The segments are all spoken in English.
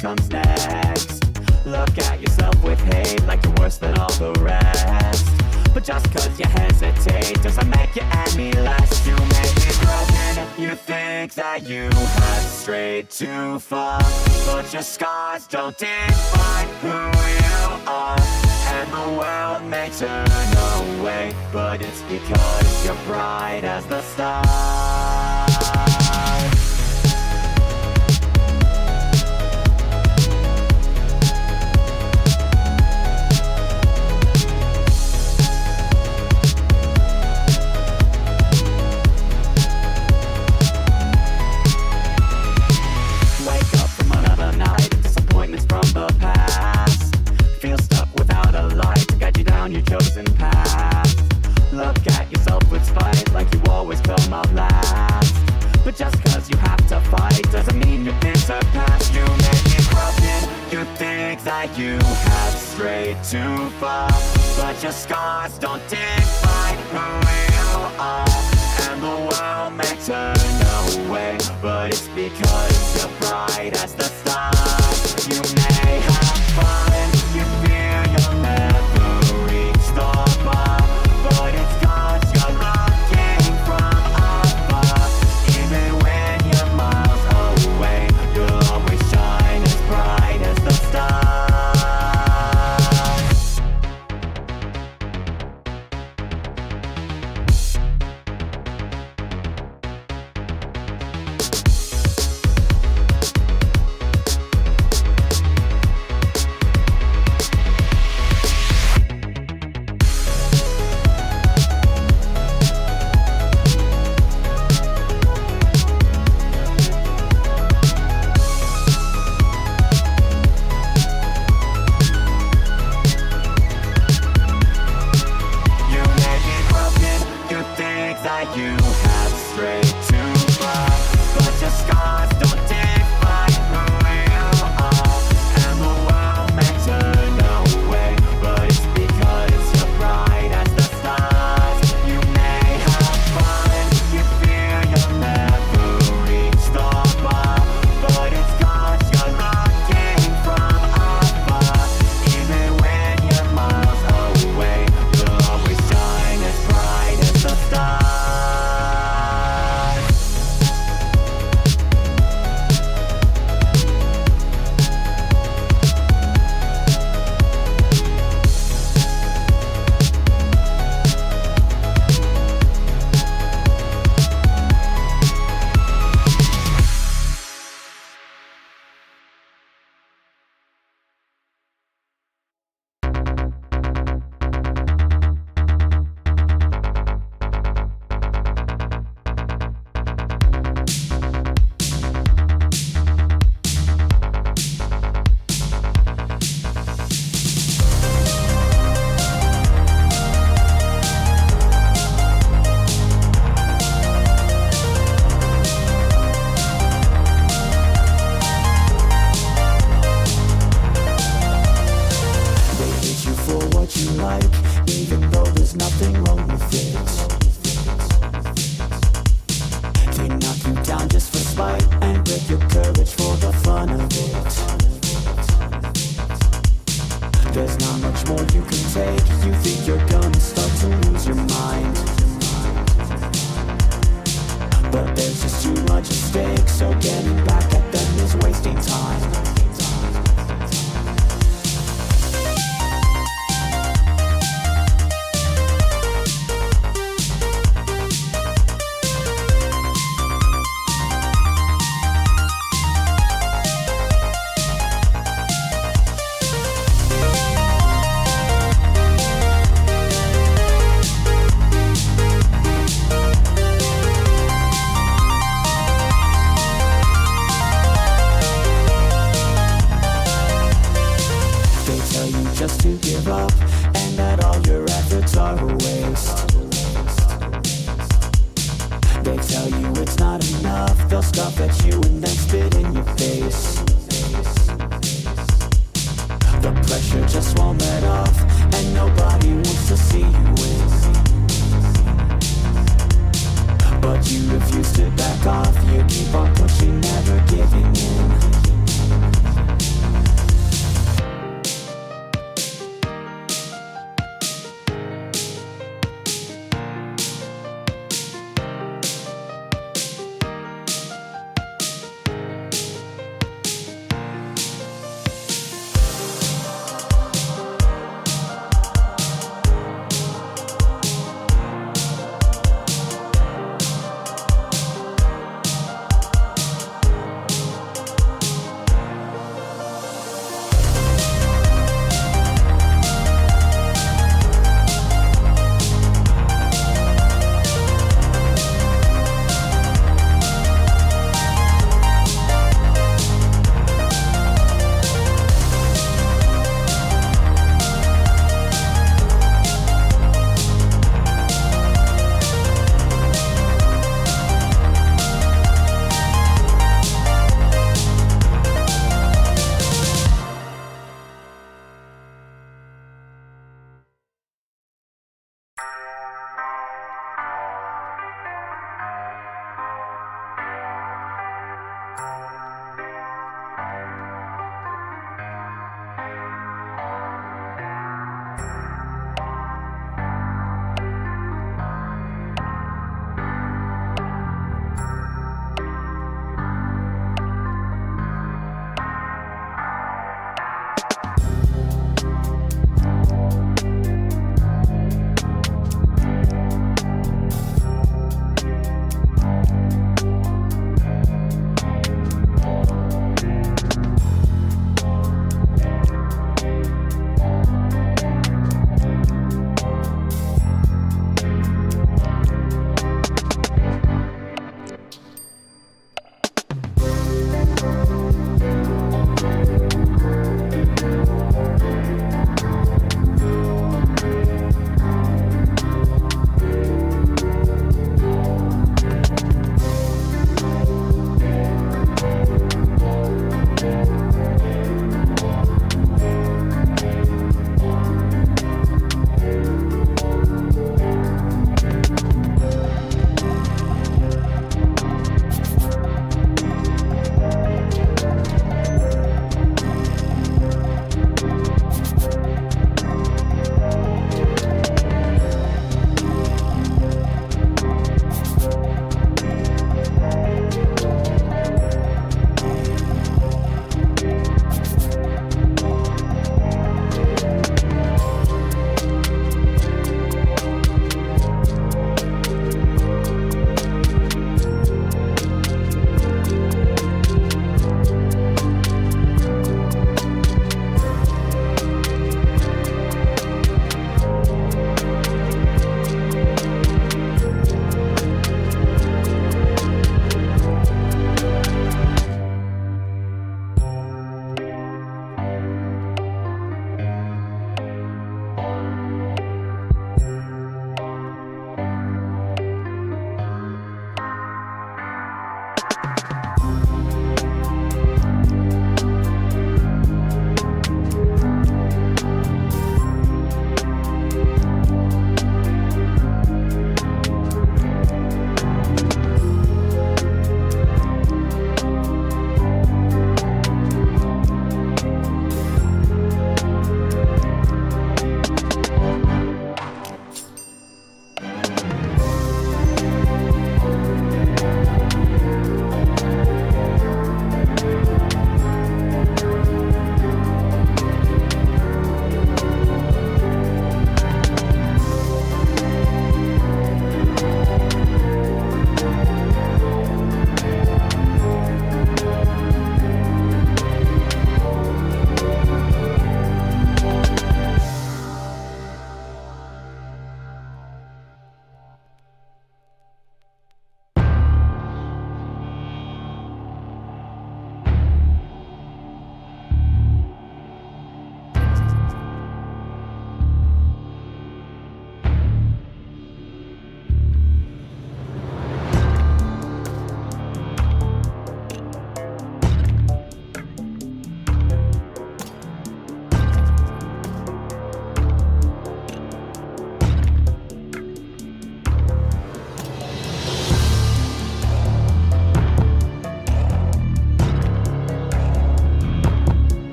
comes next. Look at yourself with hate like you're worse than all the rest. But just cause you hesitate doesn't make you any less. You may be broken, you think that you have strayed too far, but your scars don't define who you are. And the world may turn away, but it's because you're bright as the stars. Your chosen path. Look at yourself with spite like you always come out last. But just cause you have to fight doesn't mean you've been surpassed. You may be broken, you think that you have strayed too far, but your scars don't define who you are. And the world may turn away, but it's because you're bright as the stars. You may have fun, you fear you'll never reach the bar, but it's cause you're looking from afar. Even when you're miles away, you'll always shine as bright as the stars. You have strayed too far, but your scars don't define who you are. And the world may turn away, but it's because you're bright as the stars. You may have fun, you fear you'll never reach the bar, but it's cause you're looking from afar. Even when you're miles away, you'll always shine as bright as the stars. Even though there's nothing wrong with it, they knock you down just for spite and break your courage for the fun of it. There's not much more you can take. You think you're gonna start to lose your mind, but there's just too much at stake. So getting back at them is wasting time. Just to give up, and that all your efforts are a waste. They tell you it's not enough, they'll scoff at you and then spit in your face. The pressure just won't let off, and nobody wants to see you win. But you refuse to back off, you keep on pushing, never giving in.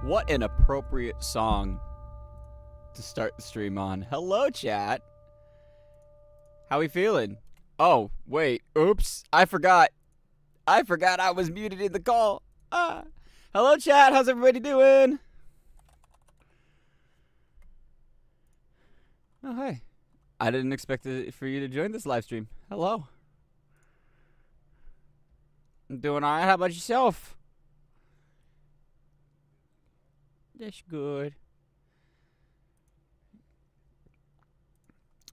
What an appropriate song to start the stream on. Hello, chat. How we feeling? Oh, wait. Oops. I forgot I was muted in the call. Hello, chat. How's everybody doing? Oh, hi. I didn't expect for you to join this live stream. Hello. I'm doing all right. How about yourself? That's good.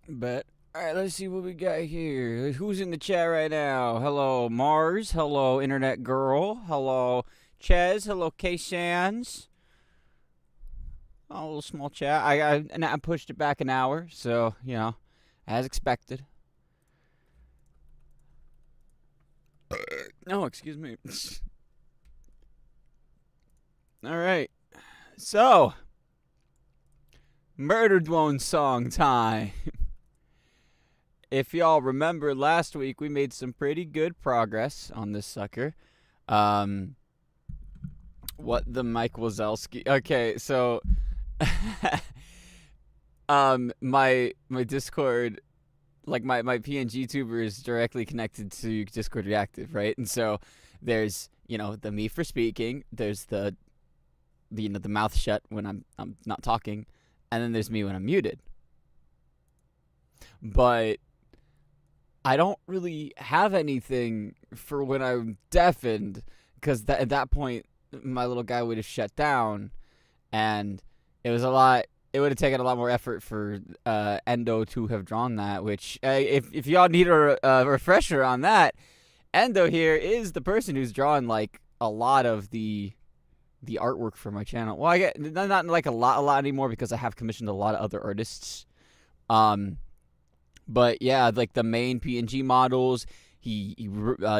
But, alright, let's see what we got here. Who's in the chat right now? Hello, Mars. Hello, Internet Girl. Hello, Ches. Hello, K-Sans. Oh, a little small chat. I pushed it back an hour, so, you know, as expected. Oh, excuse me. Alright. So, Murder Dwone song time. If y'all remember last week, we made some pretty good progress on this sucker. What the Mike Wazowski? Okay, so my Discord, like my PNG tuber is directly connected to Discord Reactive, right? And so there's, you know, the me for speaking, there's the you know, the mouth shut when I'm not talking, and then there's me when I'm muted. But I don't really have anything for when I'm deafened, because at that point my little guy would have shut down, and it would have taken a lot more effort for Endo to have drawn that, which if y'all need a refresher on that, Endo here is the person who's drawn like a lot of the artwork for my channel. Well, I get not like a lot anymore, because I have commissioned a lot of other artists. But yeah, like the main PNG models, he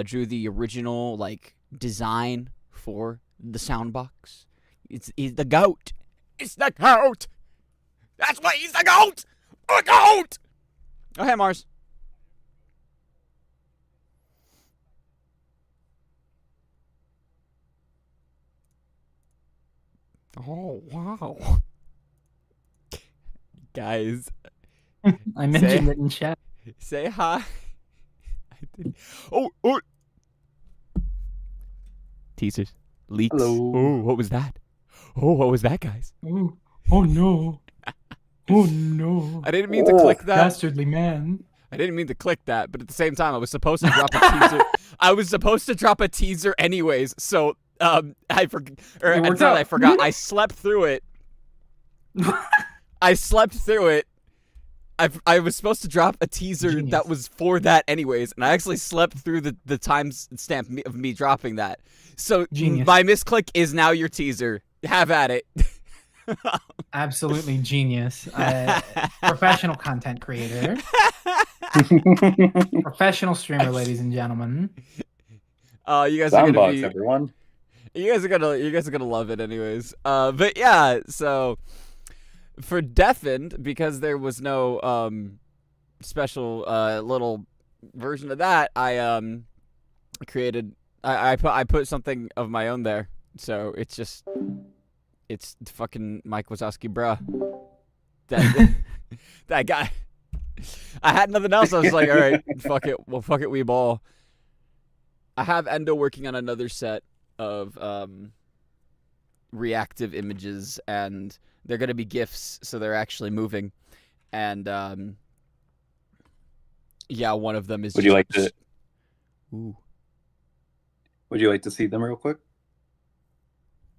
drew the original like design for the soundbox. He's the goat. It's the goat. That's why he's the goat. The goat. Oh, hey, Mars. Oh, wow. Guys. I mentioned it in chat. Say hi. I did. Oh. Teasers. Leaks. Hello. Oh, what was that? Oh, what was that, guys? Oh no. Oh no. I didn't mean to click that. Dastardly man. I didn't mean to click that, but at the same time, I was supposed to drop a teaser. I was supposed to drop a teaser anyways, so I forgot. I slept through it. I was supposed to drop a teaser that was for that anyways, and I actually slept through the time stamp of me dropping that. So my misclick is now your teaser. Have at it. Absolutely genius. Professional content creator. Professional streamer, ladies and gentlemen. You guys are gonna be, everyone. You guys are gonna love it anyways. But yeah, so for Deafened, because there was no special little version of that, I created I put something of my own there. So it's fucking Mike Wazowski, bruh. That guy. I had nothing else. I was like, all right, fuck it. Well, fuck it, we ball. I have Endo working on another set of reactive images, and they're gonna be GIFs, so they're actually moving. And yeah, one of them is. Would you like to? Ooh. Would you like to see them real quick?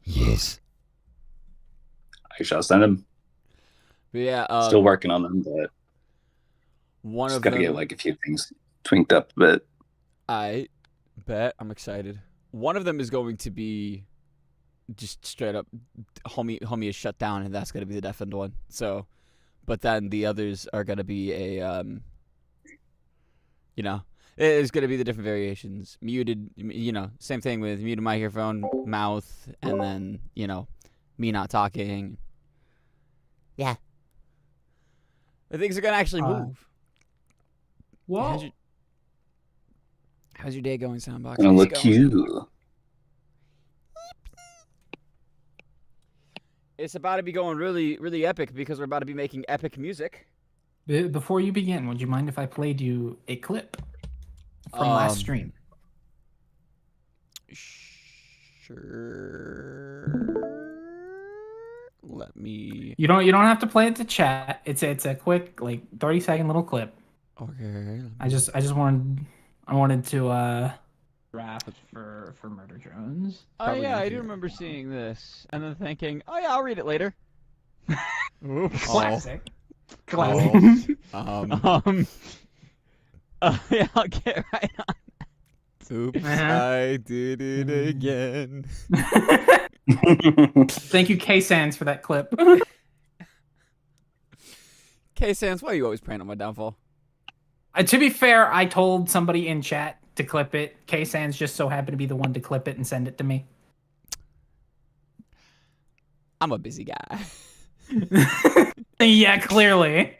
Yes. I shall send them. But yeah, still working on them, but one just of gotta them, get like a few things twinked up a bit. I bet. I'm excited. One of them is going to be just straight up homie is shut down, and that's gonna be the deafened one. So, but then the others are gonna be a you know, it's gonna be the different variations. Muted, you know, same thing with muted microphone, mouth, and then, you know, me not talking. Yeah. The things are gonna actually move. Whoa. How's your day going, Soundbox? Gonna look cute. It's about to be going really, really epic because we're about to be making epic music. Before you begin, would you mind if I played you a clip from last stream? Sure. Let me. You don't have to play it to chat. It's a quick, like, 30-second little clip. Okay. I wanted to draft for Murder Drones. Oh Probably yeah, gonna I do do that. remember seeing this and then thinking, oh yeah, I'll read it later. Classic. Oh. Classic. Yeah, I'll get right on that. Oops, I did it again. Thank you, K-Sans, for that clip. K-Sans, why are you always praying on my downfall? To be fair, I told somebody in chat to clip it. K-Sans just so happened to be the one to clip it and send it to me. I'm a busy guy. Yeah, clearly.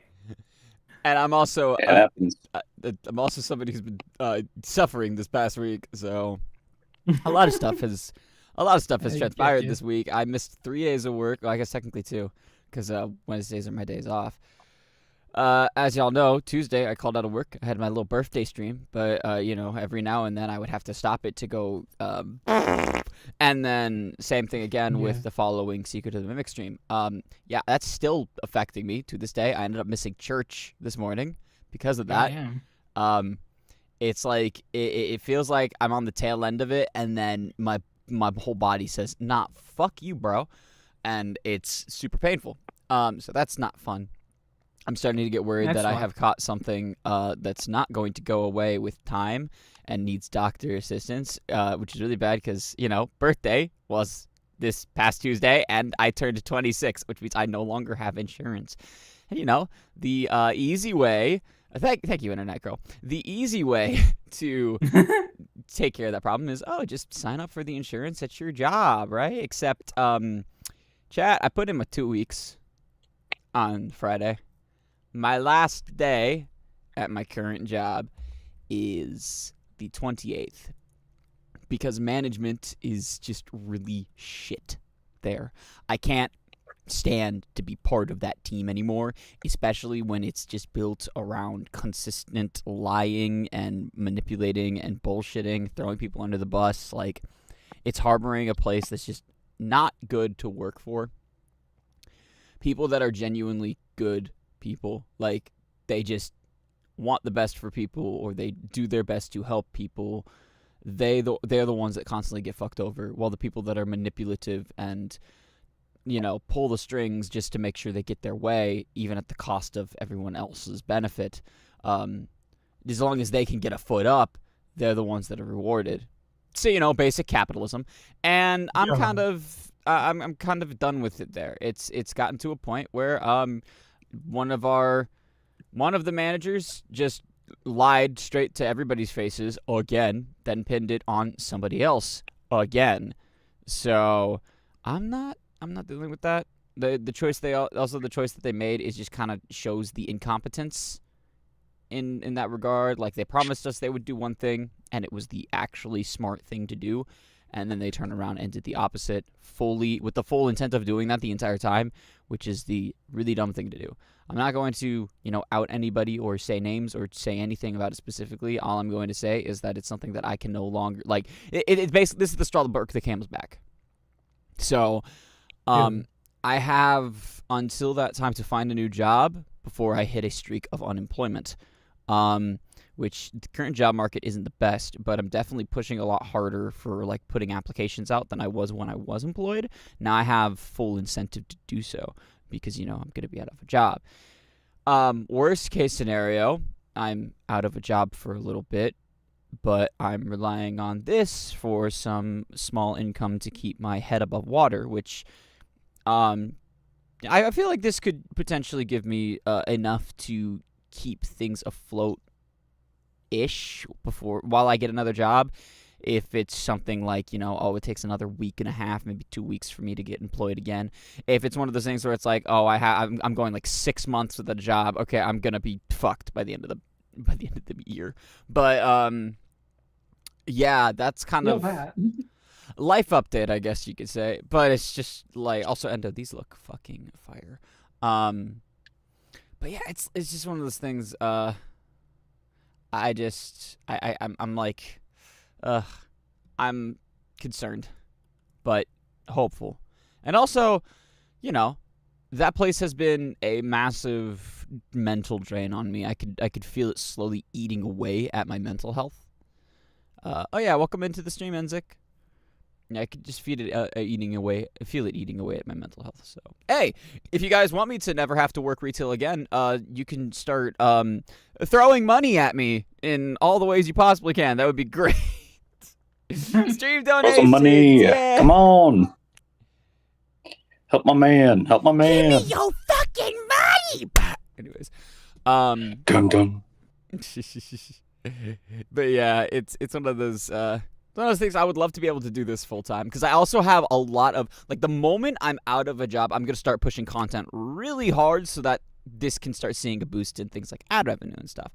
And I'm also It happens. I'm also somebody who's been suffering this past week, so a lot of stuff has I transpired get you. this week. I missed 3 days of work. Well, I guess technically 2, because Wednesdays are my days off. As y'all know, Tuesday I called out of work. I had my little birthday stream, but every now and then I would have to stop it to go. And then same thing again with the following Secret of the Mimic stream. Yeah, that's still affecting me to this day. I ended up missing church this morning because of that. It's like it feels like I'm on the tail end of it, and then my whole body says, "Nah, fuck you, bro," and it's super painful. So that's not fun. I'm starting to get worried that I have caught something that's not going to go away with time and needs doctor assistance, which is really bad because, birthday was this past Tuesday and I turned 26, which means I no longer have insurance. And, the easy way, thank you, Internet Girl, the easy way to take care of that problem is, just sign up for the insurance at your job, right? Except, chat, I put in my 2 weeks on Friday. My last day at my current job is the 28th because management is just really shit there. I can't stand to be part of that team anymore, especially when it's just built around consistent lying and manipulating and bullshitting, throwing people under the bus. Like, it's harboring a place that's just not good to work for. People that are genuinely good people, like, they just want the best for people, or they do their best to help people, they're the ones that constantly get fucked over, while the people that are manipulative and pull the strings just to make sure they get their way, even at the cost of everyone else's benefit, as long as they can get a foot up, they're the ones that are rewarded. So basic capitalism. And I'm kind of I'm kind of done with it there. It's gotten to a point where one of the managers just lied straight to everybody's faces again, then pinned it on somebody else again. So I'm not dealing with that. The choice the choice that they made is just kind of shows the incompetence in that regard. Like, they promised us they would do one thing and it was the actually smart thing to do, and then they turn around and did the opposite fully, with the full intent of doing that the entire time, which is the really dumb thing to do. I'm not going to, out anybody or say names or say anything about it specifically. All I'm going to say is that it's something that I can no longer, like, it's basically, this is the straw that broke the camel's back. So, I have until that time to find a new job before I hit a streak of unemployment. Which the current job market isn't the best, but I'm definitely pushing a lot harder for, like, putting applications out than I was when I was employed. Now I have full incentive to do so because, I'm going to be out of a job. Worst case scenario, I'm out of a job for a little bit, but I'm relying on this for some small income to keep my head above water, which I feel like this could potentially give me enough to keep things afloat while I get another job. If it's something like, it takes another week and a half, maybe 2 weeks for me to get employed again. If it's one of those things where it's like, I'm going like 6 months with a job, okay, I'm gonna be fucked by the end of the year. But yeah, that's kind of life update, I guess you could say. But it's just like also Endo. These look fucking fire. But yeah, it's just one of those things. I'm like, I'm concerned, but hopeful, and also, that place has been a massive mental drain on me. I could feel it slowly eating away at my mental health. Oh yeah, welcome into the stream, Enzik. Yeah, I could just feel it eating away at my mental health. So hey, if you guys want me to never have to work retail again, you can start throwing money at me in all the ways you possibly can. That would be great. Stream Throw donations. some money. Yeah. Come on. Help my man. Help my man. Give me your fucking money. Anyways, Dun dun. but yeah, it's one of those things. I would love to be able to do this full time because I also have a lot of like the moment I'm out of a job, I'm gonna start pushing content really hard so that this can start seeing a boost in things like ad revenue and stuff.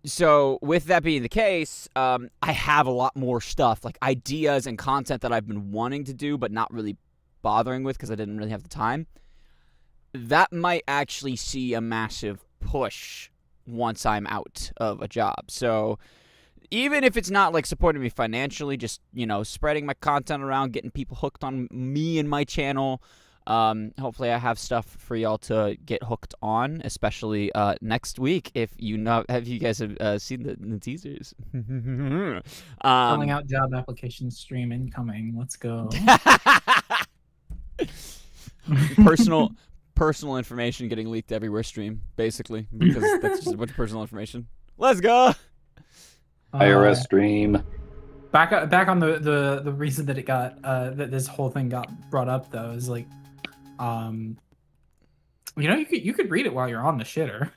So with that being the case, I have a lot more stuff like ideas and content that I've been wanting to do but not really bothering with because I didn't really have the time. That might actually see a massive push once I'm out of a job. So even if it's not like supporting me financially, just, spreading my content around, getting people hooked on me and my channel. Hopefully I have stuff for y'all to get hooked on, especially next week. If you guys have seen the teasers? Filling out job application stream incoming. Let's go. Personal information getting leaked everywhere stream, basically, because that's just a bunch of personal information. Let's go. IRS stream. Back on the reason that it got that this whole thing got brought up though is like, you could read it while you're on the shitter.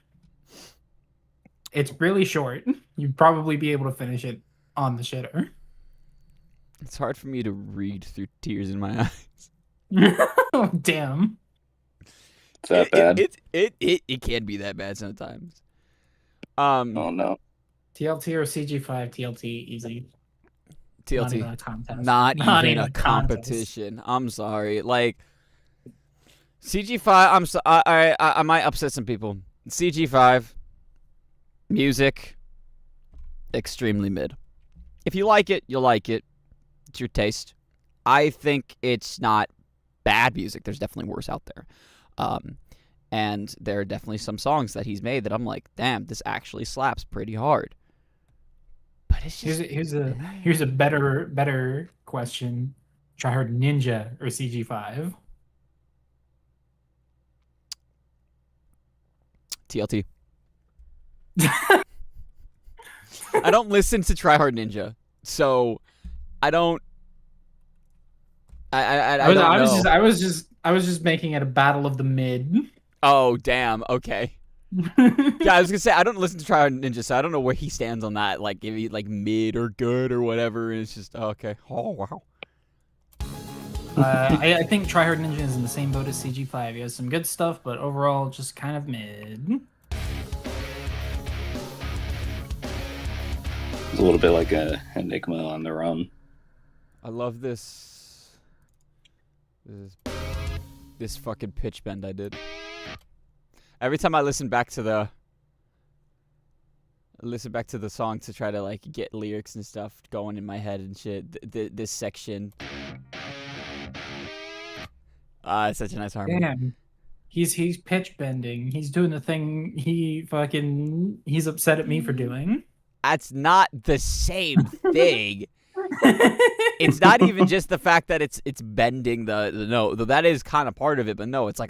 It's really short. You'd probably be able to finish it on the shitter. It's hard for me to read through tears in my eyes. Oh, damn. It's that bad. It can be that bad sometimes. Oh no. TLT or CG5? TLT easy. TLT. Not even a contest. Not even a competition. I'm sorry. Like CG5. I might upset some people. CG5. Music. Extremely mid. If you like it, you'll like it. It's your taste. I think it's not bad music. There's definitely worse out there. And there are definitely some songs that he's made that I'm like, damn, this actually slaps pretty hard. But it's just here's a better question. Tryhard Ninja or CG5? TLT. I don't listen to Tryhard Ninja, so I don't. I was just making it a battle of the mid. Oh damn! Okay. Yeah, I was gonna say I don't listen to Tryhard Ninja, so I don't know where he stands on that. Like, if he like mid or good or whatever. And it's just okay. Oh wow. I think Tryhard Ninja is in the same boat as CG5. He has some good stuff, but overall just kind of mid. It's a little bit like a Enigma on their own. I love this fucking pitch bend I did. Every time I listen back to the song to try to like get lyrics and stuff going in my head and shit, this section. It's such a nice harmony. Damn. He's pitch bending. He's doing the thing he's upset at me for doing. That's not the same thing. It's not even just the fact that it's bending the note, though that is kind of part of it. But no, it's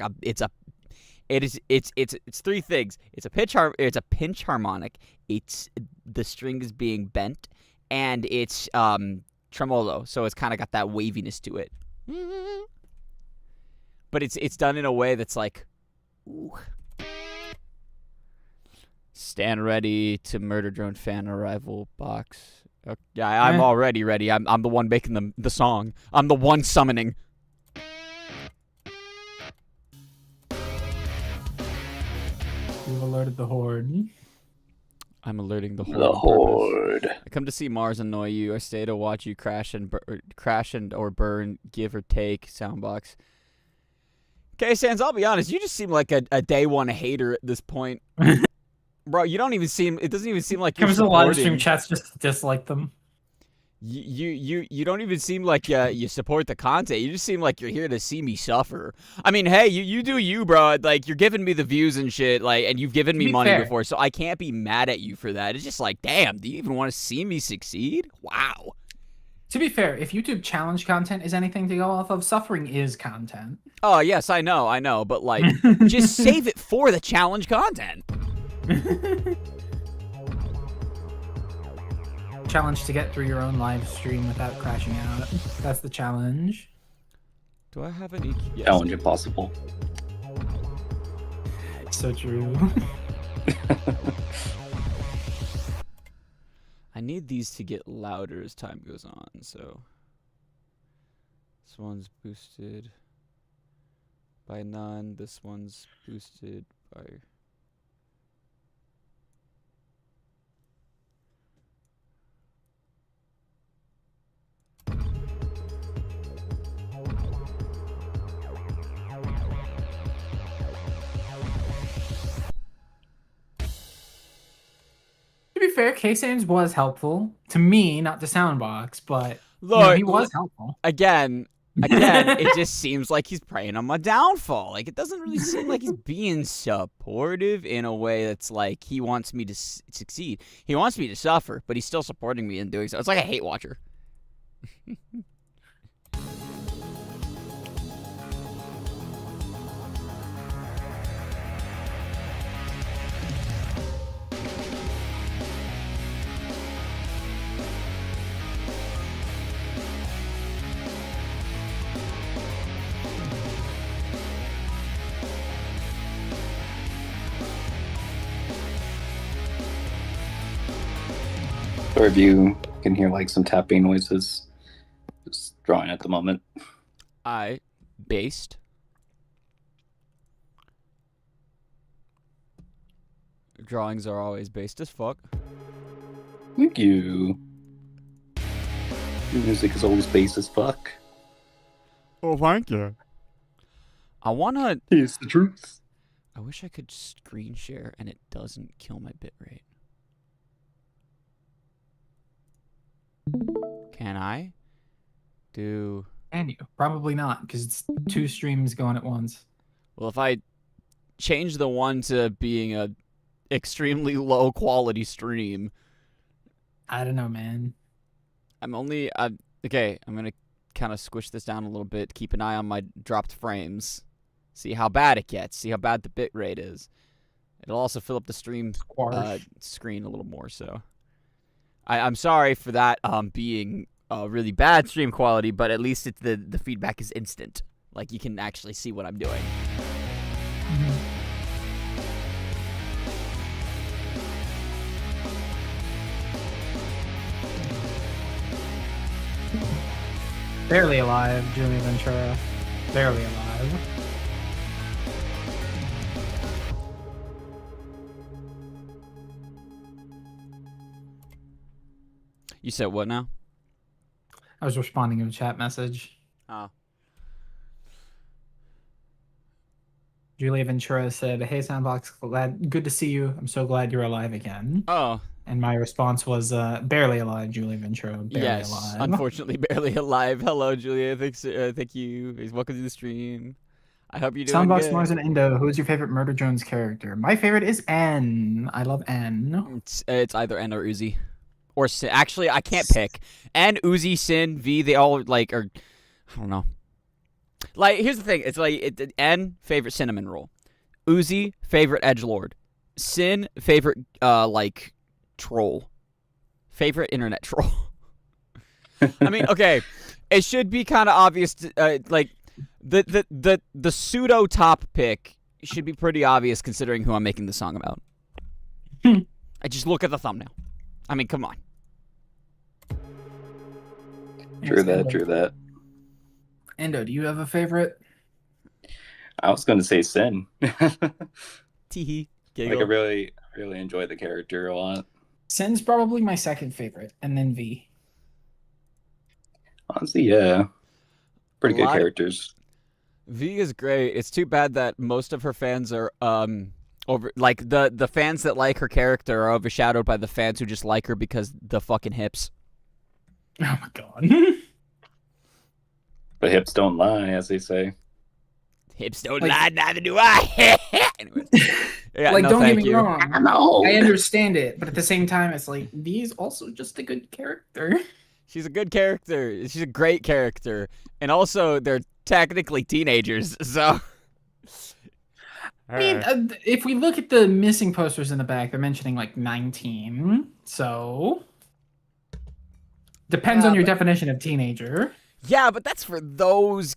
three things. It's a pinch harmonic. It's the string is being bent, and it's tremolo. So it's kind of got that waviness to it. But it's done in a way that's like, ooh. Stand ready to murder drone fan arrival box. Okay, yeah, I'm already ready. I'm the one making the song. I'm the one summoning. You've alerted the horde. I'm alerting the horde. The on purpose. horde. I come to see Mars annoy you. I stay to watch you crash and or burn, give or take. Soundbox. Okay, Sans, I'll be honest. You just seem like a day one hater at this point. Bro, you don't even seem. It doesn't even seem like you're Comes to a lot of supporting. stream chats just dislike them. You don't even seem like you support the content. You just seem like you're here to see me suffer. I mean, hey, you do you, bro. Like, you're giving me the views and shit, like, and you've given me be money fair. before, so I can't be mad at you for that. It's just like, damn, do you even want to see me succeed? Wow. To be fair, if YouTube challenge content is anything to go off of, suffering is content. Oh, yes, I know, but like, just save it for the challenge content. Challenge to get through your own live stream without crashing out. That's the challenge. Do I have any? Yes. Challenge impossible. So true. I need these to get louder as time goes on, so this one's boosted by none. This one's boosted by... To be fair, K-Sans was helpful. To me, not to Soundbox, but Look, he was helpful. Again, it just seems like he's preying on my downfall. Like, it doesn't really seem like he's being supportive in a way that's like he wants me to succeed. He wants me to suffer, but he's still supporting me in doing so. It's like a hate watcher. Or if you can hear like some tapping noises, just drawing at the moment. Based. Drawings are always based as fuck. Thank you. Your music is always bass as fuck. Oh, thank you. I wanna. It's the truth. I wish I could screen share and it doesn't kill my bitrate. Can I do? And you probably not, because it's 2 streams going at once. Well, if I change the one to being a extremely low quality stream, I don't know, man. I'm only okay. I'm gonna kind of squish this down a little bit. Keep an eye on my dropped frames. See how bad it gets. See how bad the bitrate is. It'll also fill up the stream screen a little more. So I'm sorry for that being really bad stream quality, but at least it's the feedback is instant. Like, you can actually see what I'm doing. Barely alive, Julian Ventura. Barely alive. You said what now? I was responding to a chat message. Oh. Julia Ventura said, "Hey Soundbox, good to see you. I'm so glad you're alive again." Oh. And my response was, "Barely alive, Julia Ventura. Barely Yes. alive." Unfortunately, barely alive. Hello, Julia. Thank you. Welcome to the stream. I hope you're doing Soundbox good. Mars and Indo. Who's your favorite Murder Jones character? My favorite is N. I love N. It's either N or Uzi. Or Sin. Actually, I can't pick. N, Uzi, Sin, V, they all, like, are... I don't know. Like, here's the thing. It's like, N, favorite cinnamon roll. Uzi, favorite edgelord. Sin, favorite, like, troll. Favorite internet troll. I mean, okay. It should be kind of obvious, like, the pseudo top pick should be pretty obvious considering who I'm making the song about. I just look at the thumbnail. I mean, come on. True that. Endo, do you have a favorite? I was going to say Sin. Teehee. Like, I really enjoy the character a lot. Sen's probably my second favorite, and then V. Honestly, yeah. Pretty good lot- characters. V is great. It's too bad that most of her fans are over, like the fans that like her character are overshadowed by the fans who just like her because the fucking hips. Oh my god. But hips don't lie, as they say. Hips don't Like- lie, neither do I. Anyways. Yeah, Like, no, don't get thank me you. wrong. I'm old. I understand it, but at the same time, it's like V's also just a good character. She's a good character. She's a great character. And also, they're technically teenagers, so... I mean, if we look at the missing posters in the back, they're mentioning like 19. So depends on your definition of teenager. Yeah, but that's for those,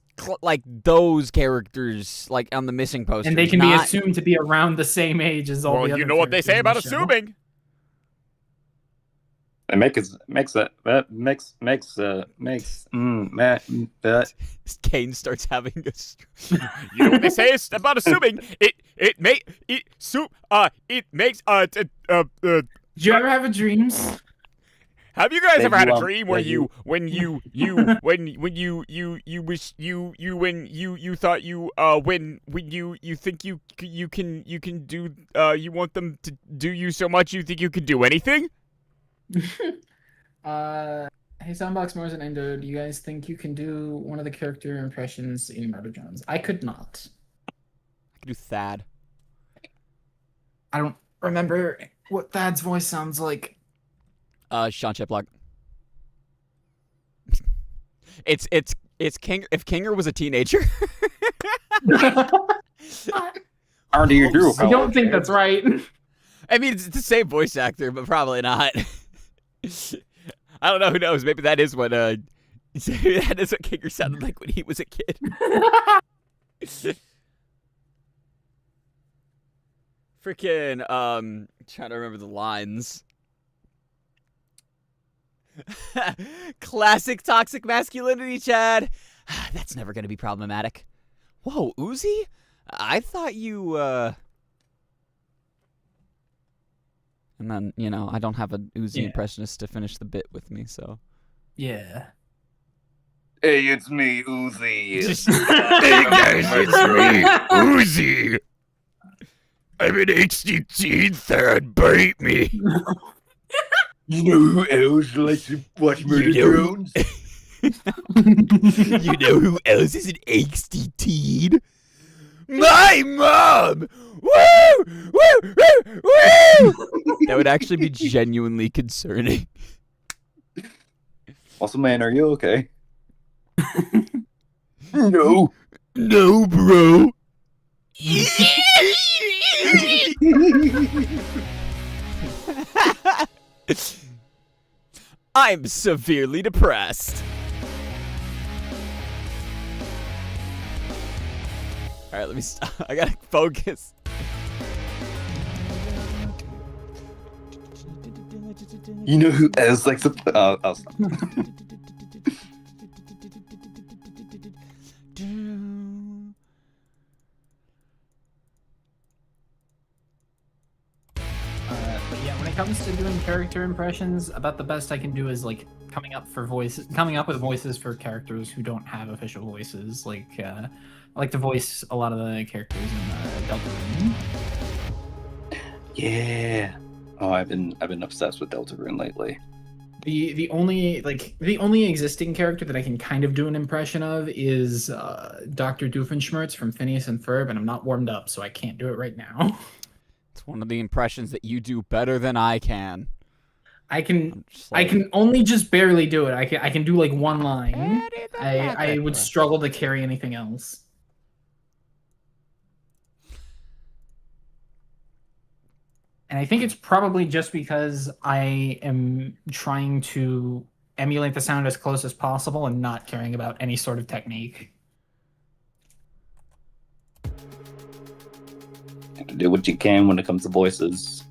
those characters, like, on the missing posters. And they can be not- assumed to be around the same age as all the other you know what they say about characters in the show. assuming. It Kane starts having a... You know what they say about assuming? It makes... Did you ever have a dreams? Have you guys That ever had you, a dream where that you think you can do you want them to do you so much you think you can do anything? Hey, Soundbox, Mars, and Endo, do you guys think you can do one of the character impressions in Murder Jones? I could not. I can do Thad. I don't remember what Thad's voice sounds like. Sean Chiplock. It's King. If Kinger was a teenager. How do you do? I don't think that's right. I mean, it's the same voice actor, but probably not. I don't know. Who knows? Maybe that is what that is what Kinger sounded like when he was a kid. Freaking trying to remember the lines. Classic toxic masculinity, Chad. That's never gonna be problematic. Whoa, Uzi? I thought you And then, you know, I don't have an Uzi Yeah. impressionist to finish the bit with me, so. Yeah. Hey, it's me, Uzi. Hey guys, it's me, Uzi. I'm an HD Thad, bite me. You know who else likes to watch Murder Drones? You know who else is an angsty teen? My mom! Woo! Woo! Woo! Woo! That would actually be genuinely concerning. Also, man, are you okay? No. No, bro. I'm severely depressed. All right, let me stop. I gotta focus. You know who else likes to... I'll stop. But yeah, when it comes to doing character impressions, about the best I can do is like coming up with voices for characters who don't have official voices. Like I like to voice a lot of the characters in Deltarune. Yeah. Oh, I've been obsessed with Deltarune lately. The only existing character that I can kind of do an impression of is Dr. Doofenshmirtz from Phineas and Ferb, and I'm not warmed up, so I can't do it right now. It's one of the impressions that you do better than I can. I can I'm just I like, can only just barely do it. I can do like one line. I would struggle to carry anything else. And I think it's probably just because I am trying to emulate the sound as close as possible and not caring about any sort of technique. You have to do what you can when it comes to voices.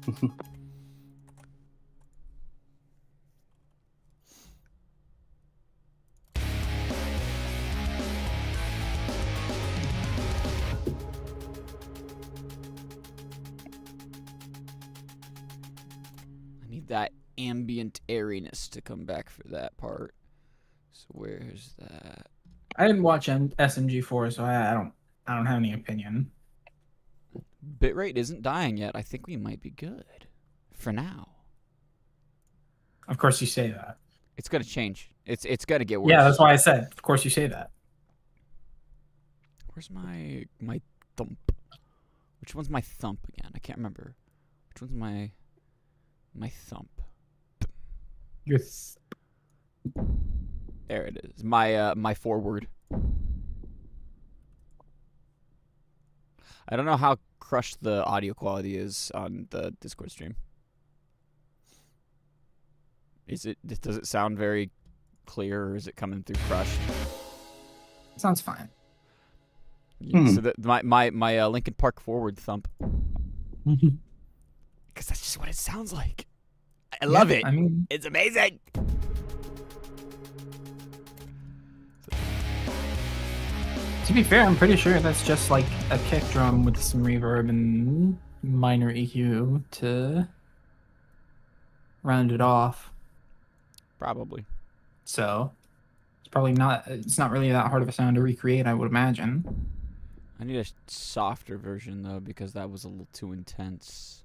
I need that ambient airiness to come back for that part. So where's that? I didn't watch SMG4, so I don't have any opinion. Bitrate isn't dying yet. I think we might be good for now. Of course you say that. It's gonna change. It's gonna get worse. Yeah, that's why I said. Of course you say that. Where's my thump? Which one's my thump again? I can't remember. Which one's my thump? Yes. There it is. My forward. I don't know how crushed the audio quality is on the Discord stream. Does it sound very clear, or is it coming through crushed? Sounds fine. Yeah, so my Linkin Park forward thump. Because that's just what it sounds like. I love it. I mean, It's amazing. to be fair, I'm pretty sure that's just like a kick drum with some reverb and minor EQ to round it off. Probably. So it's not really that hard of a sound to recreate, I would imagine. I need a softer version though, because that was a little too intense.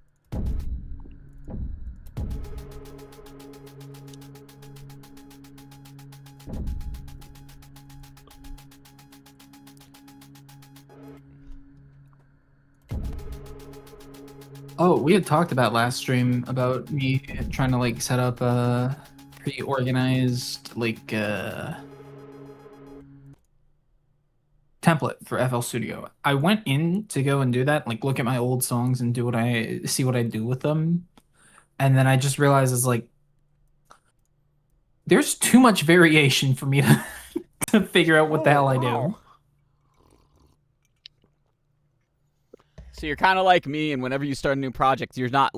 Oh, we had talked about last stream about me trying to like set up a pre-organized like template for FL Studio. I went in to go and do that, like look at my old songs and see what I do with them. And then I just realized it's like there's too much variation for me to figure out what the hell I do. So you're kind of like me, and whenever you start a new project, you're not,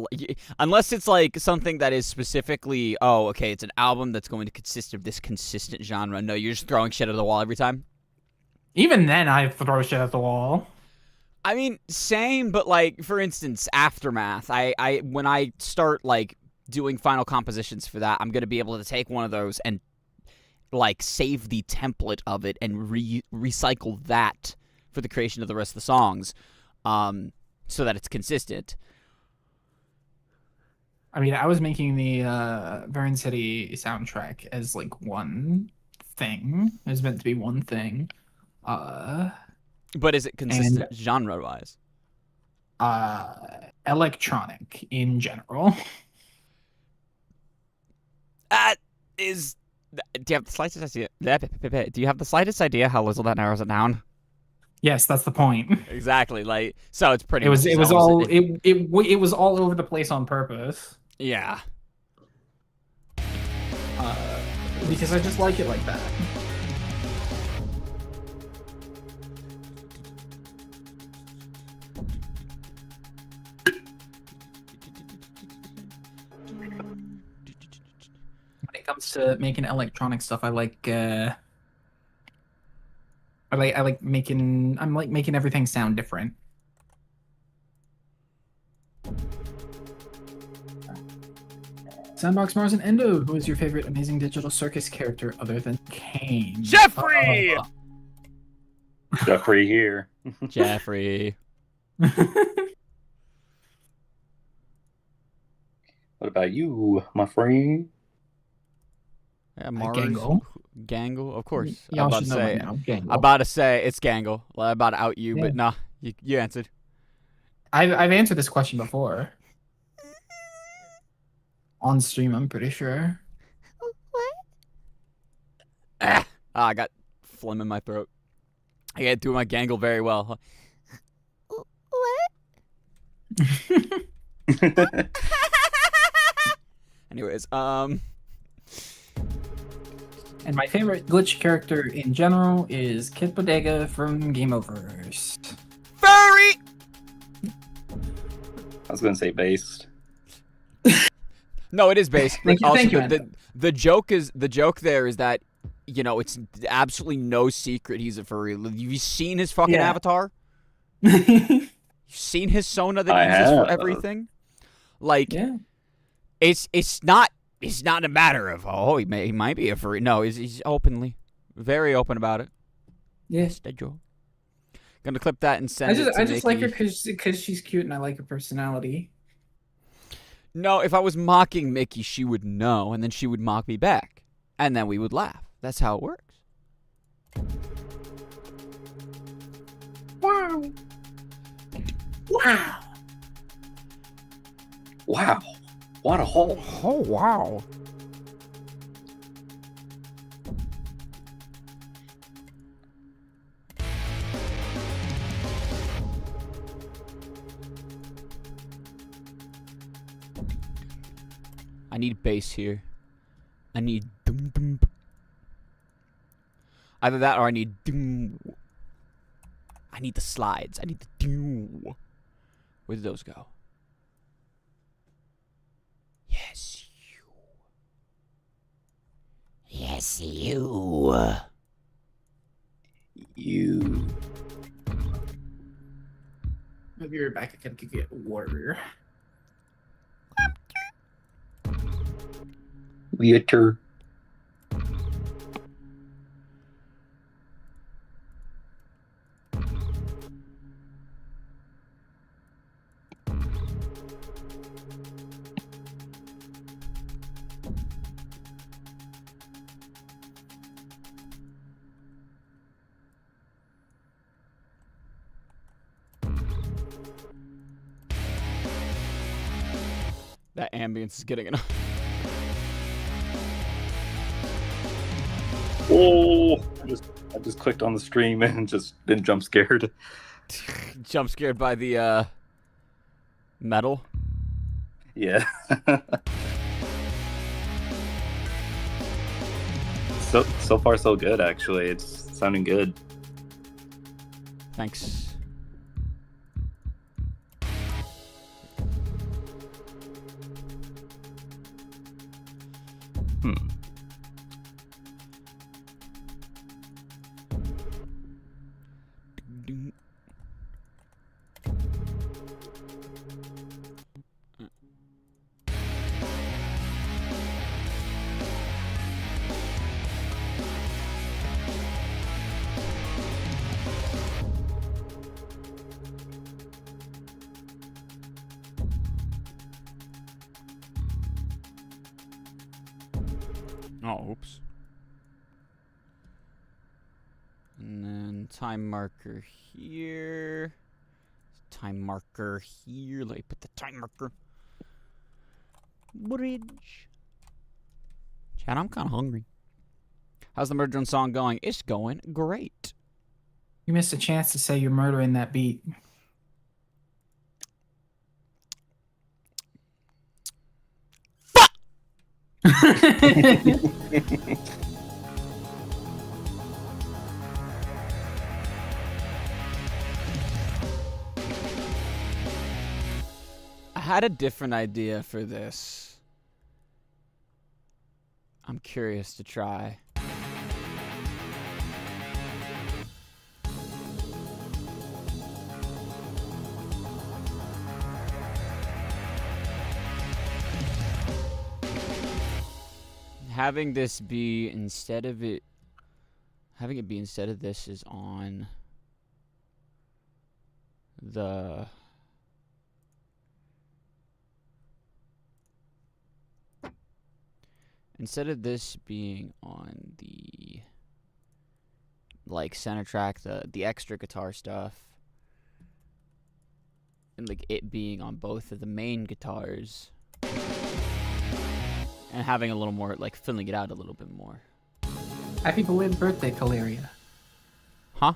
unless it's like something that is specifically, oh, okay, it's an album that's going to consist of this consistent genre. No, you're just throwing shit at the wall every time. Even then, I throw shit at the wall. I mean, same, but like, for instance, Aftermath. When I start like doing final compositions for that, I'm gonna be able to take one of those and like save the template of it and recycle that for the creation of the rest of the songs. So that it's consistent. I mean, I was making the Vern City soundtrack as like one thing. It was meant to be one thing. But is it consistent genre-wise? Electronic in general. Do you have the slightest idea? Do you have the slightest idea how little that narrows it down? Yes, that's the point. Exactly. Like, so it's pretty. It was all over the place on purpose. Yeah. Because I just like it like that. When it comes to making electronic stuff, I'm like making everything sound different. Sandbox Mars and Endo, who is your favorite Amazing Digital Circus character other than Kane? Jeffrey! Jeffrey here. Jeffrey. What about you, my friend? Yeah, Mars. Gangle. Gangle, of course. Y'all I'm should know by now. Gangle. about to say it's Gangle. Well, I'm about to out you, Yeah. but nah, you answered. I've answered this question before. On stream, I'm pretty sure. I got phlegm in my throat. I can't do my Gangle very well. Anyways, And my favorite glitch character in general is Kid Bodega from Game Oververse. furry. I was gonna say based. No, it is based. Thank you, Also, thank you, the joke there is that, you know, it's absolutely no secret he's a furry. You've seen his fucking Yeah. avatar? You've seen his Sona that he I uses for have. everything? Like, Yeah. it's not It's not a matter of, he might be a furry. No, he's openly, very open about it. Yes. Gonna clip that and send it to I just like her Mickey. because she's cute and I like her personality. No, if I was mocking Mickey, she would know, and then she would mock me back. And then we would laugh. That's how it works. Wow. Wow. Wow. What a hole. Oh, wow. I need bass here. I need dum dum. Either that or I need dum. I need the slides. I need the dum. Where did those go? Yes, you. Yes, you. You. I'll be right back. I gotta get water. Theater. That ambience is getting enough. Oh, I just clicked on the stream and just been jump scared. Jump scared by the metal. Yeah. So far so good actually. It's sounding good. Thanks. Oh, oops. And then time marker here. Time marker here. Let me put the time marker. Bridge. Chad, I'm kind of hungry. How's the Murder Drone song going? It's going great. You missed a chance to say you're murdering that beat. I had a different idea for this. I'm curious to try. Having this be instead of it, having it be instead of this is on the instead of this being on the like center track, the extra guitar stuff, and like it being on both of the main guitars. And having a little more, like, filling it out a little bit more. Happy belated birthday, Caleria. Huh?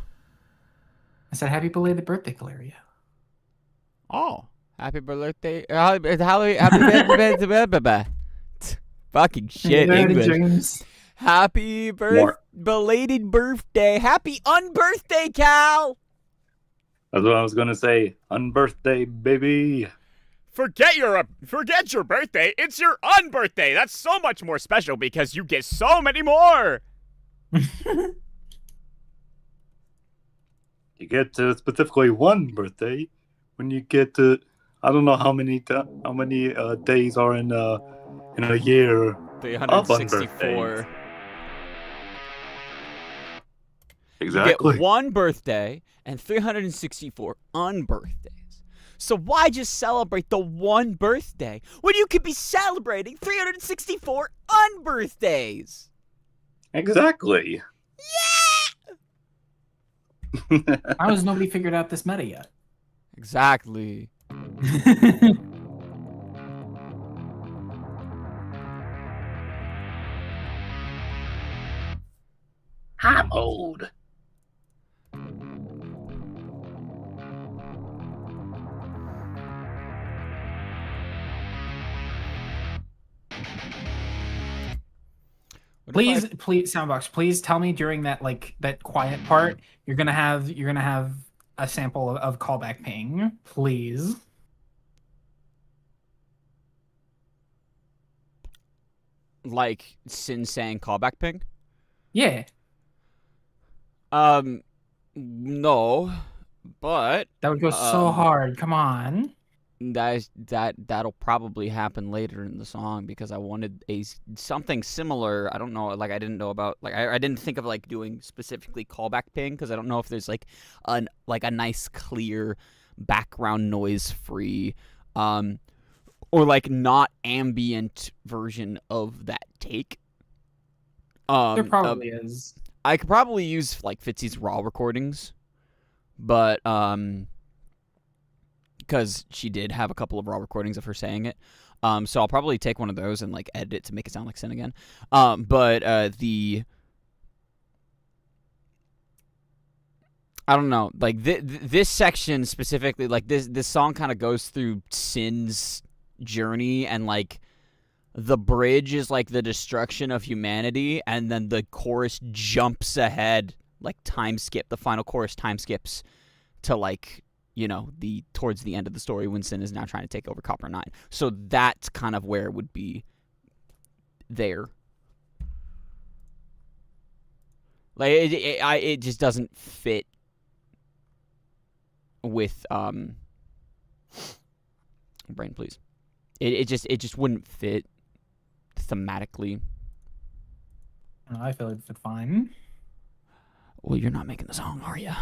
I said happy belated birthday, Caleria. Oh. Happy birthday. Happy birthday. Fucking shit, English. James. Happy belated birthday. Happy unbirthday, Cal. That's what I was gonna say. Unbirthday, baby. Forget your birthday. It's your unbirthday. That's so much more special because you get so many more. You get to specifically one birthday when you get to I don't know how many days are in a year. Of 364. Exactly. You get one birthday and 364 unbirthdays. So why just celebrate the one birthday when you could be celebrating 364 unbirthdays? Exactly. How has nobody figured out this meta yet? Exactly. High mode. What if Please, Soundbox, please tell me during that that quiet part, you're gonna have a sample of callback ping, please. like Sin saying callback ping? Yeah, No, but that would go so hard. Come on. that'll probably happen later in the song because I wanted something similar. I don't know, like I didn't know about, like I didn't think of like doing specifically callback ping because I don't know if there's like a nice clear background noise free or like not ambient version of that take. There probably is. I could probably use like Fitzy's raw recordings, but because she did have a couple of raw recordings of her saying it, so I'll probably take one of those and like edit it to make it sound like Sin again. But I don't know, like this section specifically, like this song kind of goes through Sin's journey, and like the bridge is like the destruction of humanity, and then the chorus jumps ahead, like time skip. The final chorus time skips to like, you know, towards the end of the story when Sin is now trying to take over Copper 9. So that's kind of where it would be there. Like it just doesn't fit with brain, please. It just wouldn't fit thematically. I feel it fit fine. Well, you're not making the song, are you?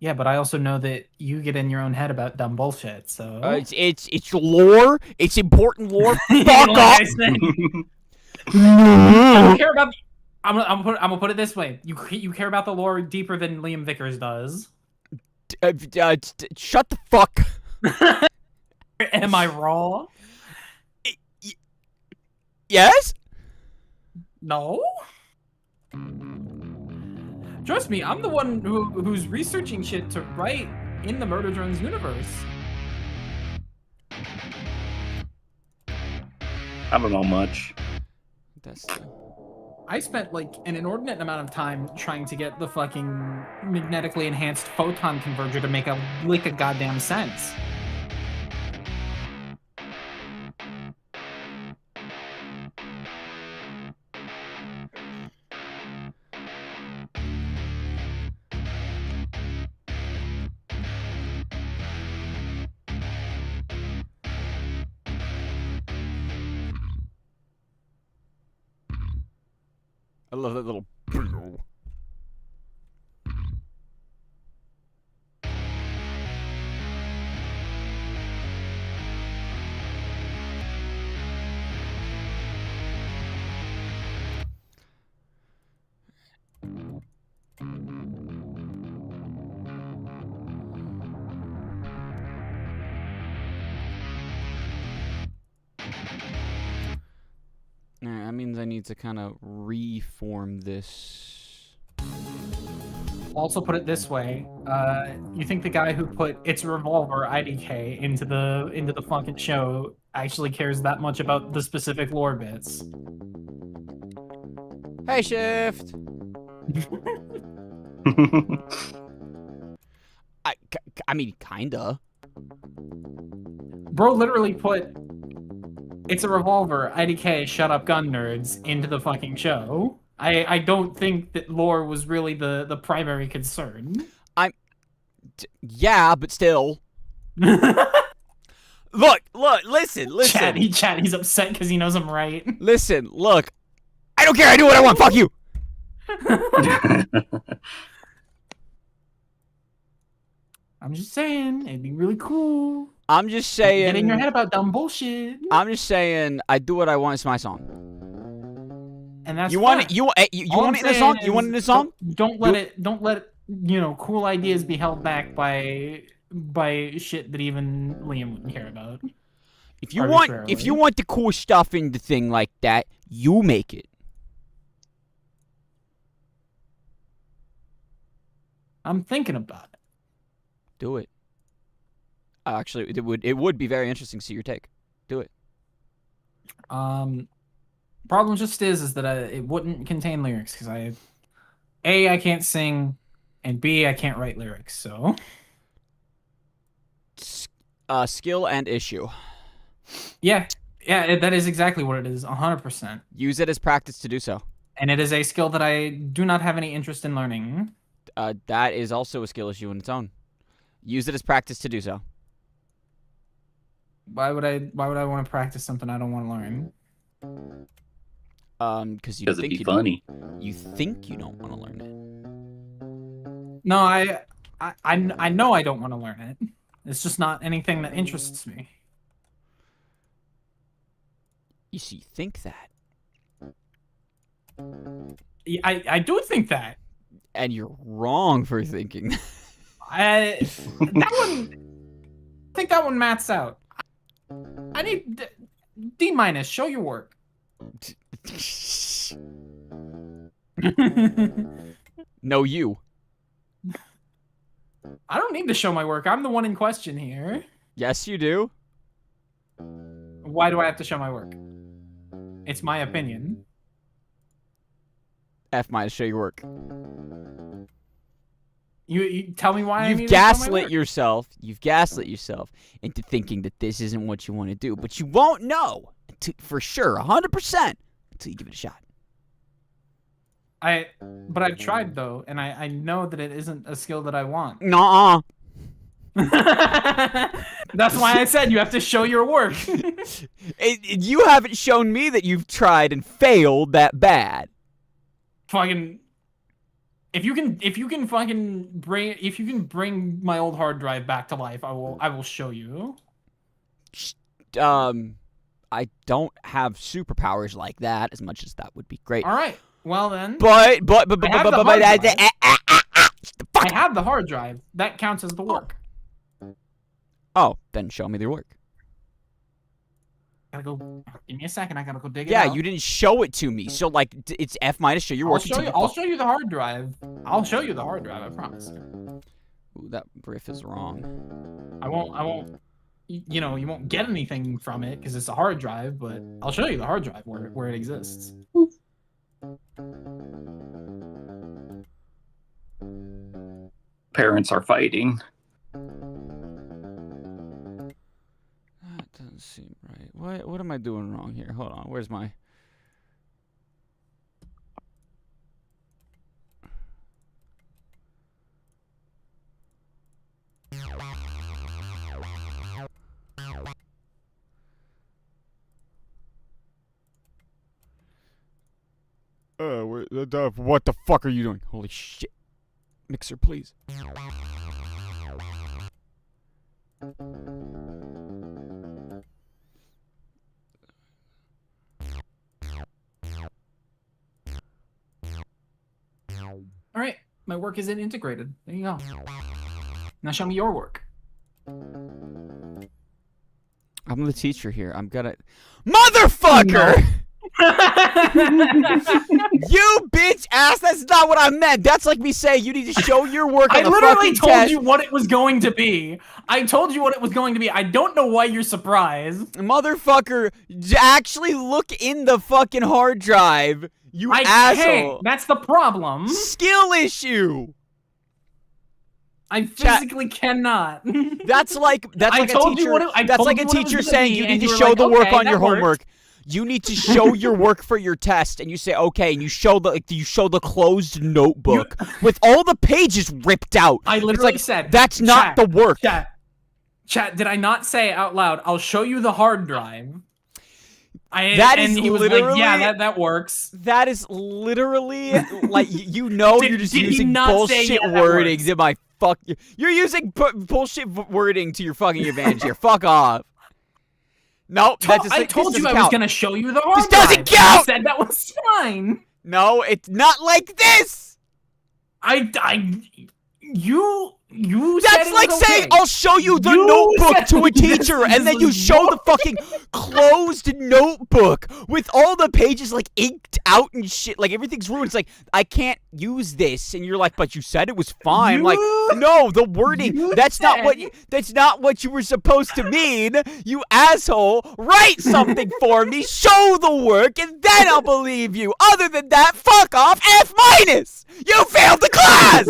Yeah, but I also know that you get in your own head about dumb bullshit. So it's lore. It's important lore. Fuck Like off. I said, I don't care about. I'm gonna put it this way. You care about the lore deeper than Liam Vickers does. Shut the fuck. Am I wrong? Yes? No. Trust me, I'm the one who's researching shit to write in the Murder Drones universe. I don't know much. That's I spent like an inordinate amount of time trying to get the fucking magnetically enhanced photon converger to make a lick of goddamn sense. I love that little. That means I need to kind of reform this. Also put it this way, you think the guy who put "It's a Revolver" IDK into the fucking show actually cares that much about the specific lore bits? Hey, Shift. I mean, kinda. Bro literally put "It's a Revolver" IDK shut up gun nerds into the fucking show. I don't think that lore was really the primary concern. Yeah, but still. Look, listen. Chat, he's upset because he knows I'm right. Listen, look. I don't care. I do what I want. Fuck you. I'm just saying, it'd be really cool. I'm just saying. Get in your head about dumb bullshit. I'm just saying. I do what I want. It's my song. And that's You want fine. it? You want it in a saying song? You is want it in a song? Don't let it. Cool ideas be held back by shit that even Liam wouldn't care about. If you want the cool stuff in the thing like that, you make it. I'm thinking about it. Do it. Actually, it would be very interesting to see your take. Do it. Problem just is that it wouldn't contain lyrics because I can't sing, and B, I can't write lyrics. So, skill and issue. Yeah, that is exactly what it is. 100%. Use it as practice to do so. And it is a skill that I do not have any interest in learning. That is also a skill issue in its own. Use it as practice to do so. Why would I want to practice something I don't want to learn? Because it'd be funny. You think you don't want to learn it. No, I know I don't want to learn it. It's just not anything that interests me. You see, think that. I do think that. And you're wrong for thinking that. I think that one mats out. I need D-. Show your work. No, you. I don't need to show my work. I'm the one in question here. Yes, you do. Why do I have to show my work? It's my opinion. F minus show your work. You tell me why I need You've to show my gaslit work. yourself. You've gaslit yourself into thinking that this isn't what you want to do, but you won't know for sure, 100%, until you give it a shot. But I've tried though, and I know that it isn't a skill that I want. Nuh-uh. That's why I said you have to show your work. You haven't shown me that you've tried and failed that bad. Fucking. If you can bring my old hard drive back to life, I will show you. I don't have superpowers like that, as much as that would be great. All right. Well then. I have the hard drive. That counts as the work. Oh, then show me the work. Gotta go. Give me a second. I gotta go dig it Yeah, out. you didn't show it to me, so like it's F minus show your work. I'll show you the hard drive. I'll show you the hard drive. I promise. Ooh, that riff is wrong. I won't. You won't get anything from it because it's a hard drive, but I'll show you the hard drive where it exists. Parents are fighting. That doesn't seem right. What am I doing wrong here? Hold on. Where's my... What the fuck are you doing? Holy shit. Mixer, please. All right, my work isn't integrated. There you go. Now show me your work. I'm the teacher here. I'm gonna... Motherfucker! You bitch ass! That's not what I meant. That's like me saying you need to show your work on the fucking test. I literally told you what it was going to be. I told you what it was going to be. I don't know why you're surprised. Motherfucker, actually look in the fucking hard drive. You I asshole. can't. That's the problem. Skill issue. I physically cannot. That's like a teacher saying you need to show the work on your homework. You need to show your work for your test, and you say okay, and you show the closed notebook with all the pages ripped out. I literally said that's not the work. Chat, did I not say out loud, I'll show you the hard drive? And he was like, yeah, that works. That is literally like you're just using bullshit wordings in my You're using bullshit wording to your fucking advantage here. Fuck off. No, I told you I was gonna show you the hard drive. This doesn't count. You said that was fine. No, it's not like this. You That's said like saying I'll show you the notebook to a teacher, and then you show the fucking closed notebook with all the pages like inked out and shit. Like everything's ruined. It's like I can't use this, and you're like, but you said it was fine. Like no, the wording. That's not what you were supposed to mean. You asshole. Write something for me. Show the work, and then I'll believe you. Other than that, fuck off. F-. You failed the class.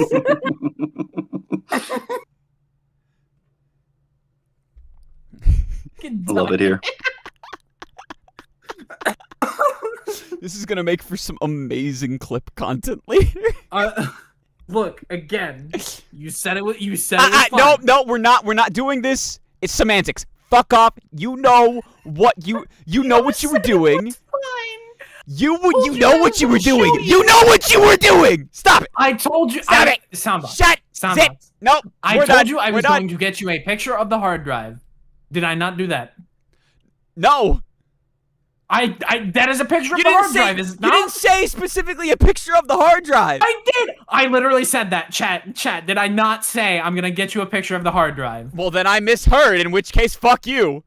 I love it here. This is gonna make for some amazing clip content later. Look again. You said it was. You said it was fun. No, we're not doing this. It's semantics. Fuck off. You know what you know what you were doing. You know what you were doing. You know what you were doing. Stop it. I told you. Stop it. Soundbox. Shut. Soundbox. Nope. I told you I was going to get you a picture of the hard drive. Did I not do that? No. That is a picture of the hard drive, is it not? You didn't say specifically a picture of the hard drive. I did. I literally said that. Chat. Did I not say I'm gonna get you a picture of the hard drive? Well, then I misheard. In which case, fuck you.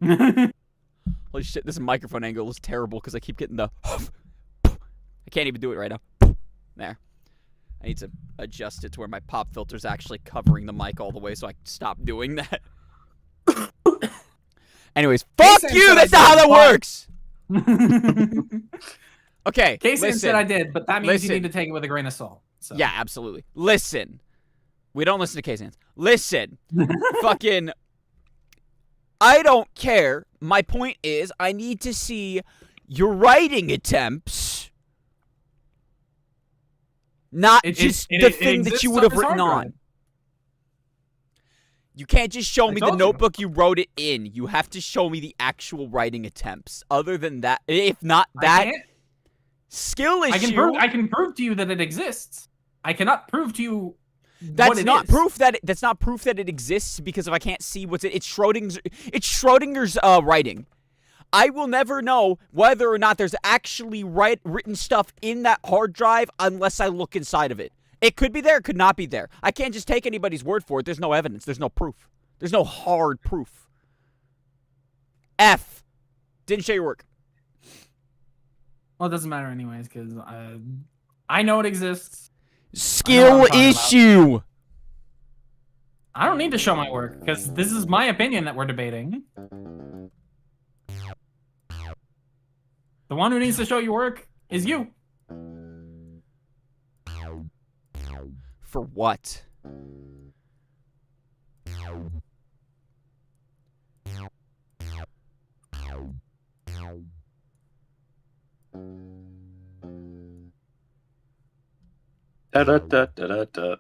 Holy shit! This microphone angle is terrible because I keep getting the. I can't even do it right now. There. I need to adjust it to where my pop filter's actually covering the mic all the way, so I can stop doing that. Anyways, fuck you! That's not how that works! Okay, Casey said I did, but that means you need to take it with a grain of salt. So. Yeah, absolutely. Listen. We don't listen to Casey. Listen. Fucking... I don't care. My point is, I need to see your writing attempts. Not just the thing that you would have written on. You can't just show me the notebook you wrote it in. You have to show me the actual writing attempts. Other than that, if not that skill issue... I can prove to you that it exists. I cannot prove to you that's not proof that it exists, because if I can't see what's it's Schrodinger's writing. I will never know whether or not there's actually written stuff in that hard drive unless I look inside of it. It could be there, it could not be there. I can't just take anybody's word for it. There's no evidence. There's no proof. There's no hard proof. F. Didn't show your work. Well, it doesn't matter anyways, because I know it exists. Skill issue. I don't need to show my work, because this is my opinion that we're debating. The one who needs to show your work is you. For what? Da da da da da.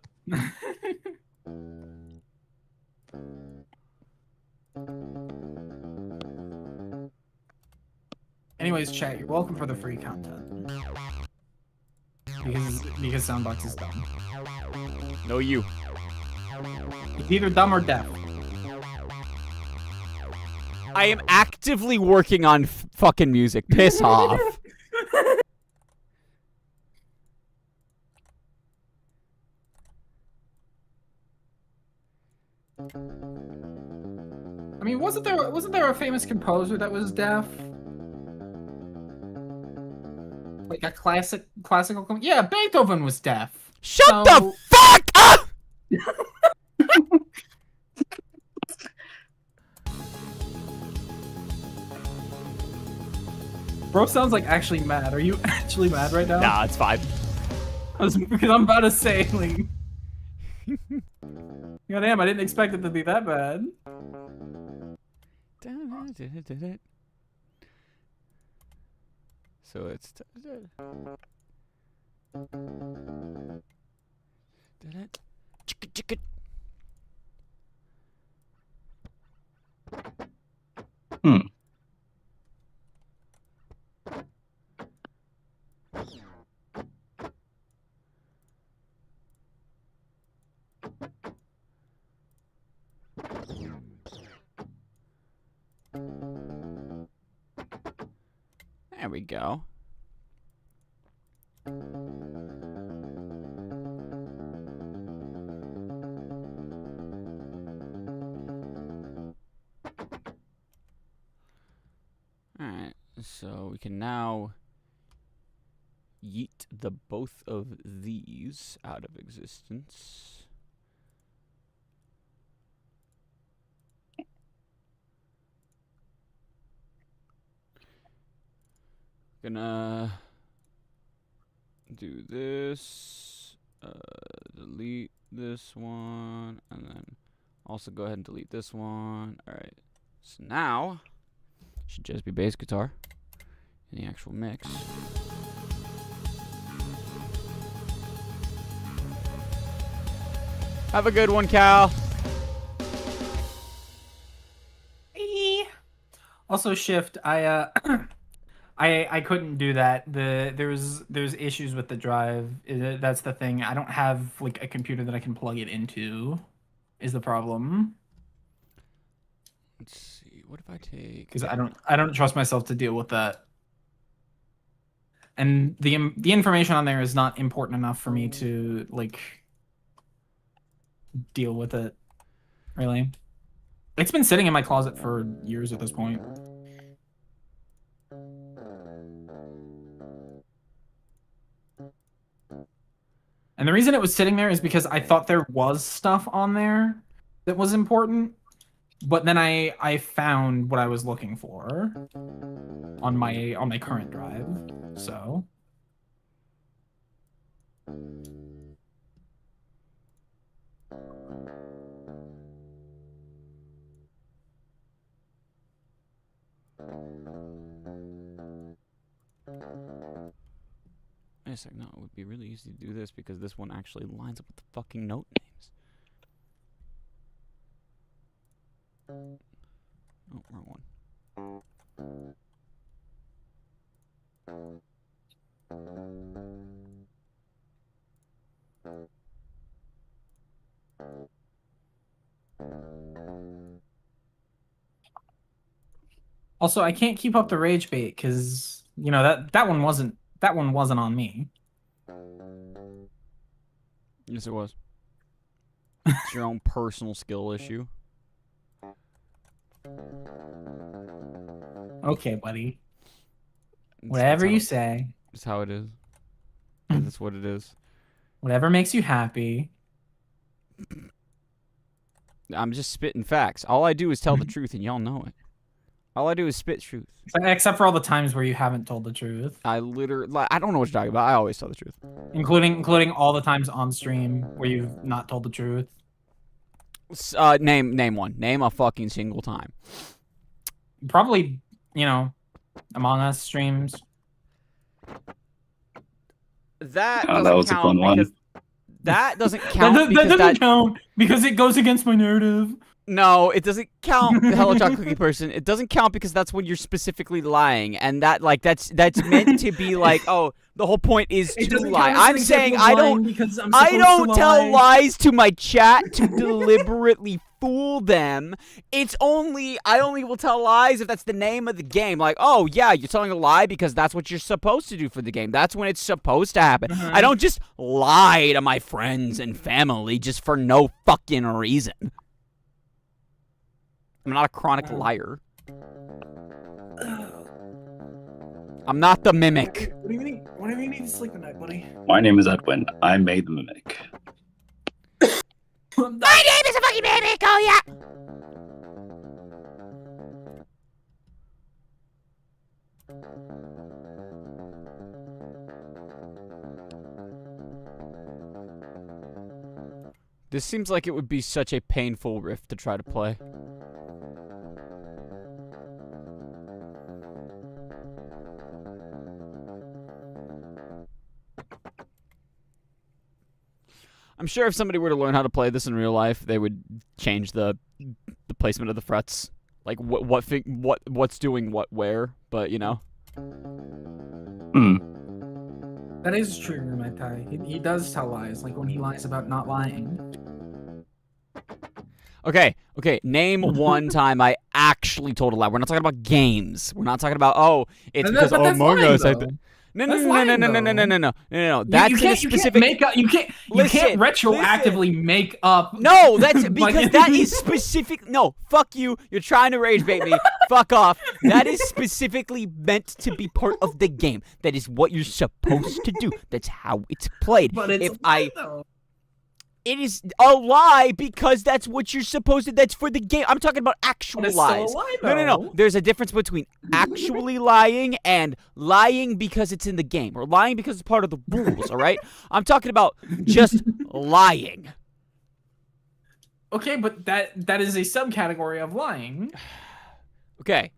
Anyways, chat, you're welcome for the free content. Because Soundbox is dumb. No, you. It's either dumb or deaf. I am actively working on fucking music. Piss off. I mean, wasn't there a famous composer that was deaf? Like a classical. Yeah, Beethoven was deaf. Shut the fuck up! Bro sounds like actually mad. Are you actually mad right now? Nah, it's fine. Because I'm about to say, like... Goddamn, I didn't expect it to be that bad. So it's. Hmm. There we go. Alright, so we can now yeet the both of these out of existence. Gonna do this, delete this one, and then also go ahead and delete this one. Alright, so now should just be bass guitar in the actual mix. Have a good one, Cal. Also, Shift, I couldn't do that. There's issues with the drive. That's the thing. I don't have like a computer that I can plug it into. Is the problem? Let's see. What if I take? Because I don't trust myself to deal with that. And the information on there is not important enough for me to like deal with it. Really, it's been sitting in my closet for years at this point. And the reason it was sitting there is because I thought there was stuff on there that was important, but then I found what I was looking for on my current drive. So wait a second, no, it would be really easy to do this because this one actually lines up with the fucking note names. Oh, wrong one. also I can't keep up the rage bait because you know that one wasn't on me. Yes, it was. It's your own personal skill issue. Okay, buddy. It's- Whatever it's you how- say. It's how it is. That's what it is. Whatever makes you happy. I'm just spitting facts. All I do is tell the truth, and y'all know it. All I do is spit truth. Except for all the times where you haven't told the truth. I literally, I don't know what you're talking about. I always tell the truth. Including all the times on stream where you've not told the truth. Name one. Name a fucking single time. Probably, you know, Among Us streams. That Oh, doesn't that was a count fun one. because that doesn't count That because doesn't count because it goes against my narrative. No, it doesn't count. The Hello Chocolate Cookie person. It doesn't count because that's when you're specifically lying, and that like that's meant to be like, oh, the whole point is to lie. I'm saying I don't tell lies to my chat to deliberately fool them. I only will tell lies if that's the name of the game. Like, oh yeah, you're telling a lie because that's what you're supposed to do for the game. That's when it's supposed to happen. I don't just lie to my friends and family just for no fucking reason. I'm not a chronic liar. I'm not the mimic. Whatever you need to sleep at night, buddy. My name is Edwin. I made the mimic. My name is a fucking mimic, oh yeah! This seems like it would be such a painful riff to try to play. I'm sure if somebody were to learn how to play this in real life, they would change the placement of the frets, like what's doing what where. But you know. That is true, my tie. He does tell lies, like when he lies about not lying. Okay. Name one time I actually told a lie. We're not talking about games. We're not talking about it's But because that's Among lying, Us. though. No. That's lying, No. That's you in a can't specific. make up. You can't retroactively make up. No, that's because that is specific. No, fuck you. You're trying to rage bait me. Fuck off. That is specifically meant to be part of the game. That is what you're supposed to do. That's how it's played. But it's though. It is a lie because that's what you're supposed to. That's for the game. I'm talking about actual But it's lies. still a lie, No. though. There's a difference between actually lying and lying because it's in the game, or lying because it's part of the rules. All right. I'm talking about just lying. Okay, but that is a subcategory of lying. Okay.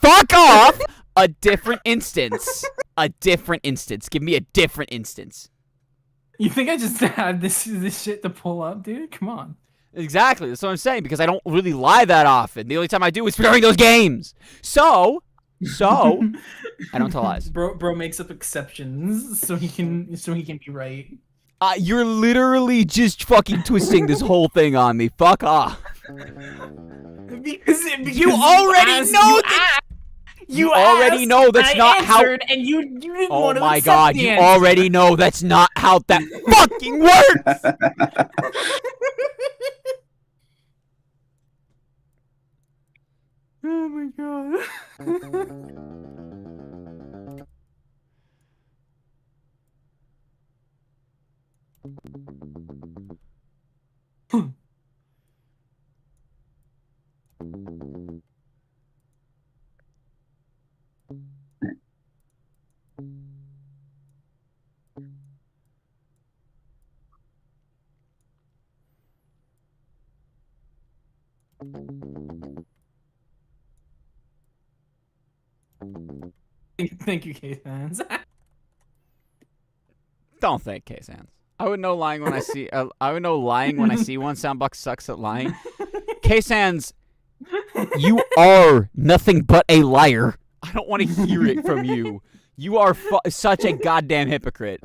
Fuck off. A different instance. Give me a different instance. You think I just had this shit to pull up, dude? Come on. Exactly. That's what I'm saying, because I don't really lie that often. The only time I do is during those games. So I don't tell lies. Bro makes up exceptions so he can be right. You're literally just fucking twisting this whole thing on me. Fuck off. Because You already know that. You already know that's not how. And you didn't Oh want to my accept god! the You answer. already know that's not how that fucking works. Oh my god. Thank you, K-Fans. Don't think, Case Hands. I would know lying when I see. I would know lying when I see one. Soundbox sucks at lying. Case Hands, you are nothing but a liar. I don't want to hear it from you. You are such a goddamn hypocrite.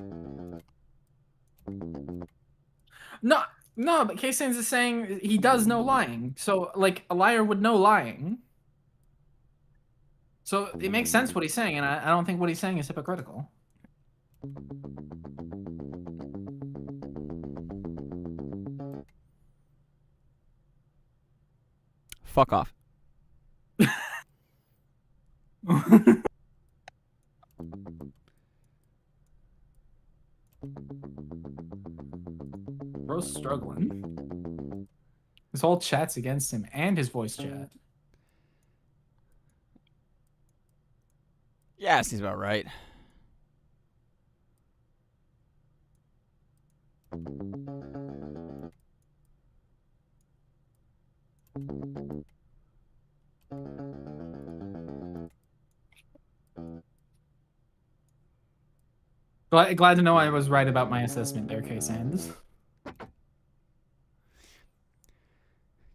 No, but K-Sans is saying he does know lying. So, like, a liar would know lying. So, it makes sense what he's saying, and I don't think what he's saying is hypocritical. Fuck off. Bro's struggling. His whole chat's against him, and his voice chat. Yeah, seems about right. Glad to know I was right about my assessment there, K-Sans.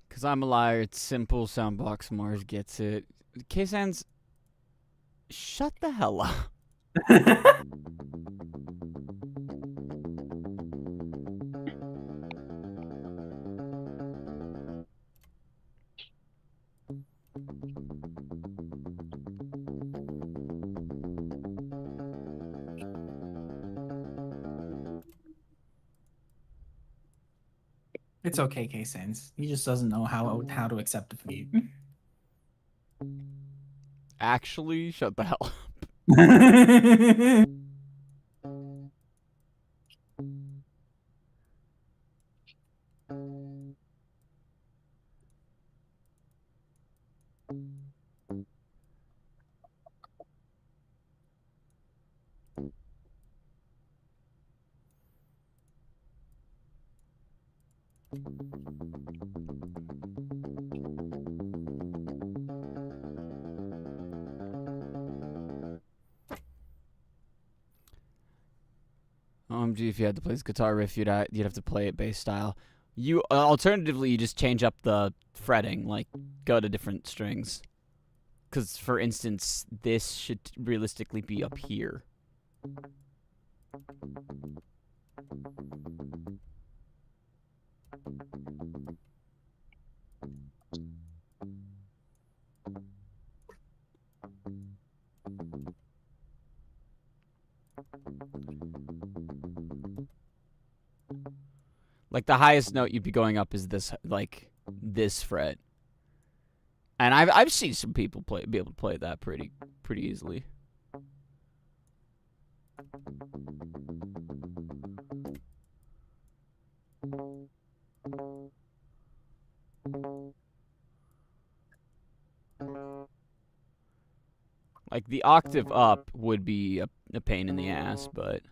Because I'm a liar. It's simple. Soundbox Mars gets it. K-Sans, shut the hell up. It's okay, K-Sans. He just doesn't know how to accept defeat. Actually, shut the hell up. OMG, if you had to play this guitar riff, you'd have to play it bass style. You alternatively, you just change up the fretting, like go to different strings. Because, for instance, this should realistically be up here. Like, the highest note you'd be going up is this, like, this fret. And I've seen some people be able to play that pretty easily. Like, the octave up would be a pain in the ass, but...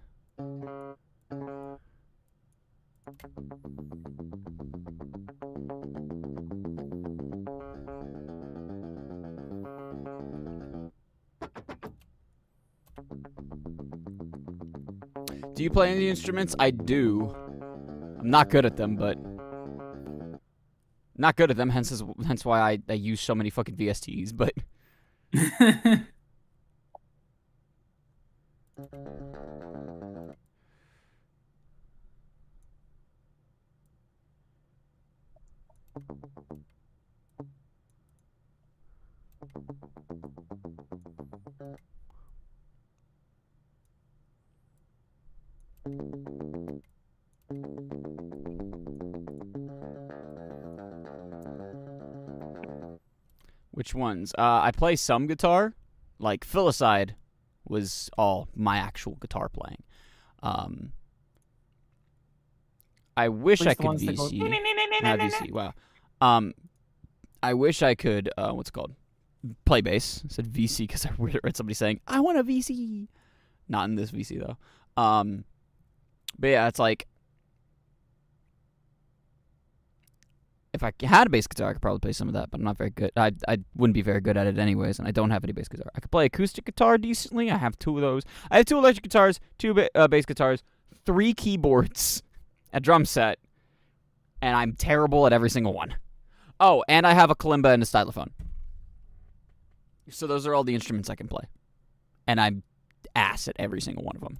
Do you play any instruments? I do. I'm not good at them, but... Not good at them, hence why I use so many fucking VSTs, but... Which ones? I play some guitar. Like, Filicide was all my actual guitar playing. I wish I could VC. Not VC, wow. I wish I could, what's it called? Play bass. I said VC because I read somebody saying, I want a VC. Not in this VC, though. But yeah, it's like, if I had a bass guitar, I could probably play some of that, but I'm not very good. I wouldn't be very good at it anyways, and I don't have any bass guitar. I could play acoustic guitar decently. I have 2 of those. I have 2 electric guitars, 2 bass guitars, 3 keyboards, a drum set, and I'm terrible at every single one. Oh, and I have a kalimba and a stylophone. So those are all the instruments I can play. And I'm ass at every single one of them.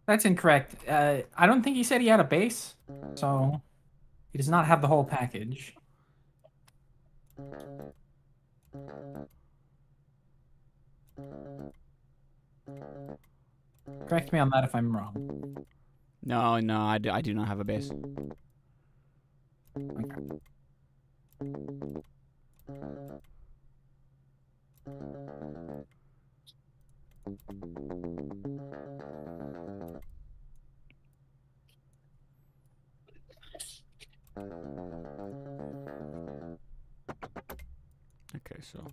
That's incorrect. I don't think he said he had a bass, so he does not have the whole package. Correct me on that if I'm wrong. No, I do not have a bass. Okay. Okay, so...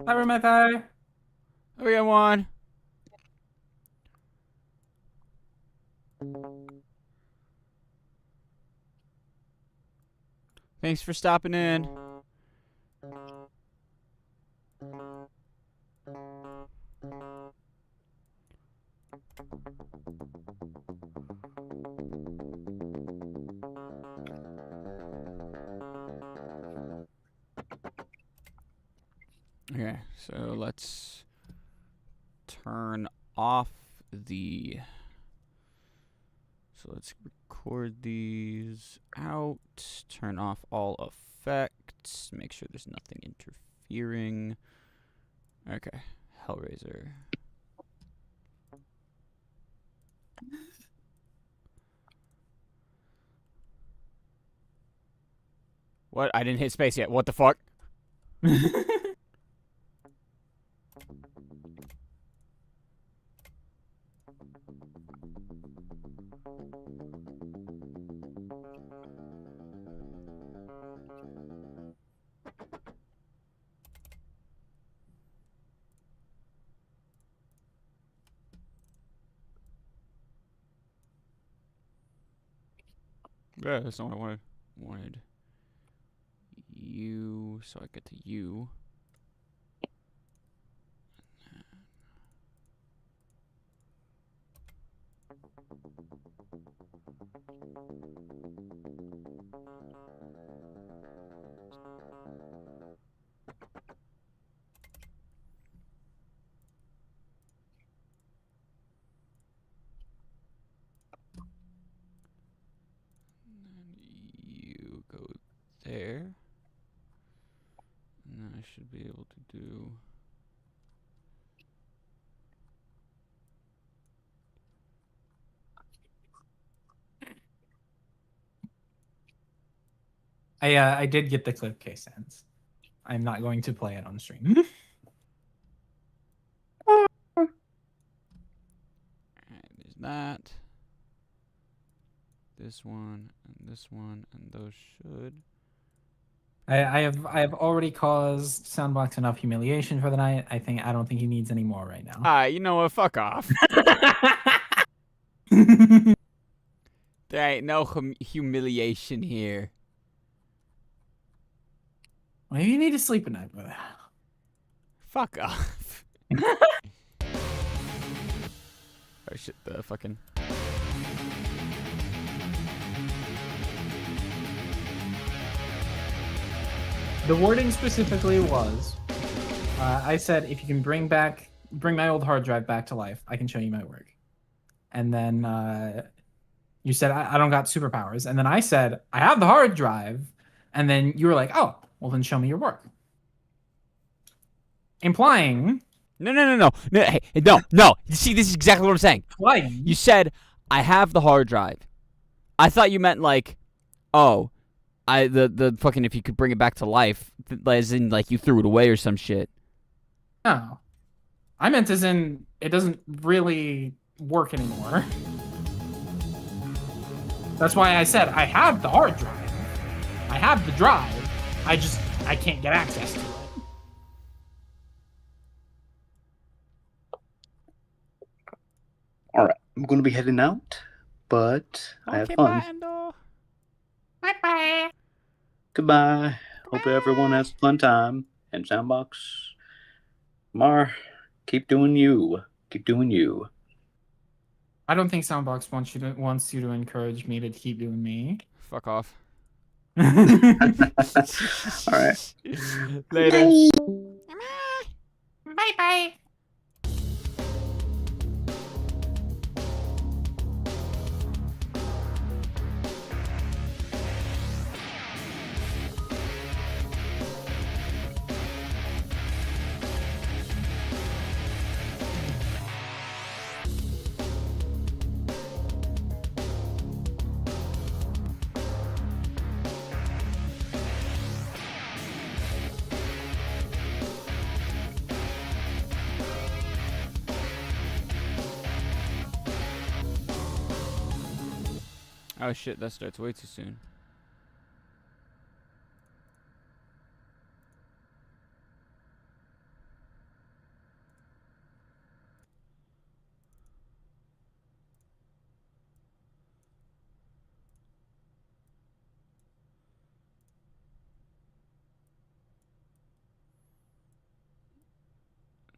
Hi, Remethi. We got one. Thanks for stopping in. Okay, so let's turn off the... So let's record these out, turn off all effects. Make sure there's nothing interfering. Okay, Hellraiser. What? I didn't hit space yet. What the fuck? Yeah, that's not what I wanted. Wanted you, so I get to you. You go there. And then I should be able to do... I did get the clip case ends. I'm not going to play it on stream. Alright, there's that. This one, and those should... I have already caused Soundbox enough humiliation for the night. I don't think he needs any more right now. You know what? Fuck off. There ain't no humiliation here. Maybe you need to sleep at night, brother. Fuck off. Oh shit, the fucking... The wording specifically was, I said, if you can bring my old hard drive back to life, I can show you my work. And then you said, I don't got superpowers. And then I said, I have the hard drive. And then you were like, oh, well then show me your work. Implying... No, hey, no. You see, this is exactly what I'm saying. Why? You said, I have the hard drive. I thought you meant like, oh... the fucking, if you could bring it back to life, as in like you threw it away or some shit. No. I meant as in it doesn't really work anymore. That's why I said I have the hard drive. I have the drive. I can't get access to it. All right, I'm going to be heading out, but I have fun. Bye-bye. Goodbye. Hope everyone has a fun time. And Soundbox, Mar, keep doing you. Keep doing you. I don't think Soundbox wants you to encourage me to keep doing me. Fuck off. All right. Later. Bye-bye. Oh shit, that starts way too soon.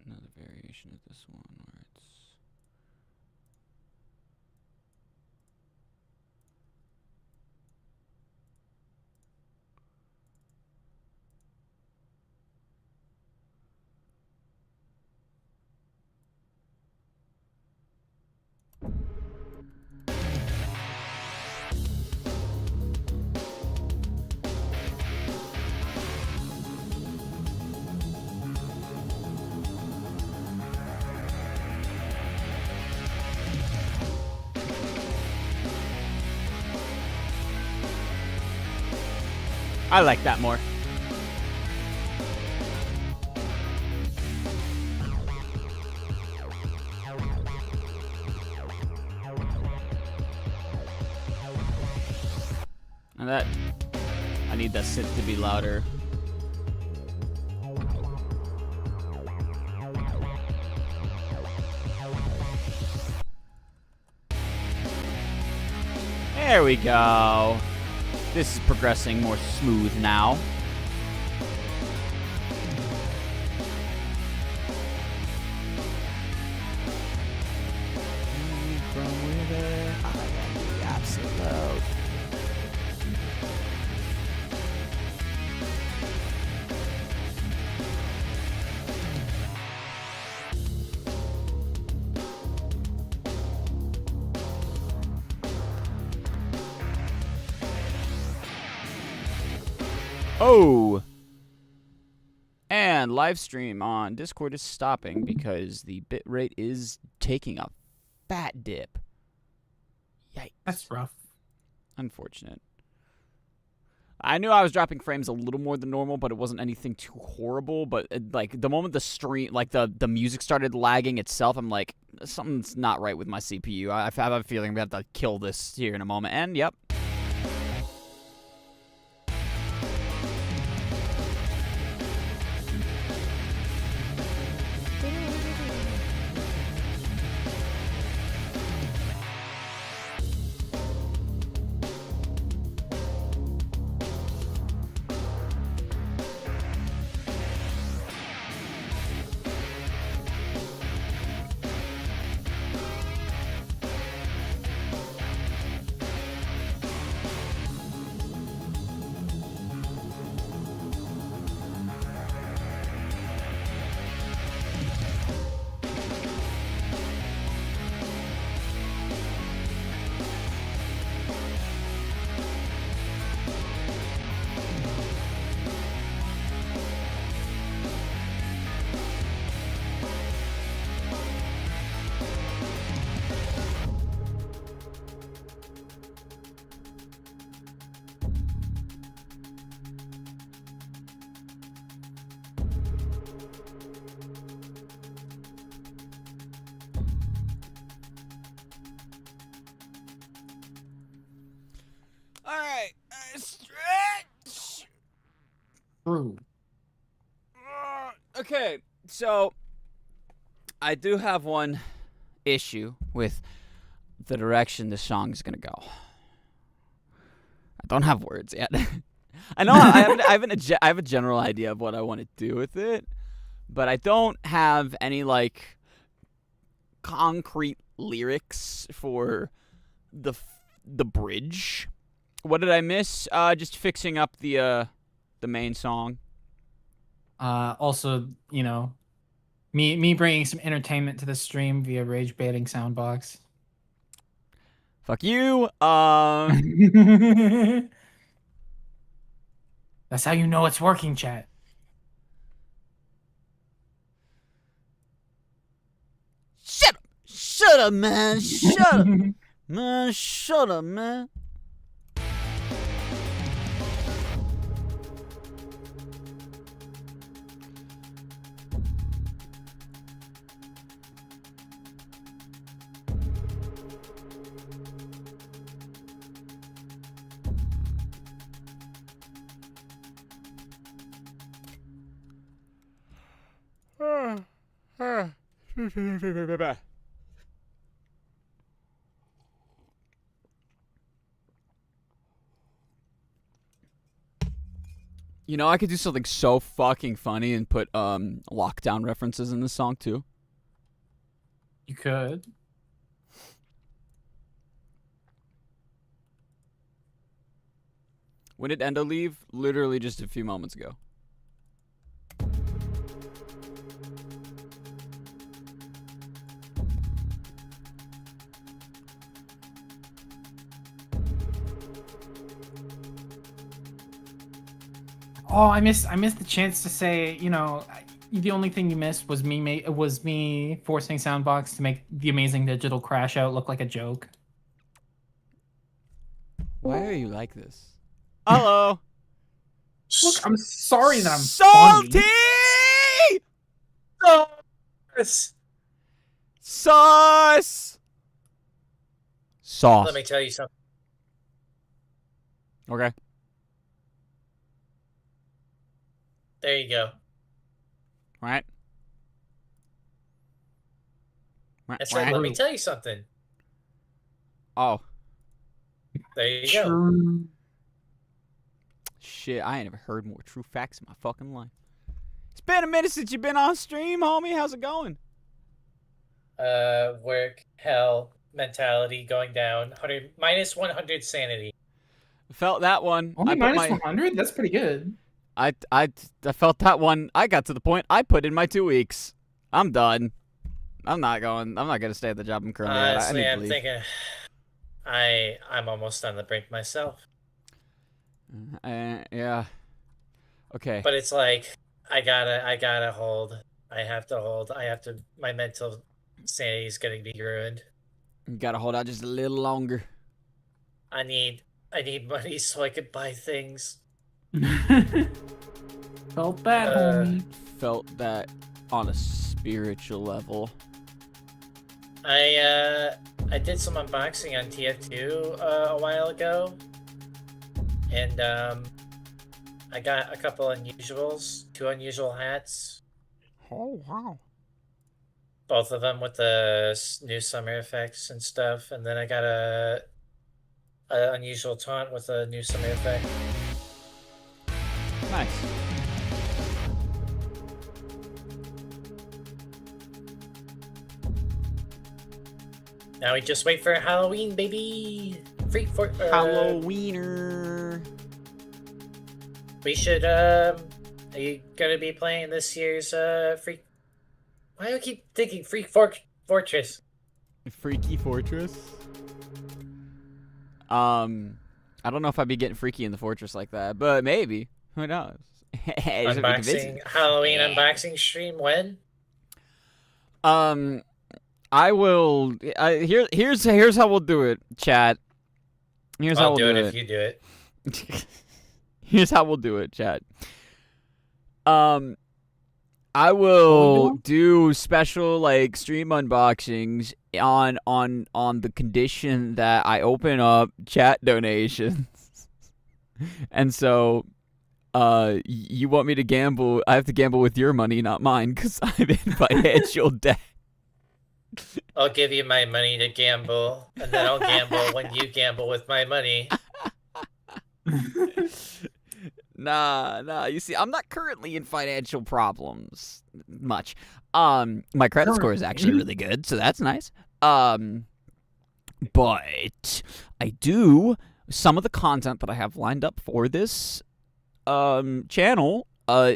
Another variation of this one where it's... I like that more. And that, I need that synth to be louder. There we go. This is progressing more smooth now. From within, I am the absolute. Oh! And live stream on Discord is stopping because the bitrate is taking a fat dip. Yikes. That's rough. Unfortunate. I knew I was dropping frames a little more than normal, but it wasn't anything too horrible. But like the moment the stream, like the music started lagging itself, I'm like, something's not right with my CPU. I have a feeling we have to kill this here in a moment. And yep. Alright, stretch! True. Okay, so I do have one issue with the direction this song is gonna go. I don't have words yet. I know I have a general idea of what I want to do with it, but I don't have any like concrete lyrics for the bridge. What did I miss? Just fixing up the main song. Also, you know, me bringing some entertainment to the stream via rage baiting Soundbox. Fuck you. That's how you know it's working, chat. Shut up, man. Shut up. Man, shut up, man. You know, I could do something so fucking funny and put lockdown references in this song too. You could. When did Endo leave? Literally just a few moments ago. Oh, I missed the chance to say, you know, the only thing you missed was me forcing Soundbox to make the amazing digital crash out look like a joke. Why are you like this? Hello. Look, I'm sorry that I'm Salty! Yes. Sauce. Let me tell you something. Okay. There you go. Right. I said, let me tell you something. Oh. There you go. True. Shit, I ain't never heard more true facts in my fucking life. It's been a minute since you've been on stream, homie. How's it going? Work, hell, mentality going down. Minus 100 sanity. Felt that one. Only I put minus my- 100? That's pretty good. I felt that one. I got to the point. I put in my 2 weeks. I'm done. I'm not gonna stay at the job I'm currently at. I Honestly, need to I'm leave. thinking I'm almost on the brink myself. Yeah. Okay. But it's like I gotta hold. I have to hold. My mental sanity is gonna be ruined. You gotta hold out just a little longer. I need money so I could buy things. Felt that, homie. Felt that on a spiritual level. I did some unboxing on TF2 a while ago, and I got a couple unusuals, 2 unusual hats, Oh wow. both of them with the new summer effects and stuff, and then I got a unusual taunt with a new summer effect. Nice. Now we just wait for Halloween, baby. Halloweener. We should. Are you gonna be playing this year's Freak? Why do I keep thinking Freak Fortress? Freaky Fortress. I don't know if I'd be getting freaky in the fortress like that, but maybe. Who knows? Just be convincing. Halloween unboxing stream when? I will. Here's how we'll do it, chat. Here's how I'll we'll do it if you do it. Here's how we'll do it, chat. I will do special like stream unboxings on the condition that I open up chat donations. And so you want me to gamble? I have to gamble with your money, not mine, because I'm in financial debt. I'll give you my money to gamble, and then I'll gamble when you gamble with my money. Nah. You see, I'm not currently in financial problems much. My credit score is actually really good, so that's nice. But I do some of the content that I have lined up for this channel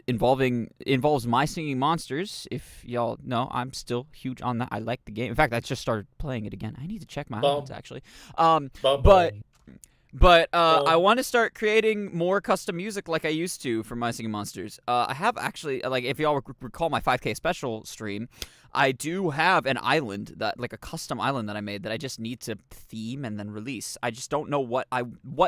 involves my singing monsters. If y'all know, I'm still huge on that. I like the game. In fact, I just started playing it again. I need to check my items actually. But I want to start creating more custom music like I used to for My Singing Monsters. I have actually, like, if y'all recall my 5K special stream, I do have an island, like a custom island that I made that I just need to theme and then release. I just don't know what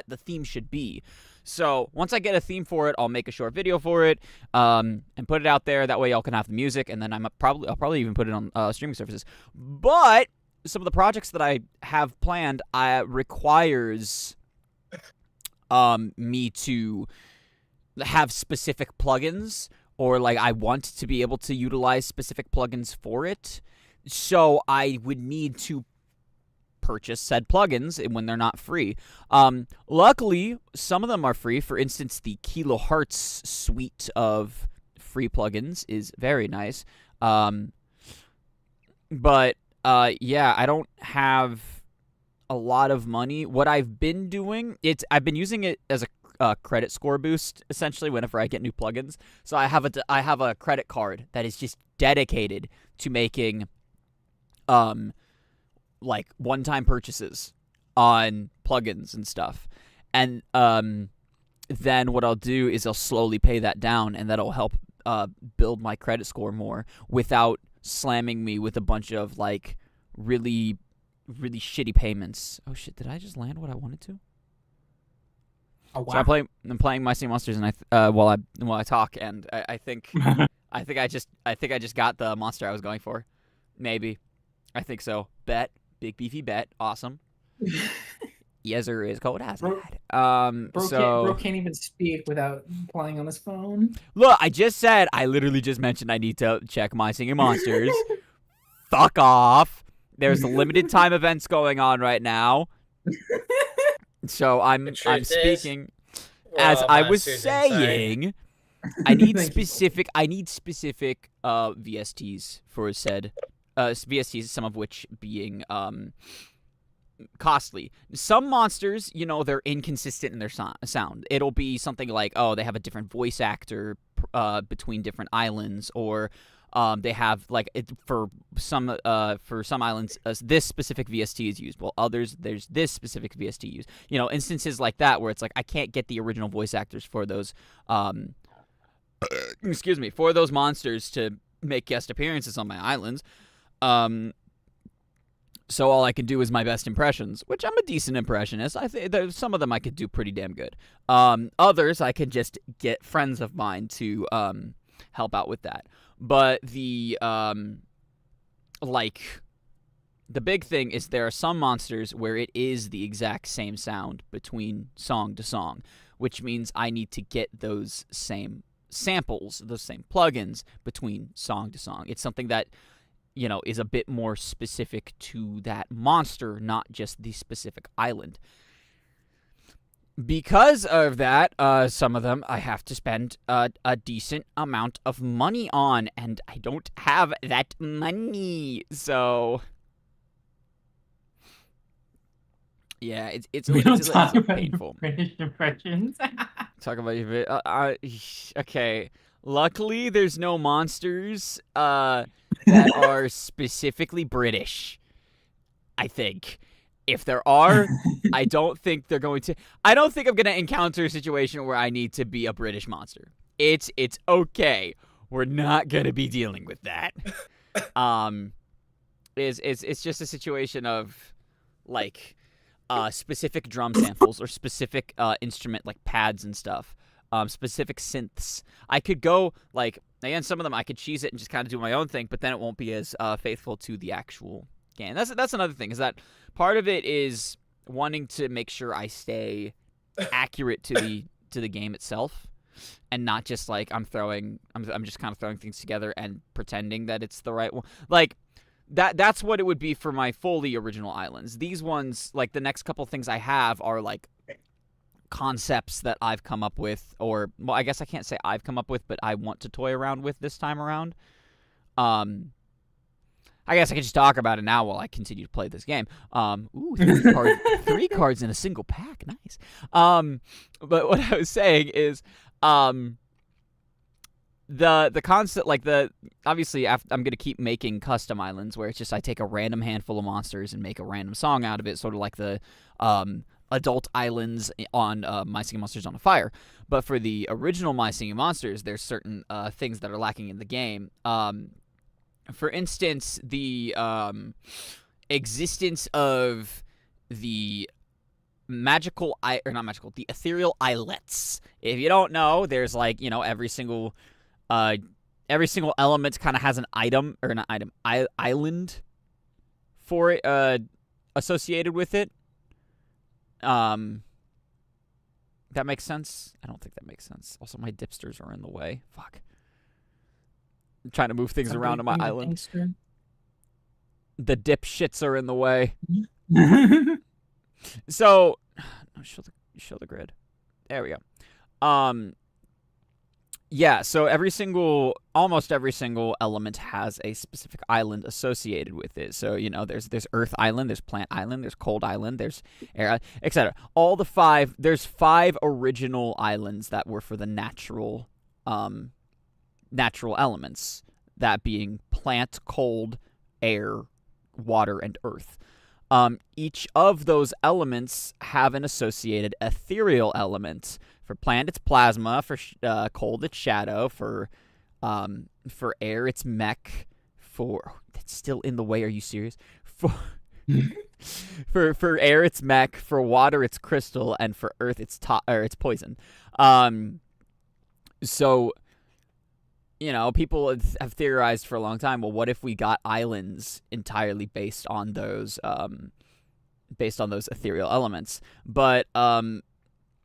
the theme should be. So once I get a theme for it, I'll make a short video for it and put it out there. That way y'all can have the music, and then I'll probably even put it on streaming services. But some of the projects that I have planned requires me to have specific plugins, or like I want to be able to utilize specific plugins for it. So I would need to purchase said plugins when they're not free. Luckily, some of them are free. For instance, the Kilohertz suite of free plugins is very nice. But yeah, I don't have a lot of money. What I've been doing, I've been using it as a credit score boost essentially whenever I get new plugins. So I have a credit card that is just dedicated to making like one-time purchases on plugins and stuff. And then what I'll do is I'll slowly pay that down, and that'll help build my credit score more without slamming me with a bunch of like really shitty payments. Oh shit, did I just land what I wanted to? Oh wow. So I'm playing My Singing Monsters, and while I talk, and I think I think I just got the monster I was going for. Maybe. I think so. Bet. Big beefy bet. Awesome. Yes, there is code as Bro- had. Bro can't even speak without playing on his phone. Look, I literally just mentioned I need to check My Singing Monsters. Fuck off. There's limited time events going on right now. So I'm speaking as I was saying. I need specific VSTs for said VSTs, some of which being costly. Some monsters, they're inconsistent in their sound. It'll be something like, they have a different voice actor between different islands, or they have for some islands this specific VST is used, while others there's this specific VST used. Instances like that where it's like I can't get the original voice actors for those for those monsters to make guest appearances on my islands. So all I can do is my best impressions, which I'm a decent impressionist. I think some of them I could do pretty damn good. Others I could just get friends of mine to help out with that. But the big thing is there are some monsters where it is the exact same sound between song to song, which means I need to get those same samples, those same plugins between song to song. It's something that is a bit more specific to that monster, not just the specific island. Because of that, some of them I have to spend a decent amount of money on, and I don't have that money, so yeah, it's painful. British impressions. Talk about your okay. Luckily, there's no monsters that are specifically British. I think. If there are, I don't think they're going to. I don't think I'm going to encounter a situation where I need to be a British monster. It's okay. We're not going to be dealing with that. It's just a situation of specific drum samples or specific instrument pads and stuff. Specific synths. I could go again, some of them I could cheese it and just kind of do my own thing, but then it won't be as faithful to the actual game. That's another thing, is that part of it is wanting to make sure I stay accurate to the game itself, and not just I'm just kind of throwing things together and pretending that it's the right one. That's what it would be for my fully original islands. These ones, the next couple things I have are concepts that I've come up with, or I guess I can't say I've come up with, but I want to toy around with this time around. I guess I could just talk about it now while I continue to play this game. Ooh, three cards in a single pack, nice. But what I was saying is, the concept, obviously I'm gonna keep making custom islands where it's just I take a random handful of monsters and make a random song out of it, sort of like the adult islands on My Singing Monsters on a Fire. But for the original My Singing Monsters, there's certain things that are lacking in the game. For instance, the existence of the the ethereal islets. If you don't know, there's every single element kind of has an item, or not item, island for it associated with it. That makes sense? I don't think that makes sense. Also, my dipsters are in the way. Fuck. I'm trying to move things around on my island. The dipshits are in the way. So, show the grid. There we go. Yeah, so almost every single element has a specific island associated with it. So, there's Earth Island, there's Plant Island, there's Cold Island, there's Air, etc. There's 5 original islands that were for the natural elements, that being plant, cold, air, water, and earth. Each of those elements have an associated ethereal element. For plant, it's plasma. For cold, it's shadow. For air, it's mech. That's still in the way. Are you serious? For air, it's mech. For water, it's crystal, and for earth, it's it's poison. So, people have theorized for a long time. Well, what if we got islands entirely based on those ethereal elements? But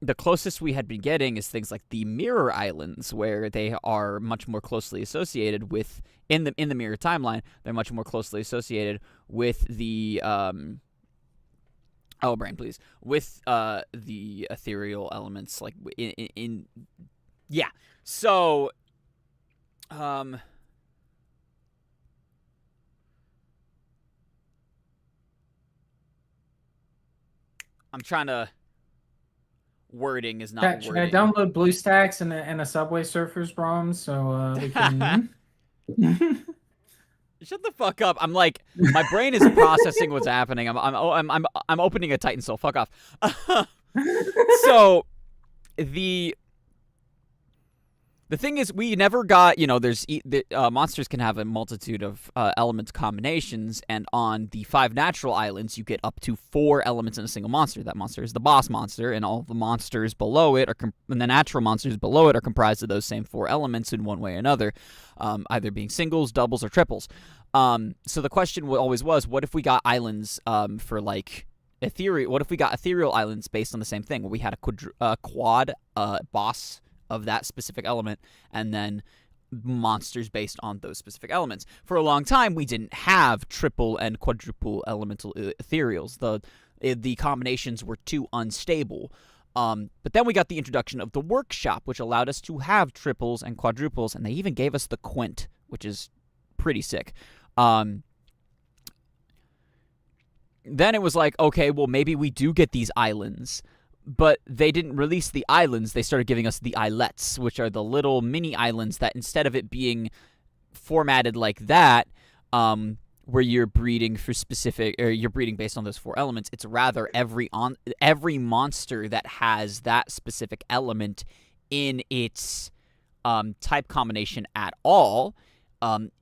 the closest we had been getting is things like the mirror islands, where they are much more closely associated with in the mirror timeline. They're much more closely associated with the brain, please, with the ethereal elements, like in yeah. So, I'm trying to. Wording is not Should wording. I download BlueStacks and a Subway Surfers ROM so we can? Shut the fuck up! I'm like, my brain is processing what's happening. I'm opening a Titan Soul. Fuck off. So, the thing is, we never got, monsters can have a multitude of element combinations, and on the 5 natural islands, you get up to 4 elements in a single monster. That monster is the boss monster, and all the monsters below it, and the natural monsters below it, are comprised of those same 4 elements in one way or another, either being singles, doubles, or triples. So the question always was, what if we got islands for, like, ethereal? What if we got ethereal islands based on the same thing, where we had a quad boss of that specific element, and then monsters based on those specific elements? For a long time, we didn't have triple and quadruple elemental ethereals. The combinations were too unstable. But then we got the introduction of the workshop, which allowed us to have triples and quadruples, and they even gave us the quint, which is pretty sick. Then it was like, okay, well, maybe we do get these islands. But they didn't release the islands. They started giving us the islets, which are the little mini islands that, instead of it being formatted like that, where you're breeding for specific, or you're breeding based on those 4 elements, it's rather every monster that has that specific element in its type combination at all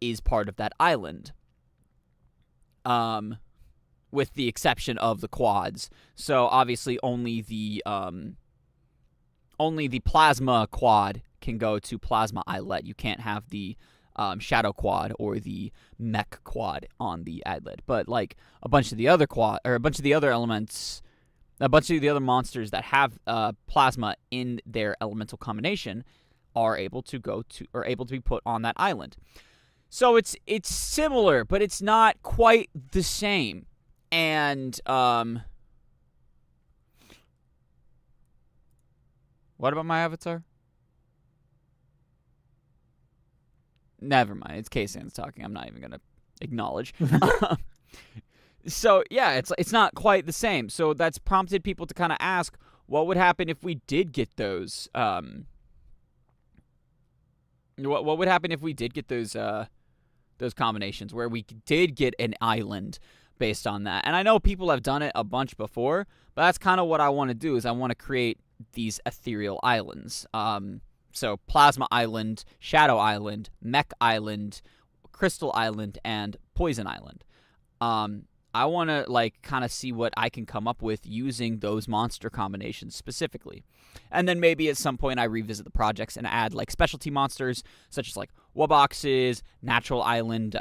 is part of that island. With the exception of the quads. So obviously only the plasma quad can go to plasma islet. You can't have the shadow quad or the mech quad on the islet. But like a bunch of the other elements, a bunch of the other monsters that have plasma in their elemental combination are able to be put on that island. So it's similar, but it's not quite the same. And what about my avatar? Never mind. It's K-Sans talking. I'm not even gonna acknowledge. So yeah, it's not quite the same. So that's prompted people to kind of ask, what would happen if we did get those? What would happen if we did get those combinations where we did get an island based on that? And I know people have done it a bunch before, but that's kind of what I want to do. Is I want to create these ethereal islands. So Plasma Island, Shadow Island, Mech Island, Crystal Island, and Poison Island. I want to kind of see what I can come up with using those monster combinations specifically. And then maybe at some point I revisit the projects and add specialty monsters such as Woboxes, natural island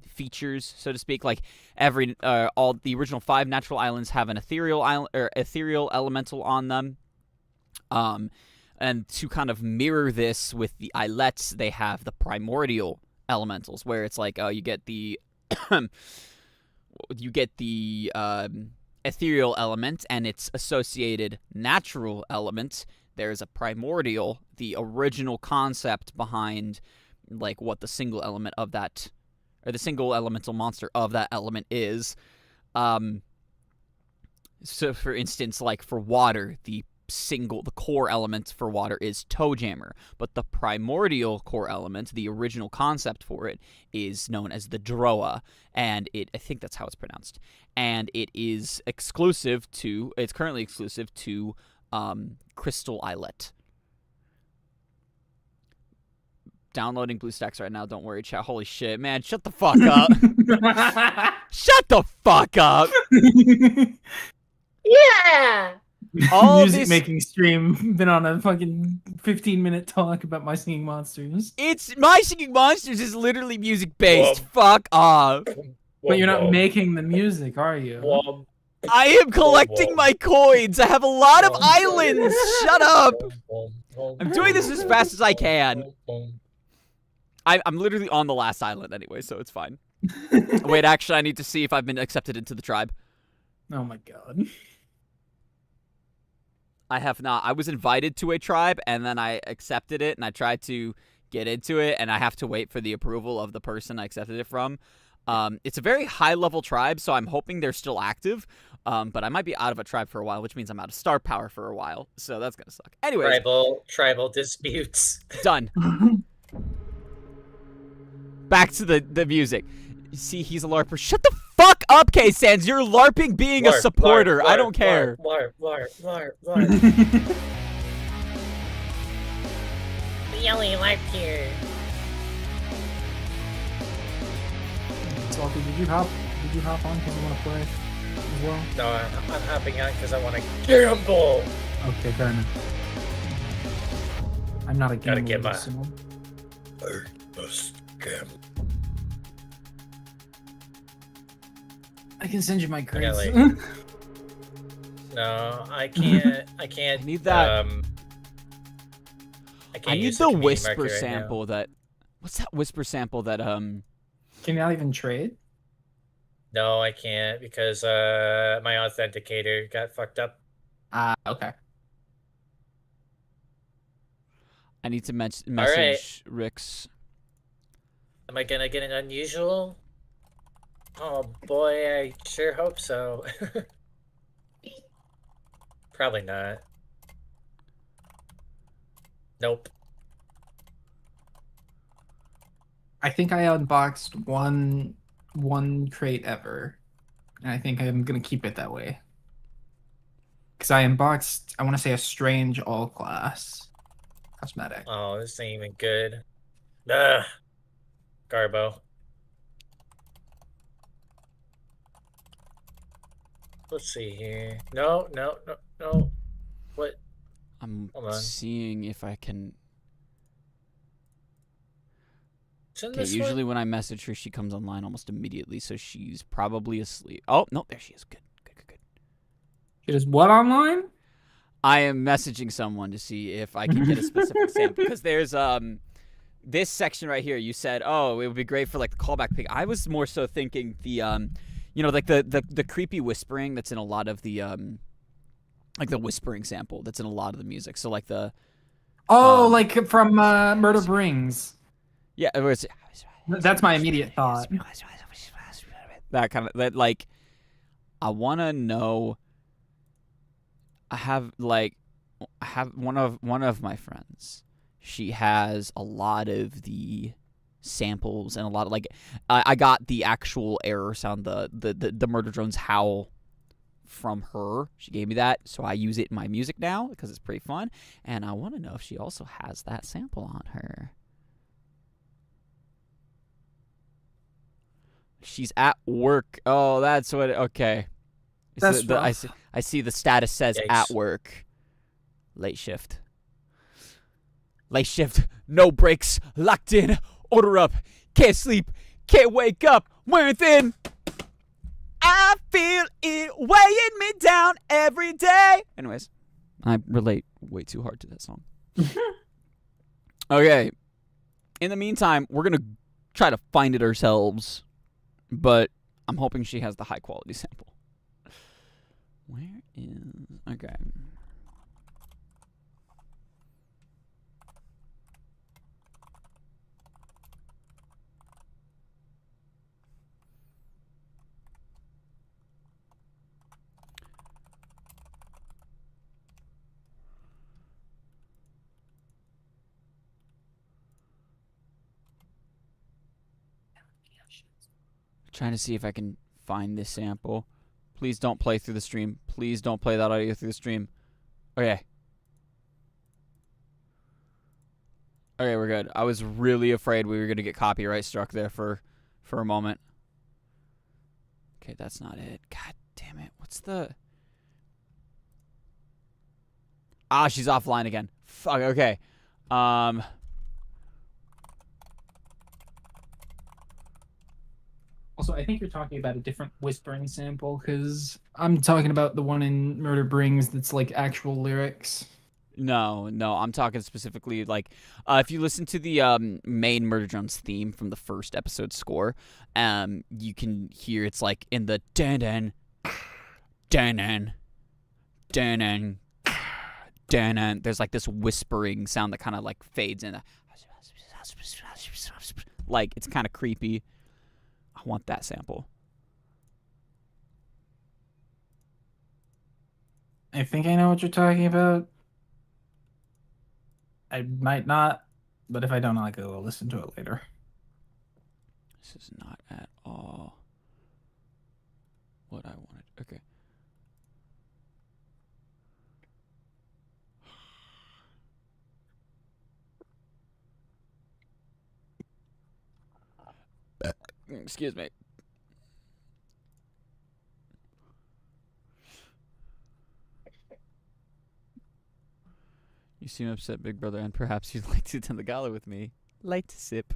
features, so to speak. All the original 5 natural islands have an ethereal island or ethereal elemental on them. And to kind of mirror this with the islets, they have the primordial elementals, where it's you get the ethereal element and its associated natural element. There's a primordial, the original concept behind what the single element of that, or the single elemental monster of that element is. So for instance, for water, the core element for water is Toe Jammer, but the primordial core element, the original concept for it, is known as the Droa, and I think that's how it's pronounced, and it's currently exclusive to Crystal Islet. downloading BlueStacks right now. Don't worry, chat. Holy shit, man! Shut the fuck up. Shut the fuck up. Yeah. All Music this making stream been on a fucking 15-minute talk about my singing monsters. It's My Singing Monsters is literally music based. Whoa. Fuck off. But you're not making the music, are you? Whoa. I am collecting my coins. I have a lot of islands. Shut up. I'm doing this as fast as I can. I'm literally on the last island anyway, so it's fine. Wait, actually, I need to see if I've been accepted into the tribe. Oh my god. I have not. I was invited to a tribe, and then I accepted it, and I tried to get into it, and I have to wait for the approval of the person I accepted it from. It's a very high-level tribe, so I'm hoping they're still active, but I might be out of a tribe for a while, which means I'm out of star power for a while, so that's gonna suck. Anyways, Tribal disputes. done. Back to the music. See, he's a LARPer. Shut the fuck up, K-Sans. You're LARPing being a supporter. I don't care. LARP. The only LARP here. Salty, did you hop on because you want to play as well? No, I'm hopping on because I want to gamble. Okay, fair enough. I'm not a Gotta gambler. get so- I must gamble. I can send you my crates. like- No, I can't. I can't. I need that. I can't I need use the community whisper market right now. sample that... What's that whisper sample that, Can you not even trade? No, I can't because my authenticator got fucked up. Okay. I need to message right. Rix. Am I gonna get an unusual? Oh boy, I sure hope so. Probably not. Nope. I think I unboxed one crate ever, and I think I'm gonna keep it that way. Because I unboxed, I want to say, a strange all class cosmetic. Oh, this ain't even good. Ugh. Garbo. Let's see here. No. What? I'm Hold on. seeing if I can... Isn't Okay, this usually one? when I message her, she comes online almost immediately, so she's probably asleep. Oh, no, there she is. Good. It is what online? I am messaging someone to see if I can get a specific sample, because there's this section right here. You said, oh, it would be great for like the callback pick. I was more so thinking the like the creepy whispering that's in a lot of the like the whispering sample that's in a lot of the music. So like the Like from Murder Brings. yeah, it was, That's my immediate thought. that kind of that like I want to know. I have one of my friends. She has a lot of the samples and a lot of like I got the actual error sound, the murder drone's howl from her. She gave me that, so I use it in my music now because it's pretty fun. And I want to know if she also has that sample on her. She's at work. Oh, that's what. Okay. That's I see the status says Yikes. at work. Late shift. No breaks. Locked in. Order up. Can't sleep. Can't wake up. Wearing thin. I feel it weighing me down every day. Anyways, I relate way too hard to that song. Okay. In the meantime, we're going to try to find it ourselves. But I'm hoping she has the high quality sample. Where is... Okay. Trying to see if I can find this sample. Please don't play through the stream. Please don't play that audio through the stream. Okay. Okay, we're good. I was really afraid we were gonna get copyright struck there for a moment. Okay, that's not it. God damn it. What's the... Ah, she's offline again. Fuck, okay. Also, I think you're talking about a different whispering sample, because I'm talking about the one in Murder Brings that's like actual lyrics. No, I'm talking specifically like if you listen to the main Murder Drones theme from the first episode score, you can hear it's like in the dan dan dan. There's like this whispering sound that kind of like fades in. Like it's kind of creepy. I want that sample. I think I know what you're talking about. I might not, but if I don't, I'll go listen to it later. This is not at all what I wanted. Okay. Excuse me. You seem upset, big brother, and perhaps you'd like to attend the gala with me. Light sip.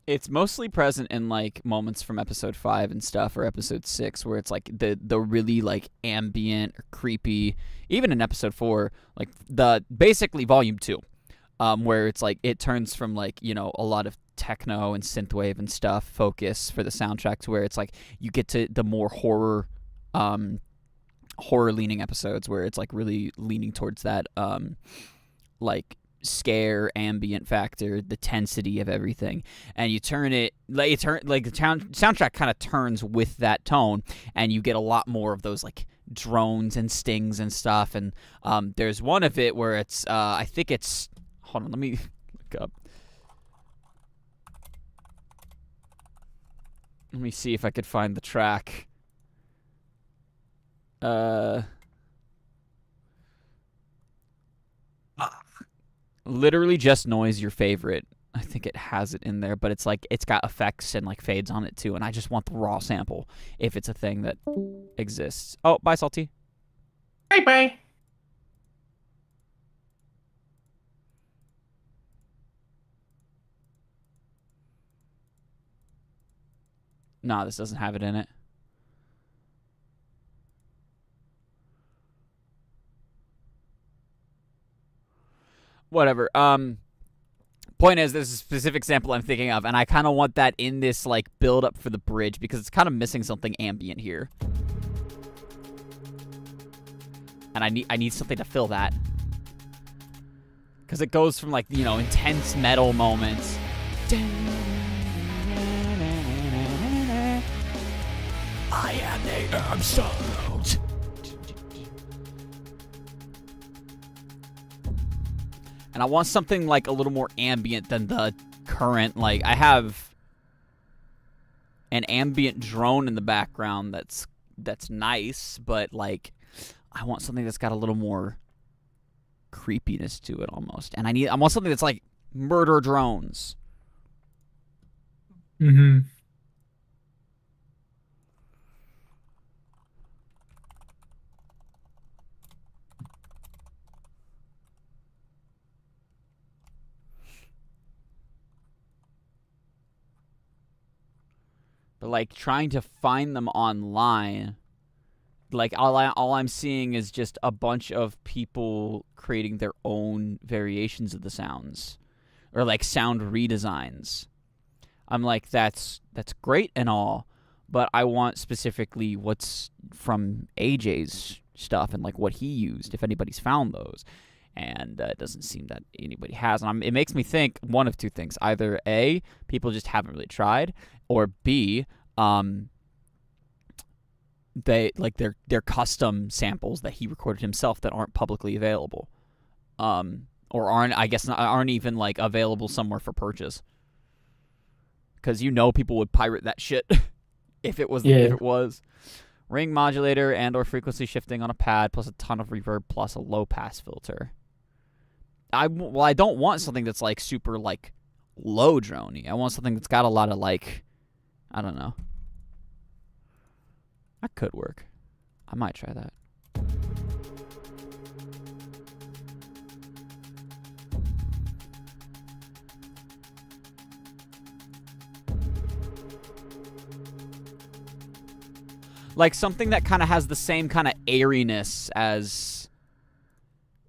It's mostly present in like moments from episode 5 and stuff, or episode 6, where it's like the really like ambient or creepy. Even in episode 4, like the basically volume 2, where it's like it turns from like, you know, a lot of techno and synthwave and stuff focus for the soundtrack to where it's like you get to the more horror leaning episodes where it's like really leaning towards that like scare ambient factor, the tensity of everything, and you turn it like the soundtrack kind of turns with that tone, and you get a lot more of those like drones and stings and stuff. And there's one of it where it's I think it's, hold on, let me look up. Let me see if I could find the track. Literally just noise, your favorite. I think it has it in there, but it's like it's got effects and like fades on it too, and I just want the raw sample if it's a thing that exists. Oh, bye, Salty. Bye. Nah, this doesn't have it in it. Whatever. Point is, there's a specific sample I'm thinking of, and I kind of want that in this like build up for the bridge because it's kind of missing something ambient here, and I need something to fill that because it goes from like, you know, intense metal moments. I am the absolute. And I want something like a little more ambient than the current, like, I have an ambient drone in the background that's nice, but like I want something that's got a little more creepiness to it almost. And I want something that's like murder drones. Mm-hmm. But like trying to find them online, like all I'm seeing is just a bunch of people creating their own variations of the sounds or like sound redesigns. I'm like, that's great and all, but I want specifically what's from AJ's stuff and like what he used, if anybody's found those. And it doesn't seem that anybody has. And it makes me think one of two things. Either A, people just haven't really tried, or B, they like they're custom samples that he recorded himself that aren't publicly available. or aren't even like available somewhere for purchase. Because people would pirate that shit if it was. Ring modulator and or frequency shifting on a pad plus a ton of reverb plus a low pass filter. I don't want something that's like super like low droney. I want something that's got a lot of like, I don't know. That could work. I might try that. Like something that kind of has the same kind of airiness as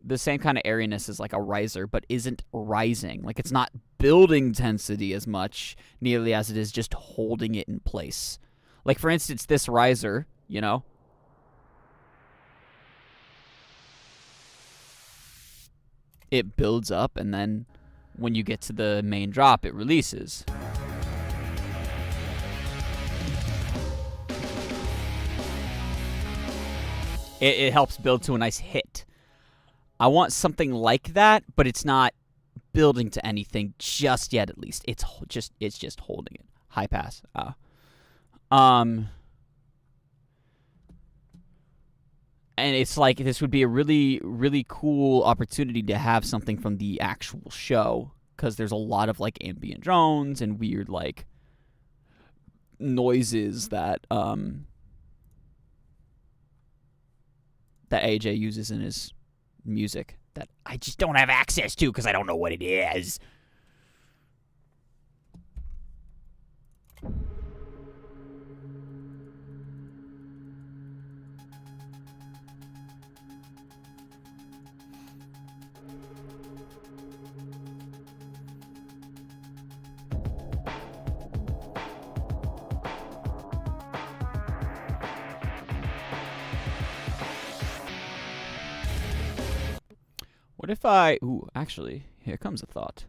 like a riser, but isn't rising. Like it's not building density as much nearly as it is just holding it in place. Like for instance, this riser, it builds up and then when you get to the main drop, it releases. It helps build to a nice hit. I want something like that, but it's not building to anything just yet. At least it's just holding it. High pass. And it's like this would be a really, really cool opportunity to have something from the actual show because there's a lot of like ambient drones and weird like noises that AJ uses in his music that I just don't have access to because I don't know what it is. What if actually, here comes a thought.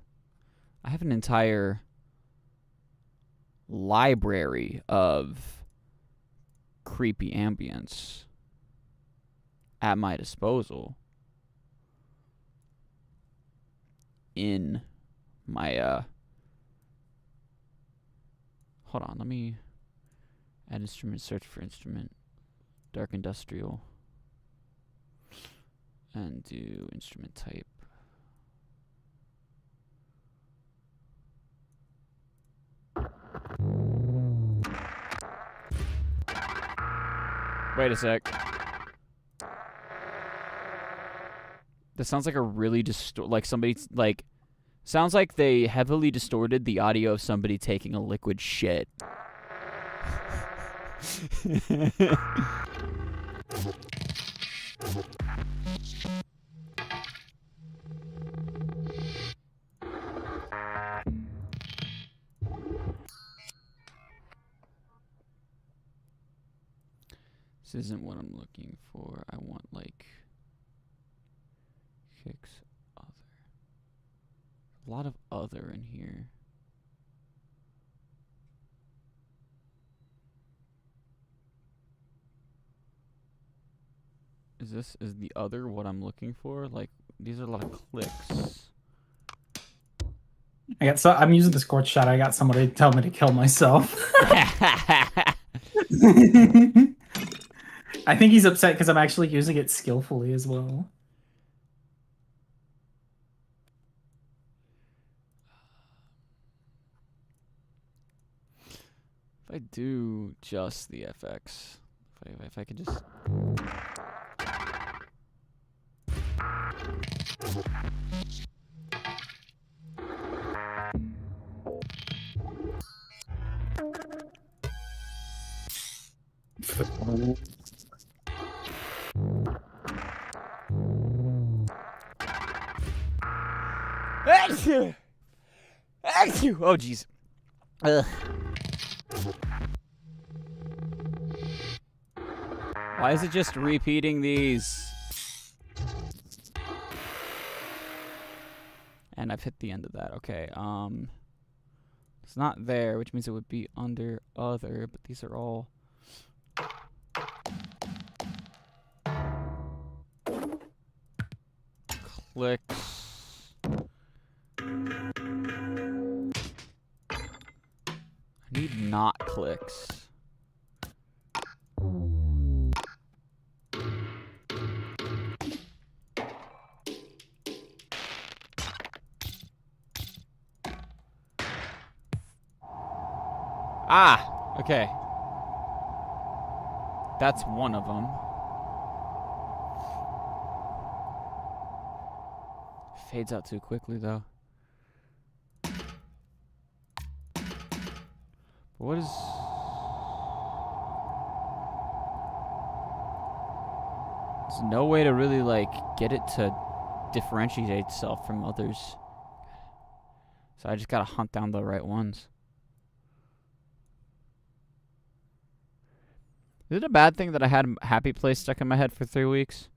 I have an entire library of creepy ambience at my disposal in my, hold on, let me add instrument, search for instrument, dark industrial. And do instrument type. Wait a sec. This sounds like a really sounds like they heavily distorted the audio of somebody taking a liquid shit. This isn't what I'm looking for. I want like kicks other. A lot of other in here. Is the other what I'm looking for? Like these are a lot of clicks. I'm using this court shot. I got somebody tell me to kill myself. I think he's upset because I'm actually using it skillfully as well. If I do just the FX, if I could just... Oh, jeez. Why is it just repeating these? And I've hit the end of that. Okay, it's not there, which means it would be under other, but these are all... clicks. need not clicks. Ah, okay. That's one of them. Fades out too quickly, though. What is... There's no way to really, like, get it to differentiate itself from others. So I just gotta hunt down the right ones. Is it a bad thing that I had Happy Place stuck in my head for 3 weeks?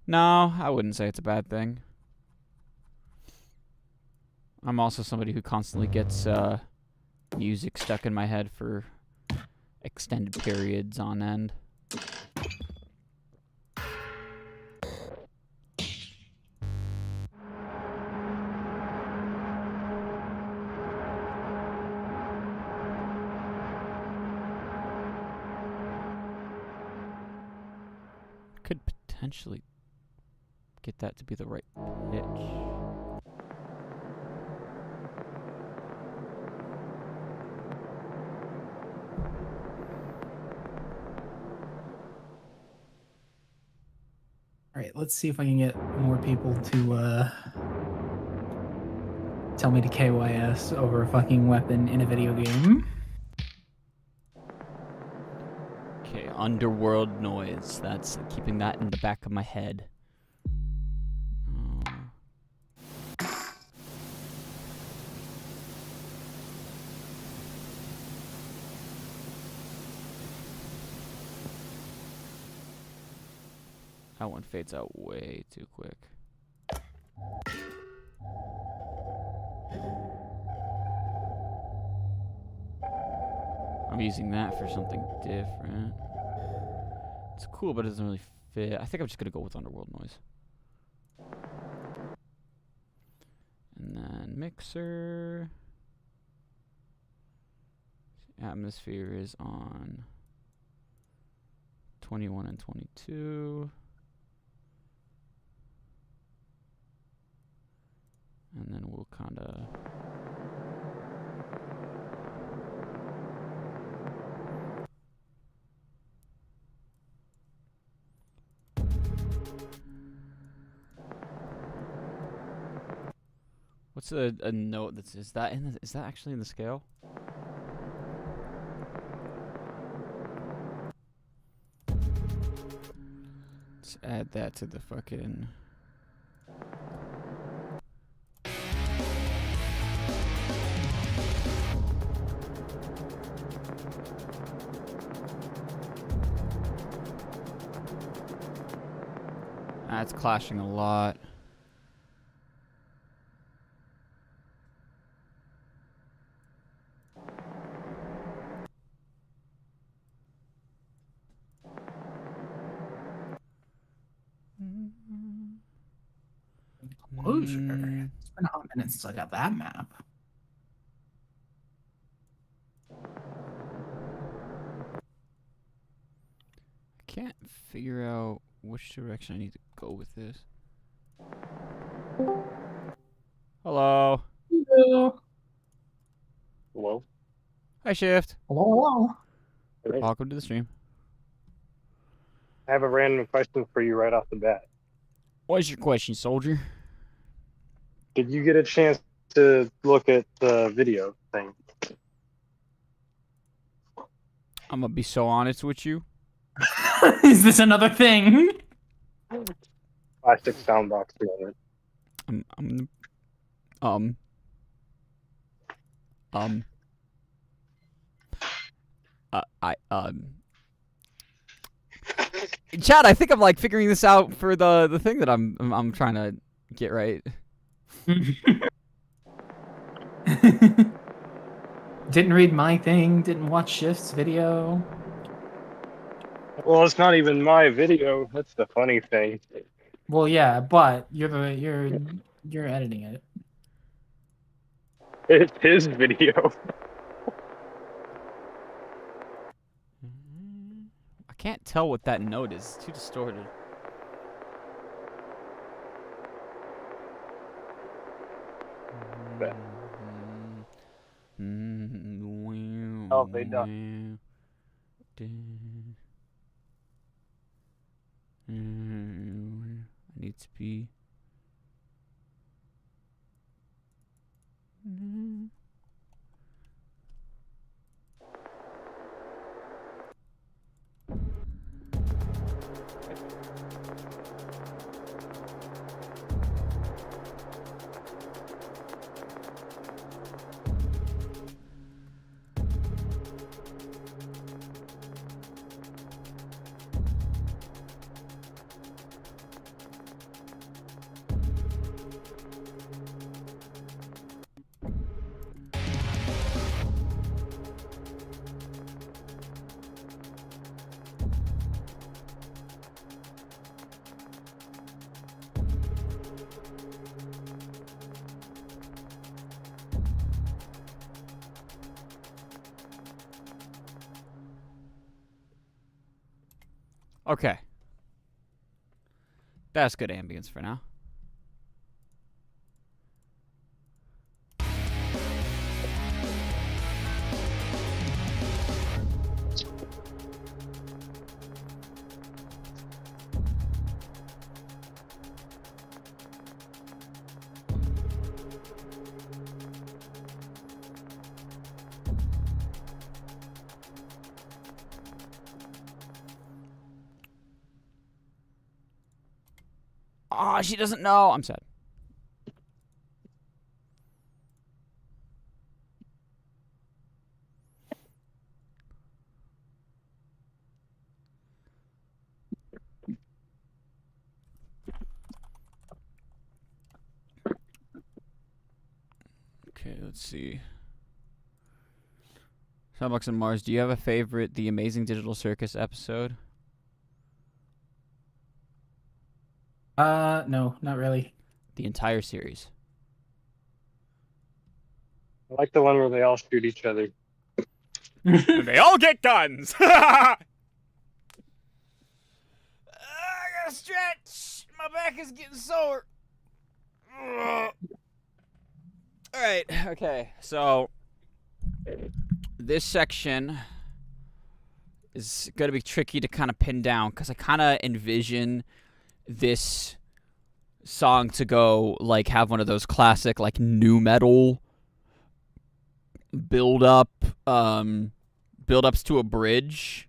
No, I wouldn't say it's a bad thing. I'm also somebody who constantly gets music stuck in my head for extended periods on end. Could potentially get that to be the right pitch. Alright, let's see if I can get more people to tell me to KYS over a fucking weapon in a video game. Okay, underworld noise. That's keeping that in the back of my head. That one fades out way too quick. I'm using that for something different. It's cool, but it doesn't really fit. I think I'm just gonna go with underworld noise. And then mixer. Atmosphere is on 21 and 22. And then we'll kind of... What's a note that's... Is that actually in the scale? Let's add that to the fucking... It's clashing a lot. Closure. It's been a hot minute since I got that map. I can't figure out which direction I need to go with this. Hello. Hello. Hello? Hi, Shift. Hello. Hey, Welcome to the stream. I have a random question for you right off the bat. What's your question, soldier? Did you get a chance to look at the video thing? I'm gonna be so honest with you. Is this another thing? Plastic soundbox moment. Chad, I think I'm like figuring this out for the thing that I'm trying to get right. Didn't read my thing, didn't watch Shift's video. Well, it's not even my video. That's the funny thing. Well, yeah, but you're editing it. It's his video. tell what that note is. It's too distorted. Bet. Oh, they done. I need to be. Okay. That's good ambience for now. Oh, she doesn't know. I'm sad. Okay, let's see. Søundbøx and Mars, do you have a favorite The Amazing Digital Circus episode? No, not really. The entire series. I like the one where they all shoot each other. And they all get guns. I gotta stretch. My back is getting sore. Alright, okay. So, this section is going to be tricky to kind of pin down because I kind of envision this song to go, like, have one of those classic, like, nu metal build-ups to a bridge.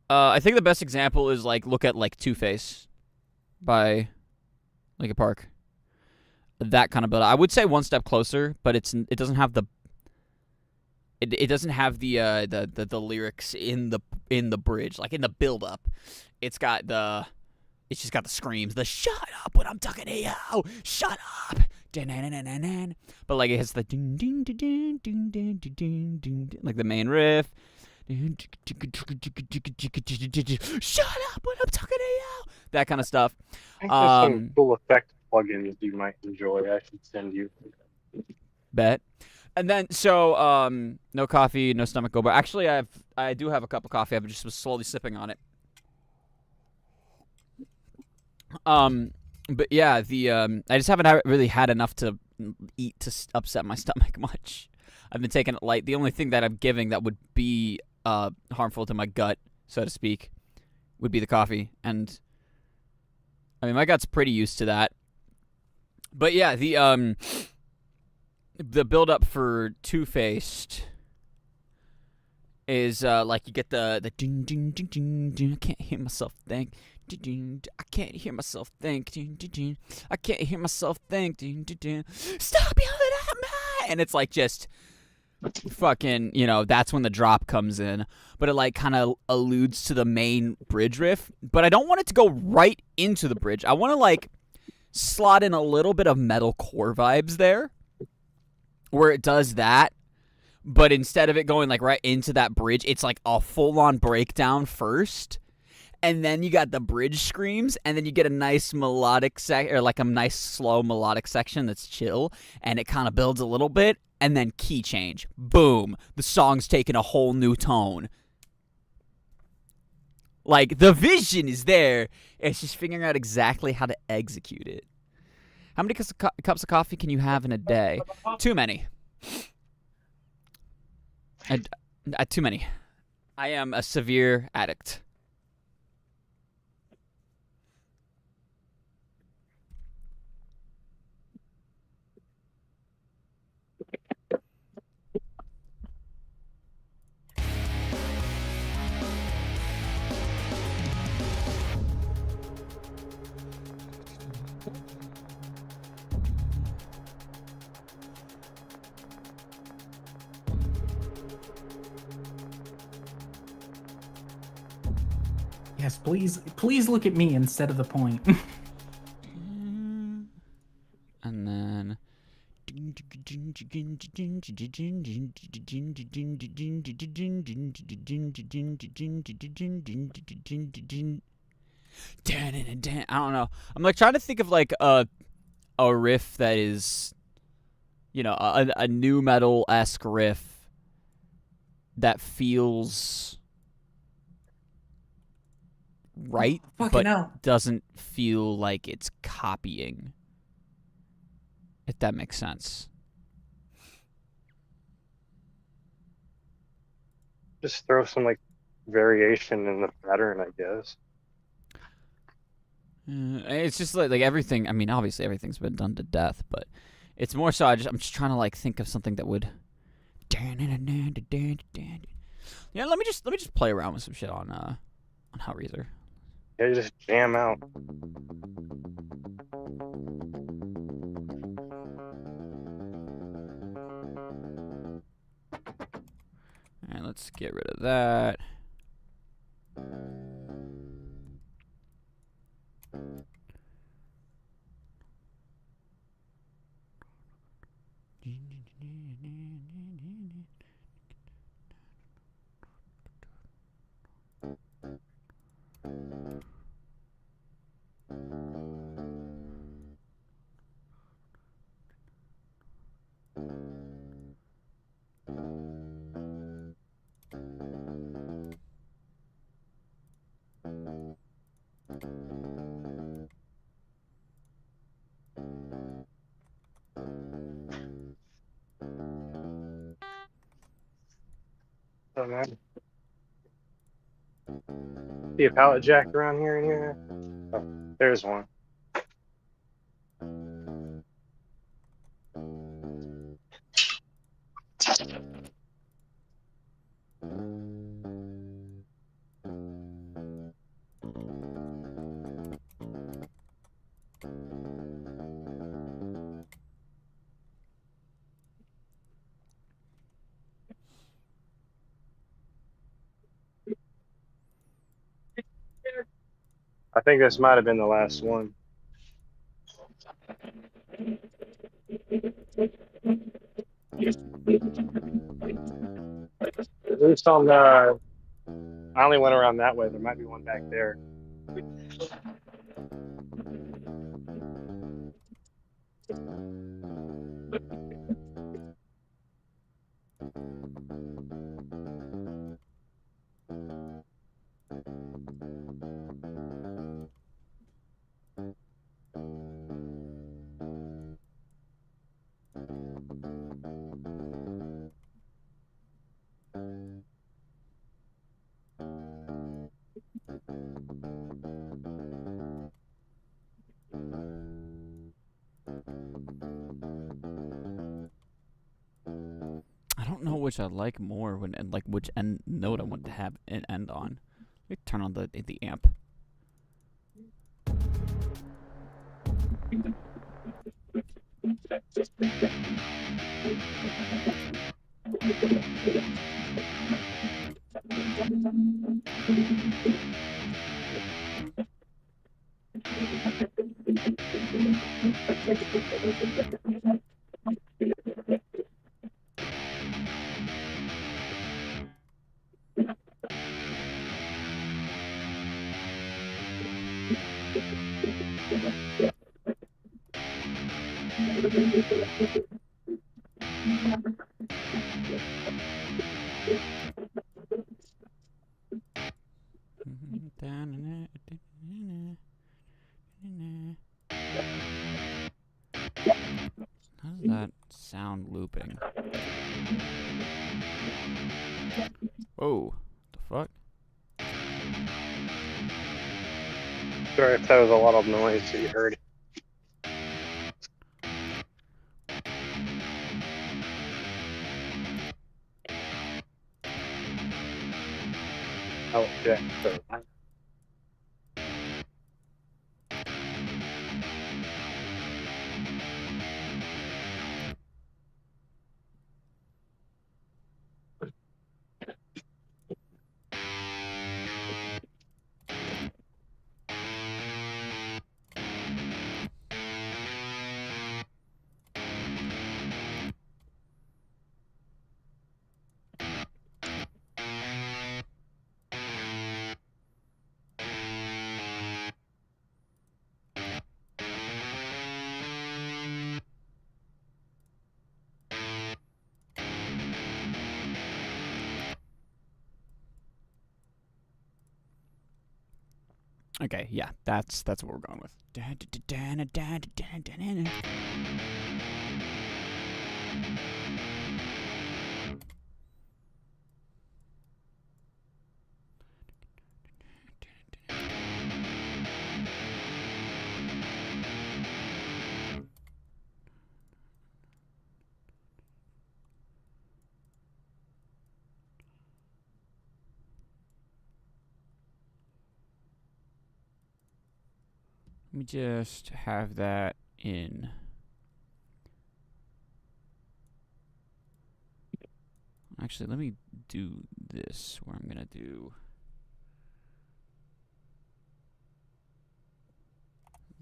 I think the best example is, like, look at, like, Two-Face by Linkin Park. That kind of build. I would say One Step Closer, but it doesn't have the the lyrics in the bridge, like in the build up. It's just got the screams, the shut up when I'm talking to you, shut up. But like it hits the like the main riff. Shut up when I'm talking to you. That kind of stuff. I think there's some cool effect plugins you might enjoy. I should send you. Bet. And then so no coffee, no stomach go. But actually, I do have a cup of coffee. I just was slowly sipping on it. But yeah, I just haven't really had enough to eat to upset my stomach much. I've been taking it light. The only thing that I'm giving that would be harmful to my gut, so to speak, would be the coffee. And I mean, my gut's pretty used to that. But yeah, the build up for Two-Faced is like you get the ding ding ding ding ding. I can't hear myself think. I can't hear myself think. I can't hear myself think. Stop yelling at me! And it's like just fucking, that's when the drop comes in. But it like kind of alludes to the main bridge riff. But I don't want it to go right into the bridge. I want to like slot in a little bit of metalcore vibes there, where it does that. But instead of it going like right into that bridge, it's like a full-on breakdown first. And then you got the bridge screams, and then you get a nice melodic or like a nice slow melodic section that's chill, and it kind of builds a little bit, and then key change. Boom. The song's taking a whole new tone. Like, the vision is there. It's just figuring out exactly how to execute it. How many cups of coffee can you have in a day? Too many. Too many. I am a severe addict. Yes, please look at me instead of the point. And then... I don't know. I'm like trying to think of like a riff that is, you know, a new metal-esque riff that feels right, but doesn't feel like it's copying. If that makes sense. Just throw some like variation in the pattern, I guess. It's just like everything. I mean, obviously everything's been done to death, but it's more so. I'm just trying to like think of something that would. Yeah, let me just play around with some shit on Hellraiser. Yeah, you just jam out. Alright, let's get rid of that. Oh, man. See a pallet jack around here anywhere? Oh, there's one. I think this might have been the last one. At least on the... I only went around that way. There might be one back there. I don't know which I like more when and like which end note I want to have it end on. Let me turn on the amp. How's that sound looping? Whoa, the fuck? Sorry if that was a lot of noise that you heard. Oh, yeah. So, Okay, yeah, that's what we're going with. Let me just have that in. Actually, let me do this, where I'm gonna do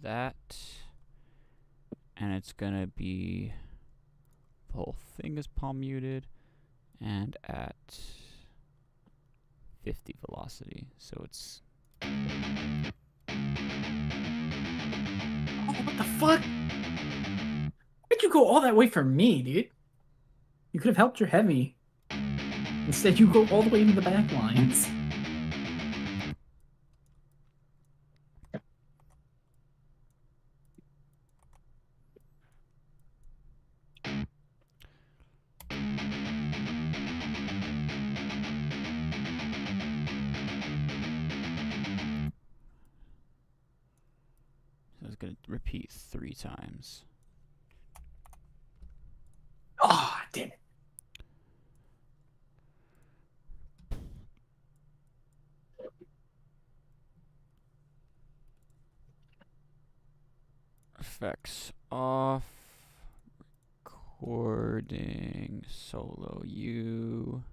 that, and it's gonna be, the whole thing is palm muted, and at 50 velocity, so it's... Oh, what the fuck? Why'd you go all that way for me, dude? You could have helped your heavy. Instead, you go all the way into the back lines. So it's gonna repeat 3 times. Oh, damn it. Effects off. Recording solo U.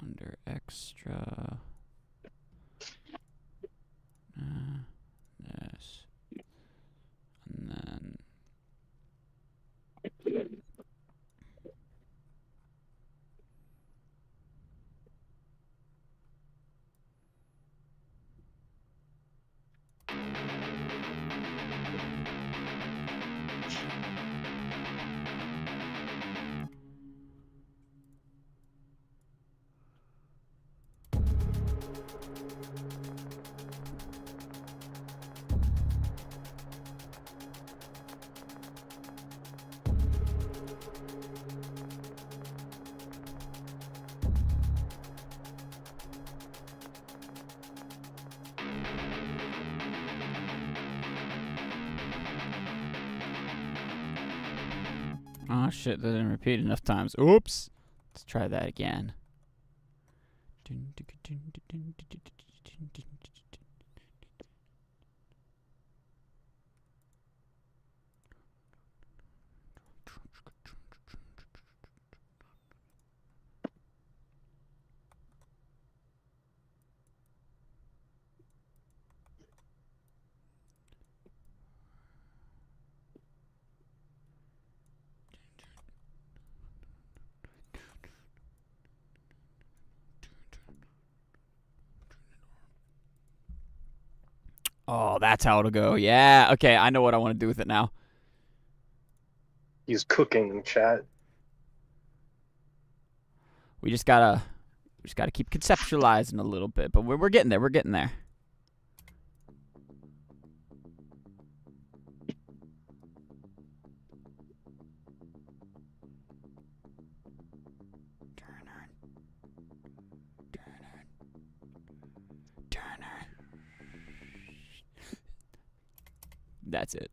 Under extra. Yes. And then oh shit, that didn't repeat enough times. Oops. Let's try that again. Oh, that's how it'll go. Yeah. Okay, I know what I want to do with it now. He's cooking in chat. We just gotta keep conceptualizing a little bit, but we're getting there. We're getting there. Turner. That's it.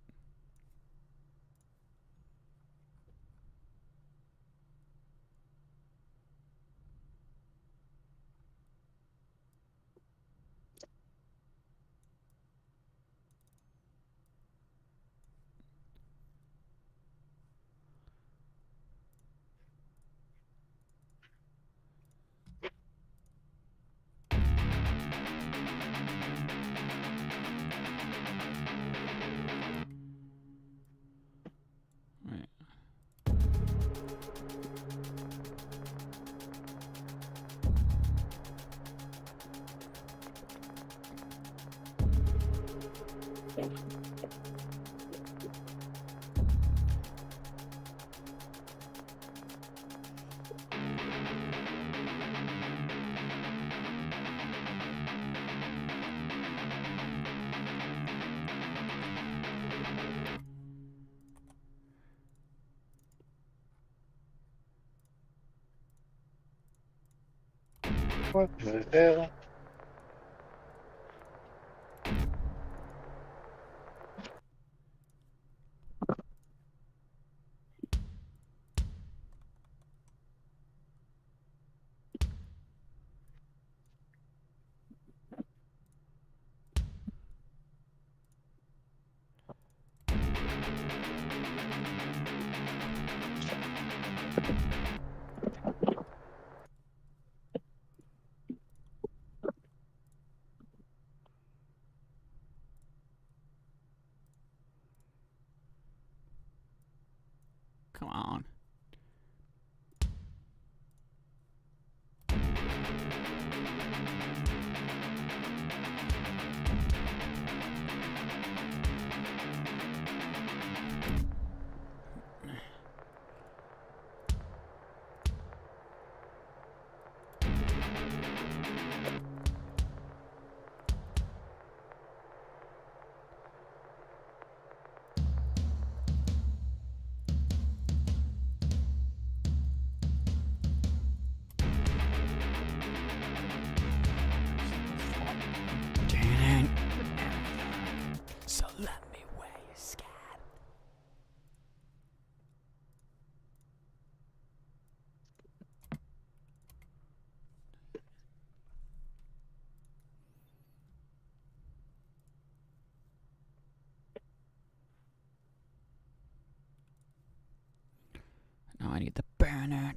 Right. What the hell? Come on. So let me wear your scat. Now I need the burner.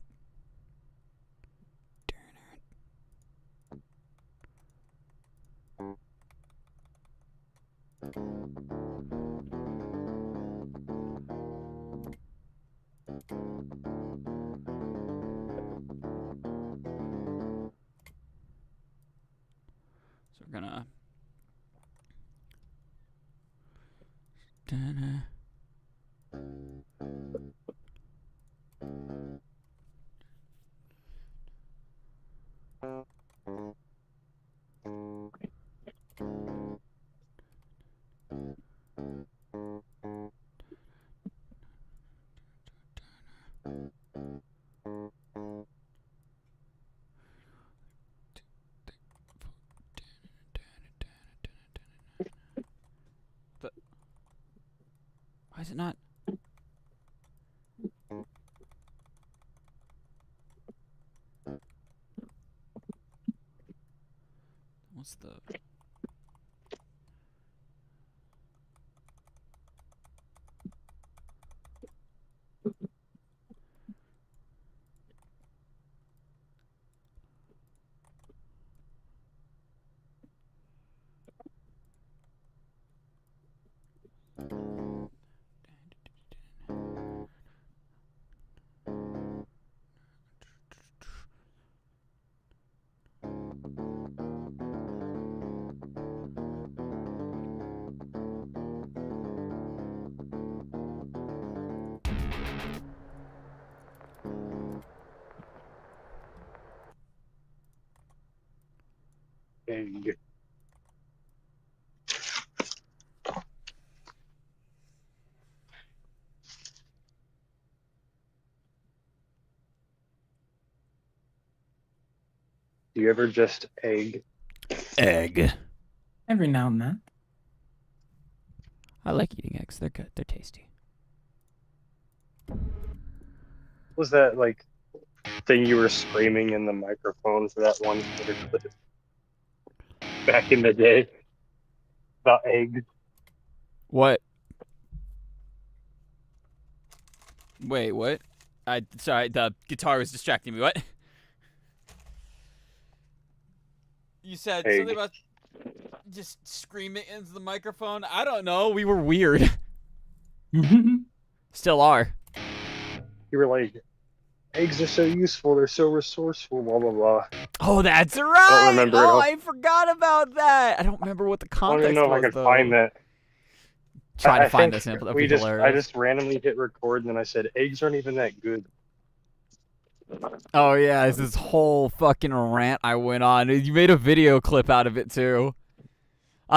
So we're gonna why is it not? What's the... egg. Do you ever just egg? Egg. Every now and then. I like eating eggs. They're good. They're tasty. Was that like thing you were screaming in the microphone for that one Twitter clip back in the day about eggs? What? Wait, what? Sorry, the guitar was distracting me. What? You said Egg. something about just screaming into the microphone? I don't know. We were weird. Still are. You were like, eggs are so useful, they're so resourceful, blah blah blah. Oh, that's right. remember it Oh, all. I forgot about that. I don't remember what the I don't context even know if was, I could though. find that. Try to I find think this sample. That'd we be just I hilarious. just randomly hit record and then I said eggs aren't even that good. Oh yeah, it's this whole fucking rant I went on. You made a video clip out of it too.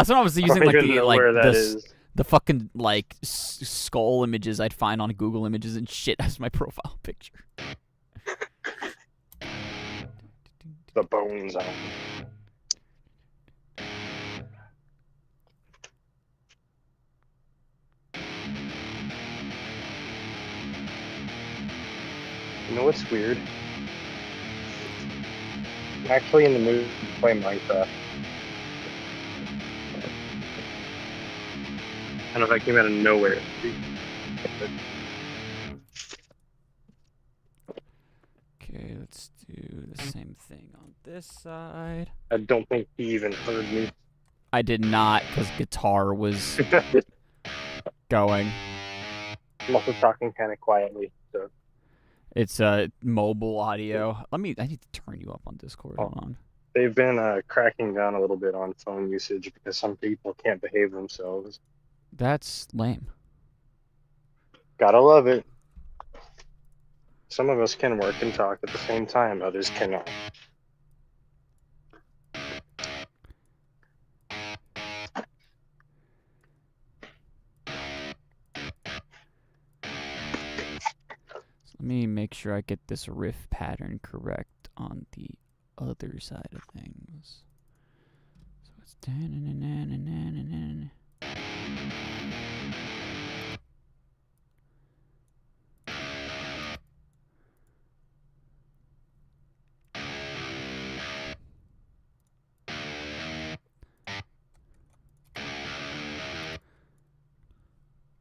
So I was I using don't like even the know like where that this is. the fucking like skull images I'd find on Google Images and shit as my profile picture. The bones on. You know what's weird? I'm actually in the mood to play Minecraft. I don't know if that came out of nowhere. Okay, let's do the same thing on this side. I don't think he even heard me. I did not, because guitar was going. I'm also talking kind of quietly, so It's mobile audio. I need to turn you up on Discord. Hold on. they've been cracking down a little bit on phone usage because some people can't behave themselves. That's lame. Gotta love it. Some of us can work and talk at the same time, others cannot. Let me make sure I get this riff pattern correct on the other side of things. So it's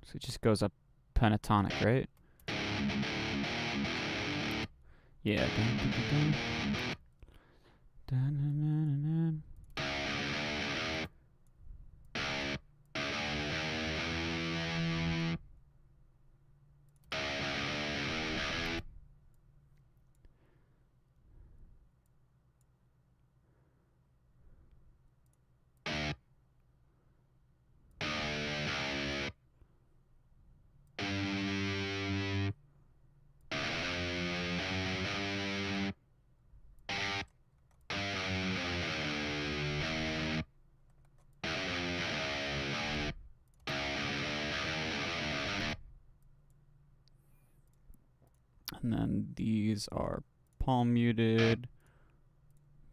so it just goes up pentatonic, right? Yeah. And then these are palm muted,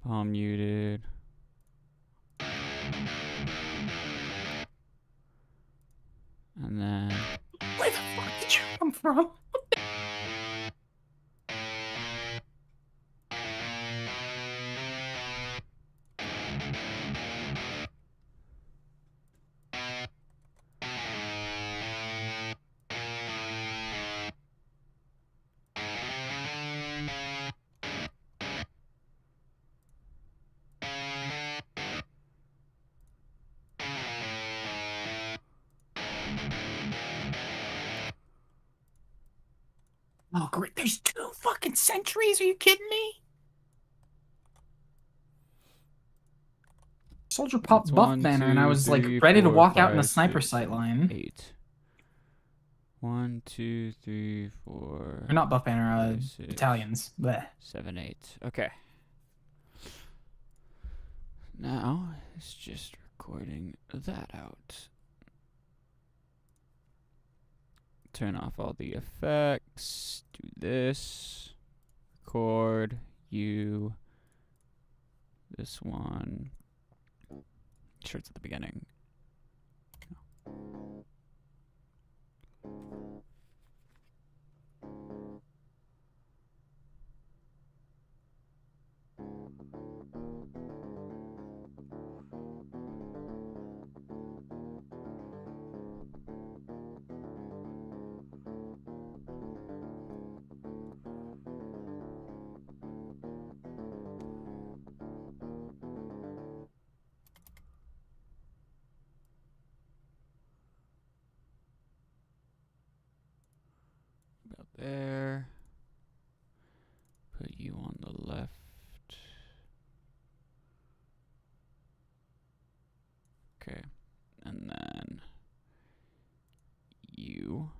palm muted. And then Where the fuck did you come from? Oh, great. There's 2 fucking sentries. Are you kidding me? Soldier popped That's buff 1, banner, and I 2, was like 3, ready to 4, walk out in the 5, sniper 6, sight line. 8. 1, 2, 3, 4. Or not buff banner, 5, 6, battalions. Bleh. 7, 8. Okay. Now it's just recording that out. Turn off all the effects. Do this. Record. You. This one. Sure, it's at the beginning. About there. Put you on the left. Okay. And then you.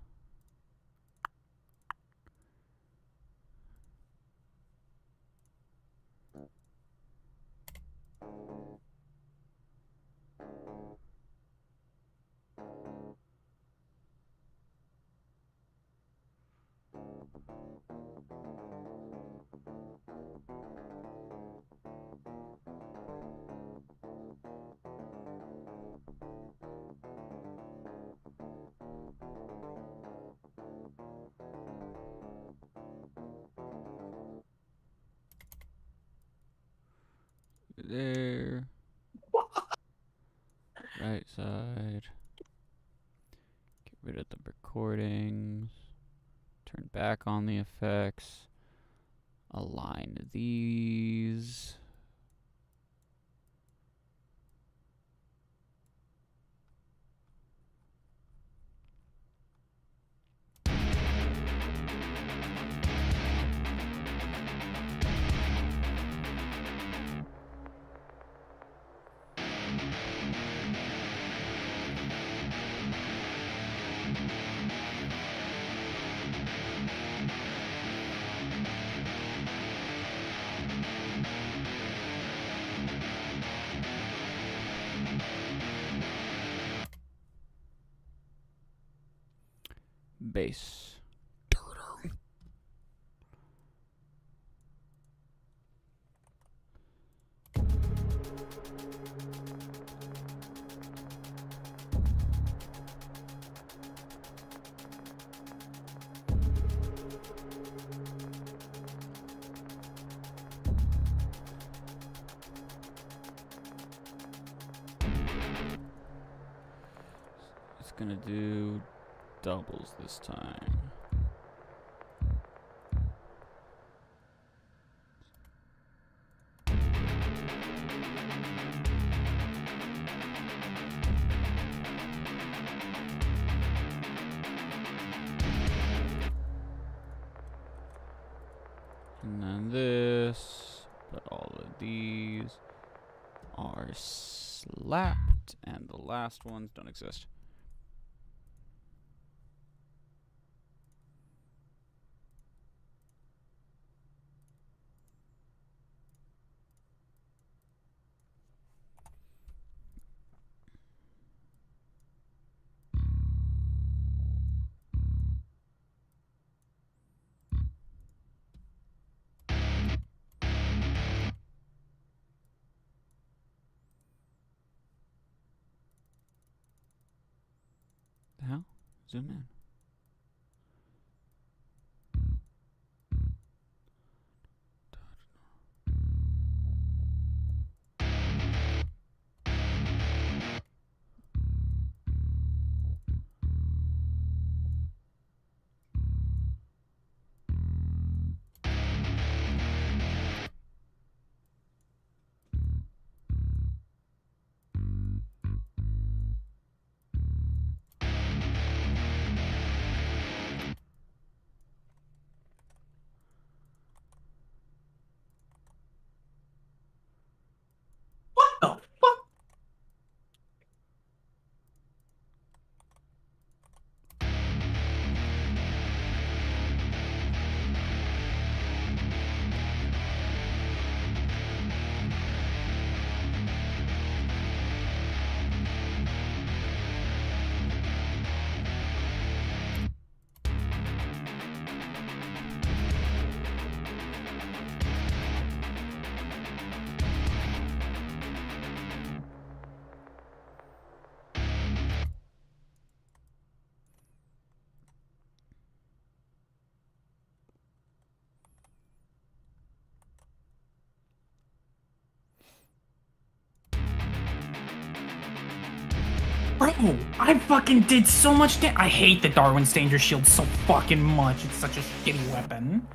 There. Right side. Get rid of the recordings. Turn back on the effects. Align these. Bass. It's gonna do doubles this time. And then this, but all of these are slapped, and the last ones don't exist. The hell? Zoom in. Bro, I fucking did so much damage. I hate the Darwin's Danger Shield so fucking much. It's such a shitty weapon.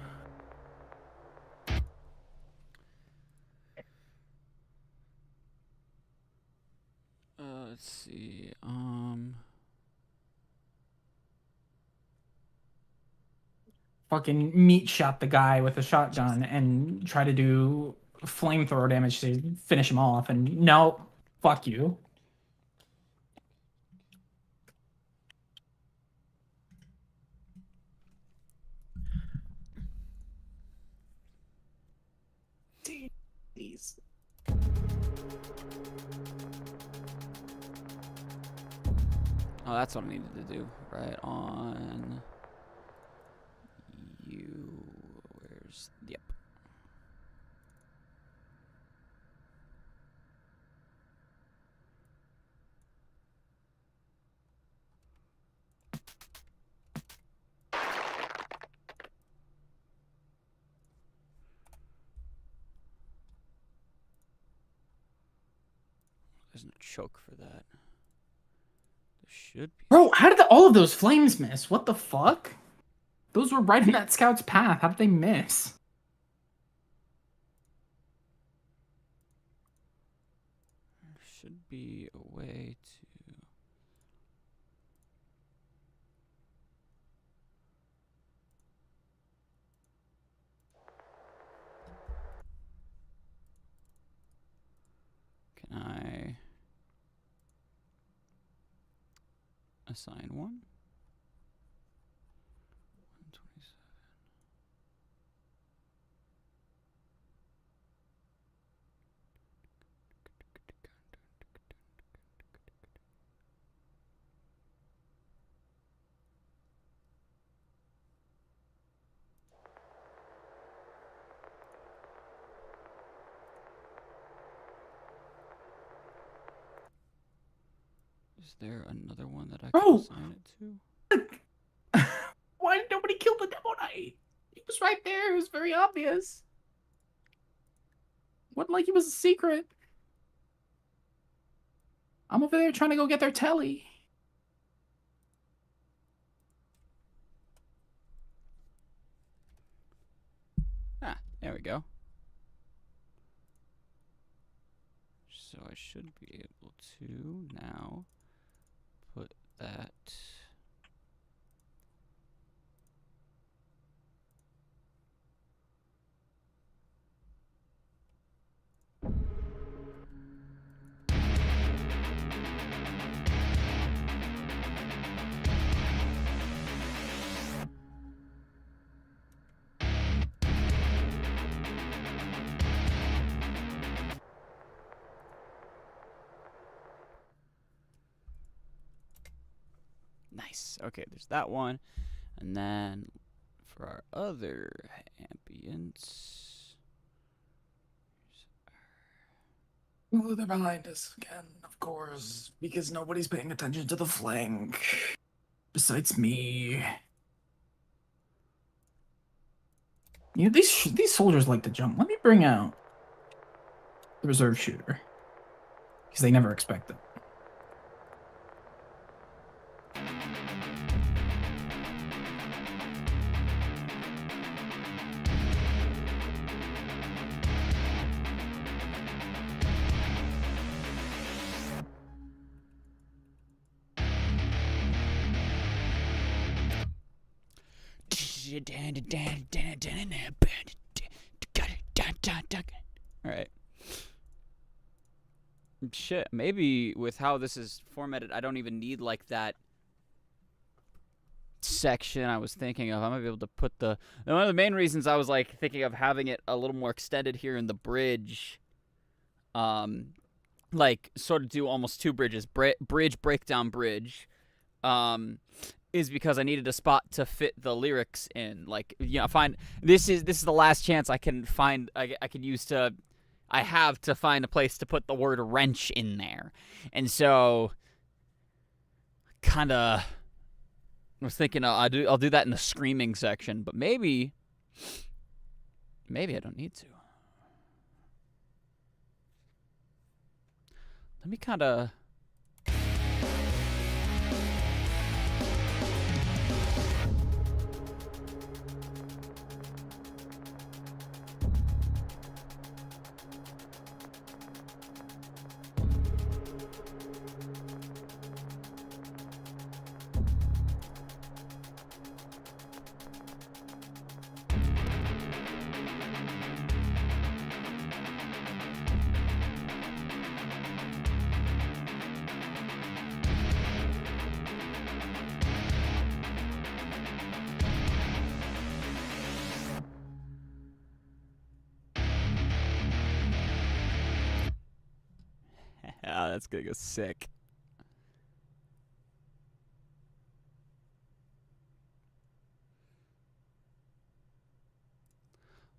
Let's see. Fucking meat shot the guy with a shotgun and try to do flamethrower damage to finish him off. And no, fuck you. Please. Oh, that's what I needed to do. Right on. You. Where's. Yep. There's no choke for that. There should be. Bro, how did all of those flames miss? What the fuck? Those were right in that scout's path. How did they miss? There should be a way to. Can I assign one? 127. Is there another one that I can Bro! assign it to? Why did nobody kill the Demo Knight? He was right there. It was very obvious. Wasn't like he was a secret. I'm over there trying to go get their telly. Ah, there we go. So I should be able to now put that. Nice. Okay, there's that one. And then for our other ambience. Oh, they're behind us again, of course, because nobody's paying attention to the flank. Besides me. You know, these soldiers like to jump. Let me bring out the reserve shooter. Because they never expect it. Alright. Shit, maybe with how this is formatted, I don't even need like that section I was thinking of. I might be able to put the... One of the main reasons I was like thinking of having it a little more extended here in the bridge, like sort of do almost two bridges, bridge, breakdown, bridge, is because I needed a spot to fit the lyrics in. Like, you know, find this is the last chance I can find. I can use to. I have to find a place to put the word wrench in there, and so kind of I was thinking I'll do that in the screaming section, but maybe I don't need to. Let me kind of. That's gonna go sick.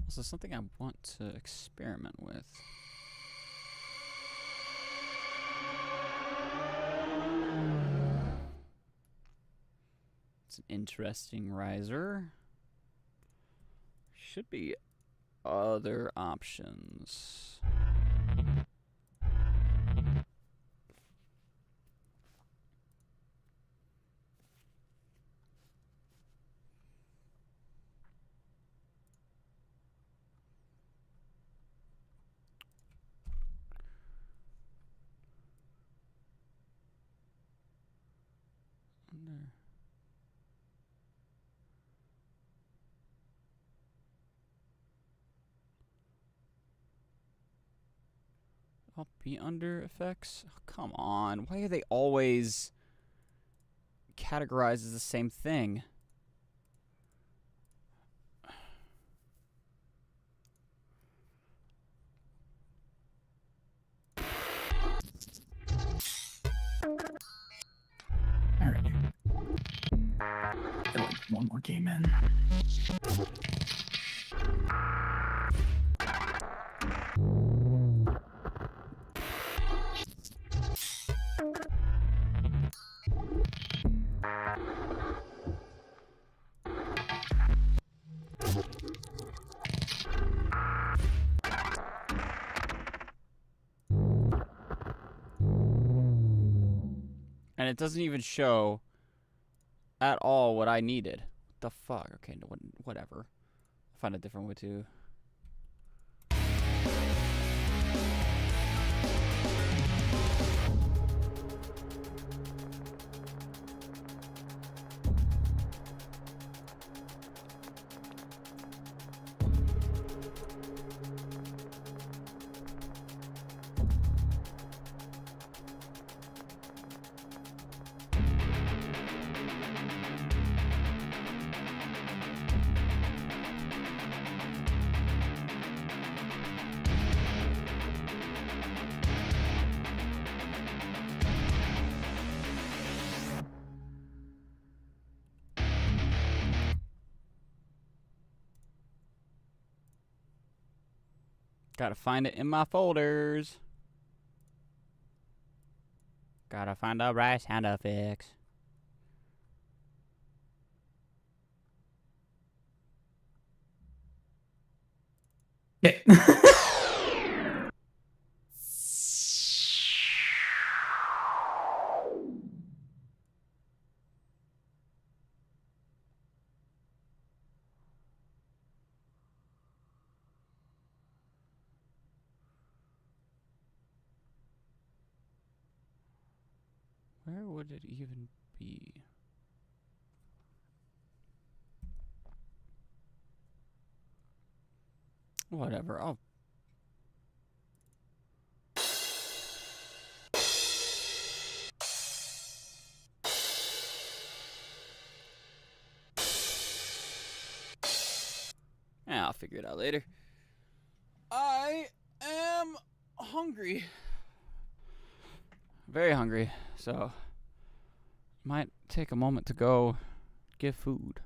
Also, something I want to experiment with. It's an interesting riser. Should be other options. Under. I'll be under effects. Oh, come on. Why are they always categorized as the same thing? Alright. Get like one more game in. And it doesn't even show at all what I needed. What the fuck? Okay, no, whatever. I'll find a different way to. Gotta find it in my folders. Gotta find the right sound effects. Okay. Where would it even be? Whatever. I'll. Yeah, I'll figure it out later. I am hungry. Very hungry, so might take a moment to go get food.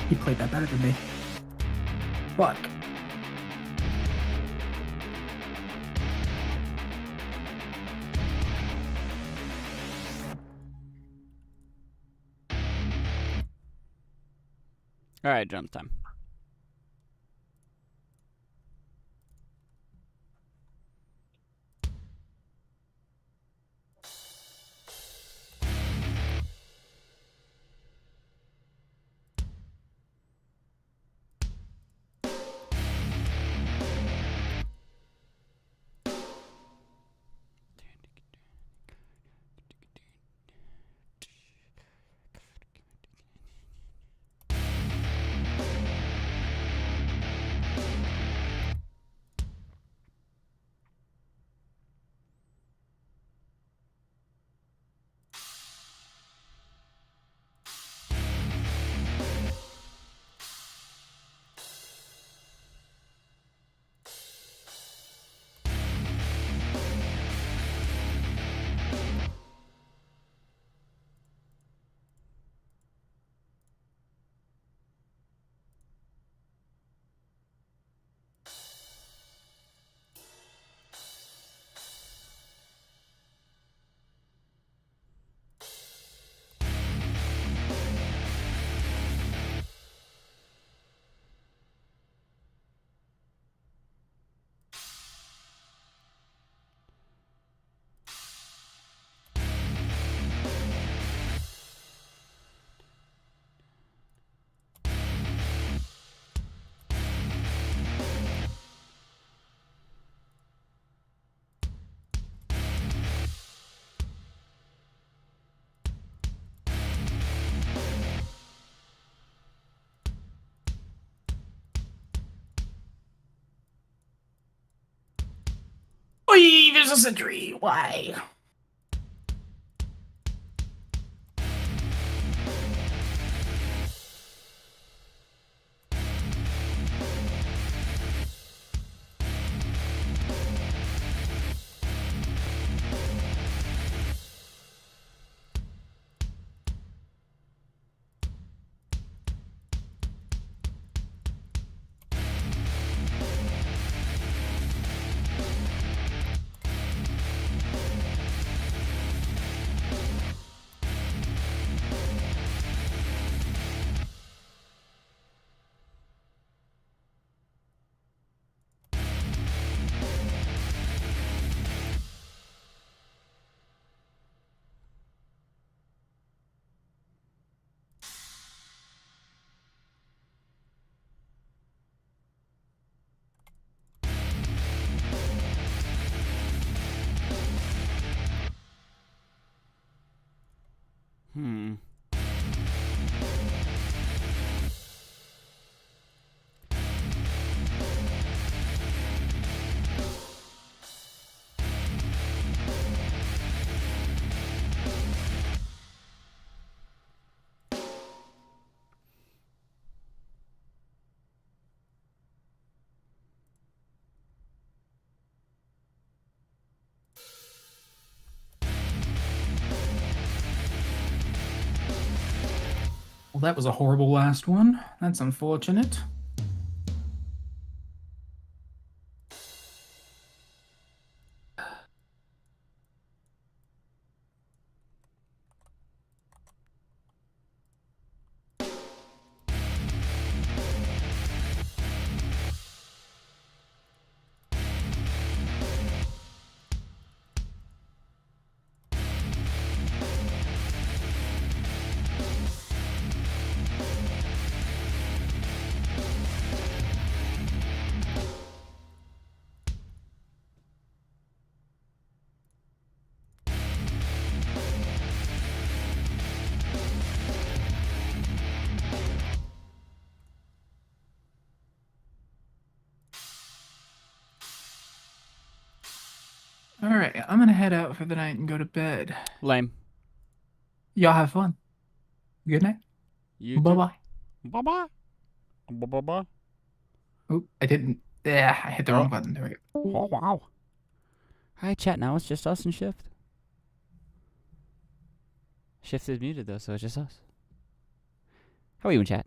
He played that better than me. Fuck. All right, drums time. Oi, there's a sentry. Why? Well, that was a horrible last one. That's unfortunate. All right, I'm gonna head out for the night and go to bed. Lame. Y'all have fun. Good night. You Bye bye. Bye bye. Bye bye. Oh, I didn't. Yeah, I hit the wrong button. There we go. Oh wow. Hi chat. Now it's just us and Shift. Shift is muted though, so it's just us. How are you in chat?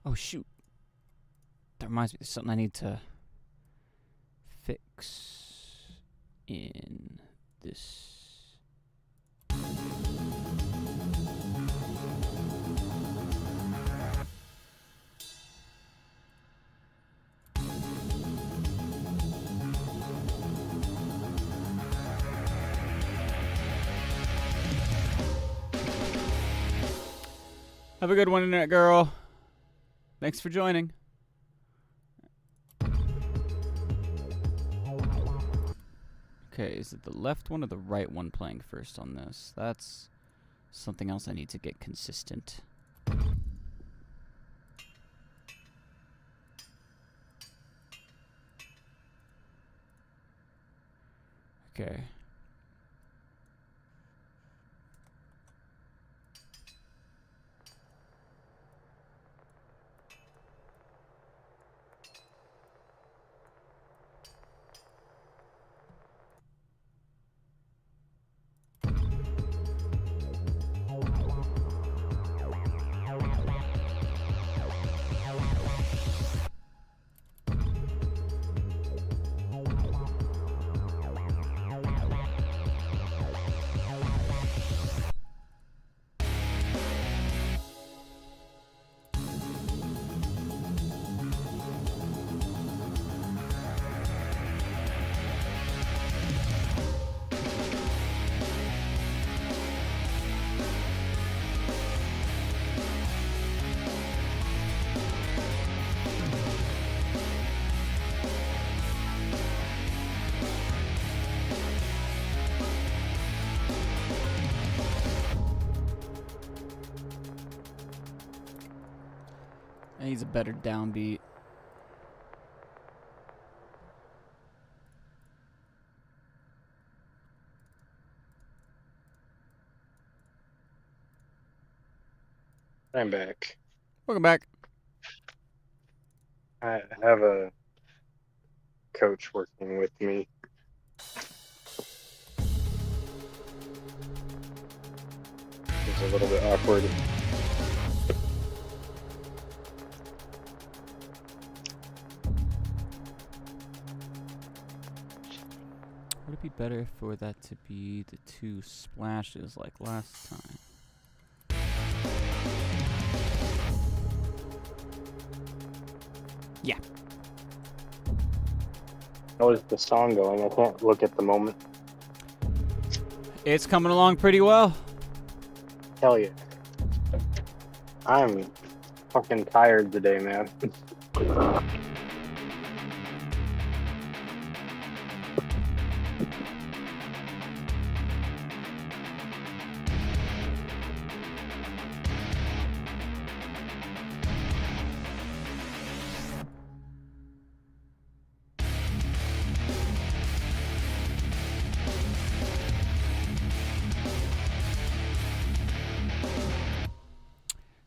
Oh shoot. That reminds me, there's something I need to fix in this. Have a good one, internet girl. Thanks for joining. Okay, is it the left one or the right one playing first on this? That's something else I need to get consistent. Okay. That needs a better downbeat. I'm back. Welcome back. I have a coach working with me. It's a little bit awkward. Would it be better for that to be the 2 splashes like last time? Yeah. How is the song going? I can't look at the moment. It's coming along pretty well. Hell yeah. I'm fucking tired today, man.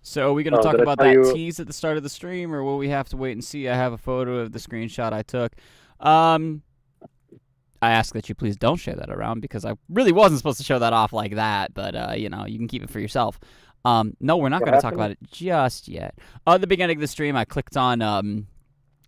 So are we going to Oh, talk did I about tell that you- tease at the start of the stream, or will we have to wait and see? I have a photo of the screenshot I took. I ask that you please don't share that around because I really wasn't supposed to show that off like that, but, you know, you can keep it for yourself. No, we're not What going to talk happened? about it just yet. At the beginning of the stream, I clicked on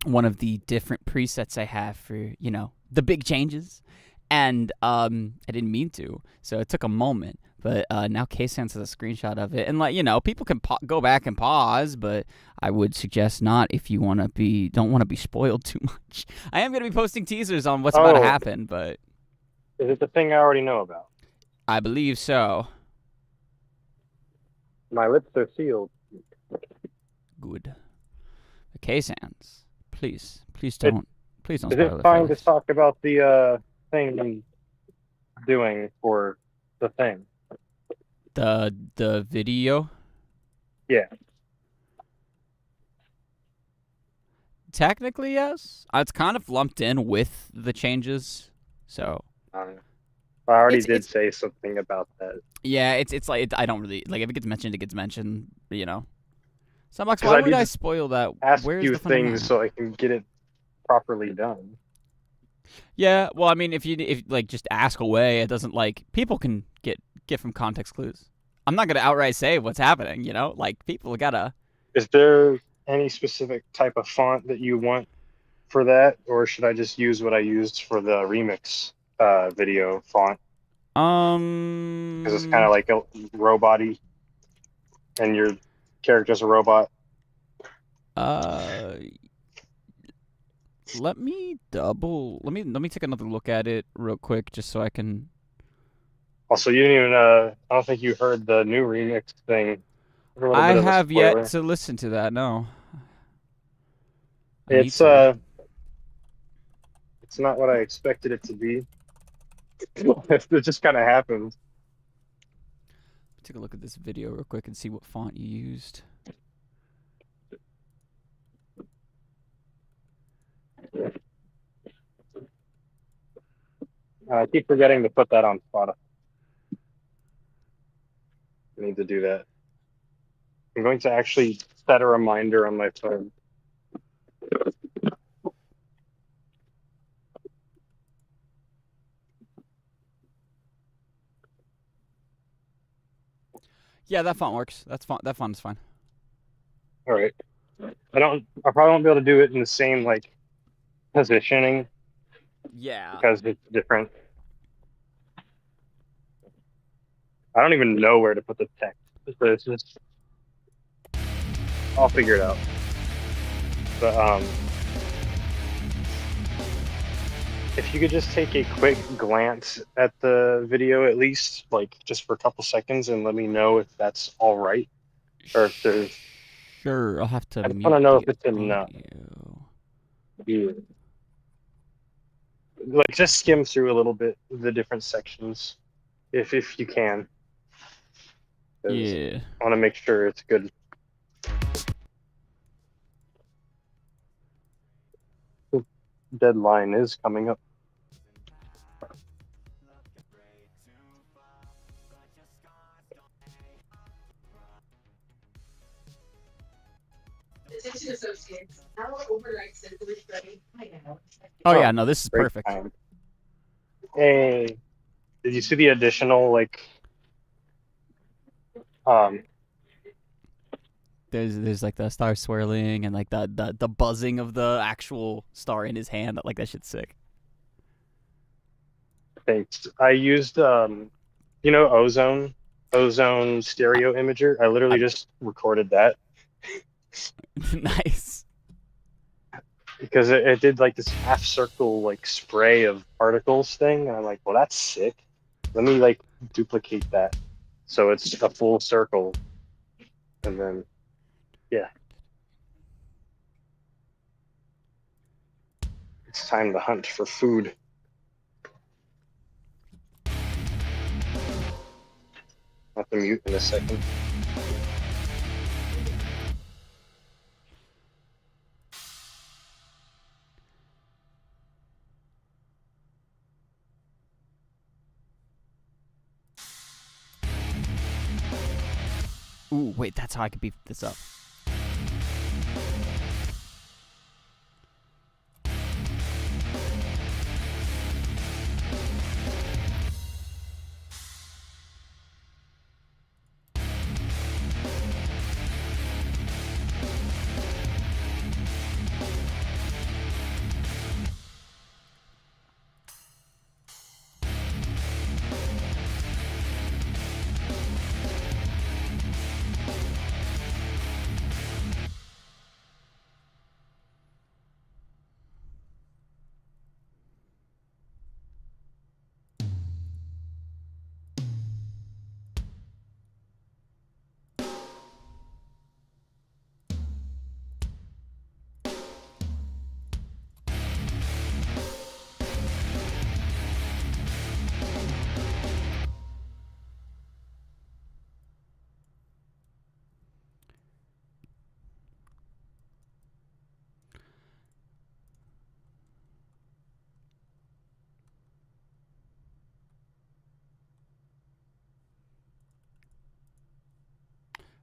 one of the different presets I have for, you know, the big changes, and I didn't mean to, so it took a moment. But now K-Sense has a screenshot of it, and like, you know, people can go back and pause, but I would suggest not if you don't want to be spoiled too much. I am going to be posting teasers on what's about to Oh. happen, but Is it the thing I already know about? I believe so. My lips are sealed. Good. K-Sense, please don't Is spoil it it. fine to fellas. talk about the thing I'm doing for the thing? The video? Yeah. Technically, yes. It's kind of lumped in with the changes, so I already It's- did say something about that. yeah, it's like I don't really like if it gets mentioned, it gets mentioned. You know. Sunbox, 'Cause why I would need I to spoil that? Ask Where's you the fun in things that? so I can get it properly done. Yeah, well, I mean, if like just ask away, it doesn't like people can get from context clues. I'm not gonna outright say what's happening. You know, like people gotta. Is there any specific type of font that you want for that, or should I just use what I used for the remix video font? Because it's kind of like a robot-y, and your character's a robot. Let me take another look at it real quick, just so I can. Also, you didn't even I don't think you heard the new remix thing. a little I bit of a have yet spoiler. to listen to that. No. I need It's to. it's not what I expected it to be. It just kind of happened. Take a look at this video real quick and see what font you used. I keep forgetting to put that on Spotify. I need to do that. I'm going to actually set a reminder on my phone. Yeah, that font works. That font is fine. All right. I probably won't be able to do it in the same like positioning Yeah. because it's different. I don't even know where to put the text. But it's just, I'll figure it out. But if you could just take a quick glance at the video, at least like just for a couple seconds, and let me know if that's all right, or if there's. Sure, I'll have to I just mute want to know the if it's enough. audio. Yeah. Like just skim through a little bit of the different sections, if you can. 'Cause Yeah. I want to make sure it's good. The deadline is coming up. Oh yeah, no, this is Great perfect. time. Hey, did you see the additional like There's like the star swirling and like the buzzing of the actual star in his hand. Like that shit's sick. thanks. I used Ozone stereo imager. I literally just recorded that Nice. because it did like this half circle like spray of particles thing, and I'm like, well, that's sick. Let me like duplicate that so it's a full circle, and then yeah, it's time to hunt for food. I'll have to mute in a second. Ooh, wait, that's how I could beef this up.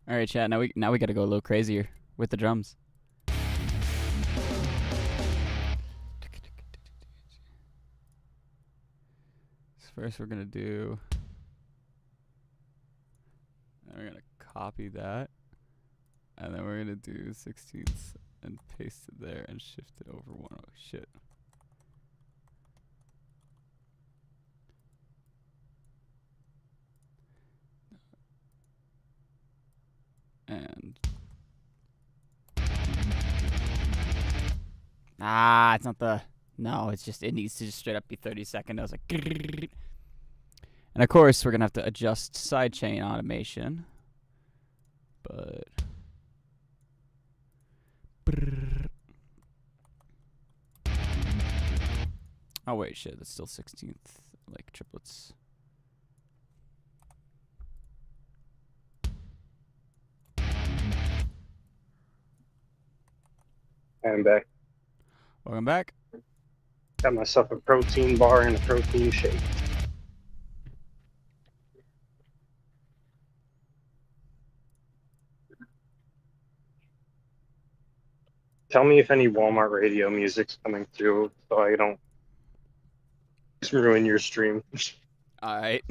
All right, chat. Now we got to go a little crazier with the drums. So first, we're gonna do. We're gonna copy that, and then we're gonna do 16ths and paste it there and shift it over one. Oh shit. And it's not the. No, it's just it needs to just straight up be 30-second. I was like, and of course we're gonna have to adjust sidechain automation. but. Brrr. Oh wait, shit, that's still 16th, like triplets. I'm back. Welcome back. Got myself a protein bar and a protein shake. Tell me if any Walmart radio music's coming through so I don't just ruin your stream. Alright.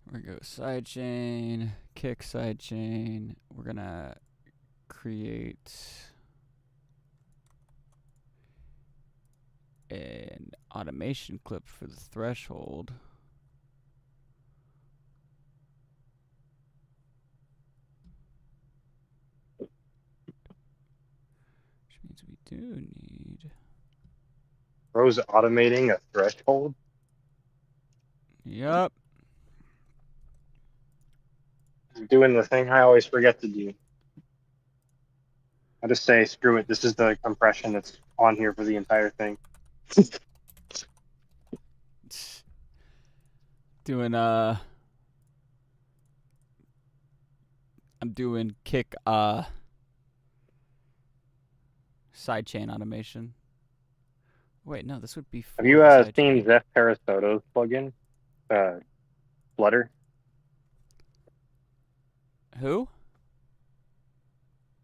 We're gonna go sidechain, kick sidechain. We're gonna create an automation clip for the threshold. Which means we do need. Bro's automating a threshold. Yup. Doing the thing I always forget to do. I just say, screw it, this is the compression that's on here for the entire thing. Doing I'm doing kick sidechain automation. Wait, no, this would be for Have you the seen sidechain. Zeph Parasoto's plugin? Flutter? Who?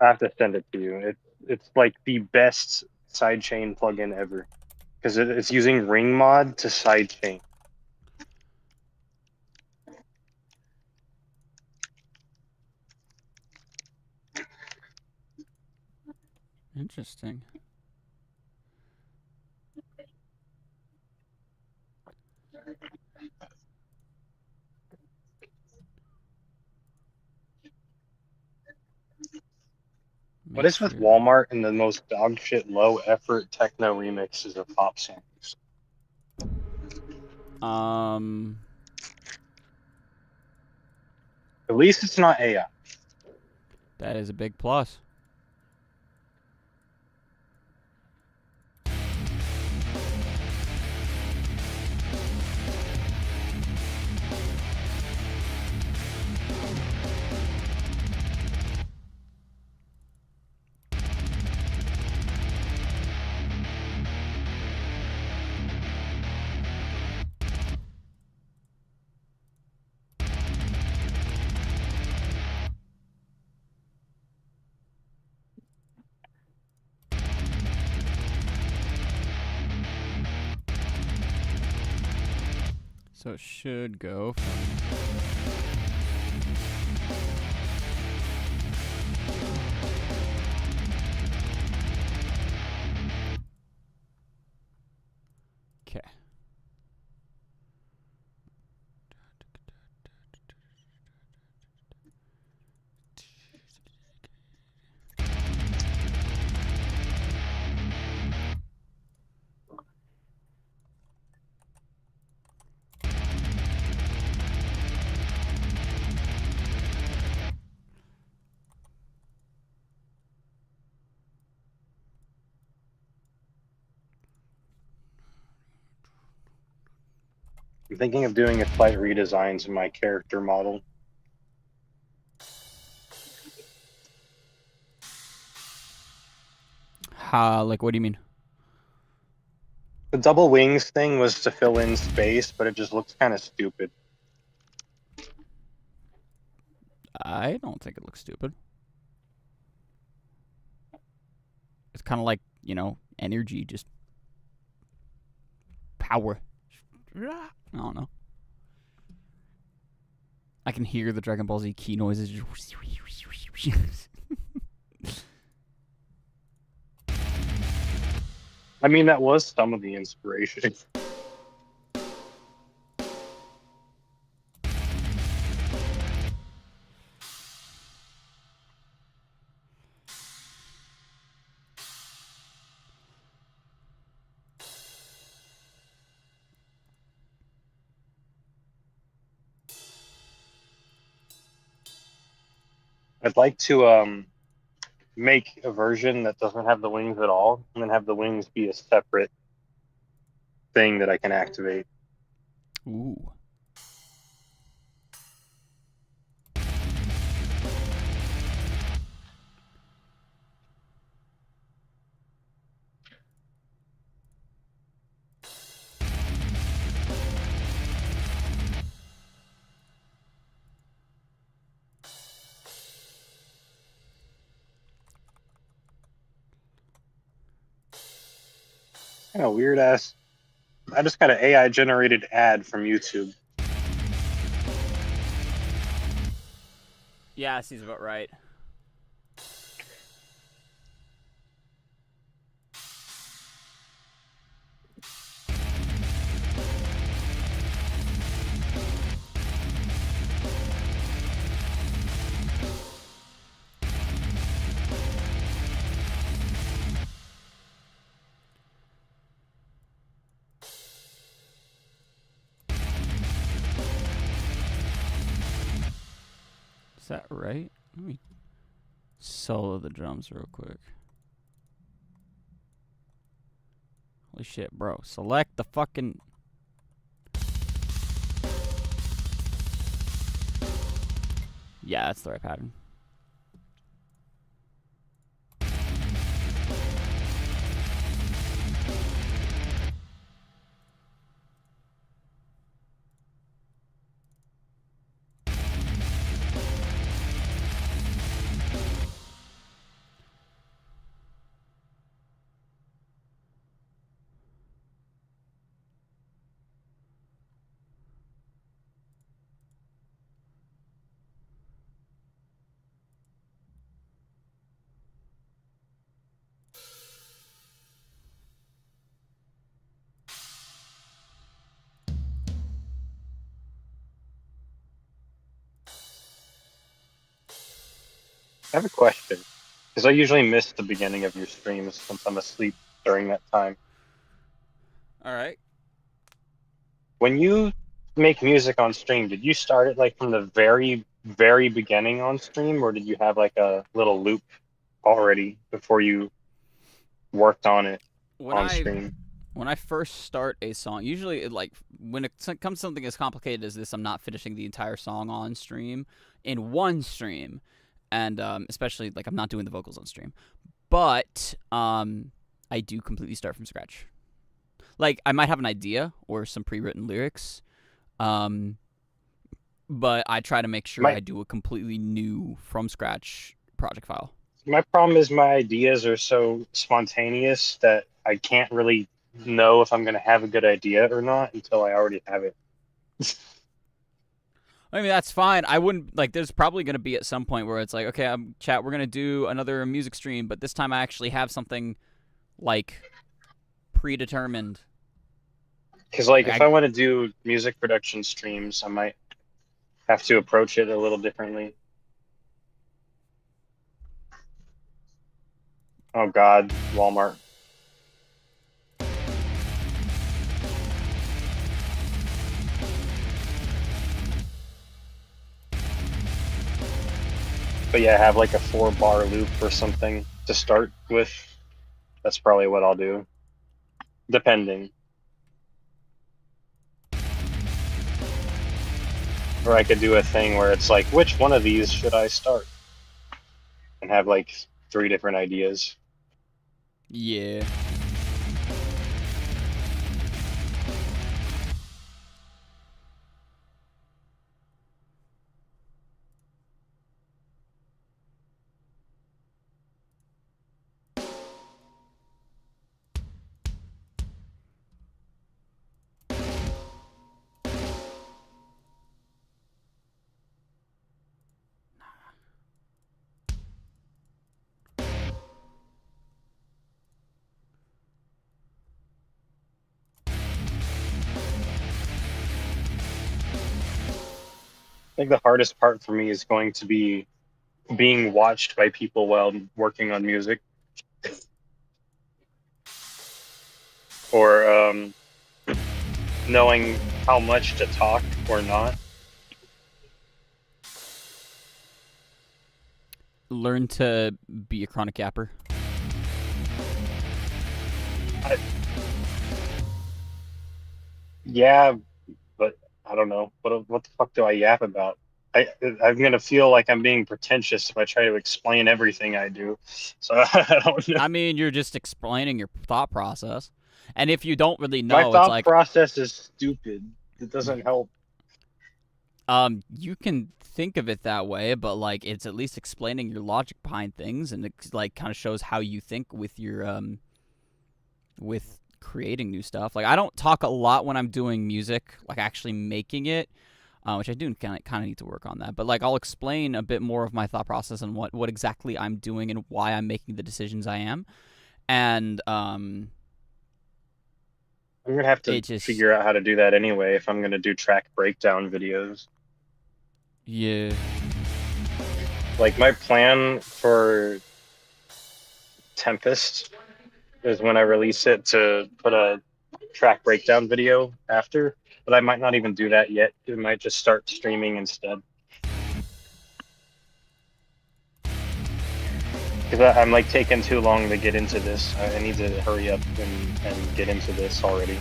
I have to send it to you. It's like the best sidechain plugin ever. Because it's using ring mod to sidechain. Interesting. What is with Walmart and the most dog shit low effort techno remixes of pop songs? At least it's not AI. That is a big plus. So it should go from okay. I'm thinking of doing a slight redesign to my character model. Like what do you mean? The double wings thing was to fill in space, but it just looks kind of stupid. I don't think it looks stupid. It's kind of like, you know, energy, just power. I don't know. I can hear the Dragon Ball Z key noises. I mean, that was some of the inspiration. I'd like to make a version that doesn't have the wings at all, and then have the wings be a separate thing that I can activate. Ooh. Kind of weird ass. I just got an AI generated ad from YouTube. Yeah, seems about right. Is that right? Let me solo the drums real quick. Holy shit, bro. Select the fucking... Yeah, that's the right pattern. I have a question, because I usually miss the beginning of your streams since I'm asleep during that time. Alright. When you make music on stream, did you start it like from the very, very beginning on stream, or did you have like a little loop already before you worked on it on stream? When I first start a song, usually when it comes to something as complicated as this, I'm not finishing the entire song on stream in one stream, and especially like I'm not doing the vocals on stream. But I do completely start from scratch. Like I might have an idea or some pre-written lyrics, but I try to make sure I do a completely new from scratch project file. My problem is my ideas are so spontaneous that I can't really know if I'm going to have a good idea or not until I already have it. I mean, that's fine. I wouldn't, like, there's probably going to be at some point where it's like, okay, chat, we're going to do another music stream, but this time I actually have something, like, predetermined. Because, like, if I want to do music production streams, I might have to approach it a little differently. Oh, God, Walmart. But yeah, have like a 4-bar loop or something to start with. That's probably what I'll do. Depending. Or I could do a thing where it's like, which one of these should I start? And have like 3 different ideas. Yeah. I think the hardest part for me is going to be being watched by people while working on music. Or knowing how much to talk or not. learn to be a chronic yapper? Yeah, but I don't know. What the fuck do I yap about? I'm gonna feel like I'm being pretentious if I try to explain everything I do. So I don't know. I mean, you're just explaining your thought process. And if you don't really My know, it's thought like, process is stupid. It doesn't help. you can think of it that way, but like it's at least explaining your logic behind things, and it like kind of shows how you think with your with creating new stuff. Like I don't talk a lot when I'm doing music, like actually making it, which I do kind of need to work on that. But like I'll explain a bit more of my thought process and what exactly I'm doing and why I'm making the decisions I am. And I'm gonna have to it just figure out how to do that anyway if I'm gonna do track breakdown videos. yeah. Like my plan for Tempest is when I release it to put a track breakdown video after, but I might not even do that yet. It might just start streaming instead. Because I'm like taking too long to get into this. I need to hurry up and get into this already.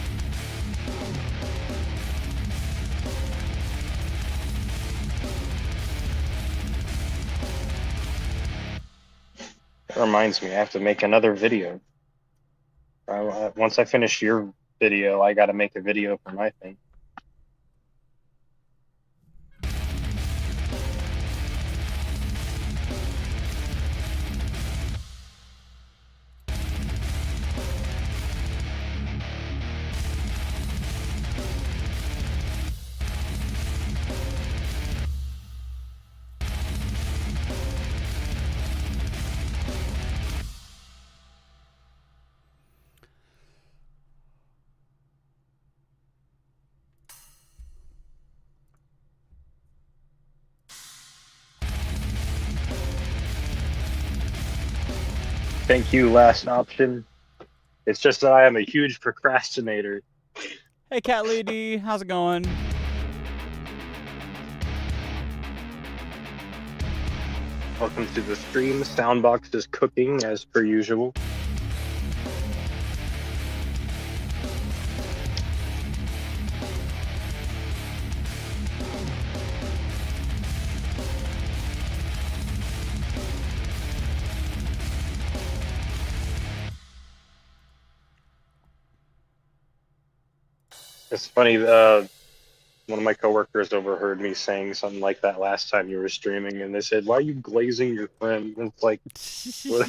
That reminds me, I have to make another video. Once I finish your video, I got to make a video for my thing. Thank you, last option. It's just that I am a huge procrastinator. Hey, Cat Lady, how's it going? Welcome to the stream. Soundbox is cooking as per usual. It's funny, one of my coworkers overheard me saying something like that last time you were streaming, and they said, "Why are you glazing your friend?" And it's like, what?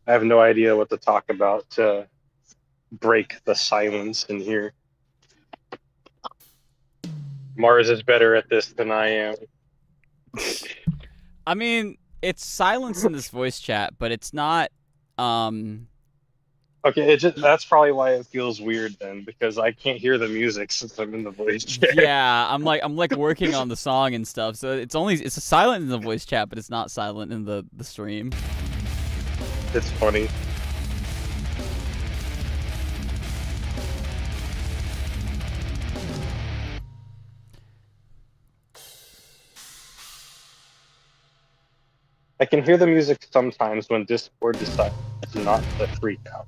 I have no idea what to talk about to break the silence in here. Mars is better at this than I am. I mean, it's silence in this voice chat, but it's not. Okay, that's probably why it feels weird then, because I can't hear the music since I'm in the voice chat. Yeah, I'm like working on the song and stuff, so it's silent in the voice chat, but it's not silent in the stream. It's funny. I can hear the music sometimes when Discord decides not to freak out.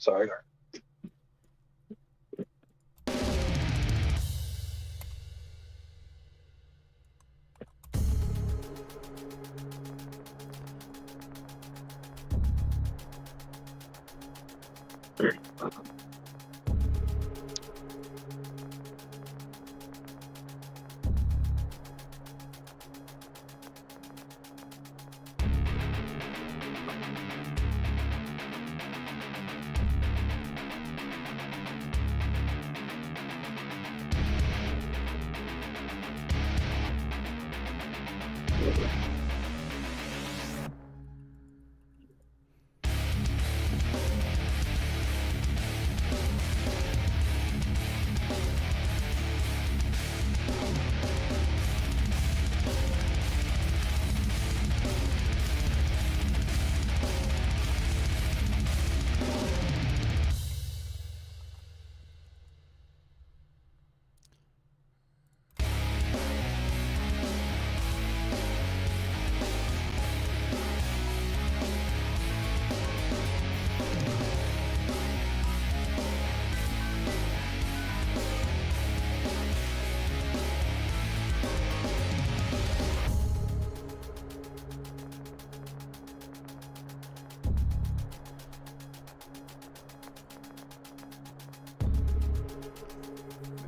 Sorry.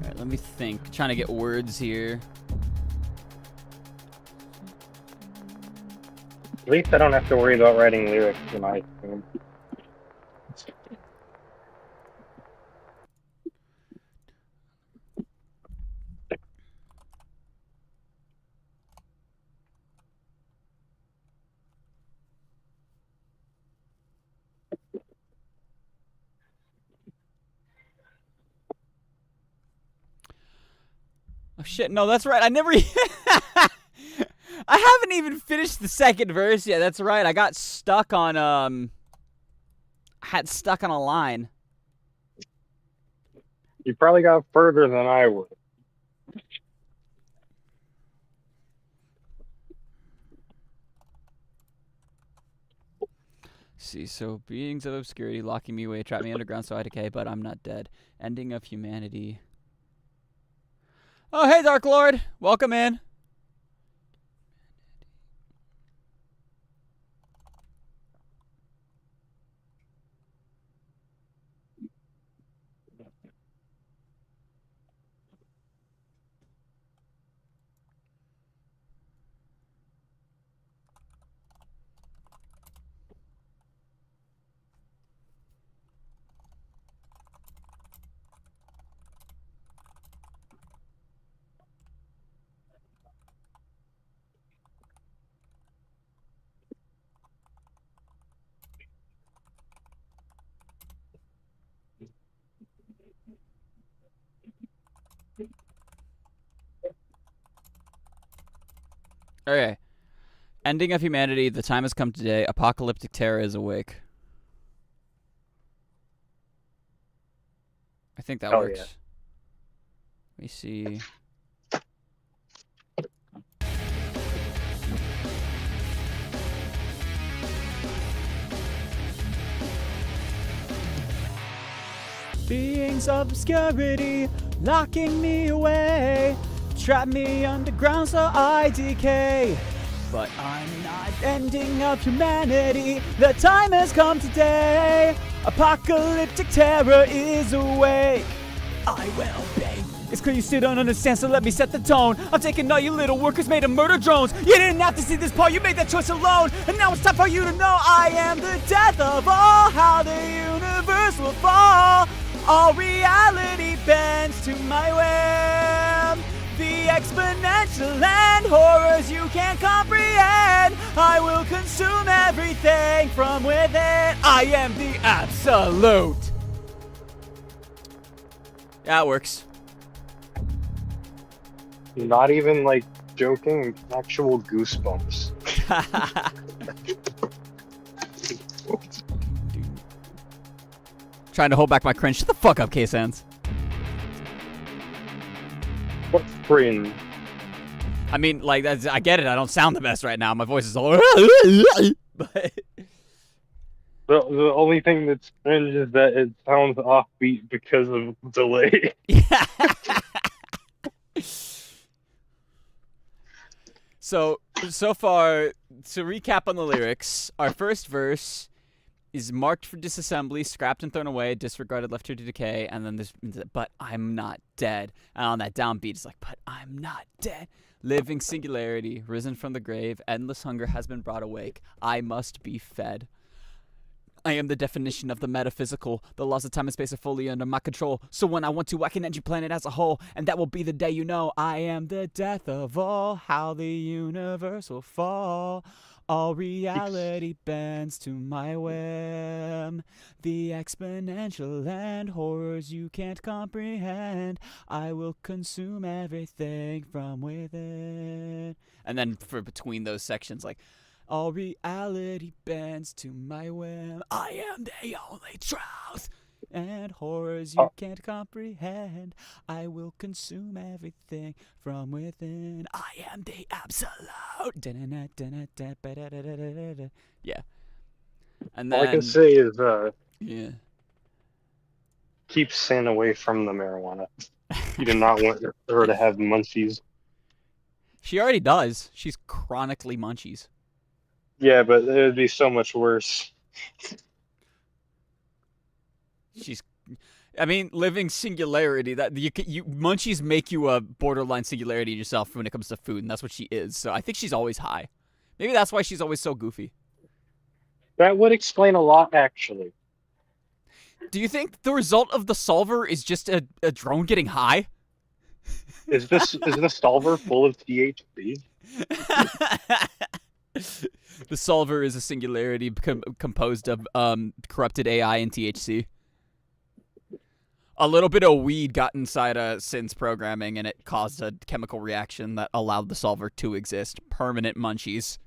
Alright, let me think. Trying to get words here. At least I don't have to worry about writing lyrics in my game. Oh shit, no, that's right. I never I haven't even finished the second verse yet. That's right. I got stuck on had stuck on a line. You probably got further than I would. See, so beings of obscurity locking me away, trap me underground so I decay, but I'm not dead. Ending of humanity. Oh, hey, Dark Lord. Welcome in. Okay. Ending of humanity. The time has come today. Apocalyptic terror is awake. I think that works. Yeah. Let me see. Beings of obscurity locking me away, trap me underground so I decay. But I'm not ending of humanity. The time has come today. Apocalyptic terror is awake. I will be. It's clear you still don't understand, so let me set the tone. I'm taking all you little workers made of murder drones. You didn't have to see this part, you made that choice alone. And now it's time for you to know I am the death of all. How the universe will fall. All reality bends to my whim. The exponential and horrors you can't comprehend. I will consume everything from within. I am the absolute. Yeah, it works. Not even like joking, actual goosebumps. Trying to hold back my cringe. Shut the fuck up, K-Sans. What friend? I mean, like, I get it. I don't sound the best right now. My voice is all... But... The only thing that's cringe is that it sounds offbeat because of delay. Yeah. So far, to recap on the lyrics, our first verse is marked for disassembly, scrapped and thrown away, disregarded, left here to decay, and then this, but I'm not dead. And on that downbeat, it's like, but I'm not dead. Living singularity, risen from the grave, endless hunger has been brought awake. I must be fed. I am the definition of the metaphysical. The laws of time and space are fully under my control. So when I want to, I can end your planet as a whole. And that will be the day you know I am the death of all. How the universe will fall. All reality bends to my whim. The exponential and horrors you can't comprehend. I will consume everything from within. And then for between those sections, like, all reality bends to my whim. I am the only truth. And horrors you can't comprehend. I will consume everything from within. I am the absolute. Yeah. And then, All I can say is, yeah. keep Sin away from the marijuana. You do not want her to have munchies. She already does. She's chronically munchies. Yeah, but it would be so much worse. I mean, living singularity. That you munchies make you a borderline singularity in yourself when it comes to food, and that's what she is. So I think she's always high. Maybe that's why she's always so goofy. That would explain a lot, actually. Do you think the result of the solver is just a drone getting high? Is the solver full of THC? The solver is a singularity composed of corrupted AI and THC. A little bit of weed got inside Sin's programming, and it caused a chemical reaction that allowed the solver to exist. Permanent munchies.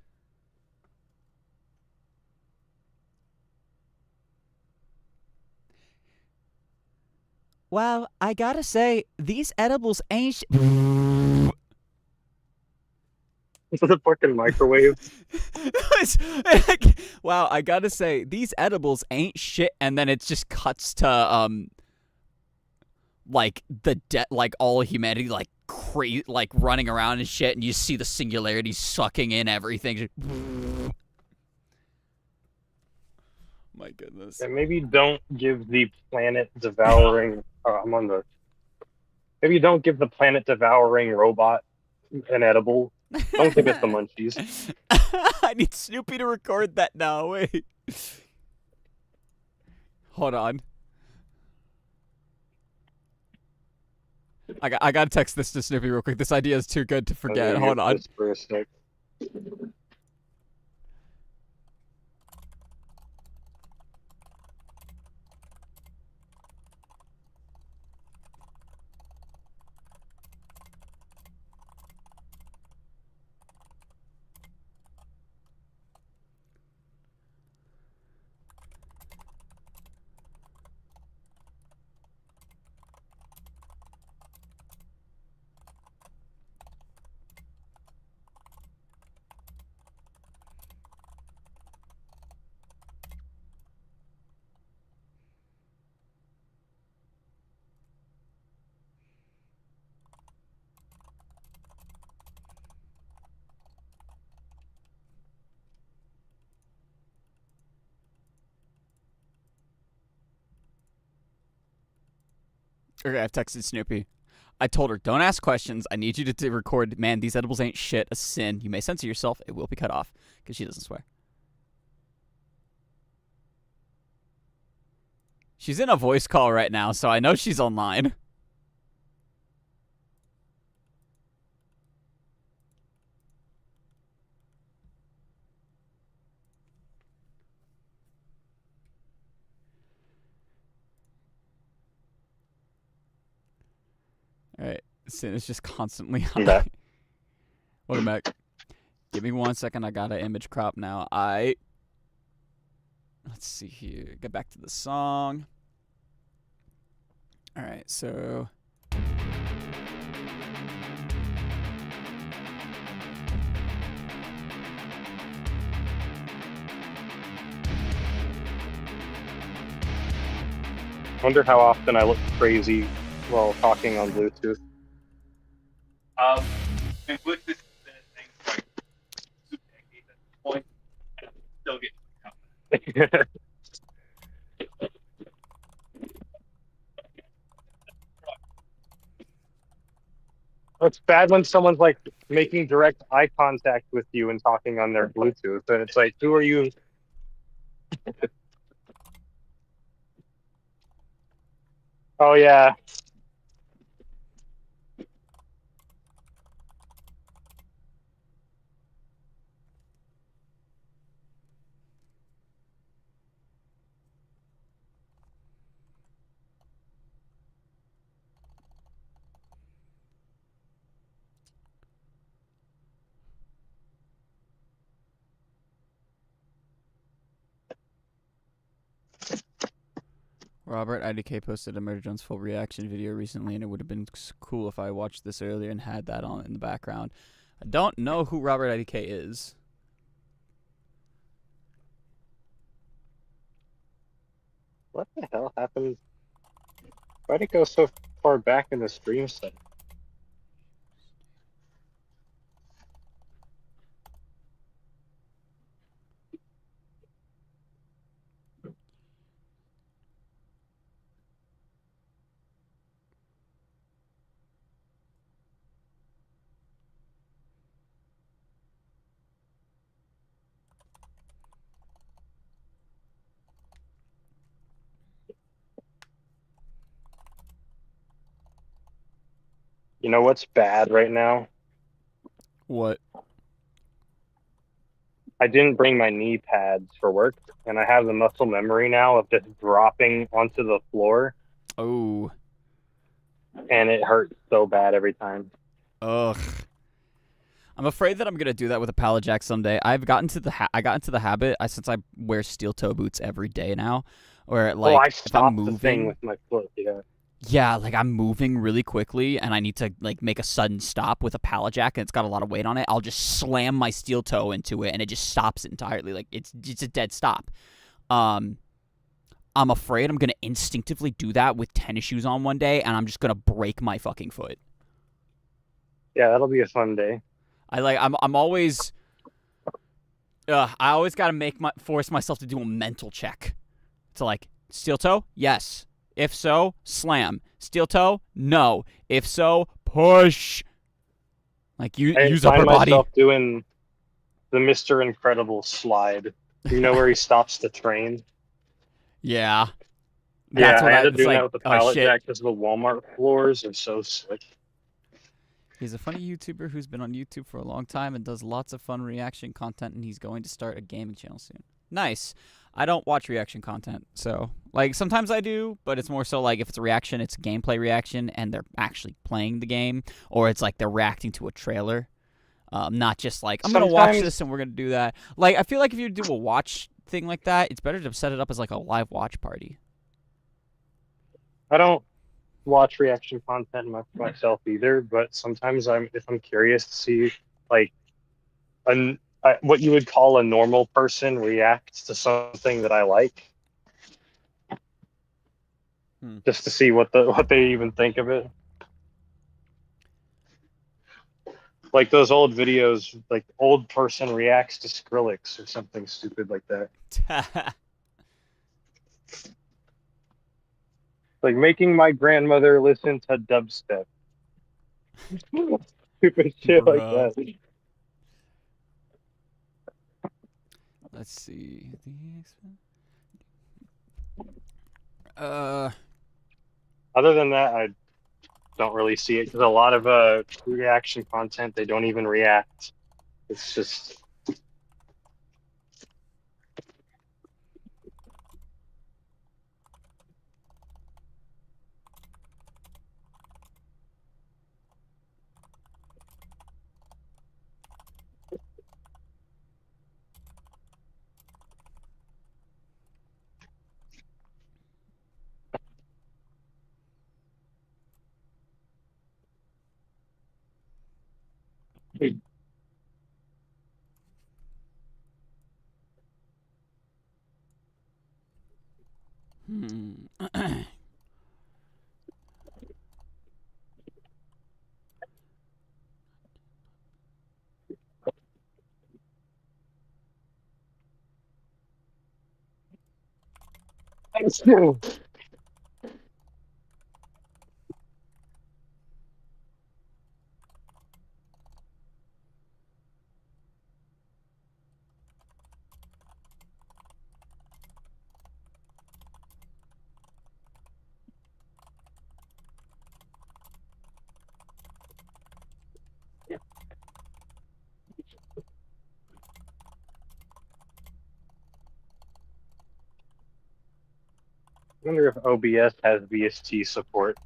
Wow, I gotta say, these edibles ain't Is it a fucking microwave? Wow, I gotta say, these edibles ain't shit, and then it just cuts to, like, like, all humanity, like, like, running around and shit, and you see the singularity sucking in everything. My goodness. And maybe don't give the planet devouring... Maybe don't give the planet devouring robot an edible. Don't give it the munchies. I need Snoopy to record that now. Wait. Hold on. I gotta text this to Snoopy real quick. This idea is too good to forget. Hold on. For a sec. Okay, I've texted Snoopy. I told her, don't ask questions. I need you to record, man, these edibles ain't shit, a sin. You may censor yourself. It will be cut off. Because she doesn't swear. She's in a voice call right now, so I know she's online. Alright, Sin is just constantly high. Yeah. Welcome back. Give me 1 second, I got an image crop now. Let's see here. Get back to the song. Alright, so... Wonder how often I look crazy while talking on Bluetooth. And with this thing, like, super decades at this point, and I'm still getting It's bad when someone's like making direct eye contact with you and talking on their Bluetooth, and it's like, who are you? Oh yeah, Robert IDK posted a Murder Jones full reaction video recently, and it would have been cool if I watched this earlier and had that on in the background. I don't know who Robert IDK is. what the hell happened? Why'd it go so far back in the stream set? You know what's bad right now? What? I didn't bring my knee pads for work, and I have the muscle memory now of just dropping onto the floor, Oh. and it hurts so bad every time. Ugh. I'm afraid that I'm gonna do that with a pallet jack someday. I've gotten to the I got into the habit since I wear steel toe boots every day now, or like I if I'm stopped moving. the thing with my foot. Yeah. Yeah, like I'm moving really quickly and I need to like make a sudden stop with a pallet jack and it's got a lot of weight on it. I'll just slam my steel toe into it and it just stops entirely. Like it's a dead stop. I'm afraid I'm gonna instinctively do that with tennis shoes on one day and I'm just gonna break my fucking foot. Yeah, that'll be a fun day. I'm always I always gotta force myself to do a mental check. To like, steel toe? Yes. If so, slam. Steel toe? No. If so, push. Like use upper I find body. myself doing the Mr. Incredible slide. You know where he stops the train? Yeah. Yeah, I ended up it's doing like, that with the oh, pallet shit. jack because the Walmart floors are so slick. He's a funny YouTuber who's been on YouTube for a long time and does lots of fun reaction content, and he's going to start a gaming channel soon. Nice. I don't watch reaction content, so like sometimes I do, but it's more so like if it's a reaction, it's a gameplay reaction, and they're actually playing the game, or it's like they're reacting to a trailer, not just like I'm gonna watch this and we're gonna do that. Like I feel like if you do a watch thing like that, it's better to set it up as like a live watch party. I don't watch reaction content myself either, but sometimes if I'm curious to see like what you would call a normal person react to something that I like, just to see what they even think of it. Like those old videos, like old person reacts to Skrillex or something stupid like that. Like making my grandmother listen to dubstep. Stupid shit like that. Let's see. Other than that, I don't really see it because a lot of reaction content, they don't even react. It's just I wonder if OBS has VST support.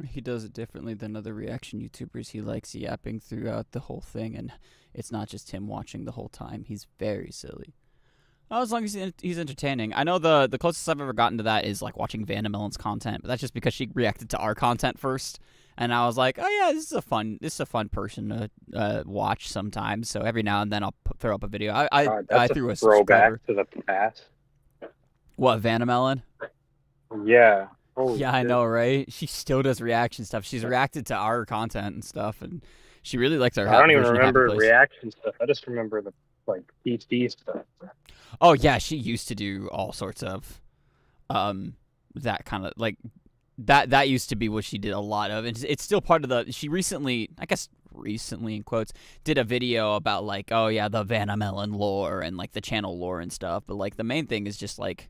He does it differently than other reaction YouTubers. He likes yapping throughout the whole thing, and it's not just him watching the whole time. He's very silly. Oh, as long as he's entertaining. I know the closest I've ever gotten to that is like watching Vandamelon's content, but that's just because she reacted to our content first, and I was like, oh yeah, this is a fun person to watch sometimes. So every now and then I'll throw up a video. I threw a subscriber. Throwback to the past. What, Vandamelon? Yeah. Holy Yeah, I shit. know, right? She still does reaction stuff. She's reacted to our content and stuff, and she really likes our. I don't even version of Happy remember Place. reaction stuff. I just remember the PT stuff. Oh yeah, she used to do all sorts of, that kind of like, that used to be what she did a lot of, and it's still part of the. She recently, I guess recently in quotes, did a video about like, oh yeah, the Vanamelon lore and like the channel lore and stuff. But like the main thing is just like,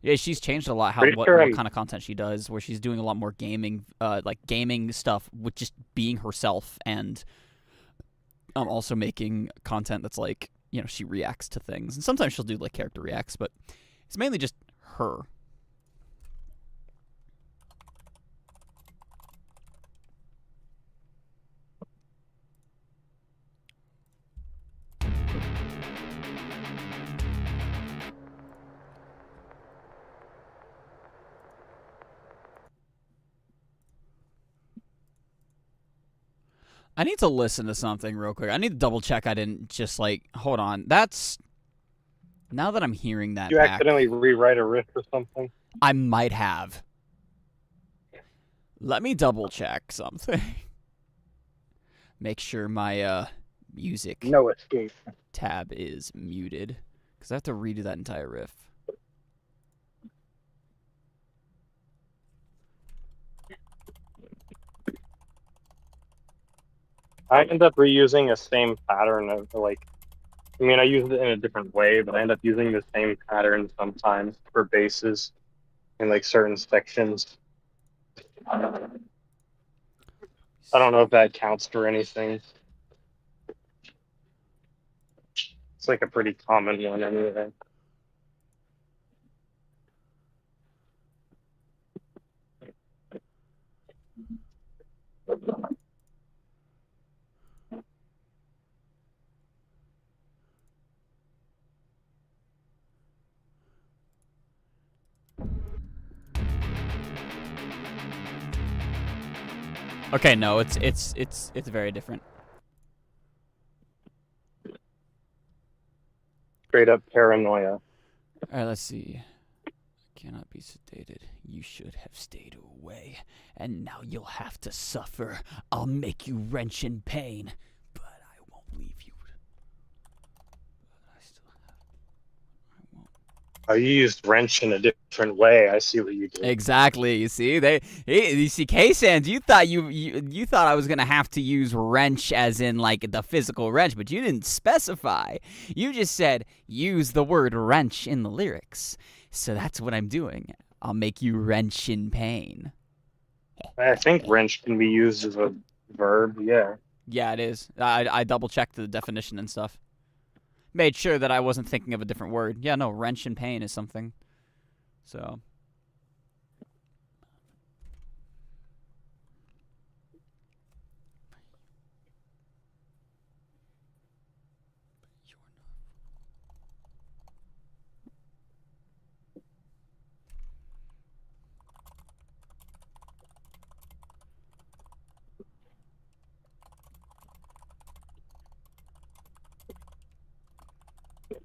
yeah, she's changed a lot what kind of content she does, where she's doing a lot more gaming, like gaming stuff with just being herself, and also making content that's like, you know, she reacts to things, and sometimes she'll do like character reacts, but it's mainly just her. I need to listen to something real quick. I need to double check I didn't just like, hold on. That's, now that I'm hearing that You back, accidentally rewrite a riff or something? I might have. Let me double check something. Make sure my music No escape. tab is muted, because I have to redo that entire riff. I end up reusing the same pattern of like, I mean, I use it in a different way, but I end up using the same pattern sometimes for basses in like certain sections. I don't know if that counts for anything. It's like a pretty common one anyway. Okay, no, it's very different. Straight up paranoia. All right, let's see. Cannot be sedated. You should have stayed away, and now you'll have to suffer. I'll make you wrench in pain, but I won't leave you. I still have. I won't. Oh, you used wrench in a different way. I see what you did. Exactly. You see, you see, K-Sans, you thought you thought I was gonna have to use wrench as in like the physical wrench, but you didn't specify. You just said use the word wrench in the lyrics. So that's what I'm doing. I'll make you wrench in pain. I think wrench can be used as a verb. Yeah. Yeah, it is. I double checked the definition and stuff. Made sure that I wasn't thinking of a different word. Yeah, no, wrench in pain is something. So.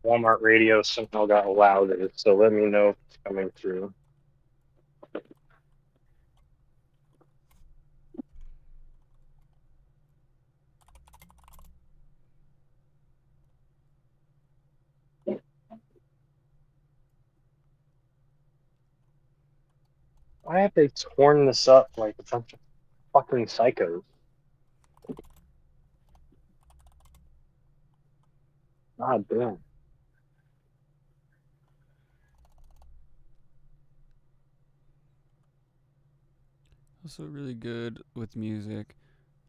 Walmart radio somehow got louder, so let me know if it's coming through. Why have they torn this up like a bunch of fucking psychos? God damn. Also really good with music.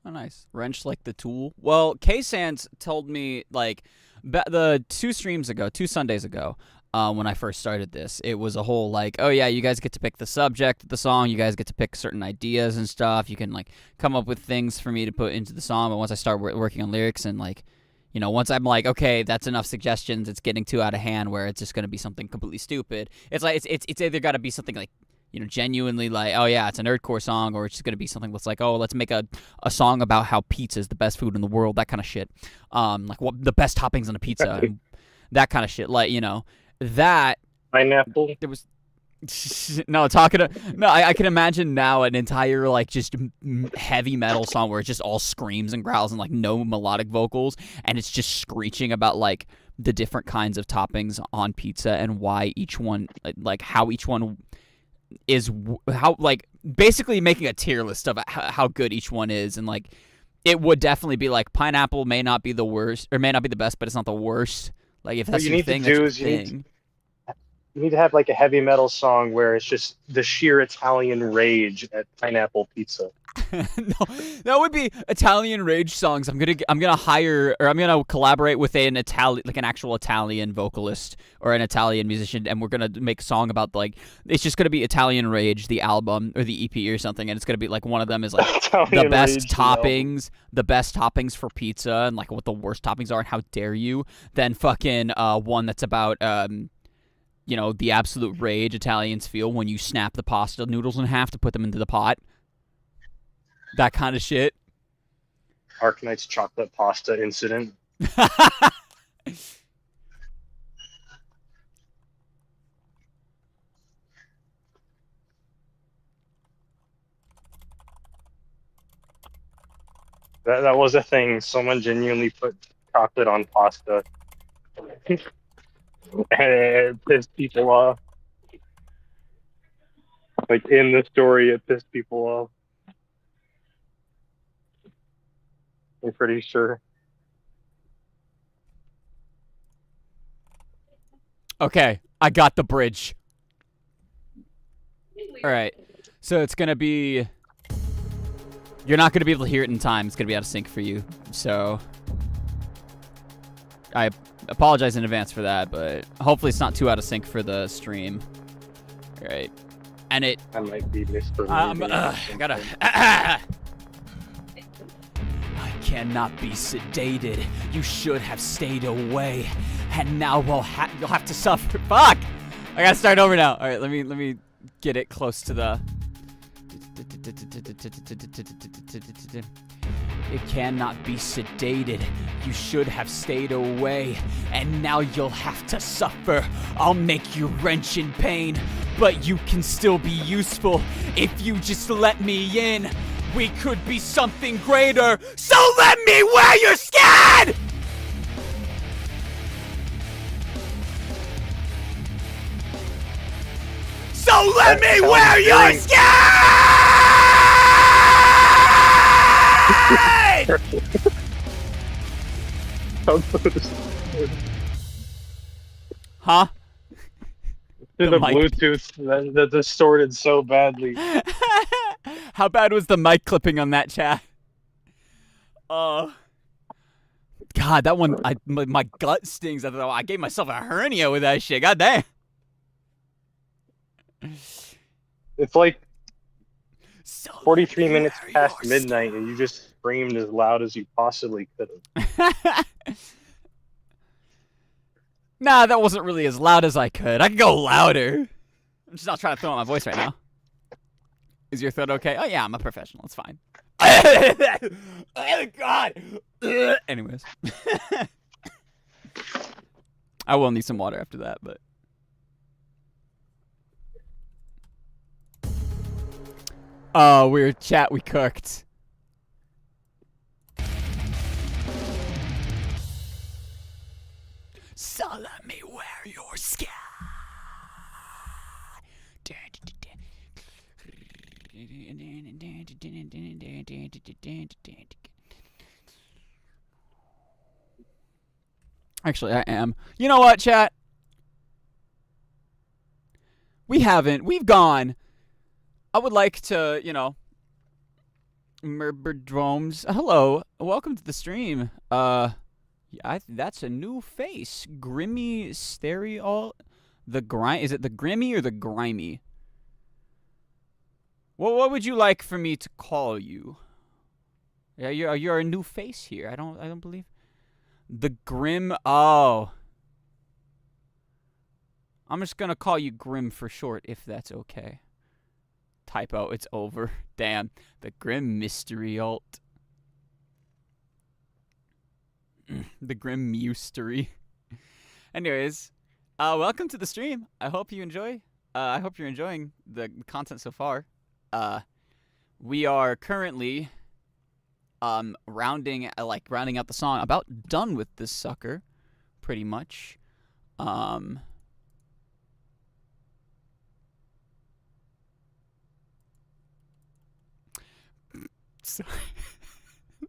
Oh, nice. Wrench like the tool. Well, K-Sans told me, like, the 2 Sundays ago, when I first started this, it was a whole, like, oh, yeah, you guys get to pick the subject of the song. You guys get to pick certain ideas and stuff. You can, like, come up with things for me to put into the song. But once I start working on lyrics and, like, you know, once I'm like, okay, that's enough suggestions, it's getting too out of hand where it's just going to be something completely stupid. It's like, it's either got to be something, like, you know, genuinely like, oh yeah, it's a nerdcore song, or it's just gonna be something that's like, oh, let's make a song about how pizza is the best food in the world, that kind of shit. Like what the best toppings on a pizza, and that kind of shit. Like, you know, that Pineapple. there was no talking to no. I can imagine now an entire like just heavy metal song where it's just all screams and growls and like no melodic vocals, and it's just screeching about like the different kinds of toppings on pizza and why each one, like how each one is, how, like, basically making a tier list of how good each one is. And like it would definitely be like pineapple may not be the worst or may not be the best, but it's not the worst. Like if that's What you your need thing, to do that's is your you need thing. You need to have like a heavy metal song where it's just the sheer Italian rage at pineapple pizza. No, that would be Italian rage songs. I'm gonna hire, or I'm gonna collaborate with an actual Italian vocalist or an Italian musician, and we're gonna make a song about like, it's just gonna be Italian Rage, the album or the EP or something, and it's gonna be like one of them is like Italian the best Rage, the best toppings for pizza, and like what the worst toppings are, and how dare you. Then fucking one that's about you know, the absolute rage Italians feel when you snap the pasta noodles in half to put them into the pot. That kind of shit. Arknight's chocolate pasta incident. That was a thing. Someone genuinely put chocolate on pasta. And it pissed people off. Like in the story, it pissed people off. I'm pretty sure. Okay, I got the bridge. All right, so it's gonna be. You're not gonna be able to hear it in time. It's gonna be out of sync for you. So I apologize in advance for that, but hopefully it's not too out of sync for the stream. All right, and it. I might be misreading. I gotta. I cannot be sedated. You should have stayed away, and now you'll have to suffer. Fuck! I gotta start over now. All right, let me get it close to the. It cannot be sedated. You should have stayed away, and now you'll have to suffer. I'll make you wrench in pain, but you can still be useful if you just let me in. We could be something greater, so let me wear your skin! So let me wear your skin! Huh? The The mic. Bluetooth that distorted so badly. How bad was the mic clipping on that, chat? God, that one, my gut stings. I gave myself a hernia with that shit. God damn. It's like So 43 minutes wear past your midnight, and you just screamed as loud as you possibly could have. Nah, that wasn't really as loud as I could. I could go louder. I'm just not trying to throw out my voice right now. Is your throat okay? Oh yeah, I'm a professional. It's fine. Oh God. Anyways, I will need some water after that, but. Oh, weird chat. We cooked. So let me wear your skin. Actually, I am. You know what, chat? We've gone. I would like to, Merberdromes. Hello. Welcome to the stream. That's a new face. Grimmy Stereo. Is it the Grimmy or the Grimy? Well, what would you like for me to call you? Yeah, you're a new face here. I don't believe. The Grim. Oh. I'm just gonna call you Grim for short, if that's okay. Typo, it's over. Damn. The Grim Mystery alt. The Grim Mystery. Anyways, welcome to the stream. I hope you enjoy. I hope you're enjoying the content so far. We are currently rounding out the song. About done with this sucker, pretty much. Sorry.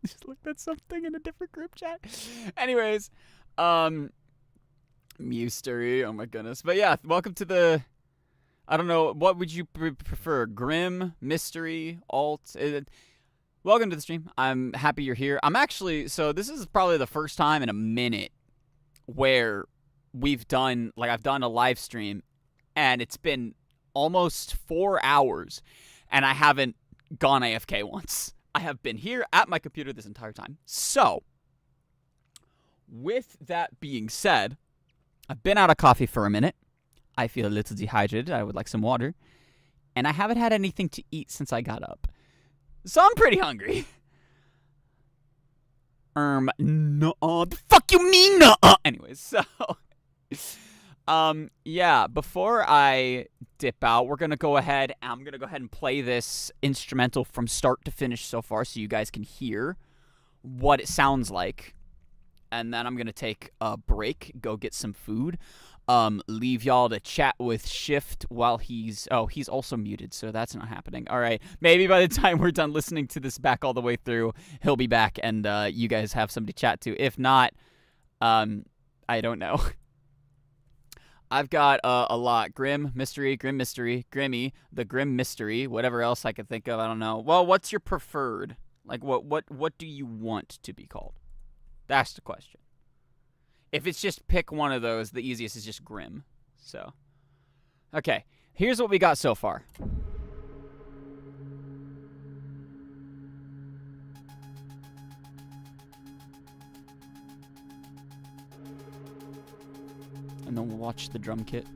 Just looked at something in a different group chat. Anyways, Mystery. Oh my goodness. But yeah, welcome to the. I don't know. What would you prefer? Grim, Mystery, Alt? Welcome to the stream. I'm happy you're here. I'm actually. So this is probably the first time in a minute where I've done a live stream, and it's been almost 4 hours, and I haven't gone AFK once. I have been here at my computer this entire time. So, with that being said, I've been out of coffee for a minute. I feel a little dehydrated. I would like some water. And I haven't had anything to eat since I got up. So I'm pretty hungry. No, the fuck you mean no? Anyways, so yeah, before I dip out, I'm gonna go ahead and play this instrumental from start to finish so far so you guys can hear what it sounds like. And then I'm gonna take a break, go get some food. Leave y'all to chat with Shift while he's also muted, so that's not happening. All right, maybe by the time we're done listening to this back all the way through, he'll be back and you guys have somebody to chat to. If not, I don't know. I've got a lot. Grim Mystery, Grimmy, the Grim Mystery, whatever else I could think of. I don't know. Well, what's your preferred? Like, what do you want to be called? That's the question. If it's just pick one of those, the easiest is just Grim. So, okay. Here's what we got so far. And then we'll watch the drum kit.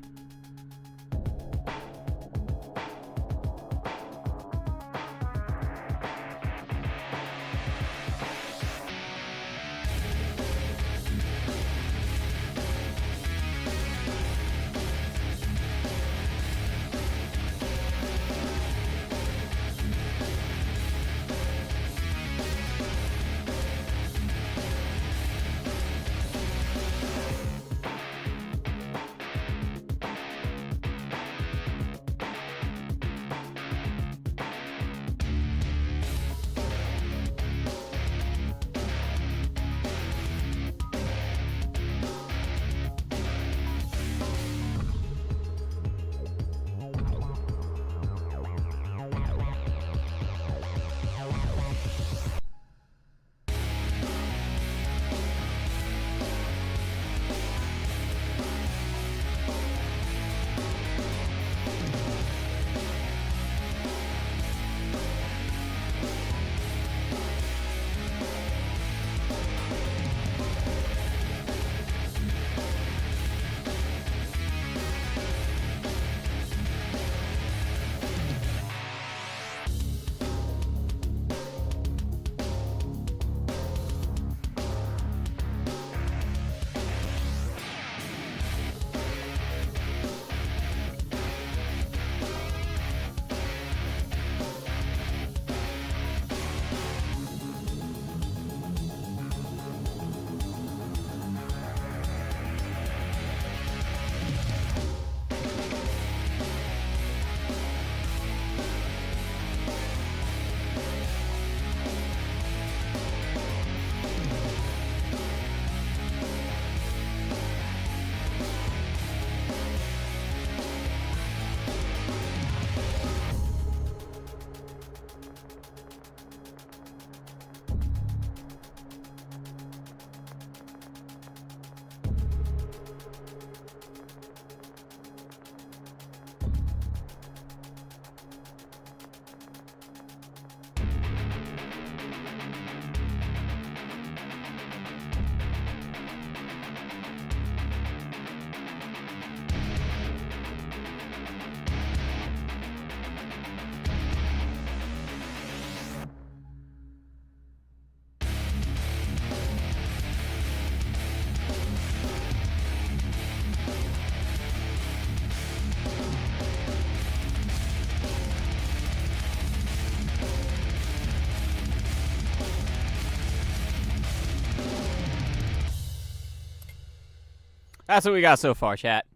That's what we got so far, chat.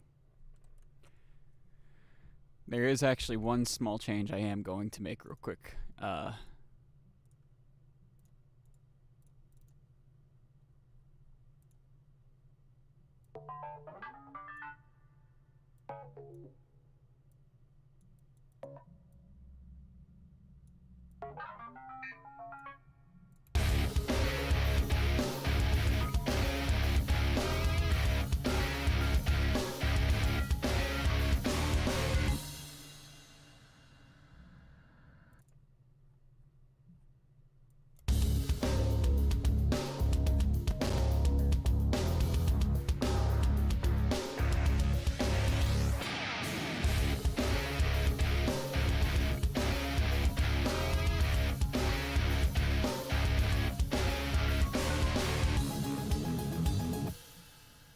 There is actually one small change I am going to make real quick.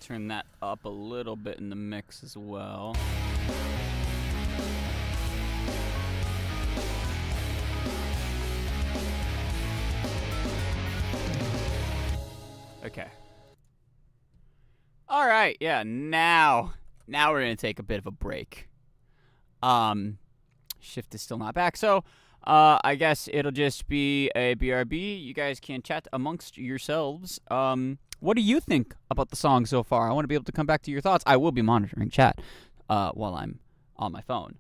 Turn that up a little bit in the mix as well. Okay. All right, yeah, now we're going to take a bit of a break. Shift is still not back, so I guess it'll just be a BRB. You guys can chat amongst yourselves. What do you think about the song so far? I want to be able to come back to your thoughts. I will be monitoring chat while I'm on my phone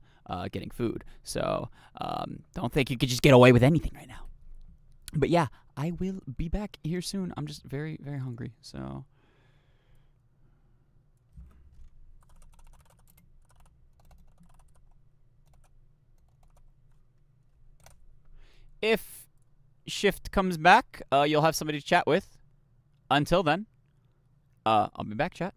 getting food. So don't think you could just get away with anything right now. But yeah, I will be back here soon. I'm just very, very hungry. So if Shift comes back, you'll have somebody to chat with. Until then, I'll be back, chat.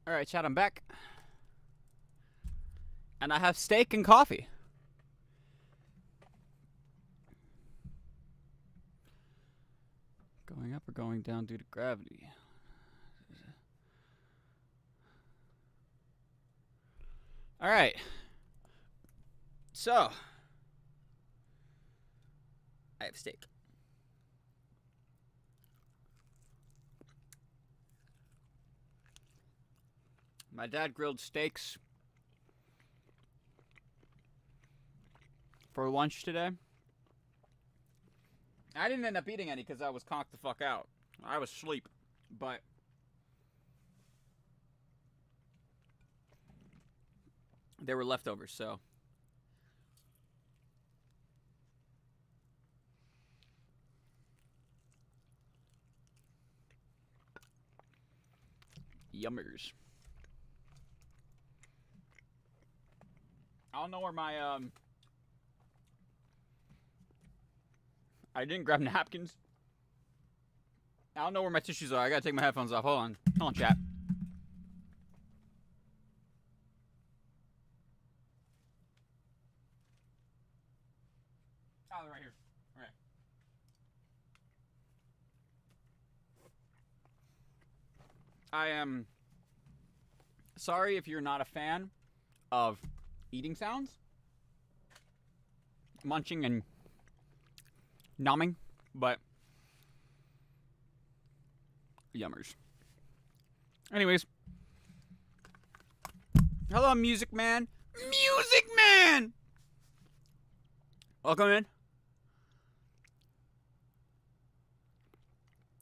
Alright, chat, I'm back. And I have steak and coffee. Going up or going down due to gravity? Alright. So. I have steak. My dad grilled steaks for lunch today. I didn't end up eating any because I was conked the fuck out. I was asleep, but they were leftovers, so. Yummers. I don't know where my, I didn't grab napkins. I don't know where my tissues are. I gotta take my headphones off. Hold on. Hold on, chat. Oh, they're right here. Alright. I am sorry if you're not a fan of eating sounds, munching and numbing, but yummers. Anyways, hello, Music Man. Music Man! Welcome in.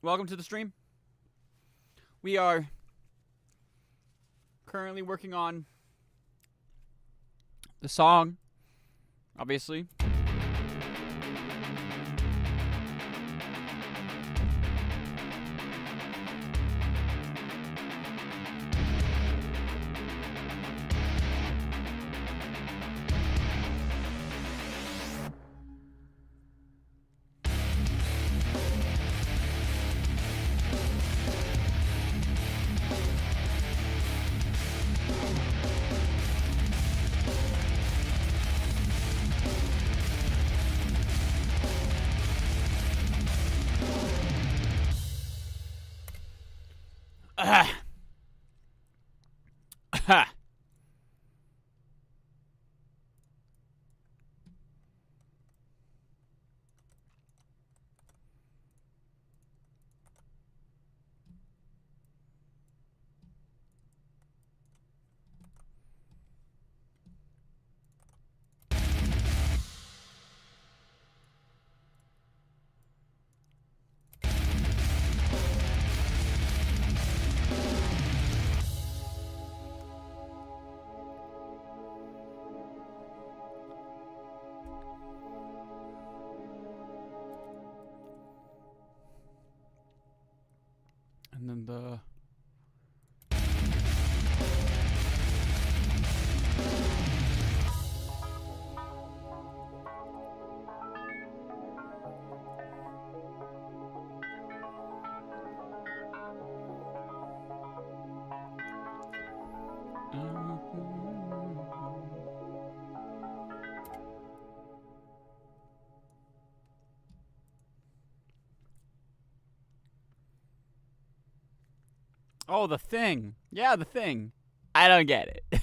Welcome to the stream. We are currently working on the song, obviously. And then the oh, the thing. Yeah, the thing. I don't get it.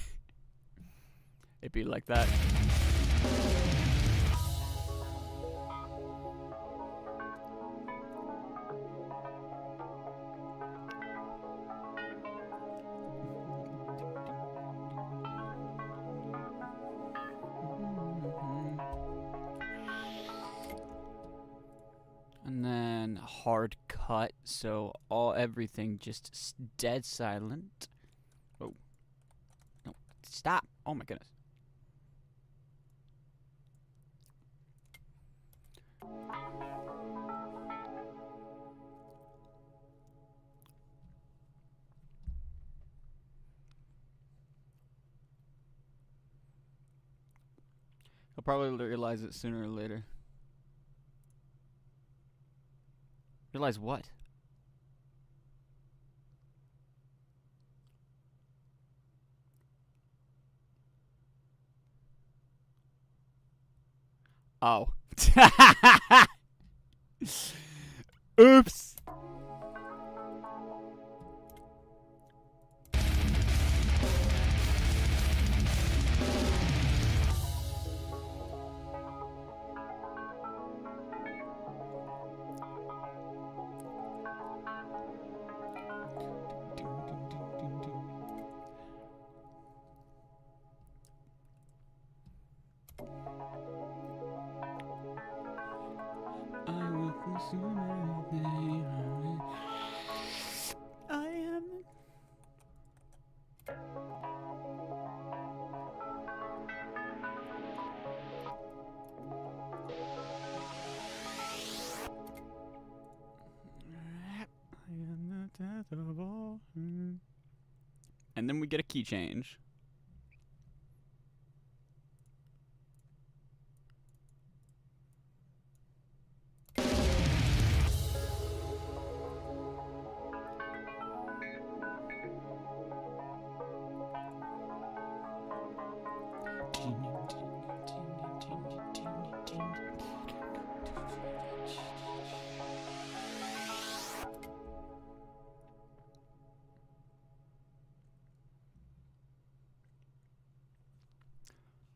It'd be like that. And then hard cut, so everything just dead silent. Oh. No, stop. Oh my goodness. He'll probably realize it sooner or later. Realize what? Oh. Oops. I am. And then we get a key change.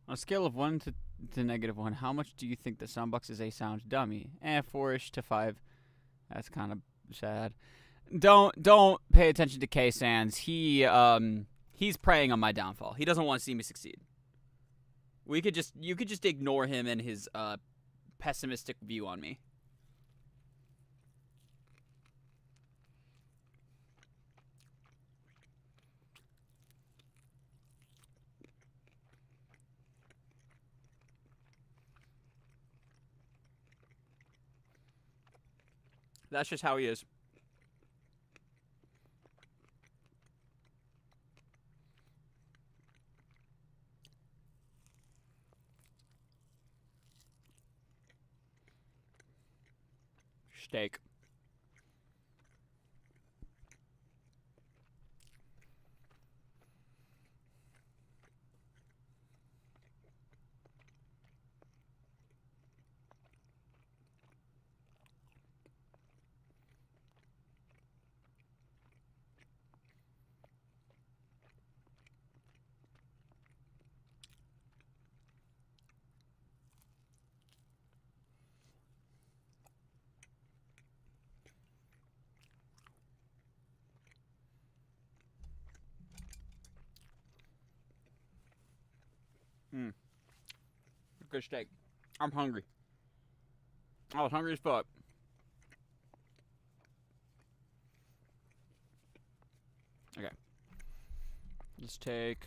On a scale of 1 to -1, how much do you think the Søundbøx is a sound dummy? 4-ish to 5. That's kind of sad. Don't pay attention to K Sands. He's preying on my downfall. He doesn't want to see me succeed. You could just ignore him and his pessimistic view on me. That's just how he is. Steak. Good steak. I'm hungry. I was hungry as fuck. Okay. Let's take...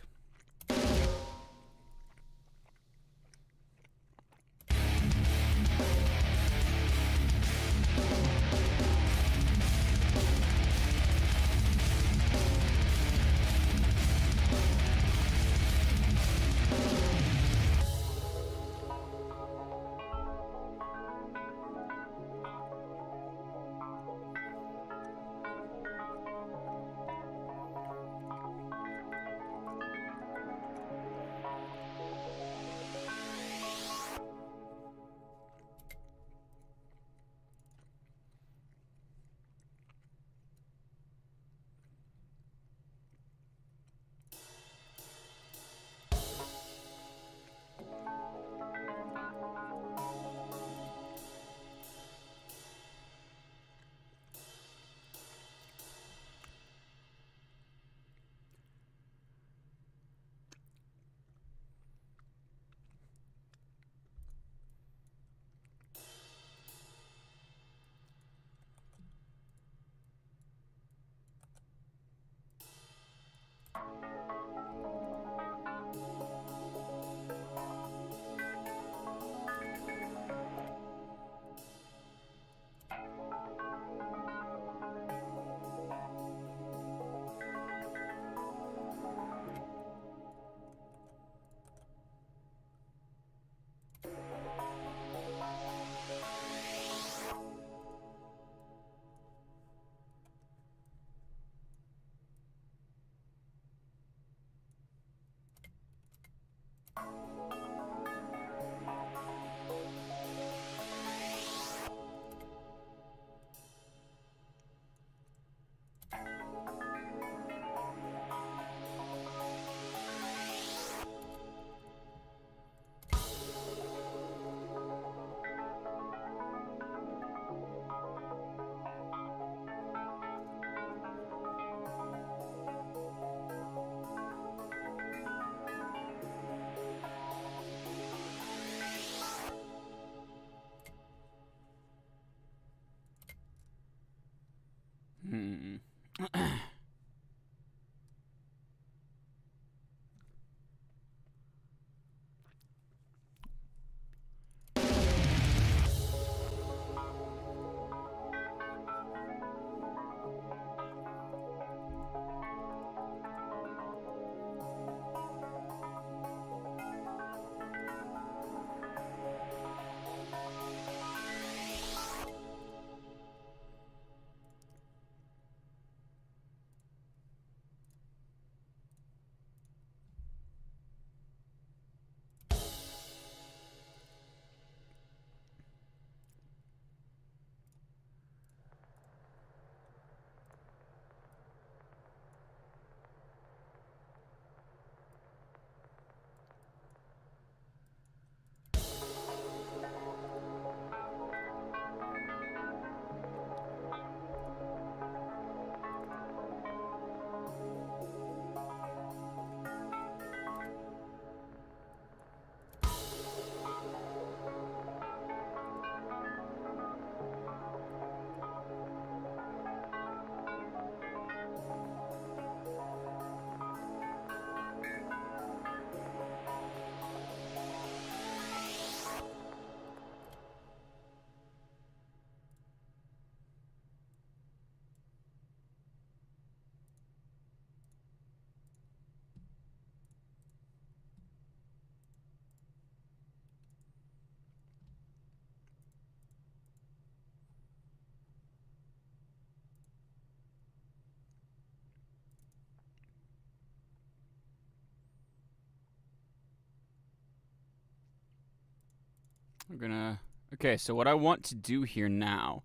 We're gonna... Okay, so what I want to do here now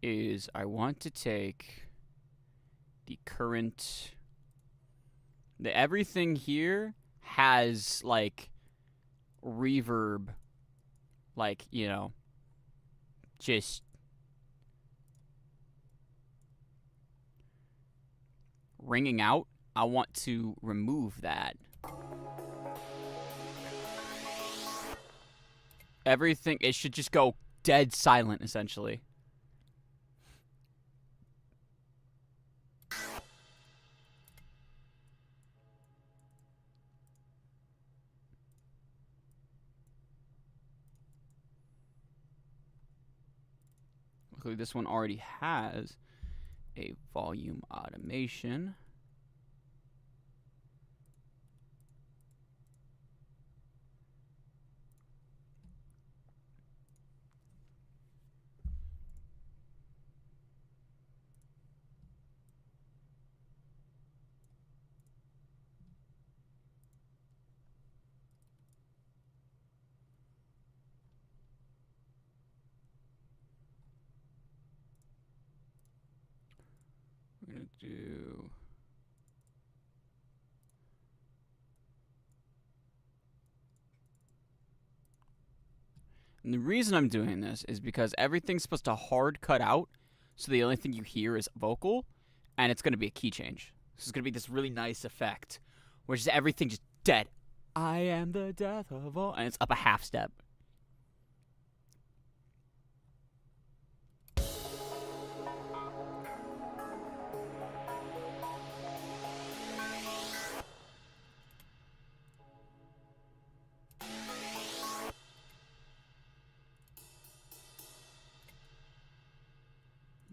is I want to take the current... everything here has, like, reverb, like, you know, just ringing out. I want to remove that. Everything, it should just go dead silent, essentially. Luckily, this one already has a volume automation. We're gonna do... And the reason I'm doing this is because everything's supposed to hard cut out, so the only thing you hear is vocal, and it's going to be a key change. This is going to be this really nice effect, where just everything just dead. I am the death of all, and it's up a half step.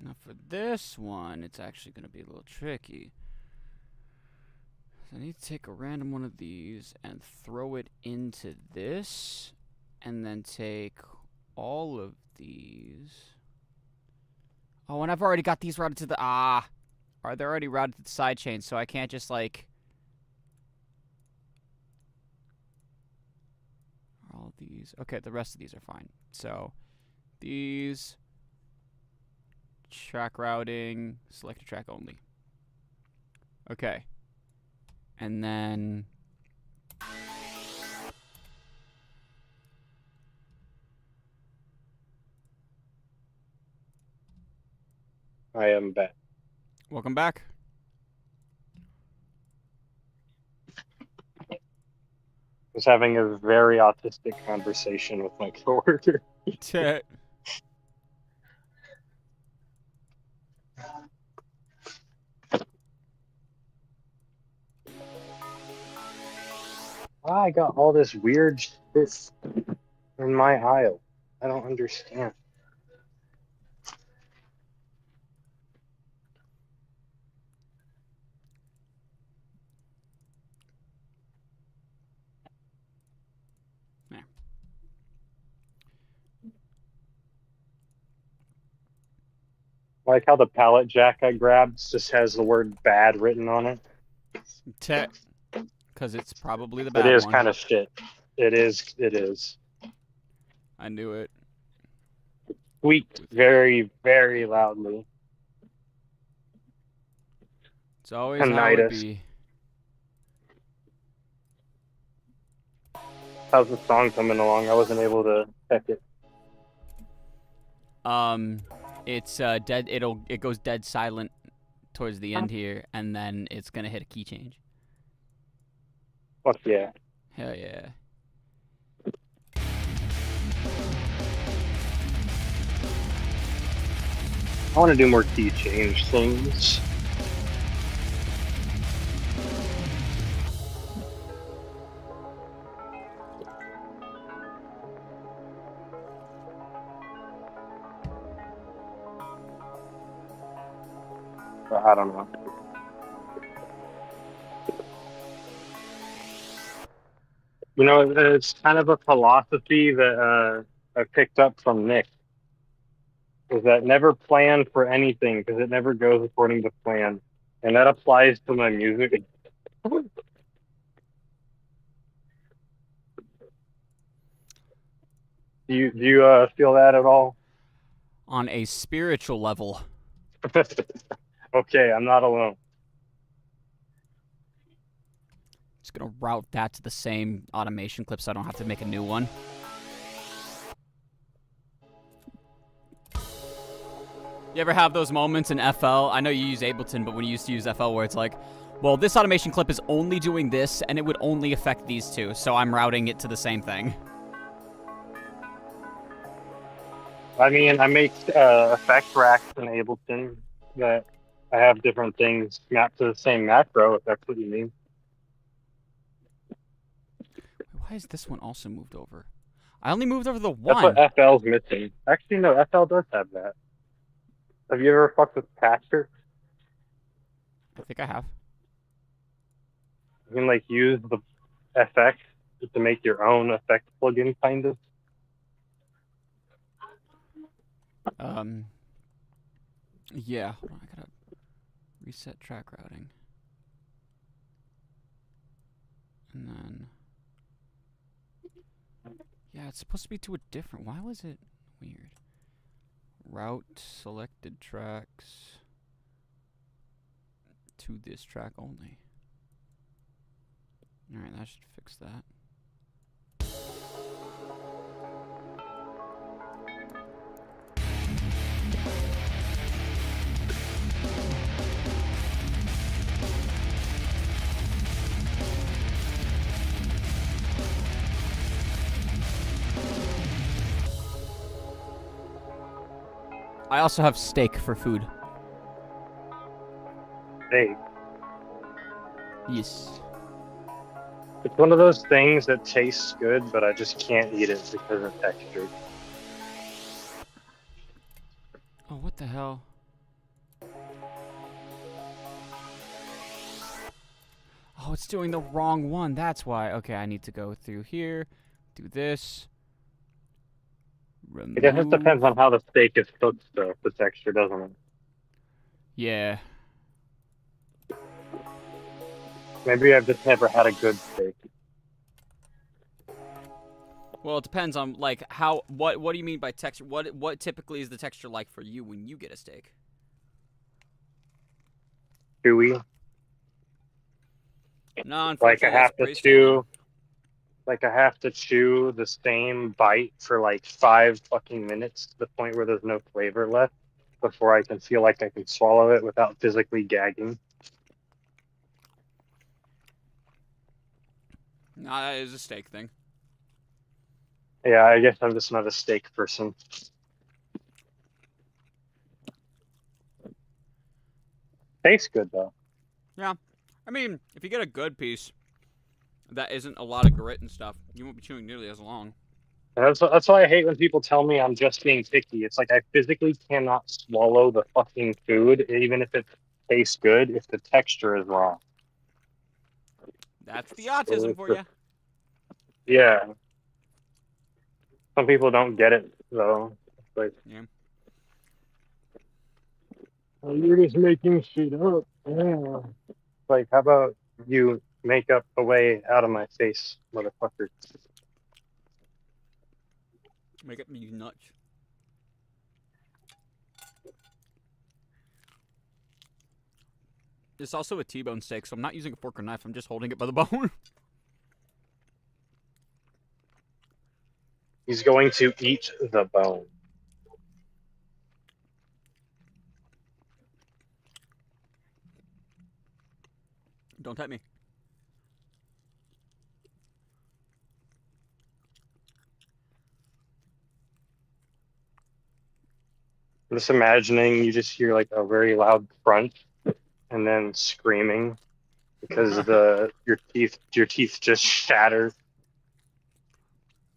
Now for this one, it's actually going to be a little tricky. So I need to take a random one of these and throw it into this, and then take all of these. Oh, and I've already got these routed to the... they're already routed to the sidechain, so I can't just, like... All these... Okay, the rest of these are fine. So, these... Track routing, select a track only. Okay. And then... I am back. Welcome back. I was having a very autistic conversation with my coworker. I got all this weird shit in my aisle. I don't understand. There. I like how the pallet jack I grabbed just has the word bad written on it. Because it's probably the It bad is one. kind of shit. It is. I knew it. Squeaked very, very loudly. It's always how it Tinnitus. be. How's the song coming along? I wasn't able to check it. It's dead. It goes dead silent towards the end here, and then it's gonna hit a key change. Fuck yeah. Hell yeah. I want to do more key change things. But I don't know. You know, it's kind of a philosophy that I picked up from Nick. Is that never plan for anything because it never goes according to plan, and that applies to my music. Do you feel that at all? On a spiritual level. Okay, I'm not alone. Just gonna route that to the same automation clip so I don't have to make a new one. You ever have those moments in FL? I know you use Ableton, but when you used to use FL where it's like, well, this automation clip is only doing this, and it would only affect these two, so I'm routing it to the same thing. I mean, I make effect racks in Ableton that I have different things mapped to the same macro, if that's what you mean. Why is this one also moved over? I only moved over the That's one. what FL's missing. Actually, no, FL does have that. Have you ever fucked with Pastor? I think I have. You can like use the FX to make your own effect plugin, kind of. Yeah, hold on, I gotta reset track routing. And then, yeah, it's supposed to be to a different, why was it weird? Route selected tracks to this track only. Alright, that should fix that. I also have steak for food. Hey, Yes. it's one of those things that tastes good, but I just can't eat it because of texture. Oh, what the hell? Oh, it's doing the wrong one. That's why. Okay, I need to go through here, do this. I guess it Remove. depends on how the steak is cooked, though, the texture, doesn't it? Yeah. Maybe I've just never had a good steak. Well, it depends on like how. What do you mean by texture? What typically is the texture like for you when you get a steak? Chewy. No, Like unfortunately, that's pretty standard. I have to chew the same bite for like 5 fucking minutes to the point where there's no flavor left before I can feel like I can swallow it without physically gagging. No, that is a steak thing. Yeah, I guess I'm just not a steak person. Tastes good though. Yeah, I mean, if you get a good piece, that isn't a lot of grit and stuff, you won't be chewing nearly as long. That's why I hate when people tell me I'm just being picky. It's like I physically cannot swallow the fucking food, even if it tastes good, if the texture is wrong. That's the autism for you. Yeah. Some people don't get it though. It's like, Yeah. oh, you're just making shit up. Yeah. Like, how about you make up a way out of my face, motherfucker? Make it me nuts. It's also a T-bone steak, so I'm not using a fork or knife. I'm just holding it by the bone. He's going to eat the bone. Don't tempt me. I'm just imagining you just hear like a very loud crunch and then screaming because your teeth just shatter.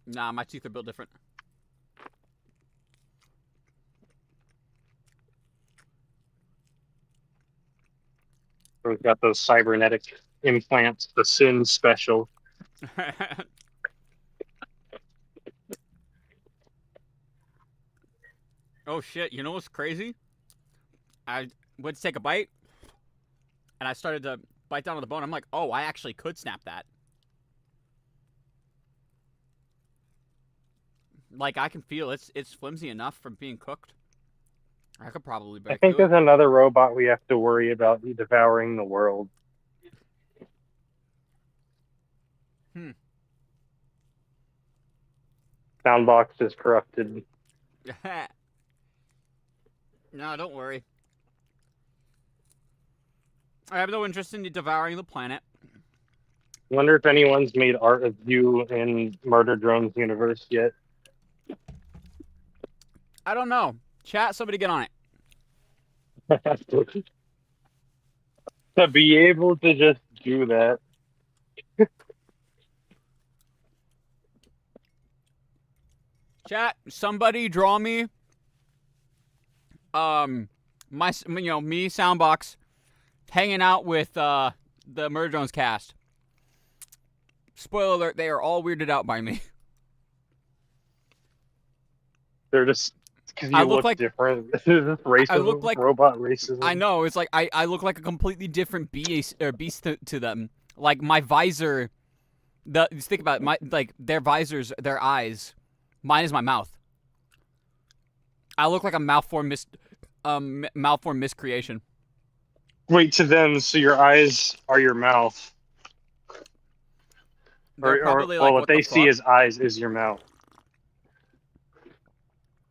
Nah, my teeth are built different. We've got those cybernetic implants, the Sin Special. Oh shit, you know what's crazy? I went to take a bite, and I started to bite down on the bone. I'm like, oh, I actually could snap that. Like, I can feel it's flimsy enough from being cooked. I could probably break I think through there's another robot we have to worry about devouring the world. Soundbox is corrupted. it. No, don't worry. I have no interest in devouring the planet. Wonder if anyone's made art of you in Murder Drones universe yet. I don't know. Chat, somebody get on it. To be able to just do that. Chat, somebody draw me. Me Soundbox, hanging out with the Murder Drones cast. Spoiler alert: they are all weirded out by me. They're just because you I look look like- different. This is racism. I look like- robot racism. I know, it's like I look like a completely different beast to them. Like my visor, just think about it, their visors, their eyes. Mine is my mouth. I look like a malformed miscreation. Wait, to them, so your eyes are your mouth. They're probably like, what what they the see fuck? as eyes is your mouth.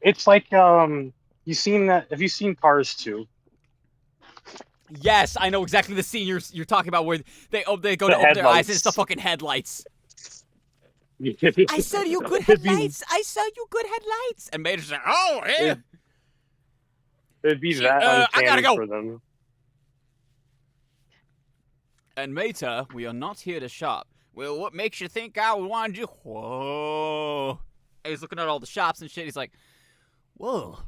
It's like you seen that? Have you seen Cars 2? Yes, I know exactly the scene you're talking about where they go to open their eyes headlights. and it's the fucking headlights. I I sell you good headlights. I sell you good headlights. And Mater's like, oh, yeah. It'd be Shit, that I uncanny gotta go. for them. And Mater, we are not here to shop. Well, what makes you think I would want to do? Whoa. And he's looking at all the shops and shit. He's like, whoa.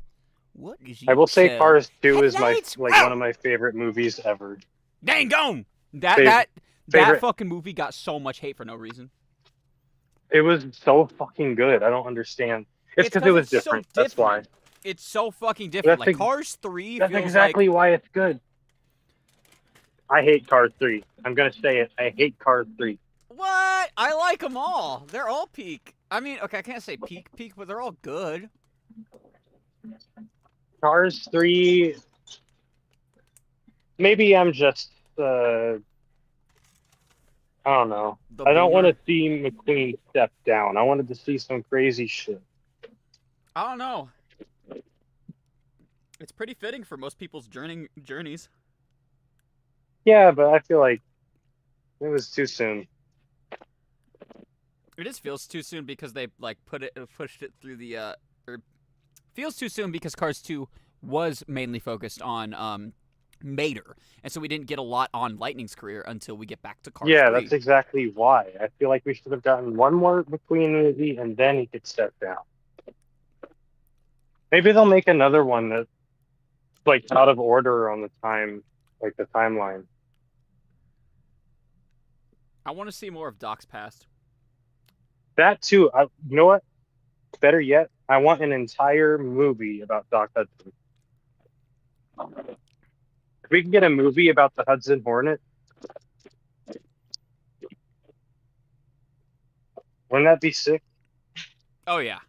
What is you I will say sell? Cars 2 is Headlights? one of my favorite movies ever. Dang gone. That Favorite. fucking movie got so much hate for no reason. It was so fucking good. I don't understand. It's because it was it's so different. That's why. It's so fucking different. That's Like Cars 3 That's feels exactly like... why it's good. I hate Cars 3. I'm gonna say it. I hate Cars 3. What? I like them all. They're all peak. I mean, okay, I can't say peak, but they're all good. Cars 3. Maybe I'm just. I don't know. The I don't want boomer. to see McQueen step down. I wanted to see some crazy shit. I don't know. It's pretty fitting for most people's journeys. Yeah, but I feel like it was too soon. It just feels too soon because they like pushed it through the or feels too soon because Cars 2 was mainly focused on Mater. And so we didn't get a lot on Lightning's career until we get back to Cars 3. That's exactly why. I feel like we should have gotten one more McQueen movie and then he could step down. Maybe they'll make another one that's like out of order on the timeline. I want to see more of Doc's past. That too. You know what? Better yet, I want an entire movie about Doc Hudson. If we can get a movie about the Hudson Hornet, wouldn't that be sick? Oh, yeah.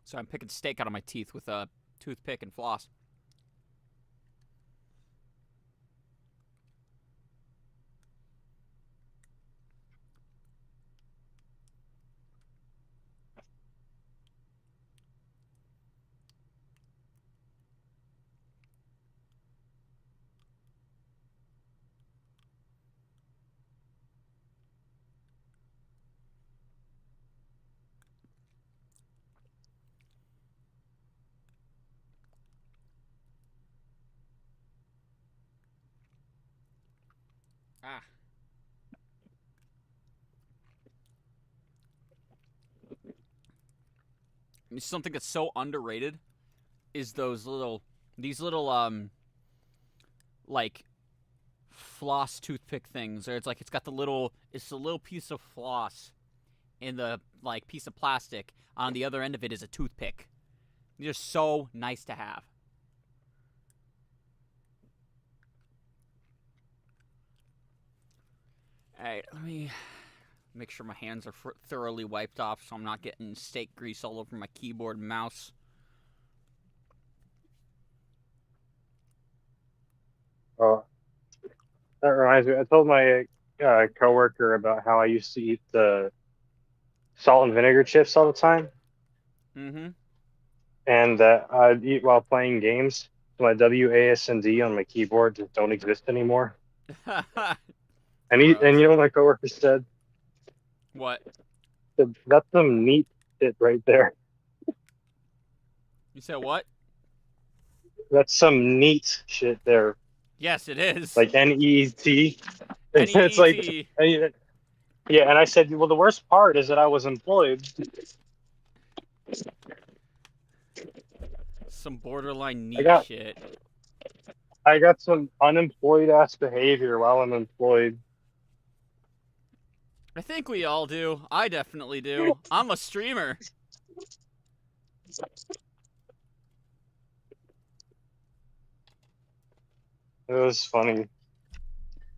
So I'm picking steak out of my teeth with a toothpick and floss. Ah. Something that's so underrated is these little like floss toothpick things, or it's got the little piece of floss in the like piece of plastic. On the other end of it is a toothpick. They're so nice to have. Alright, let me make sure my hands are thoroughly wiped off so I'm not getting steak grease all over my keyboard and mouse. Oh, that reminds me. I told my coworker about how I used to eat the salt and vinegar chips all the time, Mm-hmm. and that I'd eat while playing games. My WASD on my keyboard just don't exist anymore. And you know what my coworker said? What? That's some neat shit right there. You said what? That's some neat shit there. Yes, it is. Like NEET. NEET. It's like, yeah. And I said, well, the worst part is that I was employed. Some borderline neat shit. I got some unemployed ass behavior while I'm employed. I think we all do. I definitely do. I'm a streamer. It was funny.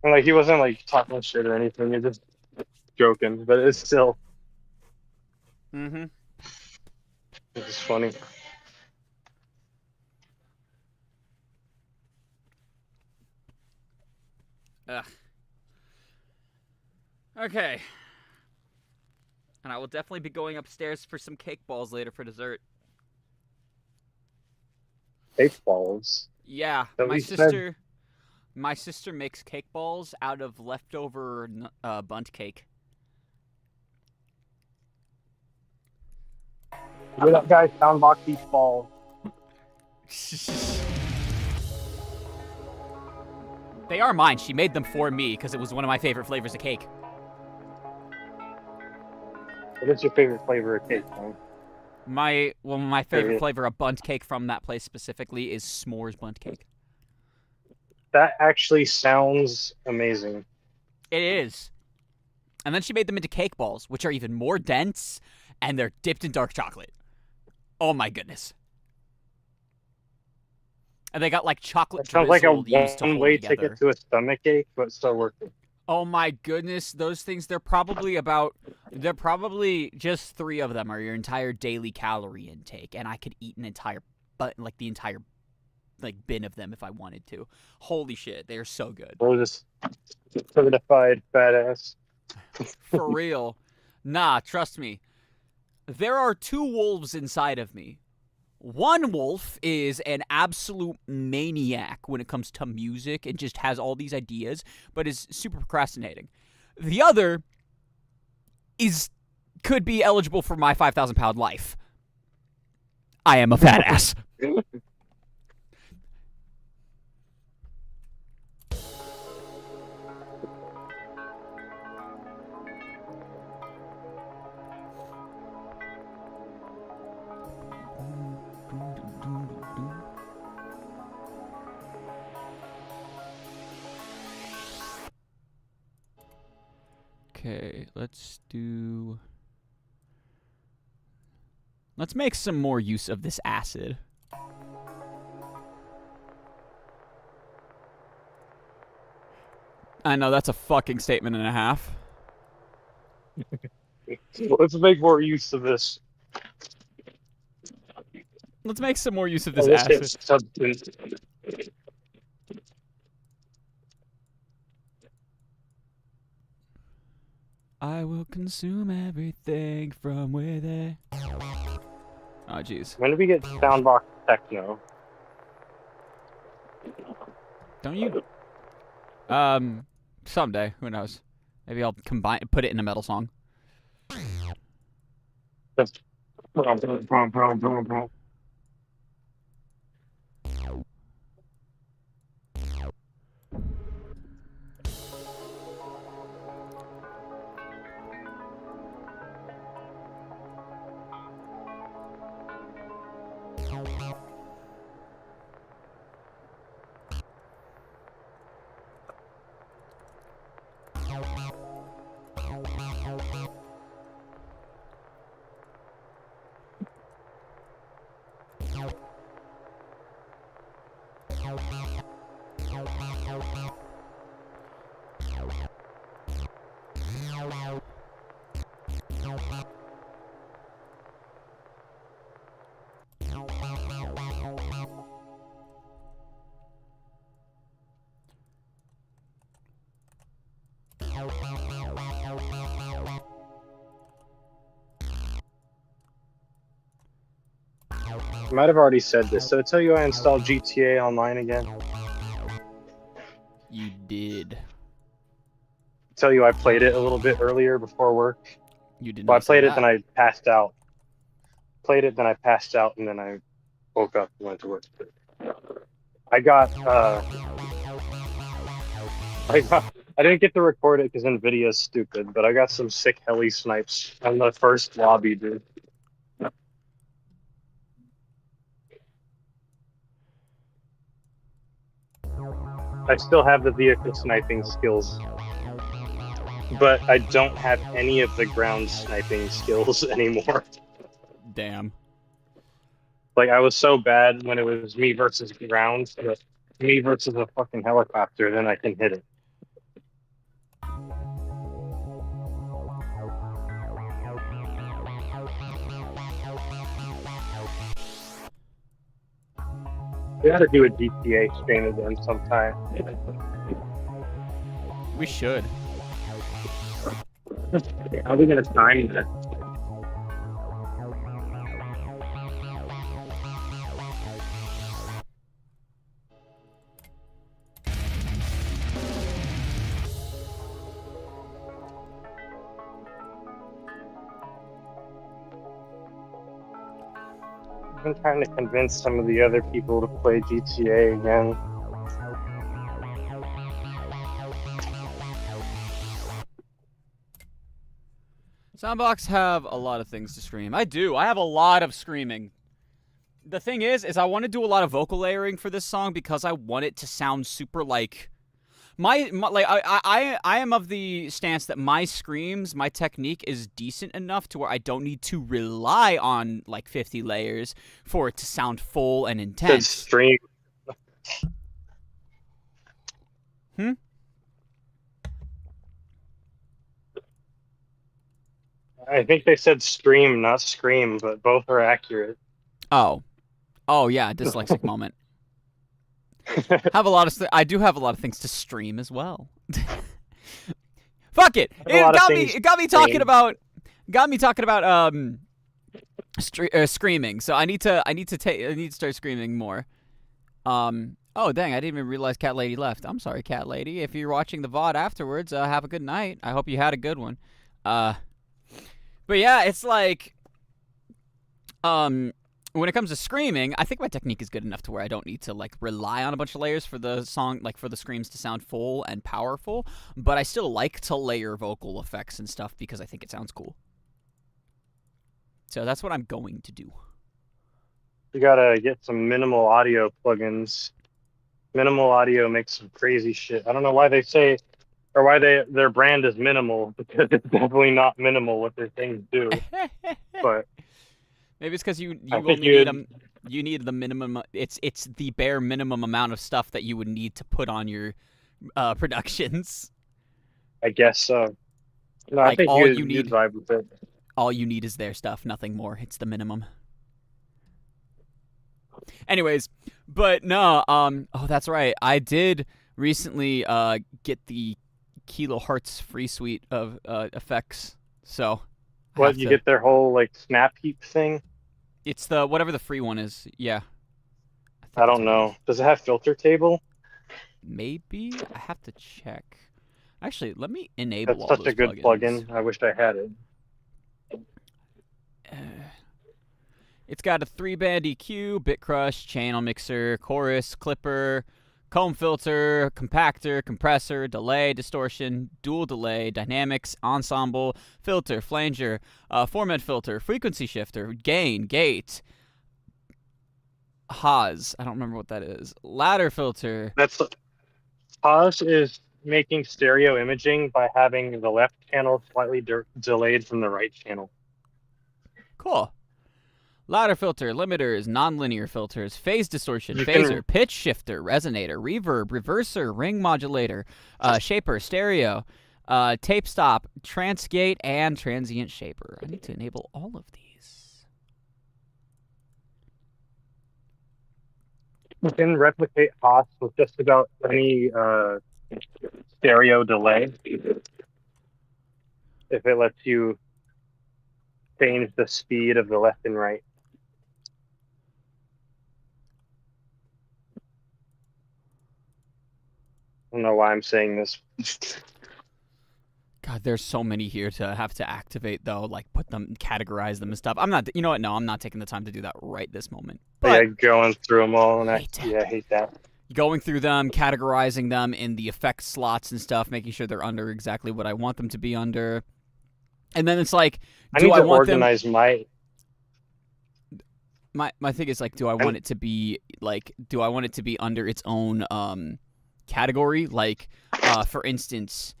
And like he wasn't like talking shit or anything, he was just joking, but it's still Mm-hmm. it's funny. Ugh. Okay. And I will definitely be going upstairs for some cake balls later for dessert. Cake balls. Yeah, That my we sister makes cake balls out of leftover bundt cake. Where that guy Soundbox eats balls. They are mine. She made them for me because it was one of my favorite flavors of cake. What is your favorite flavor of cake, man? My favorite flavor of bundt cake from that place specifically is s'mores bundt cake. That actually sounds amazing. It is. And then she made them into cake balls, which are even more dense, and they're dipped in dark chocolate. Oh my goodness. And they got like chocolate It sounds like a used to hold one-way together. ticket to a stomach ache, but still working. Oh my goodness, those things, they're probably just 3 of them are your entire daily calorie intake, and I could eat an entire bin of them if I wanted to. Holy shit, they are so good. We're just certified badass. For real. Nah, trust me. There are 2 wolves inside of me. One wolf is an absolute maniac when it comes to music and just has all these ideas, but is super procrastinating. The other could be eligible for my 5,000-pound life. I am a fat ass. Okay, let's make some more use of this acid. I know that's a fucking statement and a half. Let's make more use of this. Let's make some more use of this acid. Substance. I will consume everything from within. Oh, jeez. When do we get Soundbox Techno? Don't you? Someday. Who knows? Maybe I'll put it in a metal song. I might have already said this. So I tell you I installed GTA Online again. You did. Tell you I played it a little bit earlier before work. You did. Well, I not played say it, then I passed out. Played it, then I passed out, and then I woke up and went to work. I didn't get to record it because NVIDIA's stupid, but I got some sick heli snipes on the first lobby, dude. I still have the vehicle sniping skills, but I don't have any of the ground sniping skills anymore. Damn. Like, I was so bad when it was me versus ground, but me versus a fucking helicopter, then I can hit it. We gotta do a GTA stream again sometime. We should. How are we gonna time that? I've been trying to convince some of the other people to play GTA again. Soundbox have a lot of things to scream. I do. I have a lot of screaming. The thing is I want to do a lot of vocal layering for this song because I want it to sound super like I am of the stance that my screams, my technique is decent enough to where I don't need to rely on like 50 layers for it to sound full and intense. Stream. I think they said stream, not scream, but both are accurate. Oh yeah, dyslexic moment. I do have a lot of things to stream as well. Fuck it! It got me talking about screaming. So I need to start screaming more. Oh dang! I didn't even realize Cat Lady left. I'm sorry, Cat Lady. If you're watching the VOD afterwards, have a good night. I hope you had a good one. But yeah, it's like, when it comes to screaming, I think my technique is good enough to where I don't need to like rely on a bunch of layers for the song, like for the screams to sound full and powerful. But I still like to layer vocal effects and stuff because I think it sounds cool. So that's what I'm going to do. You gotta get some minimal audio plugins. Minimal audio makes some crazy shit. I don't know why they say, or why their brand is minimal, because it's definitely not minimal what their things do. But maybe it's because you I only think need you need the minimum. It's the bare minimum amount of stuff that you would need to put on your productions. I guess so. No, Like, I think all you'd you need- vibe with it. All you need is their stuff, nothing more. It's the minimum. Anyways, but no, oh, that's right. I did recently get the kilohertz free suite of effects. So What, you get their whole like snap heap thing? it's the whatever the free one is. Yeah. I don't know. Does it have filter table? Maybe I have to check. Actually, let me enable That's all such those a good plugins. plugin. I wish I had it. It's got a 3-band EQ, bit crush, channel mixer, chorus, clipper, comb filter, compactor, compressor, delay, distortion, dual delay, dynamics, ensemble, filter, flanger, format filter, frequency shifter, gain, gate, Haas. I don't remember what that is. Ladder filter. Haas is making stereo imaging by having the left channel slightly delayed from the right channel. Cool. Ladder filter, limiters, nonlinear filters, phase distortion, phaser, pitch shifter, resonator, reverb, reverser, ring modulator, shaper, stereo, tape stop, transgate, and transient shaper. I need to enable all of these. You can replicate Haas with just about any stereo delay if it lets you change the speed of the left and right. I don't know why I'm saying this. God, there's so many here to have to activate, though. Like, put them, categorize them and stuff. I'm not, you know what? No, I'm not taking the time to do that right this moment. But yeah, going through them all, and I hate that. Going through them, categorizing them in the effect slots and stuff, making sure they're under exactly what I want them to be under. And then it's like, I want organize my thing is like, do I want it to be like, do I want it to be under its own category? Like, for instance,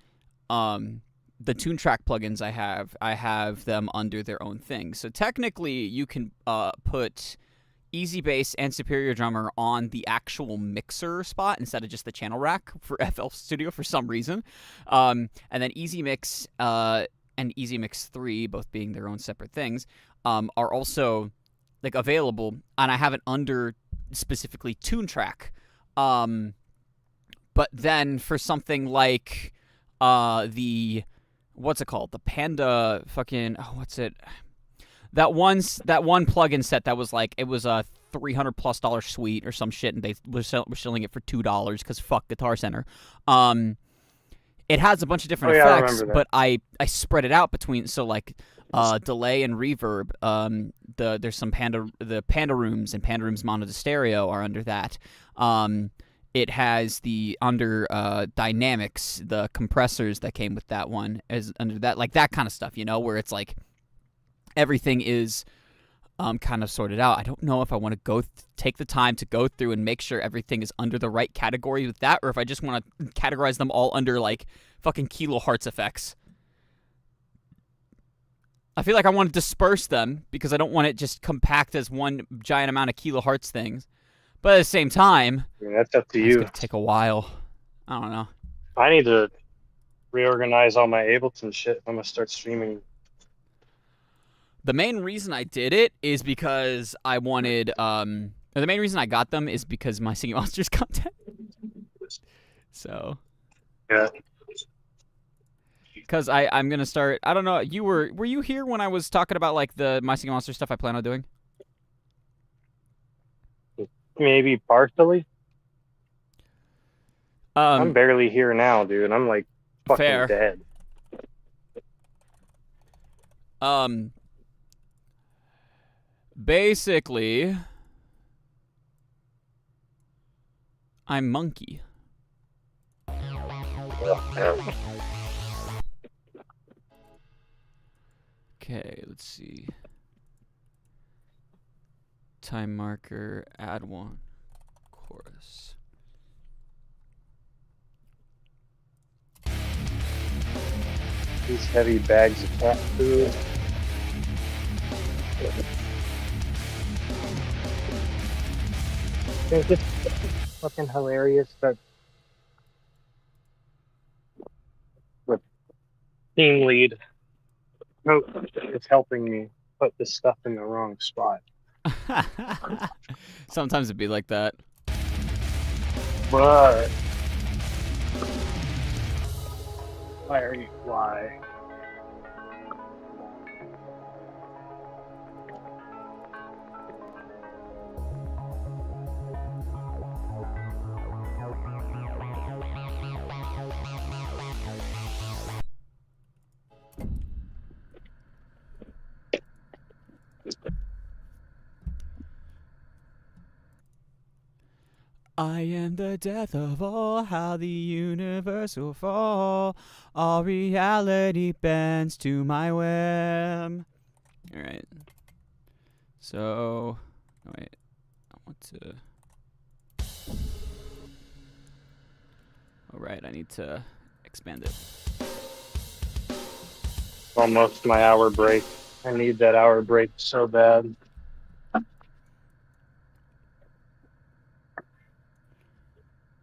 the tune track plugins I have them under their own thing. So technically, you can put Easy Bass and Superior Drummer on the actual mixer spot instead of just the channel rack for FL Studio for some reason. And then Easy Mix and Easy Mix 3, both being their own separate things, are also like available, and I have it under specifically tune track. But then for something like the what's it called? The Panda fucking what's it? That one plugin set that was like, it was a $300+ suite or some shit, and they were selling it for $2 because fuck Guitar Center. It has a bunch of different effects, but I spread it out between, so like delay and reverb. There's some the Panda Rooms and Panda Rooms Mono to Stereo are under that. It has the under dynamics, the compressors that came with that one is under that, like that kind of stuff, you know, where it's like everything is kind of sorted out. I don't know if I want to take the time to go through and make sure everything is under the right category with that, or if I just want to categorize them all under like fucking kilohertz effects. I feel like I want to disperse them because I don't want it just compact as one giant amount of kilohertz things. But at the same time, that's up to you. It's going to take a while. I don't know. I need to reorganize all my Ableton shit. I'm going to start streaming. The main reason I did it is because I wanted, the main reason I got them is because my Singing Monsters content. So. Yeah. Because I'm going to start, I don't know, were you here when I was talking about like the My Singing Monsters stuff I plan on doing? Maybe partially. I'm I'm barely here now, dude. I'm like fucking fair. dead. Basically, I'm monkey. Okay, let's see. Time marker, add one, chorus. These heavy bags of cat food. It's just fucking hilarious that the team lead coach is helping me put this stuff in the wrong spot. Sometimes it'd be like that. But why? I am the death of all, how the universe will fall. All reality bends to my whim. Alright. So, oh wait. I want to. Alright, I need to expand it. Almost my hour break. I need that hour break so bad.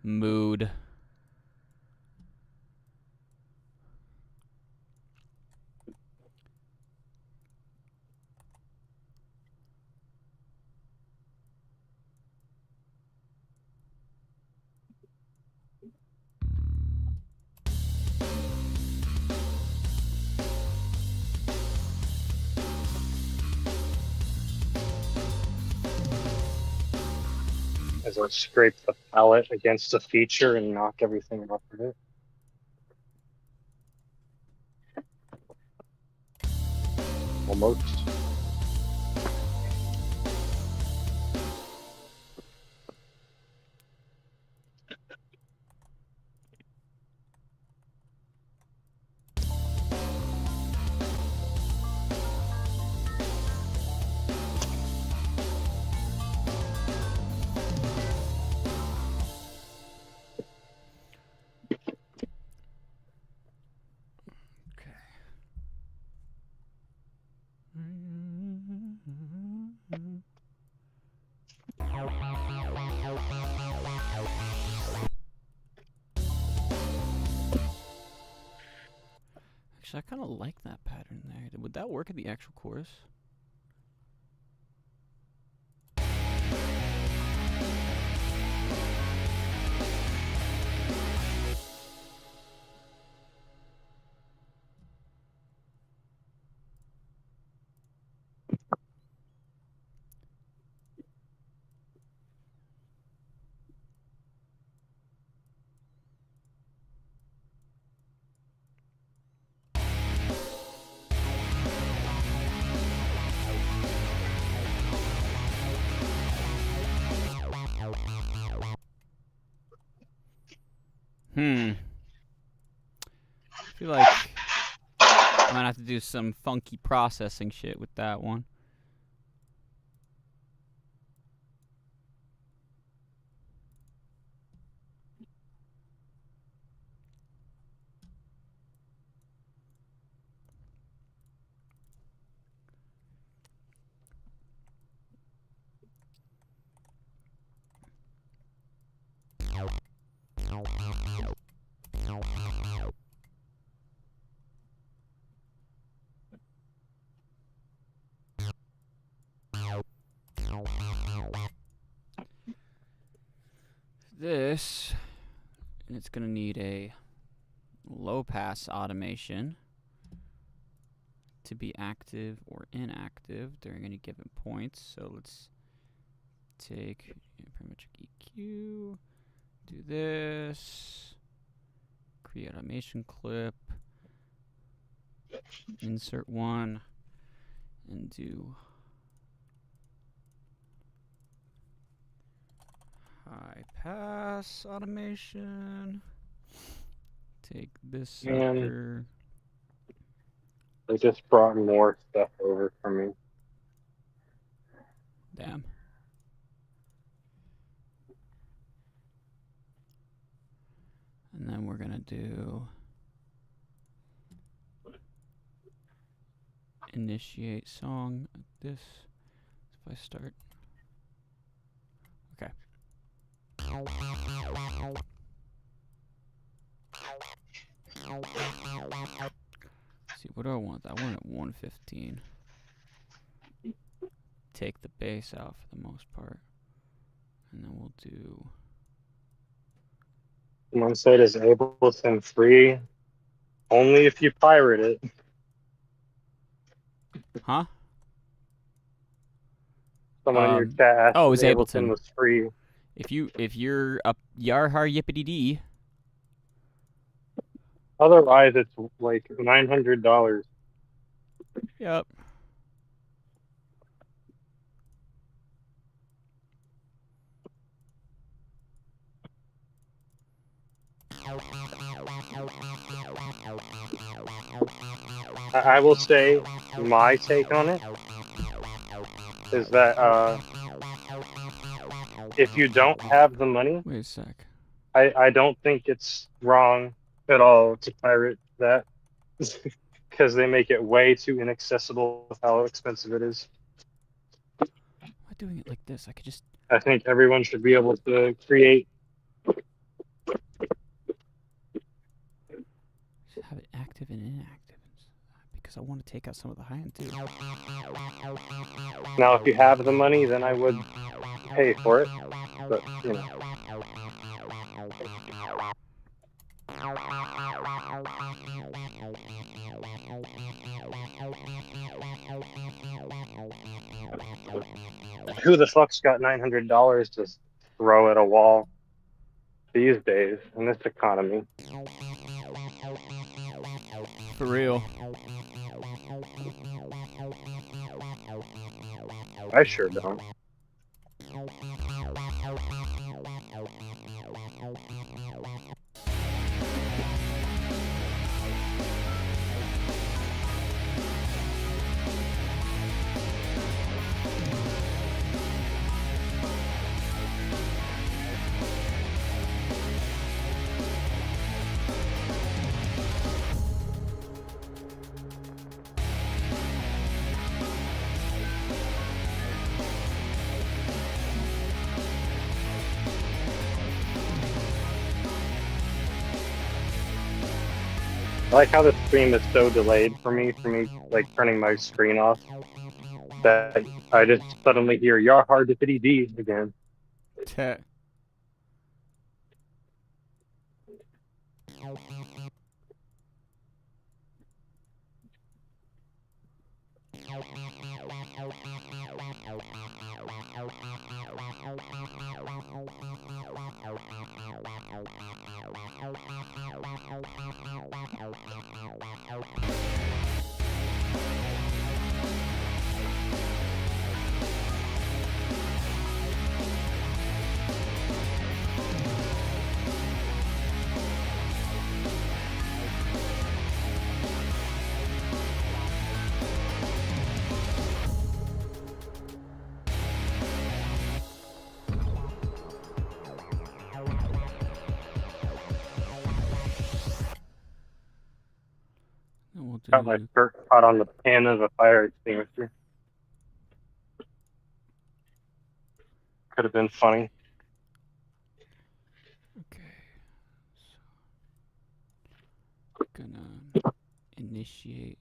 Mood. As I scrape the palette against the feature and knock everything off of it. Almost. Actually, I kind of like that pattern there. Would that work at the actual chorus? I feel like I might have to do some funky processing shit with that one. This, and it's going to need a low pass automation to be active or inactive during any given point. So let's take parametric EQ, do this, create automation clip, insert one, and do high pass automation. Take this sucker. They just brought more stuff over for me. Damn. And then we're gonna do initiate song. This, if I start. Okay. Let's see, what do I want? I want it at 115. Take the bass out for the most part. And then we'll do... Someone said is Ableton free only if you pirate it. Huh? Someone in your chat asked oh, if it's Ableton. was free. If you're up Yarhar Yippity Dee. Otherwise, it's like $900. Yep. I will say my take on it is that if you don't have the money, Wait a sec. I don't think it's wrong at all to pirate that because they make it way too inaccessible with how expensive it is. Why doing it like this? I could just... I think everyone should be able to create. Have it active and inactive. Because I want to take out some of the high end too. Now, if you have the money, then I would pay for it. But, you know. Who the fuck's got $900 to throw at a wall these days in this economy? For real. I sure don't. I like how the stream is so delayed for me like turning my screen off, that I just suddenly hear "You're hard to pity D" again. Got my shirt caught on the pan of a fire extinguisher. Could have been funny. Okay. So, gonna initiate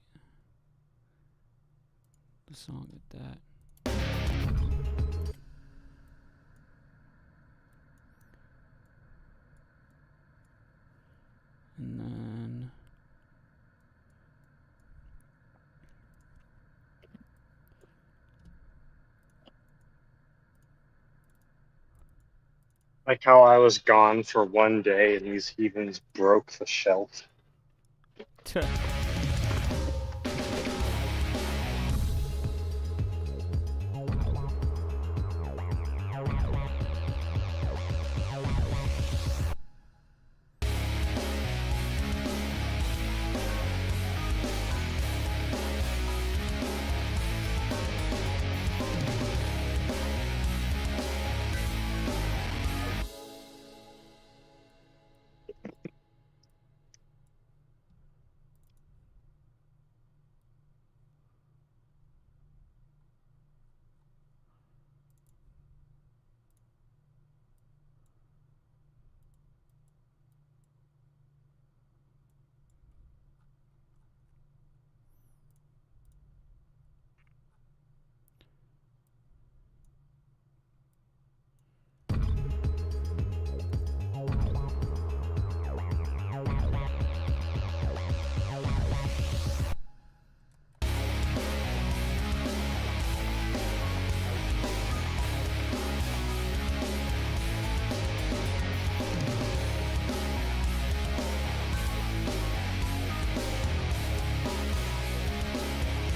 the song with that. And then Like how I was gone for one day and these heathens broke the shelf.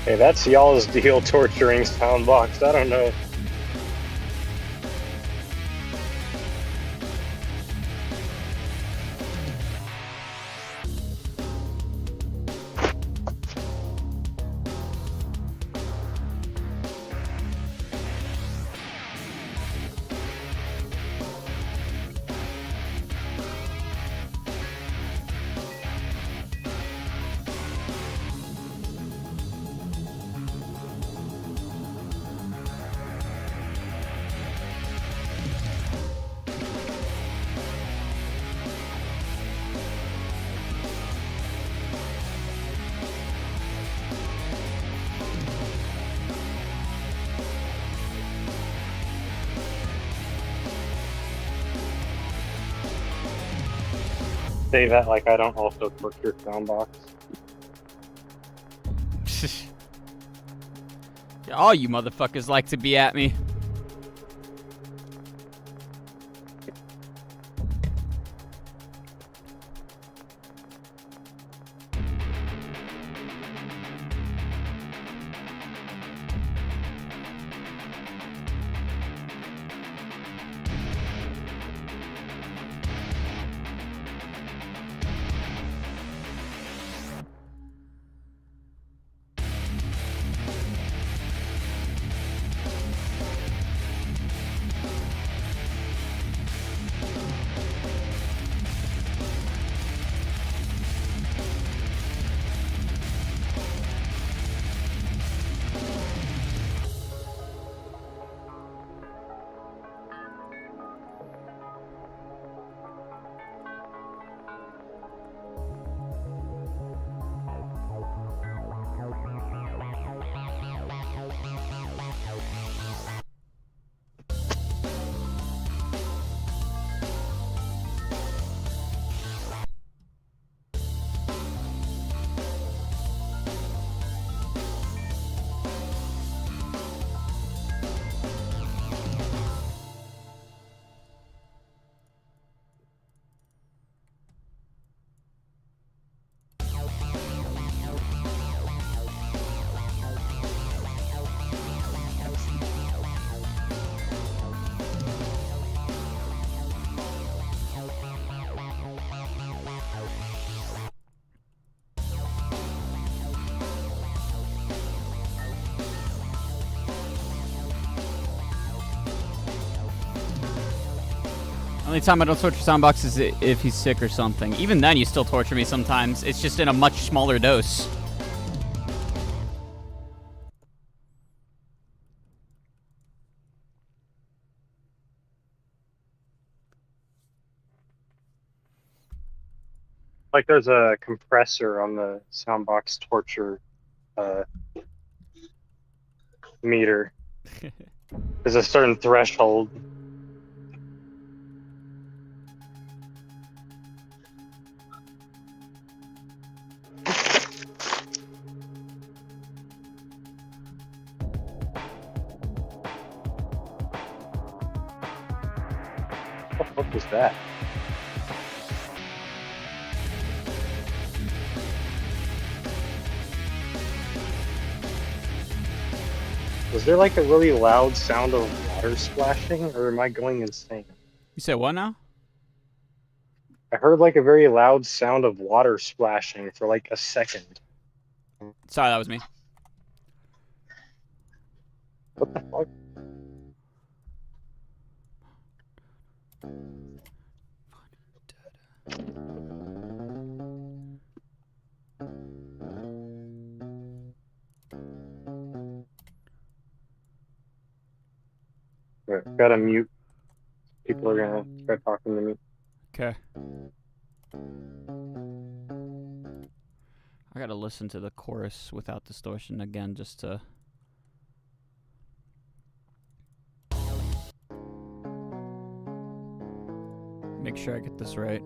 Hey, that's y'all's deal torturing Soundbox. I don't know. Say that like I don't also torture Soundbox. All you motherfuckers like to be at me. Only time I don't torture Soundbox is if he's sick or something. Even then, you still torture me sometimes. It's just in a much smaller dose. Like there's a compressor on the Soundbox torture meter. There's a certain threshold. What the fuck was that? Was there like a really loud sound of water splashing, or am I going insane? You said what now? I heard like a very loud sound of water splashing for like a second. Sorry, that was me. What the fuck? Right, gotta mute. People are gonna try talking to me. Okay. I gotta listen to the chorus without distortion again just to... make sure I get this right.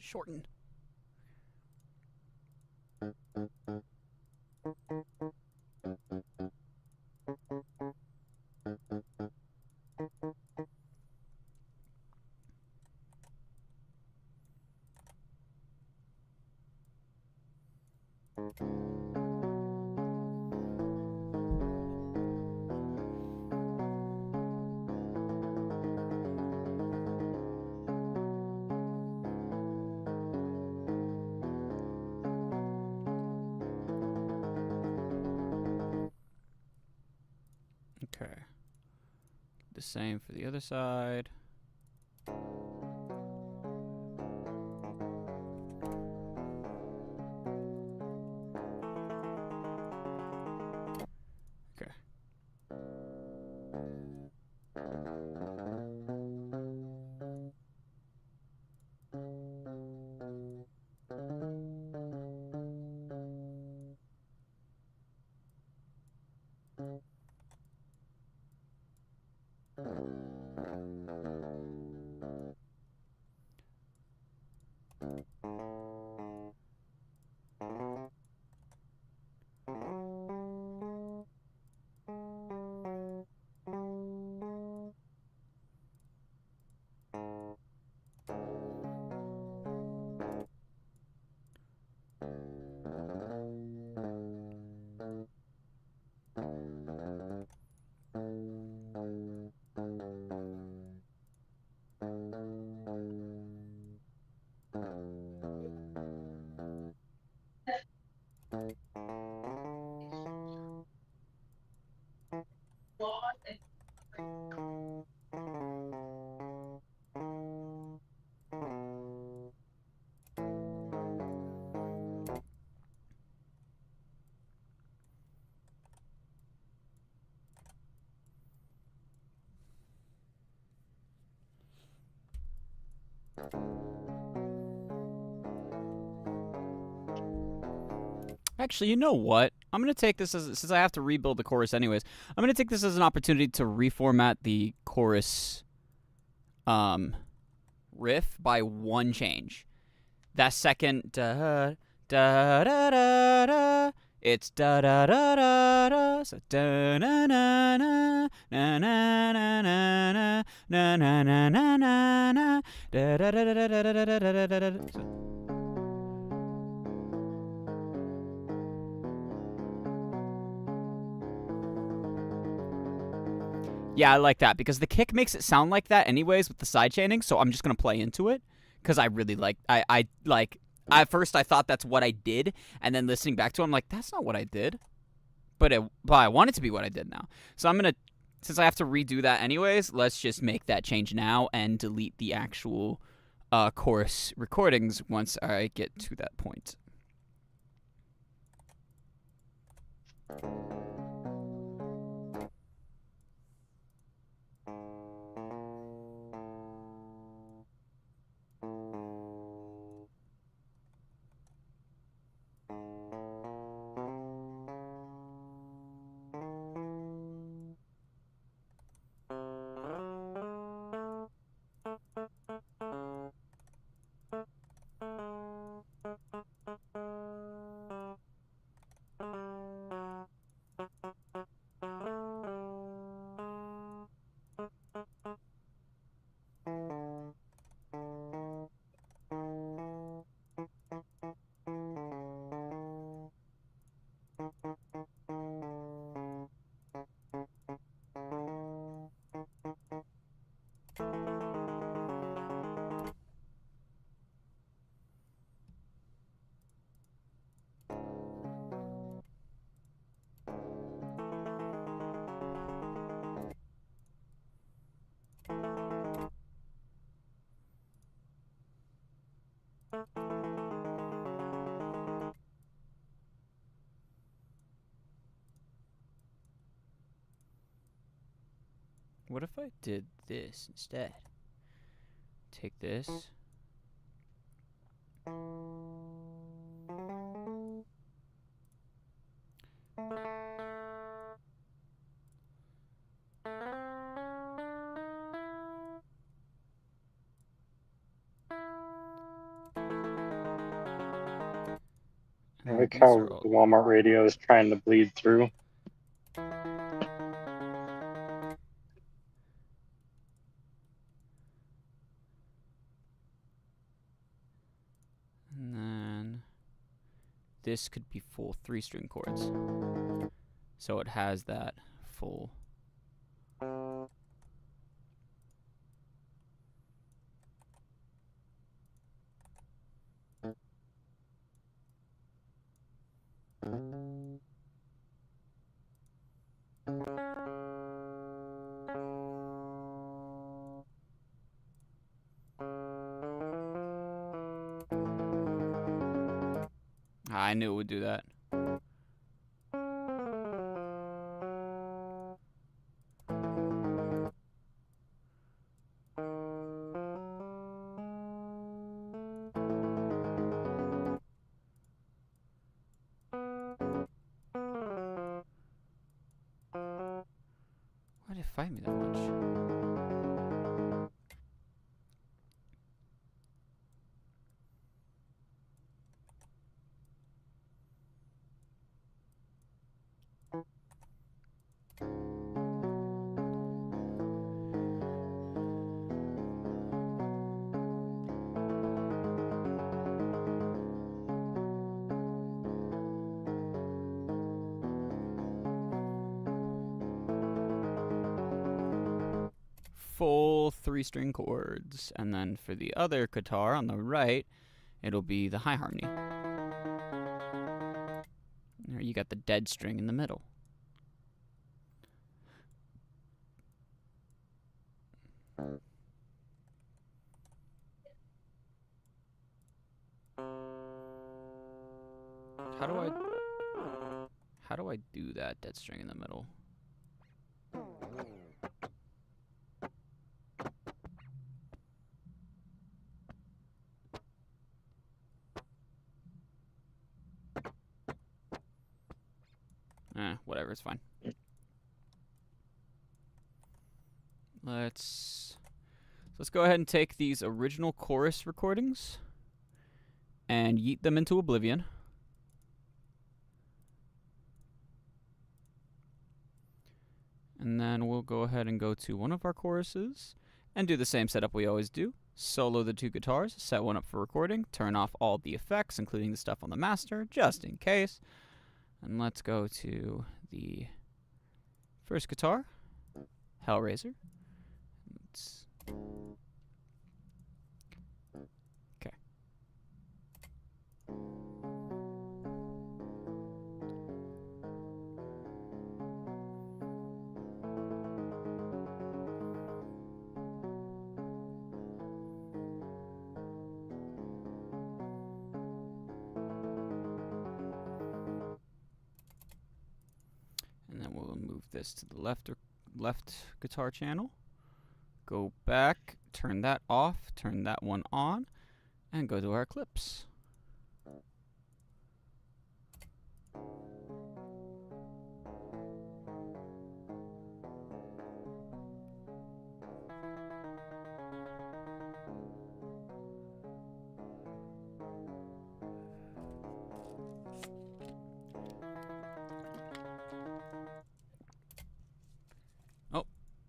shorten. Okay. The same for the other side. Okay. Actually, you know what? I'm going to take this as, since I have to rebuild the chorus anyways, I'm going to take this as an opportunity to reformat the chorus riff by one change. That second da da da da da, it's da da da da da, so da na na na na na na na na na na na na na da da da da da da da da da da. Yeah, I like that because the kick makes it sound like that anyways with the side chaining, so I'm just going to play into it because I really like, I like, at first I thought that's what I did, and then listening back to it, I'm like, that's not what I did, but I want it to be what I did now. So I'm going to, since I have to redo that anyways, let's just make that change now and delete the actual chorus recordings once I get to that point. What if I did this instead? Take this. I And like these how are all- the Walmart radio is trying to bleed through. And then this could be full 3-string chords. So it has that full. I knew it would do that. Why did it fight me that much? Full 3-string chords, and then for the other guitar on the right, it'll be the high harmony. There you got the dead string in the middle. How do I do that dead string in the middle? Whatever, it's fine. Let's go ahead and take these original chorus recordings and yeet them into oblivion. And then we'll go ahead and go to one of our choruses and do the same setup we always do. Solo the 2 guitars, set one up for recording, turn off all the effects, including the stuff on the master, just in case. And let's go to the first guitar, Hellraiser. Okay. And then we'll move this to the left guitar channel. Go back, turn that off, turn that one on, and go to our clips.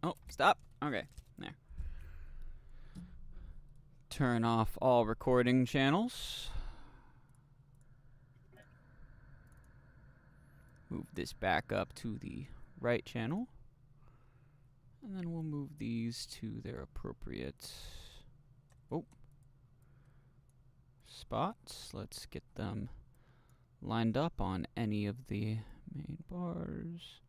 Oh, stop. Okay, there. Turn off all recording channels. Move this back up to the right channel. And then we'll move these to their appropriate spots. Let's get them lined up on any of the main bars.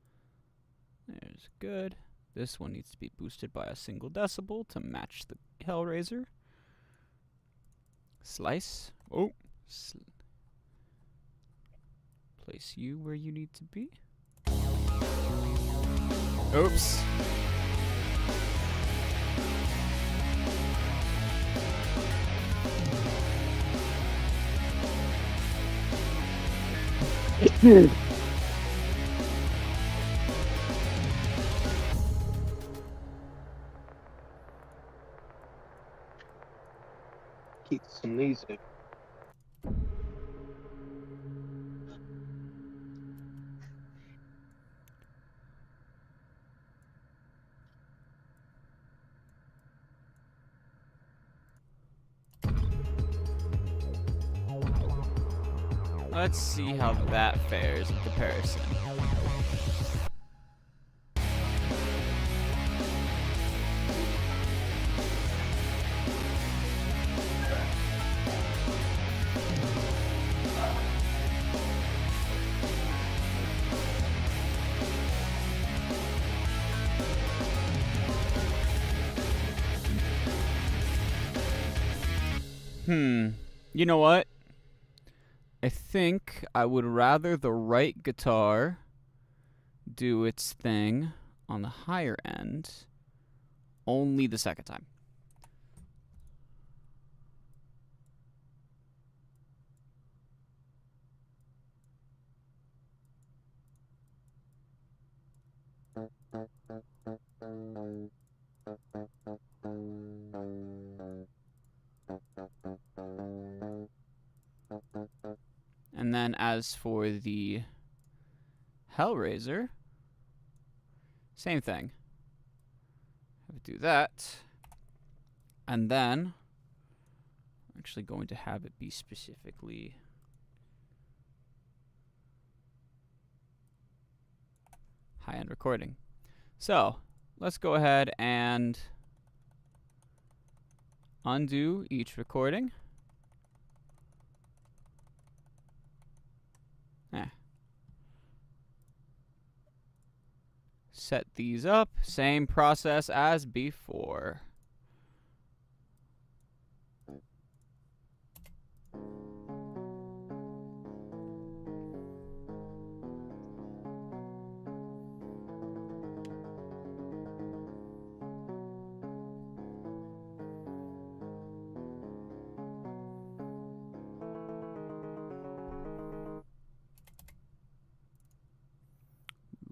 There's good. This one needs to be boosted by a single decibel to match the Hellraiser. Slice. Place you where you need to be. Oops. Keep sneezing. Let's see how that fares in comparison. You know what? I think I would rather the right guitar do its thing on the higher end only the second time. And then as for the Hellraiser, same thing. Have to do that. And then I'm actually going to have it be specifically high-end recording. So let's go ahead and undo each recording. Set these up, same process as before.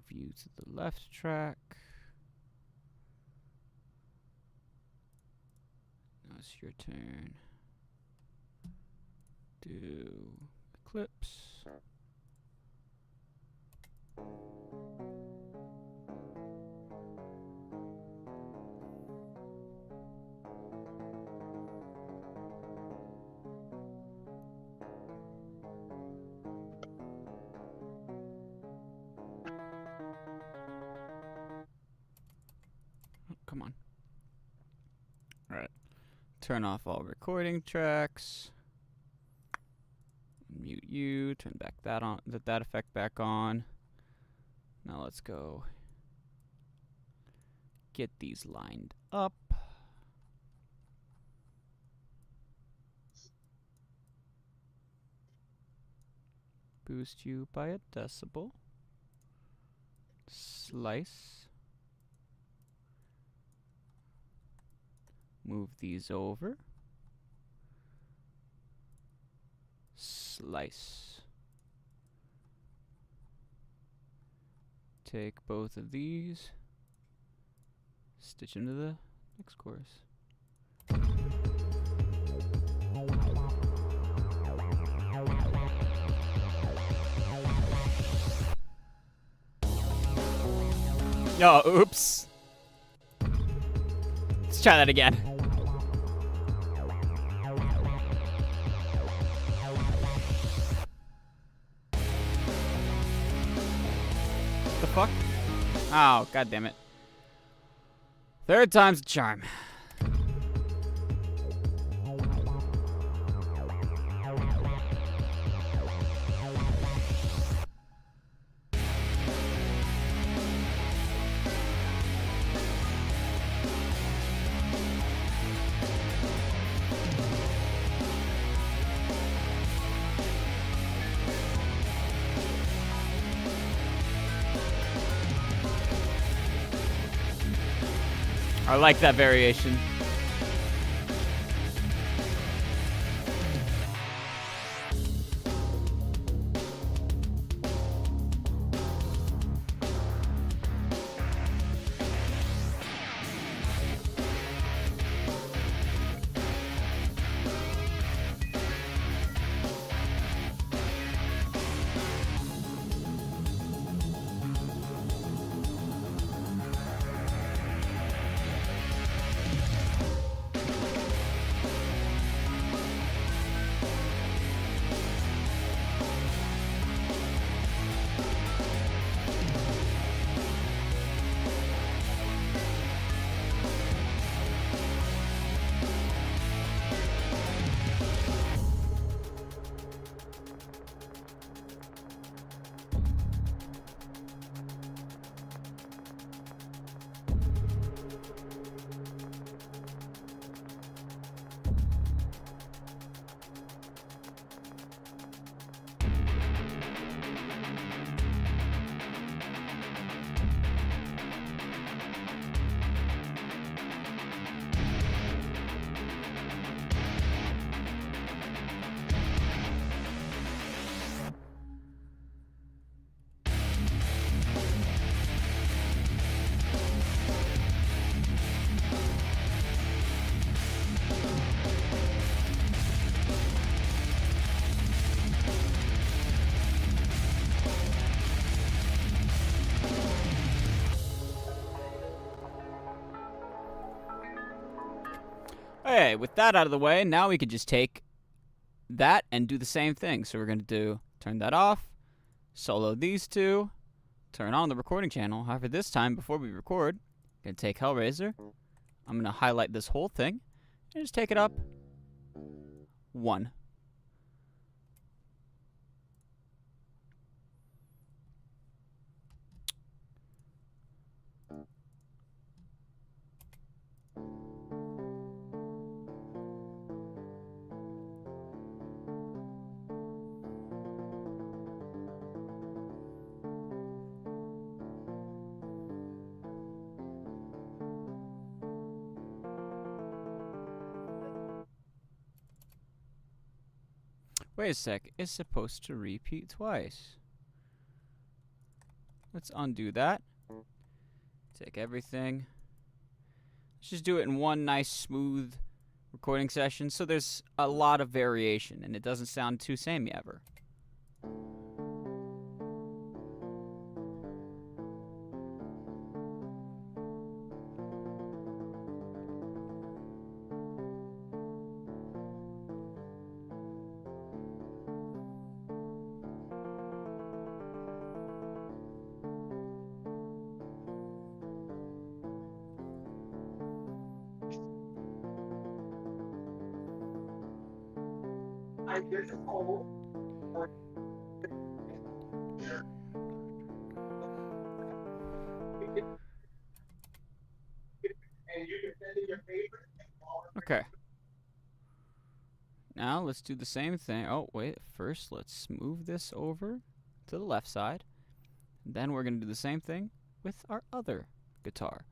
You to the left track. Now it's your turn. Do Eclipse. Come on. All right. Turn off all recording tracks. Mute you. Turn back that on. That effect back on. Now let's go get these lined up. Boost you by a decibel. Slice. Move these over. Slice. Take both of these. Stitch into the next chorus. Oh, oops. Let's try that again. The fuck? Oh, god damn it. Third time's the charm. I like that variation. Okay, with that out of the way, now we could just take that and do the same thing. So we're going to turn that off, solo these two, turn on the recording channel. However, this time, before we record, I'm going to take Hellraiser. I'm going to highlight this whole thing and just take it up 1. Wait a sec, it's supposed to repeat twice. Let's undo that. Take everything. Let's just do it in one nice, smooth recording session so there's a lot of variation and it doesn't sound too samey ever. Okay. Now let's do the same thing. Oh, wait. First, let's move this over to the left side. Then we're going to do the same thing with our other guitar.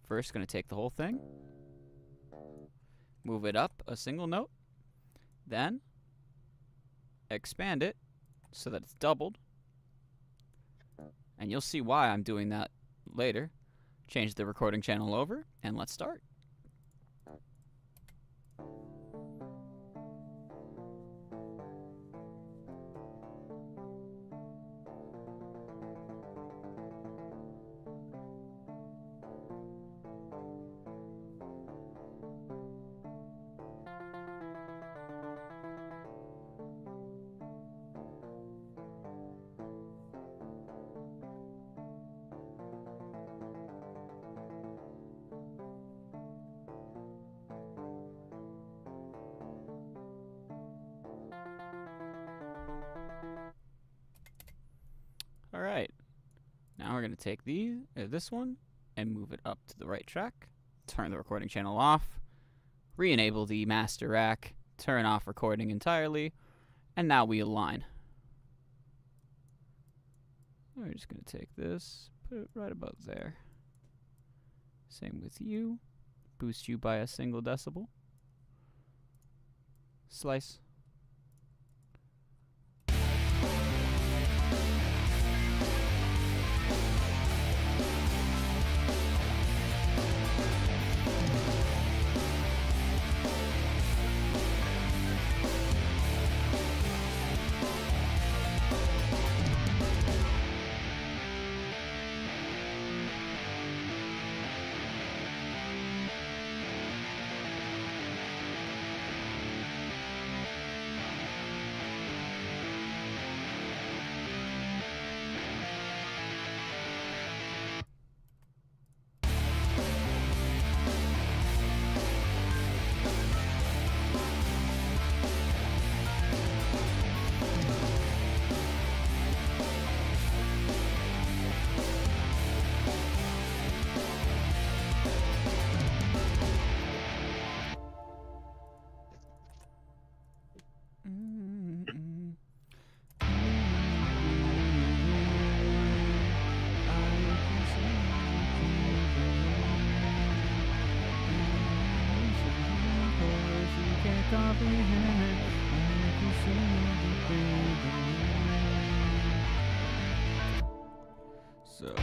First, going to take the whole thing, move it up a single note, then expand it so that it's doubled. And you'll see why I'm doing that later. Change the recording channel over, and let's start. Alright, now we're going to take this one and move it up to the right track, turn the recording channel off, re-enable the master rack, turn off recording entirely, and now we align. We're just going to take this, put it right about there. Same with you, boost you by a single decibel. Slice. So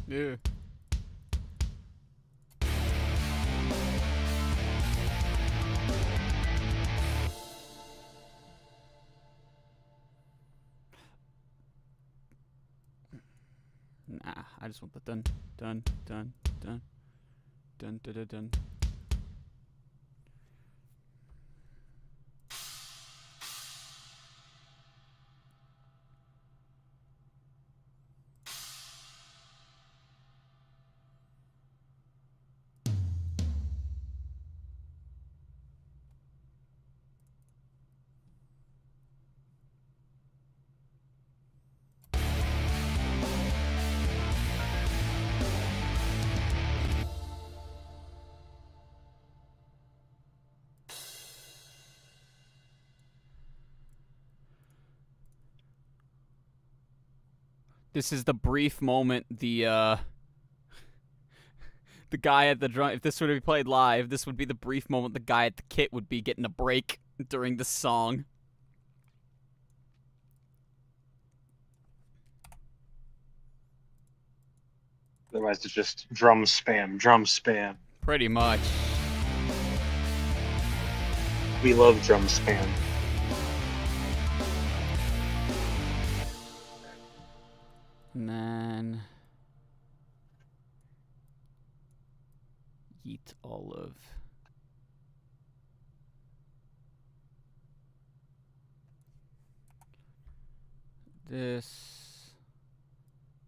Yeah. Nah, I just want the dun dun dun dun dun dun dun dun. This is the brief moment the guy at the drum. If this were to be played live, this would be the brief moment the guy at the kit would be getting a break during the song. Otherwise, it's just drum spam, drum spam. Pretty much. We love drum spam. And then yeet olive. This.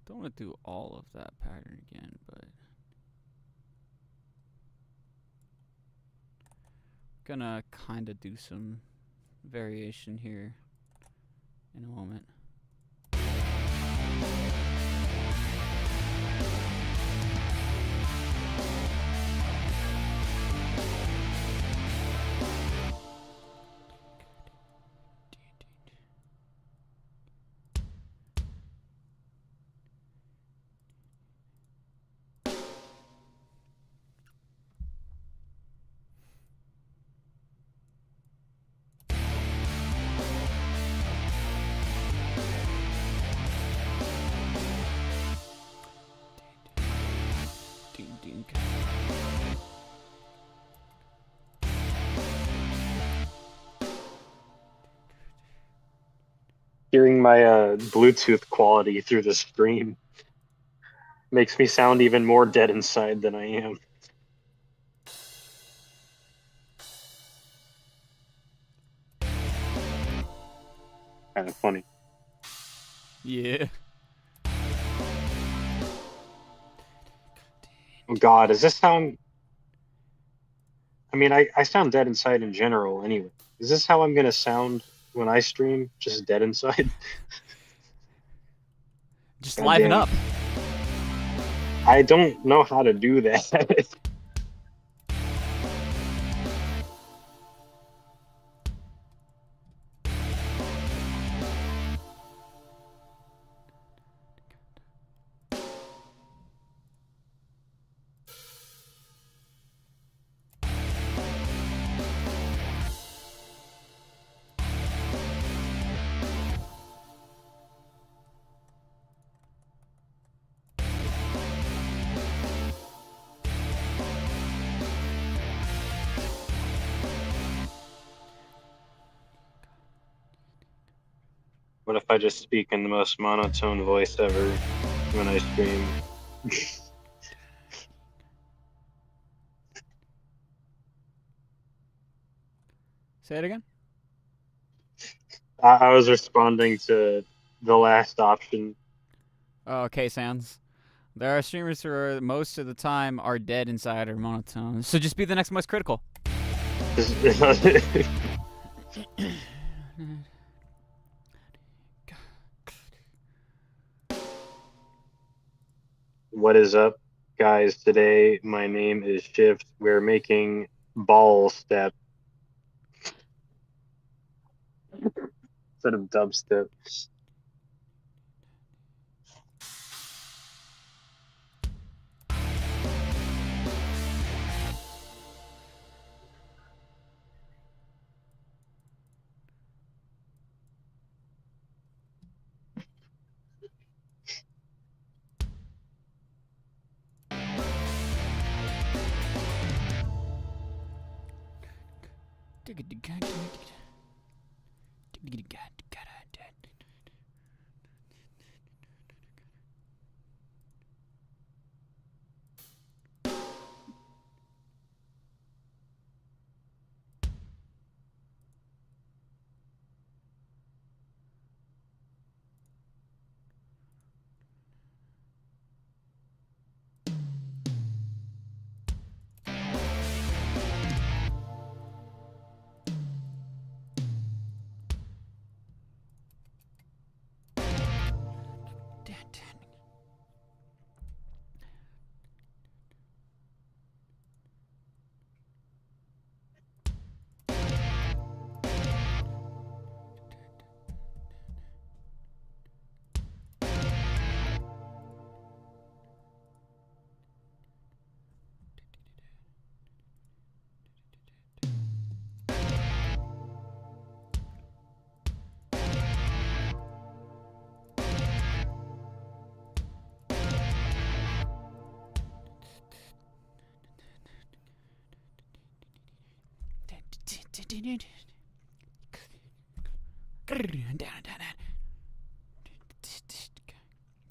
Don't want to do all of that pattern again, but gonna kind of do some variation here in a moment. Hearing my Bluetooth quality through the stream makes me sound even more dead inside than I am. Kind of funny. Yeah. Oh God, does this sound... I mean, I sound dead inside in general anyway. Is this how I'm going to sound when I stream? Just dead inside? Just God liven damn. up. I don't know how to do that. What if I just speak in the most monotone voice ever when I stream? Say it again. I was responding to the last option. Oh, okay, Sans. There are streamers who are most of the time are dead inside or monotone. So just be the next most critical. What is up, guys? Today, my name is Shift. We're making ball step instead of dubstep.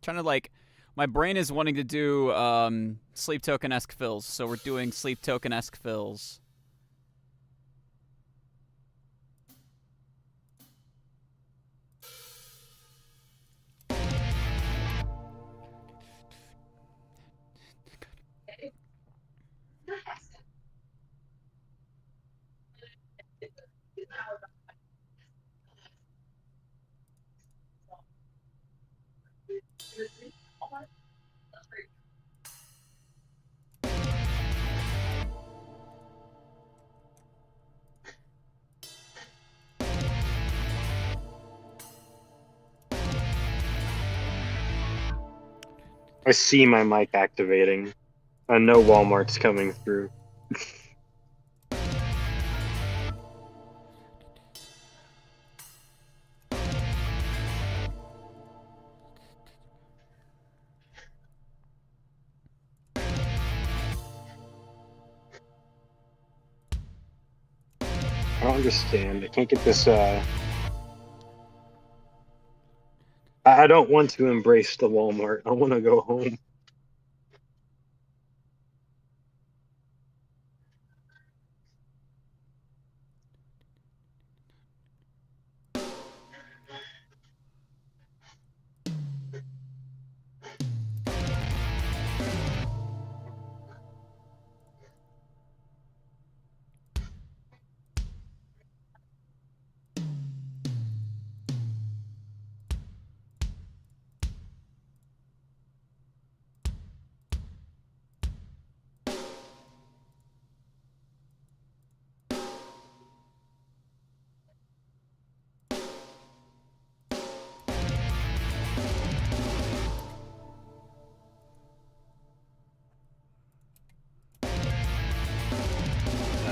Trying to like, my brain is wanting to do sleep token-esque fills, so we're doing sleep token-esque fills. I see my mic activating. I know Walmart's coming through. I don't understand. I can't get this. I don't want to embrace the Walmart. I want to go home.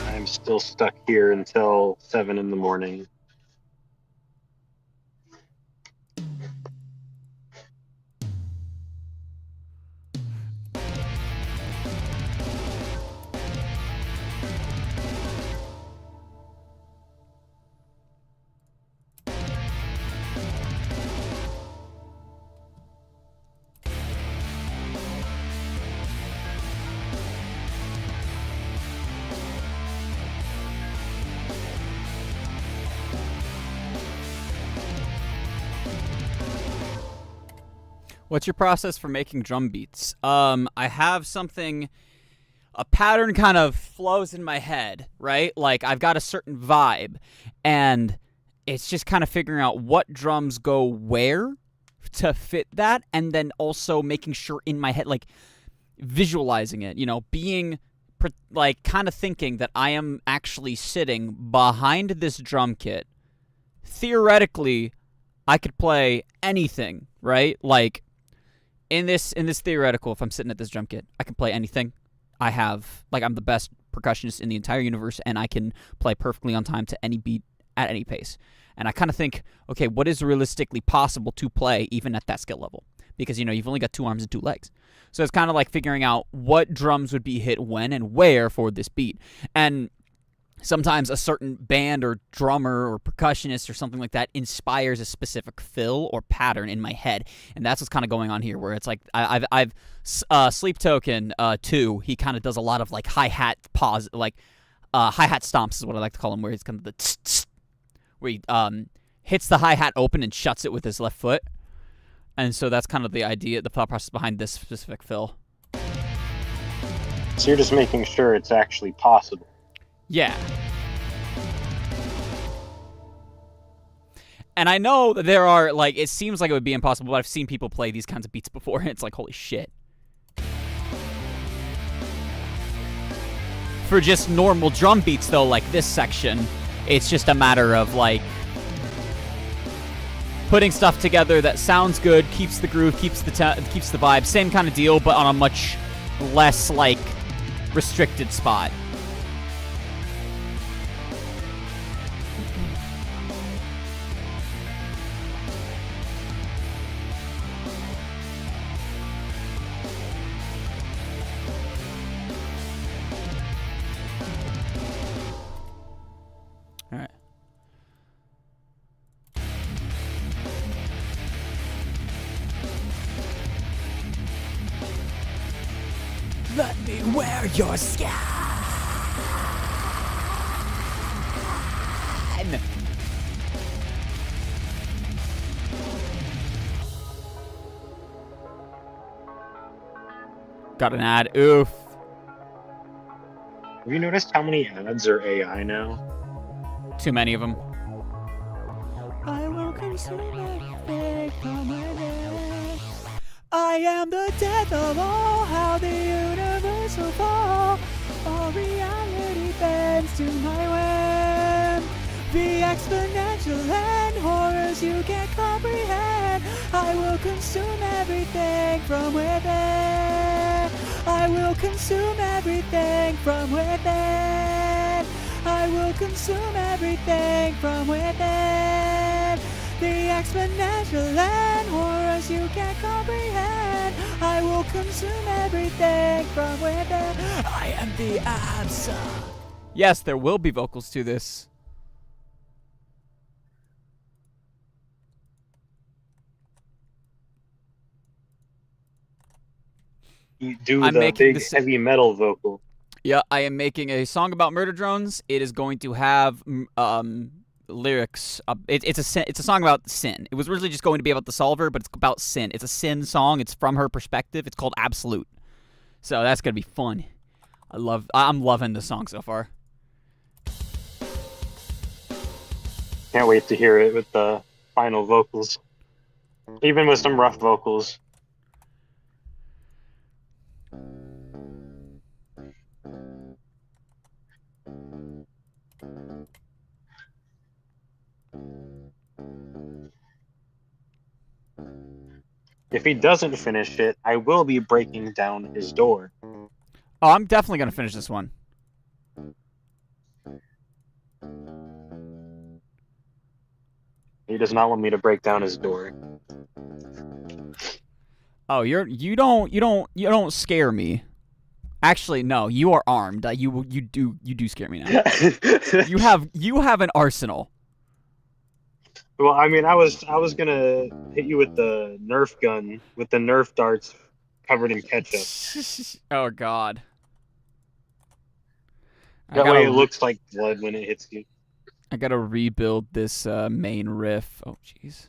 I'm still stuck here until 7 in the morning. What's your process for making drum beats? I have something, a pattern kind of flows in my head, right? Like I've got a certain vibe, and it's just kind of figuring out what drums go where to fit that, and then also making sure in my head, like visualizing it, you know, being like kind of thinking that I am actually sitting behind this drum kit. Theoretically, I could play anything, right? Like in this theoretical, if I'm sitting at this drum kit, I can play anything. I'm the best percussionist in the entire universe, and I can play perfectly on time to any beat at any pace. And I kind of think, okay, what is realistically possible to play even at that skill level? Because, you know, you've only got 2 arms and 2 legs. So it's kind of like figuring out what drums would be hit when and where for this beat. And sometimes a certain band or drummer or percussionist or something like that inspires a specific fill or pattern in my head, and that's what's kind of going on here. Where it's like I've Sleep Token 2. He kind of does a lot of like hi-hat pause, like hi-hat stomps is what I like to call them, where he's kind of the tss, tss, where he hits the hi-hat open and shuts it with his left foot, and so that's kind of the idea, the thought process behind this specific fill. So you're just making sure it's actually possible. Yeah. And I know that there are, like, it seems like it would be impossible, but I've seen people play these kinds of beats before, and it's like, holy shit. For just normal drum beats, though, like this section, it's just a matter of, like, putting stuff together that sounds good, keeps the groove, keeps the vibe, same kind of deal, but on a much less, like, restricted spot. All right. Let me wear your skin. Got an ad. Oof. Have you noticed how many ads are AI now? Too many of them. I will consume everything from within. I am the death of all, how the universe will fall. All reality bends to my whim. The exponential and horrors you can't comprehend. I will consume everything from within. I will consume everything from within. I will consume everything from within. The exponential and horrors you can't comprehend. I will consume everything from within. I am the answer. Yes, there will be vocals to this. You do I'm the making big heavy metal vocal. Yeah, I am making a song about murder drones. It is going to have lyrics. It's a song about sin. It was originally just going to be about the solver, but it's about sin. It's a sin song. It's from her perspective. It's called Absolute. So that's gonna be fun. I'm loving the song so far. Can't wait to hear it with the final vocals. Even with some rough vocals. If he doesn't finish it, I will be breaking down his door. Oh, I'm definitely gonna finish this one. He does not want me to break down his door. Oh, you don't scare me. Actually, no, you are armed. You do scare me now. you have an arsenal. Well, I mean, I was gonna hit you with the Nerf gun, with the Nerf darts covered in ketchup. Oh God. That way it looks like blood when it hits you. I gotta rebuild this main riff. Oh jeez.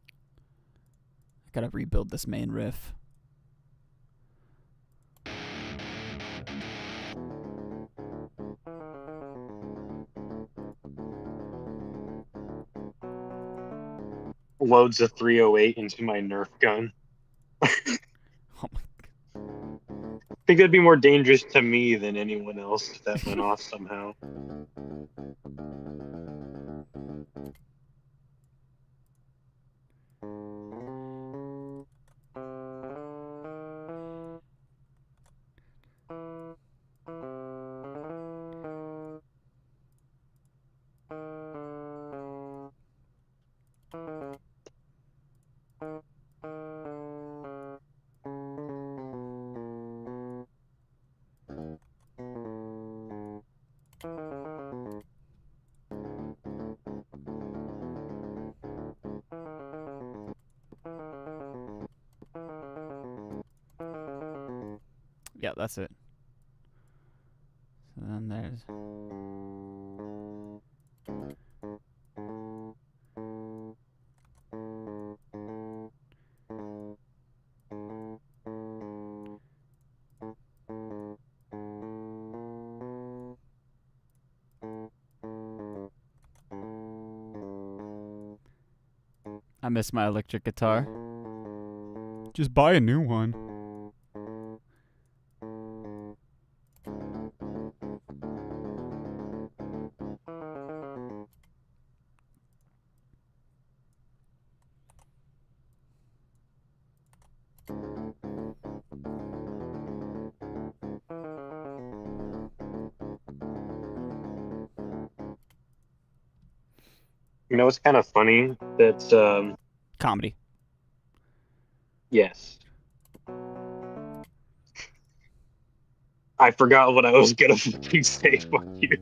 I gotta rebuild this main riff. Loads a 308 into my Nerf gun. Oh my God. I think that'd be more dangerous to me than anyone else if that went off somehow. Yeah, that's it. So then there's... I miss my electric guitar. Just buy a new one. You know, it's kind of funny that, Comedy. yes. I forgot what I was gonna fucking say for you.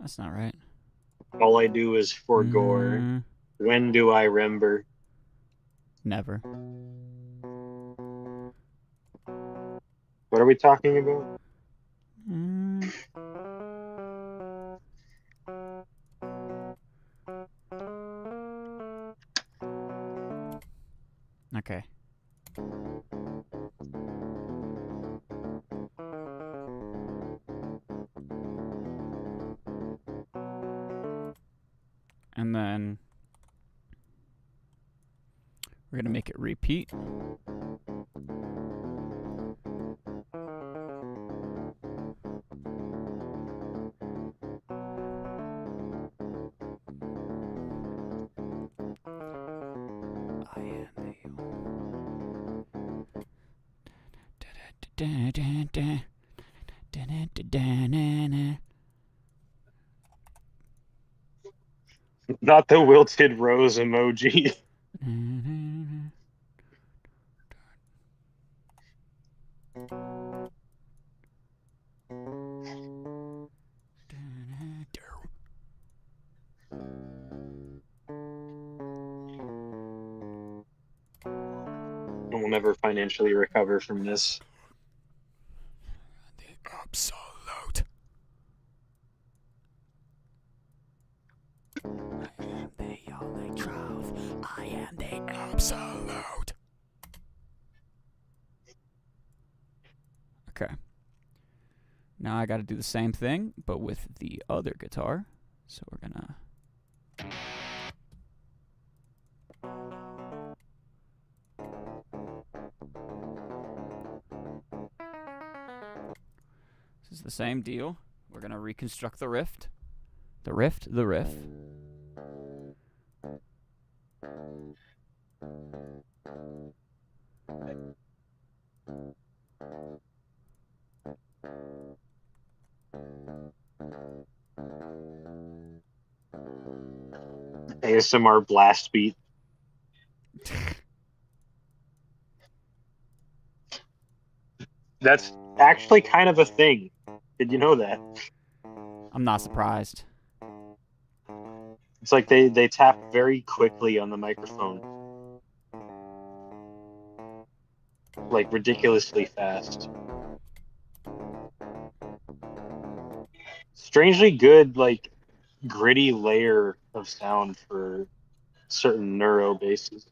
That's not right. All I do is for gore. When do I remember? Never. What are we talking about? Okay. And then we're going to make it repeat. I am the Not the wilted rose emoji. I will never financially recover from this. The absolute. I am the only truth. I am the absolute. Okay. Now I got to do the same thing, but with the other guitar. So we're gonna. This is the same deal. We're gonna reconstruct the riff. The riff. ASMR blast beat. That's actually kind of a thing. Did you know that? I'm not surprised. It's like they tap very quickly on the microphone. Like ridiculously fast. Strangely good, like gritty layer of sound for certain neuro basses.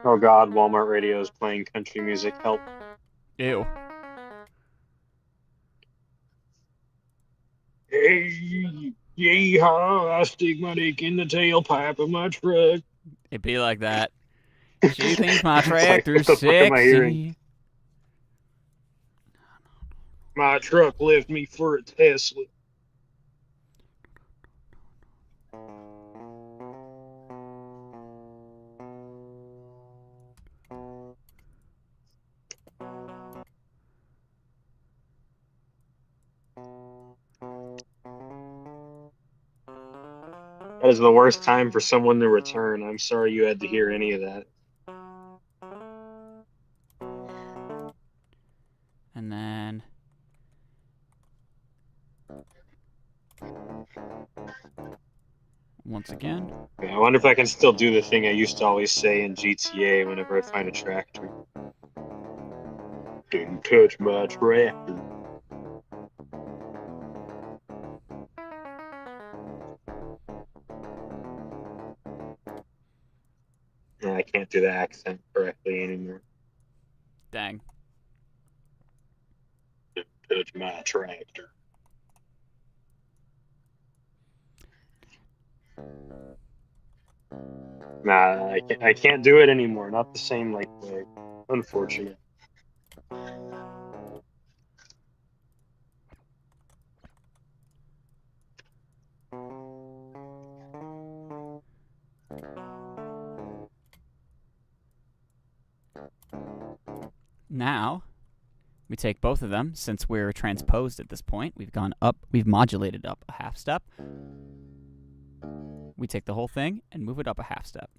Oh God, Walmart radio is playing country music. Help. Ew. Hey, yeehaw! I stick my dick in the tailpipe of my truck. It'd be like that. She thinks my It's like, tractor's what the fuck am I hearing? sexy. My truck left me for a Tesla. That is the worst time for someone to return. I'm sorry you had to hear any of that. And then once again. I wonder if I can still do the thing I used to always say in GTA whenever I find a tractor. Didn't touch my tractor. Yeah, I can't do the accent correctly anymore. Dang. Didn't touch my tractor. Nah, I can't do it anymore. Not the same like way. Unfortunate. Now, we take both of them. Since we're transposed at this point, we've gone up, we've modulated up a half step. We take the whole thing and move it up a half step.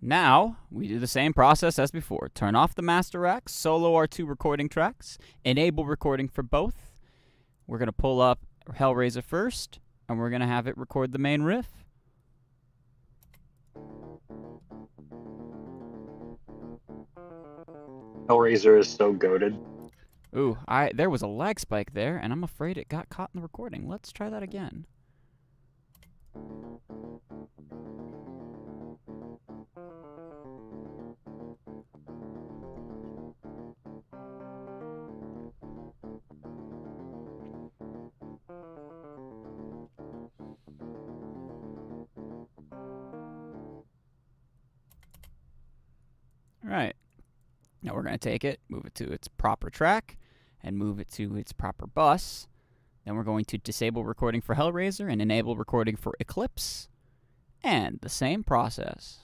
Now, we do the same process as before. Turn off the master racks, solo our 2 recording tracks, enable recording for both. We're going to pull up Hellraiser first, and we're going to have it record the main riff. Hellraiser is so goated. Ooh, there was a lag spike there, and I'm afraid it got caught in the recording. Let's try that again. Alright, now we're going to take it, move it to its proper track, and move it to its proper bus. Then we're going to disable recording for Hellraiser and enable recording for Eclipse. And the same process.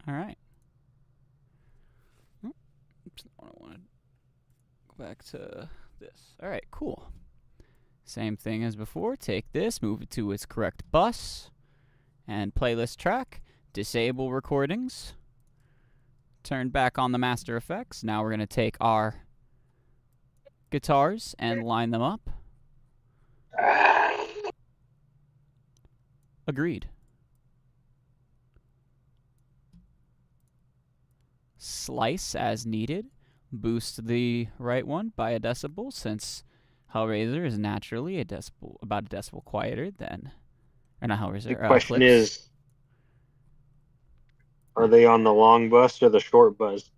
All right. Oops, I want to go back to this. All right, cool. Same thing as before. Take this, move it to its correct bus, and playlist track. Disable recordings. Turn back on the master effects. Now we're going to take our guitars and line them up. Agreed. Slice as needed. Boost the right one by a decibel, since Hellraiser is naturally about a decibel quieter than, or not Hellraiser. The question Eclipse. is, are they on the long bus or the short bus?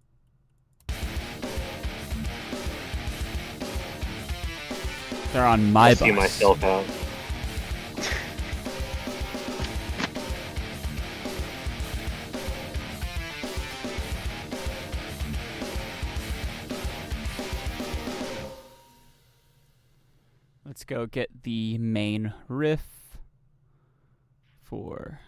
They're on my I bus. see myself out. Let's go get the main riff for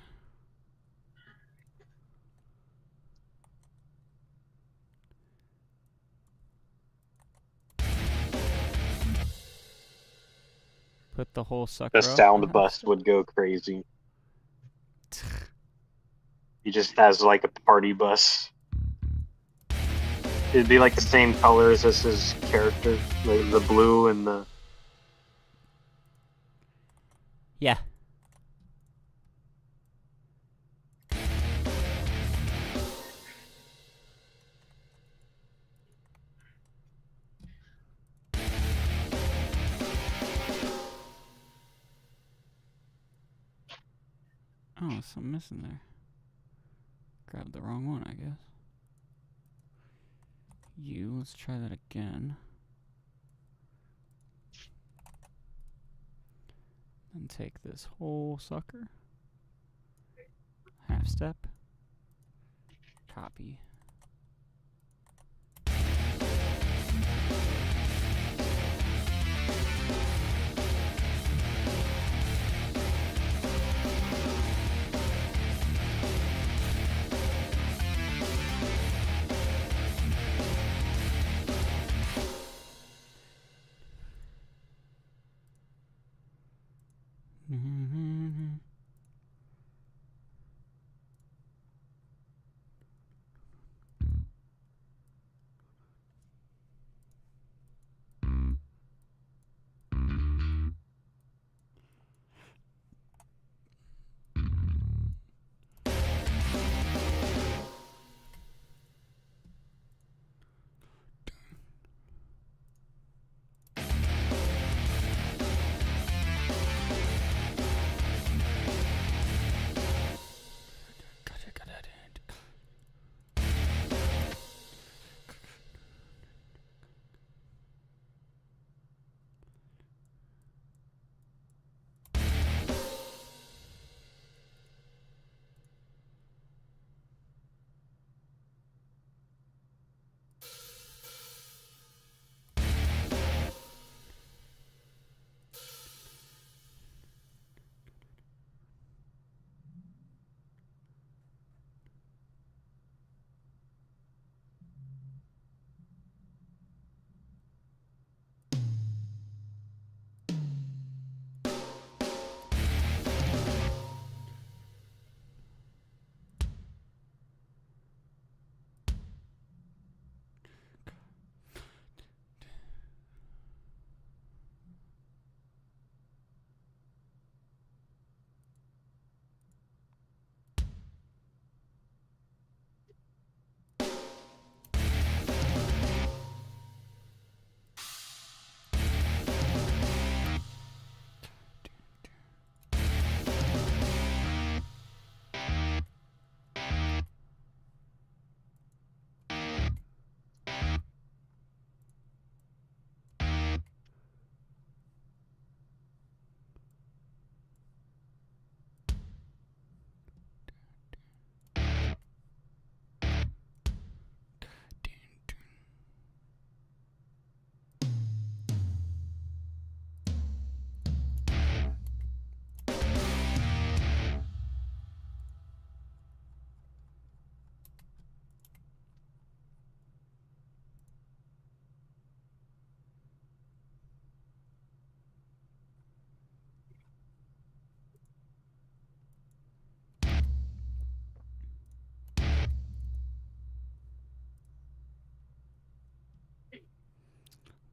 Put the whole sucker The up sound on half bus step. would go crazy. He just has like a party bus. It'd be like the same colors as his character, like the blue and the. Yeah. Oh, something missing there. Grabbed the wrong one, I guess. Let's try that again. And take this whole sucker. Half step. Copy.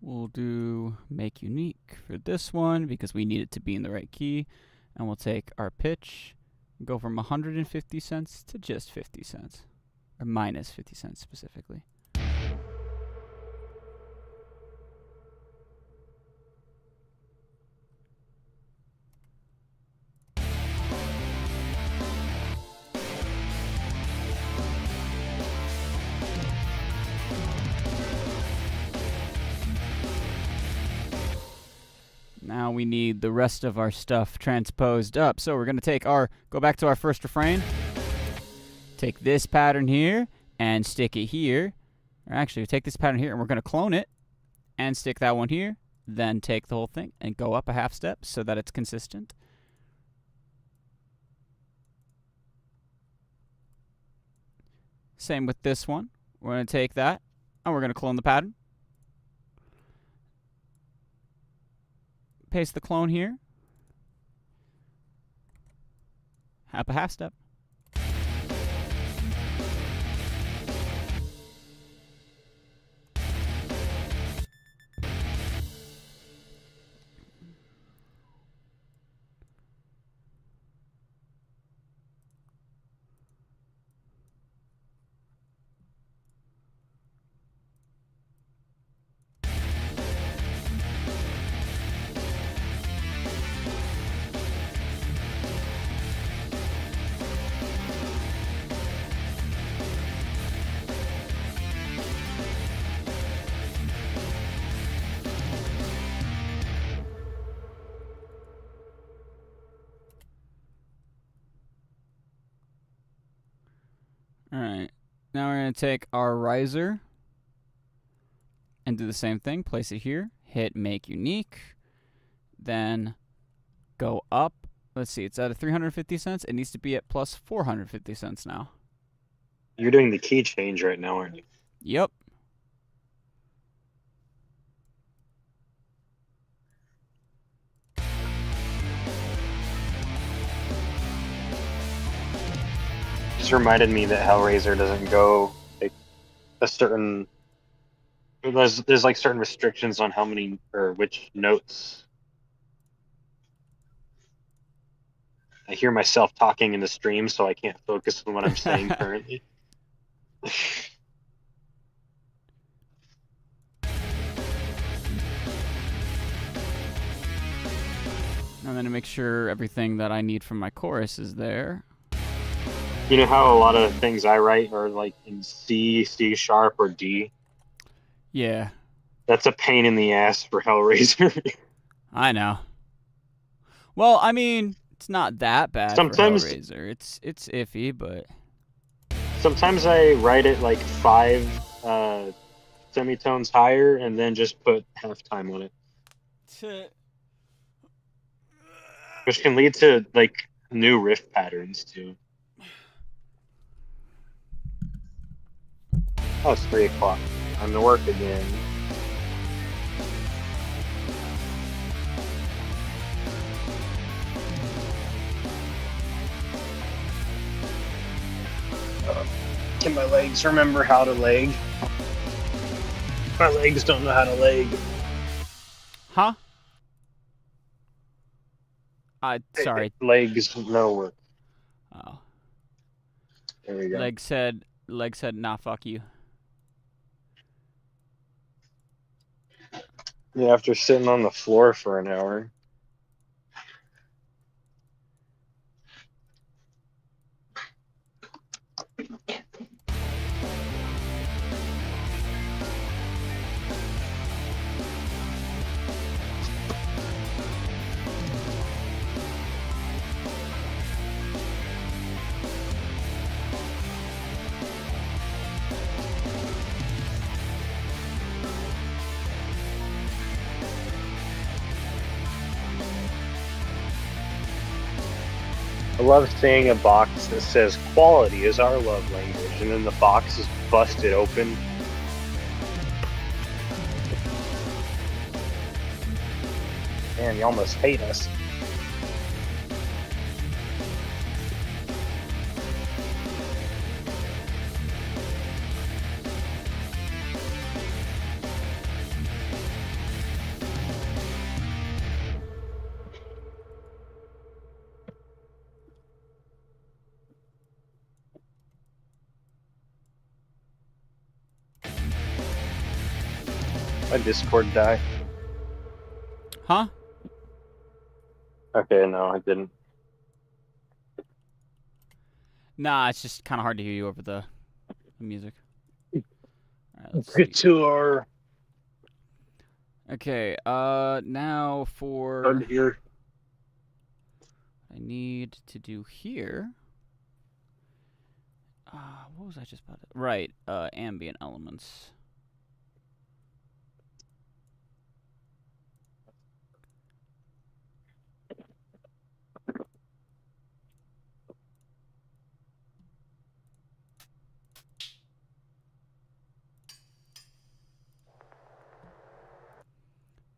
We'll do make unique for this one because we need it to be in the right key. And we'll take our pitch, go from 150 cents to just 50 cents. Or minus 50 cents specifically. Now we need the rest of our stuff transposed up. So we're going to go back to our first refrain. Take this pattern here and stick it here. Or actually, take this pattern here and we're going to clone it and stick that one here. Then take the whole thing and go up a half step so that it's consistent. Same with this one. We're going to take that and we're going to clone the pattern. paste the clone here. Hop a half step. Alright, now we're going to take our riser and do the same thing. Place it here, hit make unique, then go up. Let's see, it's at a 350 cents. It needs to be at plus 450 cents now. You're doing the key change right now, aren't you? Yep. Just reminded me that Hellraiser doesn't go like a certain. There's like certain restrictions on how many or which notes. I hear myself talking in the stream, so I can't focus on what I'm saying currently. And then to make sure everything that I need from my chorus is there. You know how a lot of things I write are like in C, C sharp, or D? Yeah, That's a pain in the ass for Hellraiser. I know. Well, I mean, it's not that bad Sometimes- for Hellraiser. It's iffy, but Sometimes I write it like 5 semitones higher and then just put halftime on it. Which can lead to like new riff patterns too. Oh, it's 3 o'clock. Time to work again. Can my legs remember how to leg? My legs don't know how to leg. huh? Sorry. Legs no work. Oh, There we go. leg said, nah, fuck you. Yeah, after sitting on the floor for an hour. I love seeing a box that says quality is our love language, and then the box is busted open. Man, you almost hate us. My Discord die. Huh? Okay, no, I didn't. Nah, it's just kind of hard to hear you over the music. All right, let's see. Good tour. Okay, now for Hard to hear. I need to do here. What was I just about to... Right, ambient elements.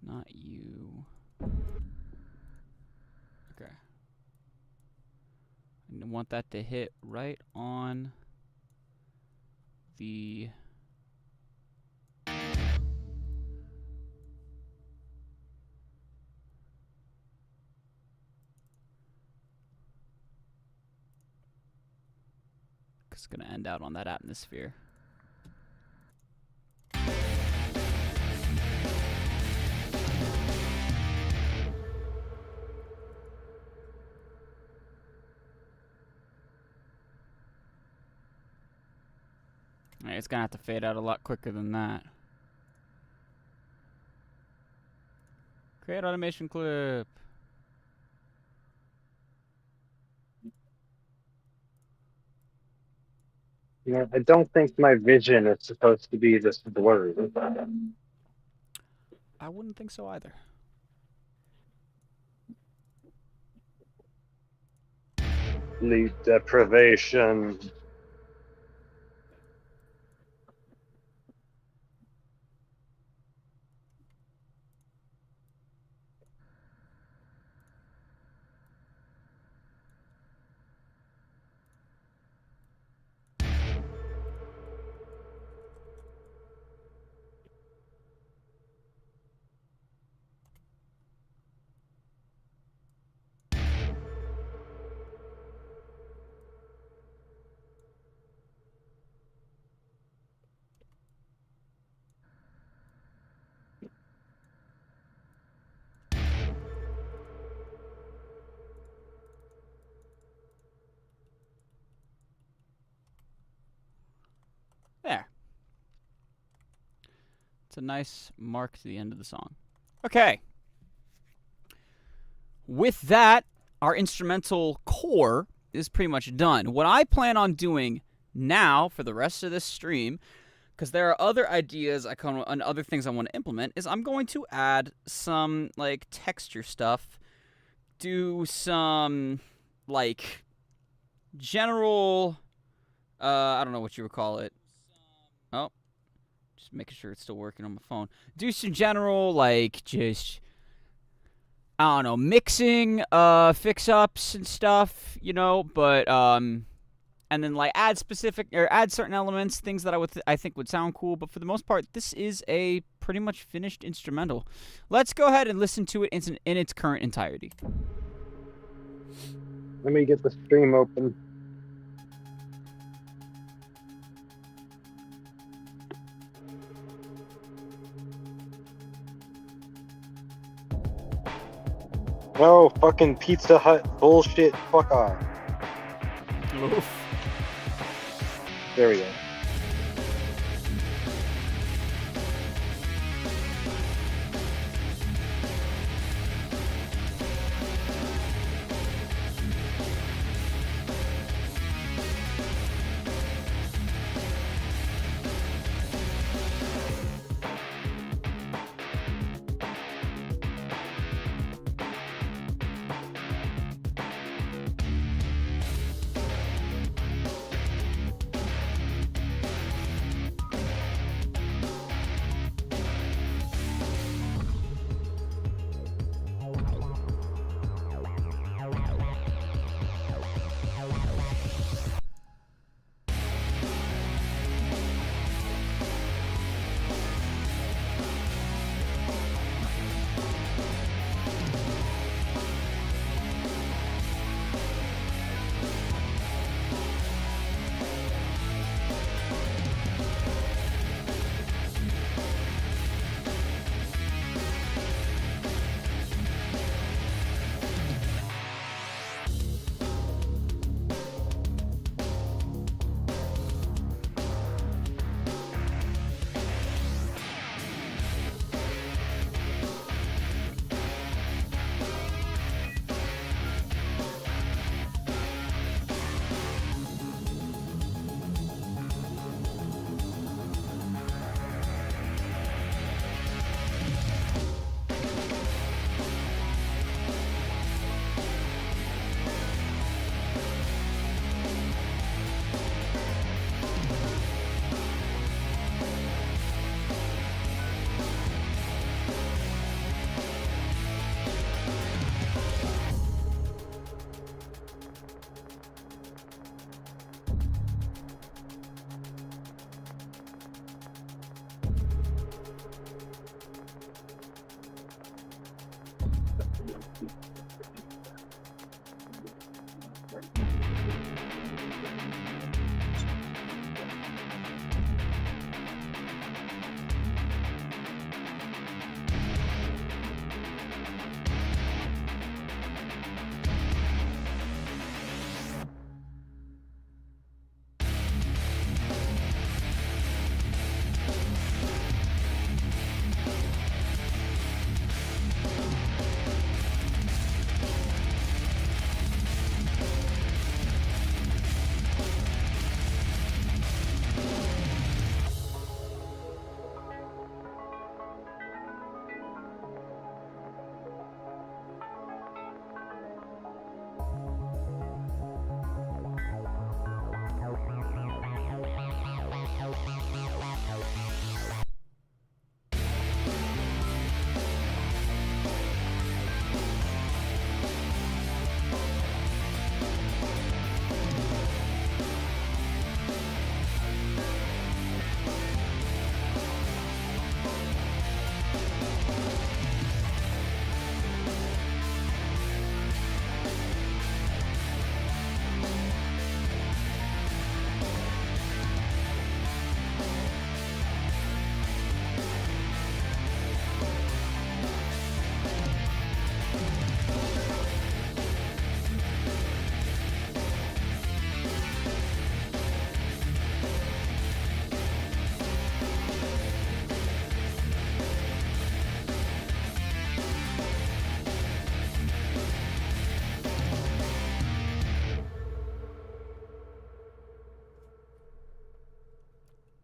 Not you. want that to hit right on the it's going to end out on that atmosphere. Alright, it's going to have to fade out a lot quicker than that. Create automation clip. You know, I don't think my vision is supposed to be this blurry. I wouldn't think so either. Sleep deprivation. There. It's a nice mark to the end of the song. Okay. With that, our instrumental core is pretty much done. What I plan on doing now for the rest of this stream, because there are other ideas and other things I want to implement, is I'm going to add some like texture stuff, do some like general, I don't know what you would call it. Oh, just making sure it's still working on my phone. Do some general, like, just, I don't know, mixing, fix-ups and stuff, you know, but, and then, like, add certain elements, things that I think would sound cool, but for the most part, this is a pretty much finished instrumental. Let's go ahead and listen to it in its current entirety. Let me get the stream open. No, fucking Pizza Hut bullshit. Fuck off. Oof. There we go.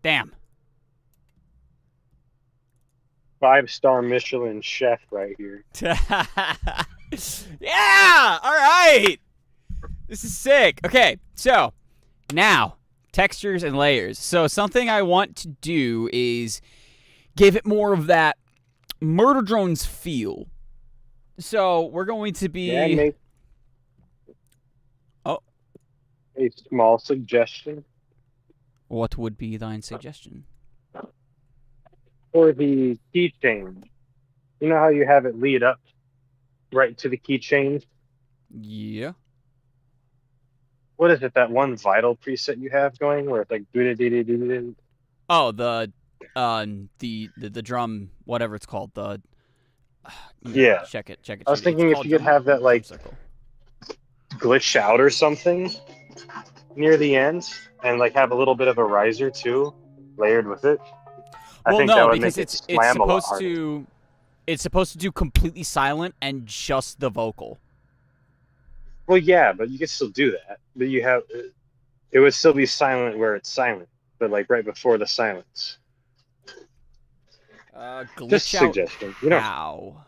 Damn. 5-star Michelin chef right here. Yeah! All right! This is sick. Okay, so now textures and layers. So something I want to do is give it more of that Murder Drones feel. So we're going to be... Yeah, make Oh. a small suggestion What would be thine suggestion? for the keychain. You know how you have it lead up right to the keychain? Yeah. What is it? That one vital preset you have going where it's like do-do-do-do-do-do? Oh, the drum, whatever it's called. The Yeah. Check it. I was thinking if you could have that like glitch out or something near the end, and like have a little bit of a riser too, layered with it. I think that would make it slam a lot harder. It's supposed to do completely silent and just the vocal. Well, yeah, but you can still do that. But it would still be silent where it's silent, but like right before the silence. Glitch Just out suggesting. You know. how?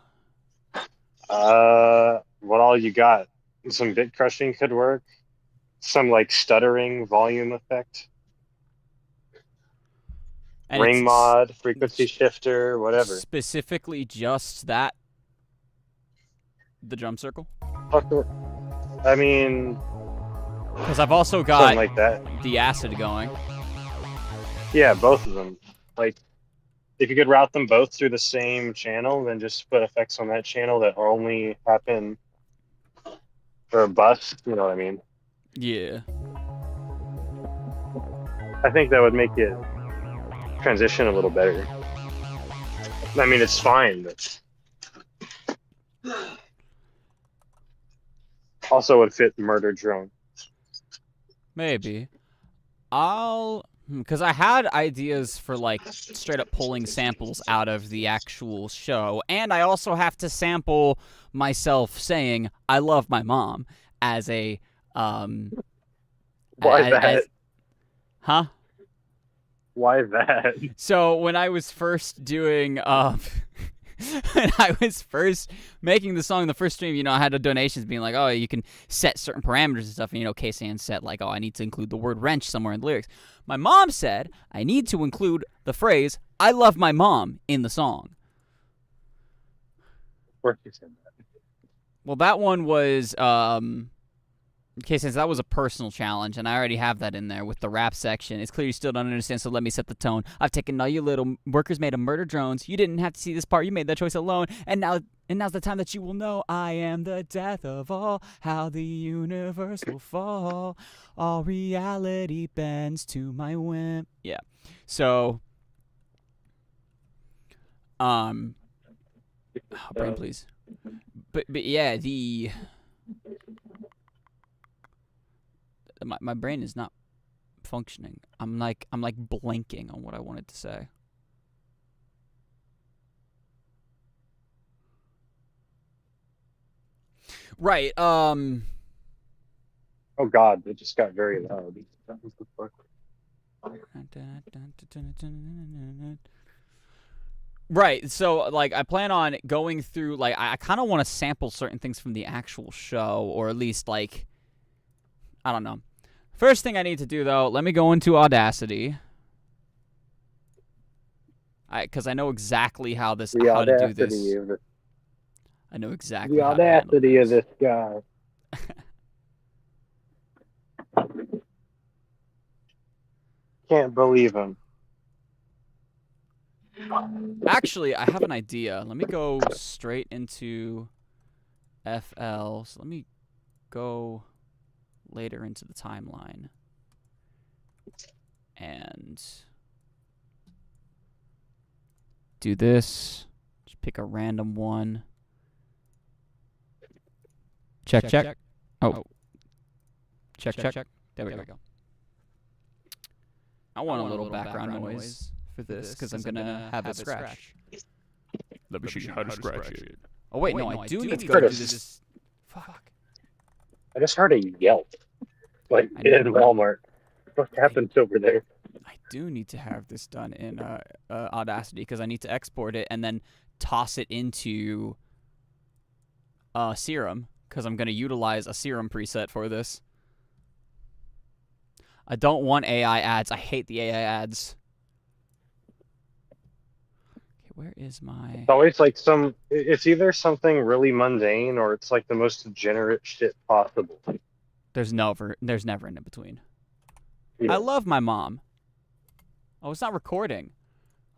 What all you got? Some bit crushing could work. Some like stuttering volume effect. And Ring it's mod, frequency shifter, whatever. Specifically just that? The drum circle? I mean, Because I've also got something like that. the acid going. Yeah, both of them. Like, if you could route them both through the same channel, then just put effects on that channel that only happen for a bus. You know what I mean? Yeah. I think that would make it transition a little better. I mean, it's fine, but also would fit Murder Drone. Maybe. Because I had ideas for, like, straight up pulling samples out of the actual show, and I also have to sample myself saying, I love my mom, as a, Why that? Huh? Why that? So when I was first doing, when I was first making the song, the first stream, you know, I had the donations being like, oh, you can set certain parameters and stuff. And, you know, K-San set like, oh, I need to include the word wrench somewhere in the lyrics. My mom said I need to include the phrase, I love my mom, in the song. Of course you said that. Well, that one was, K-Sense, that was a personal challenge, and I already have that in there with the rap section. It's clear you still don't understand, so let me set the tone. I've taken all you little workers made of murder drones. You didn't have to see this part. You made that choice alone. And And now's the time that you will know I am the death of all, how the universe will fall. All reality bends to my whim. Yeah. So, brain, please. But yeah, my brain is not functioning. I'm like blanking on what I wanted to say. Right. Oh God, it just got very loud. Right. So like I plan on going through like I kind of want to sample certain things from the actual show, or at least like I don't know. First thing I need to do though, let me go into Audacity. Because I know exactly how to do this. I know exactly the how to handle audacity of this. this guy. Can't believe him. Actually, I have an idea. Let me go straight into FL. So let me go later into the timeline. And do this. Just pick a random one. Check. Oh. Check. There we go. I want a little background noise for this because I'm going to have it scratch. Let me show you how to scratch it. Oh, wait, no, I do need to go do this. Fuck. I just heard a yelp, like in Walmart. What happened over there? I do need to have this done in Audacity because I need to export it and then toss it into Serum because I'm going to utilize a Serum preset for this. I don't want AI ads. I hate the AI ads. Okay, where is my... It's always like it's either something really mundane or it's like the most degenerate shit possible. There's never an in between. Yeah. I love my mom. Oh, it's not recording.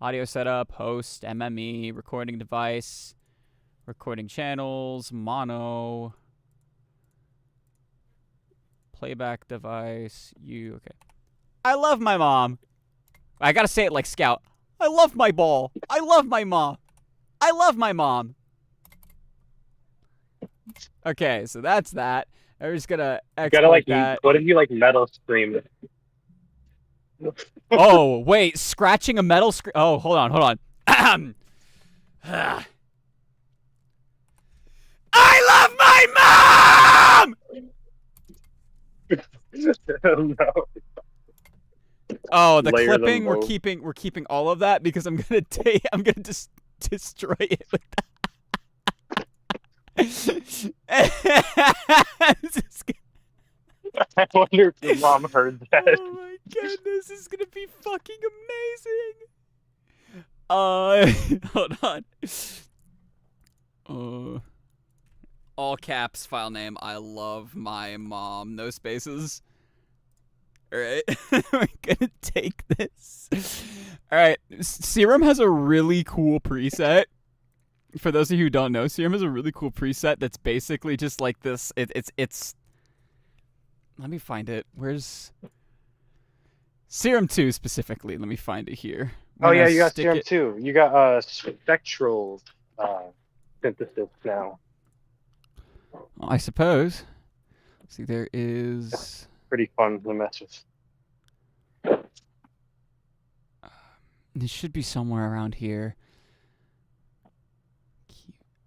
Audio setup, host, MME, recording device, recording channels, mono, playback device, okay. I love my mom. I gotta say it like Scout. I love my ball. I love my mom. I love my mom. Okay, so that's that. I'm just gonna export that. What if you like metal scream? Oh, wait, scratching a metal screen. Oh, hold on. I love my mom! No. Oh, the Layer them clipping, we're both. keeping all of that because I'm gonna destroy it with that. I wonder if your mom heard that. Oh my goodness, this is gonna be fucking amazing. Hold on. All caps, file name. I love my mom. No spaces. All right, we're gonna take this. All right, Serum has a really cool preset. For those of you who don't know, Serum has a really cool preset that's basically just like this. It's. Let me find it. Where's Serum 2 specifically? Let me find it here. Oh yeah, you got Serum 2. You got spectral synthesis now. I suppose. See, there is. Pretty fun to mess with. It should be somewhere around here.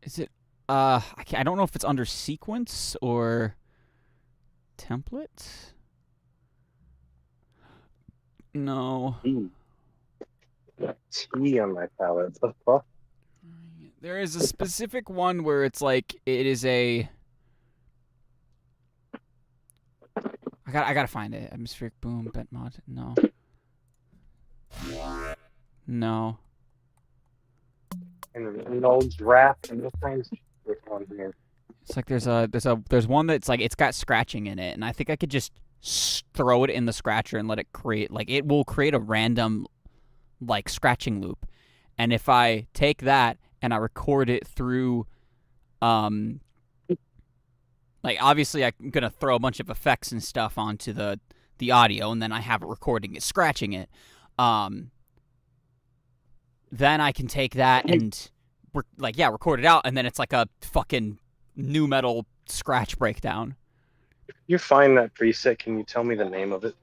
Is it? I don't know if it's under sequence or template. No. T on my palette. What the fuck? There is a specific one where it's like it is a. I gotta find it. Atmospheric boom, bent mod. No. No. And an old draft and this thing's on here. It's like there's one that's like it's got scratching in it, and I think I could just throw it in the scratcher and let it create it will create a random like scratching loop. And if I take that and I record it through Like, obviously, I'm going to throw a bunch of effects and stuff onto the audio, and then I have it recording it, scratching it. Then I can take that and, record it out, and then it's like a fucking nu metal scratch breakdown. If you find that preset, can you tell me the name of it?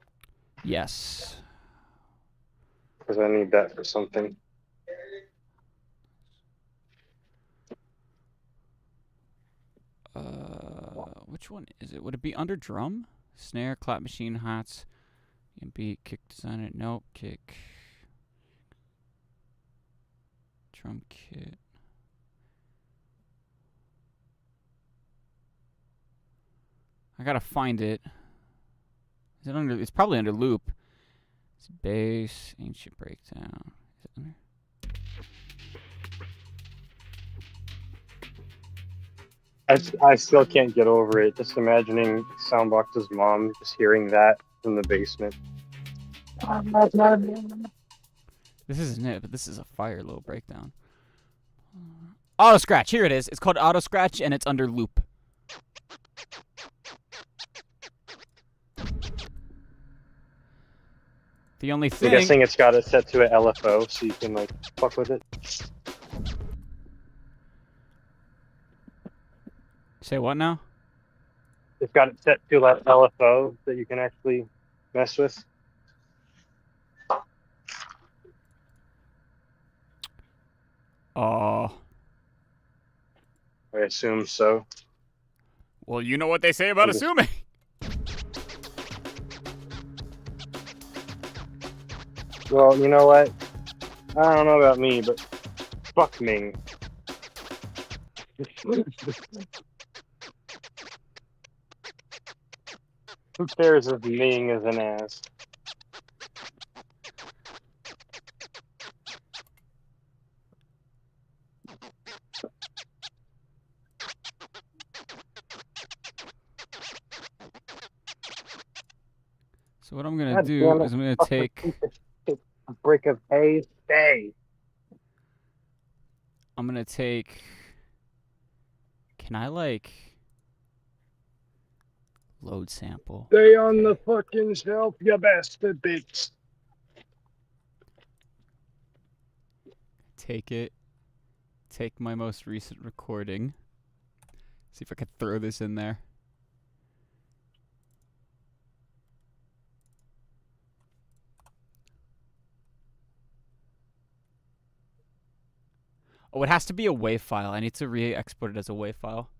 Yes. Because I need that for something. Which one is it? Would it be under drum? Snare, clap machine, hats, beat, kick designer, nope, kick. Drum kit. I gotta find it. Is it under? It's probably under loop. It's bass, ancient breakdown. Is it under? I still can't get over it. Just imagining Soundbox's mom just hearing that from the basement. This isn't it, but this is a fire low breakdown. Auto scratch. Here it is. It's called auto scratch, and it's under loop. The only thing. I'm guessing it's got it set to an LFO, so you can like fuck with it. Say what now? It's got it set to like LFO that you can actually mess with. Oh. I assume so. Well, you know what they say about assuming. Well, you know what? I don't know about me, but fuck Ming. Who cares if Ming is an ass? So what I'm gonna God do damn it. is I'm gonna Fuck take. a brick of hay. Stay. I'm gonna take. Can I like load sample? Stay on the fucking shelf, you bastard bitch. Take it. Take my most recent recording. See if I can throw this in there. Oh, it has to be a WAV file. I need to re-export it as a WAV file.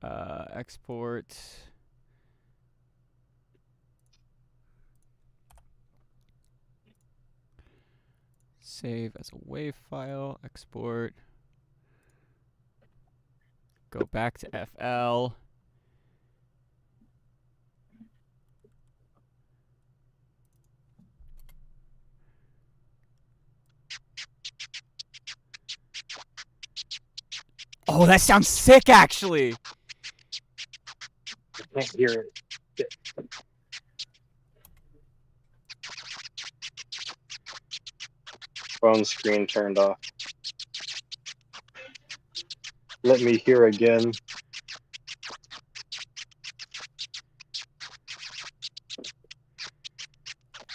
Export. Save as a WAV file. Export. Go back to FL. Oh, that sounds sick, actually. I can't hear it. Shit. Phone screen turned off. Let me hear again.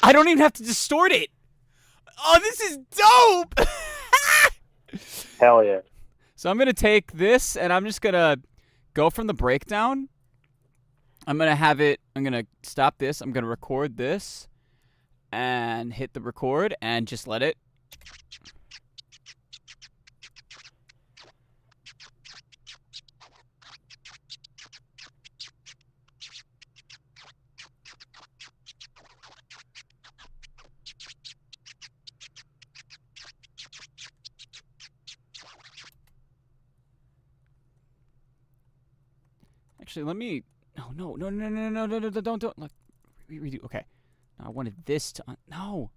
I don't even have to distort it. Oh, this is dope. Hell yeah. So I'm going to take this, and I'm just going to go from the breakdown. I'm going to stop this. I'm going to record this and hit the record and just let it. Actually, let me. No, don't. Look, redo. Okay. No, I wanted this to. No.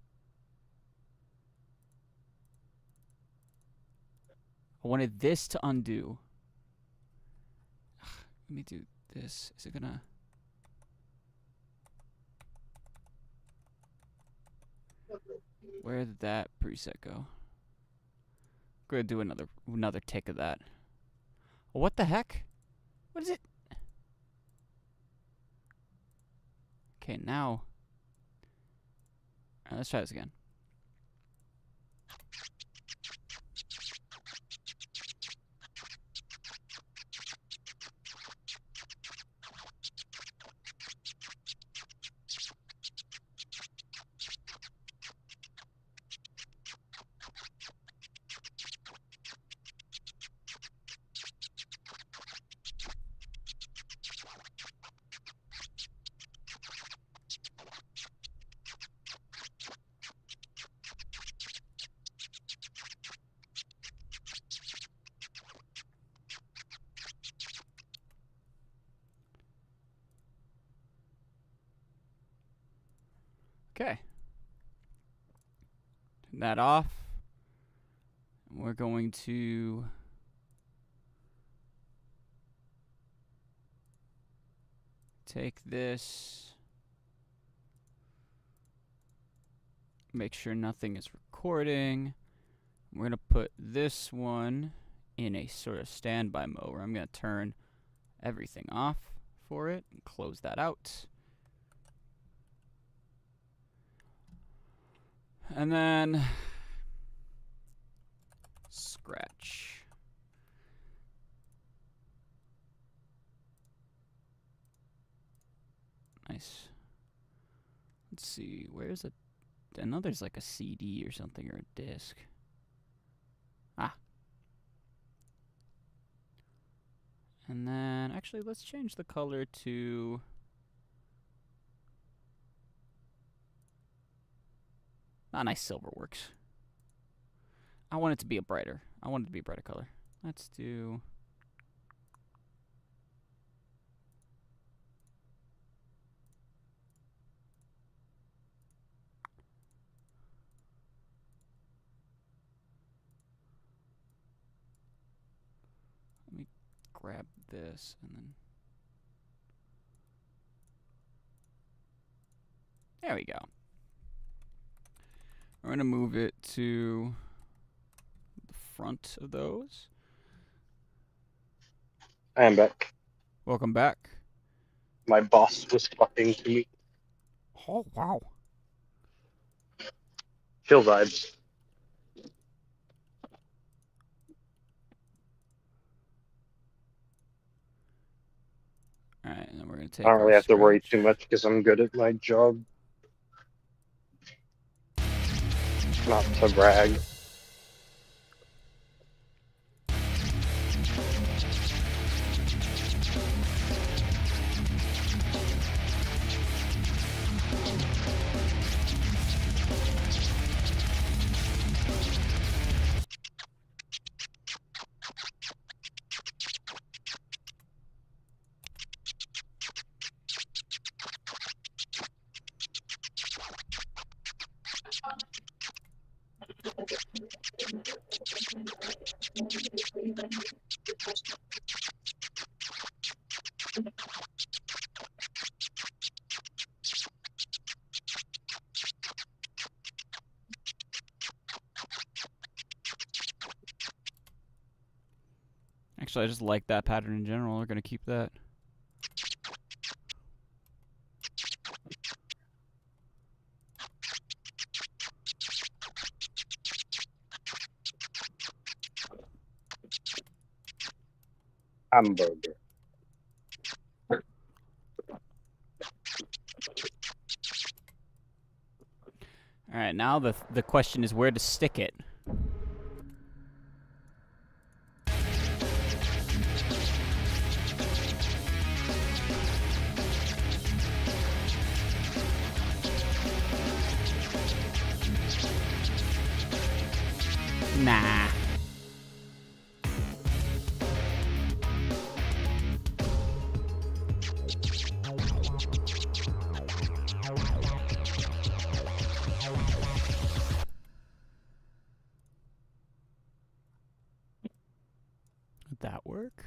I wanted this to undo. Let me do this. Is it gonna? Where did that preset go? Go ahead and do another take of that. What the heck? What is it? Okay, now. Alright, let's try this again. Okay. Turn that off. We're going to take this, make sure nothing is recording. We're going to put this one in a sort of standby mode where I'm going to turn everything off for it and close that out. And then scratch. Nice. Let's see, where's it? I know there's like a CD or something or a disc. Ah. And then, actually, let's change the color to... nice silver works. I want it to be a brighter color. Let's do... let me grab this and then... there we go. We're going to move it to the front of those. I am back. Welcome back. My boss was talking to me. Oh, wow. Chill vibes. Alright, and then we're going to take I don't really our have to worry scratch. too much because I'm good at my job. Not to brag. Actually, I just like that pattern in general. We're going to keep that. Hamburger. Alright, now the question is where to stick it. Nah. Would that work?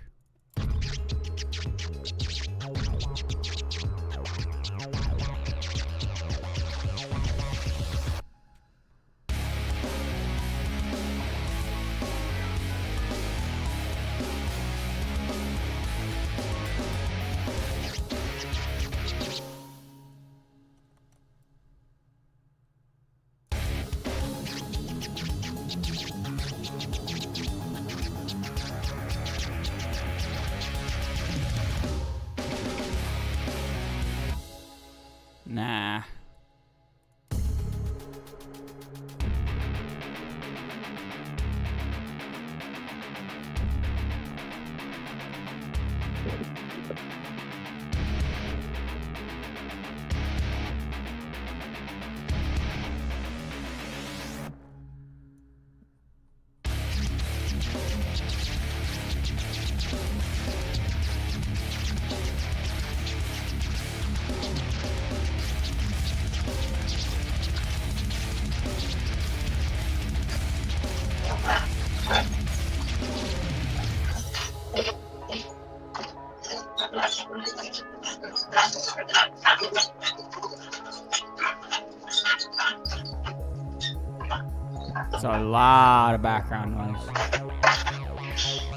lot of background noise.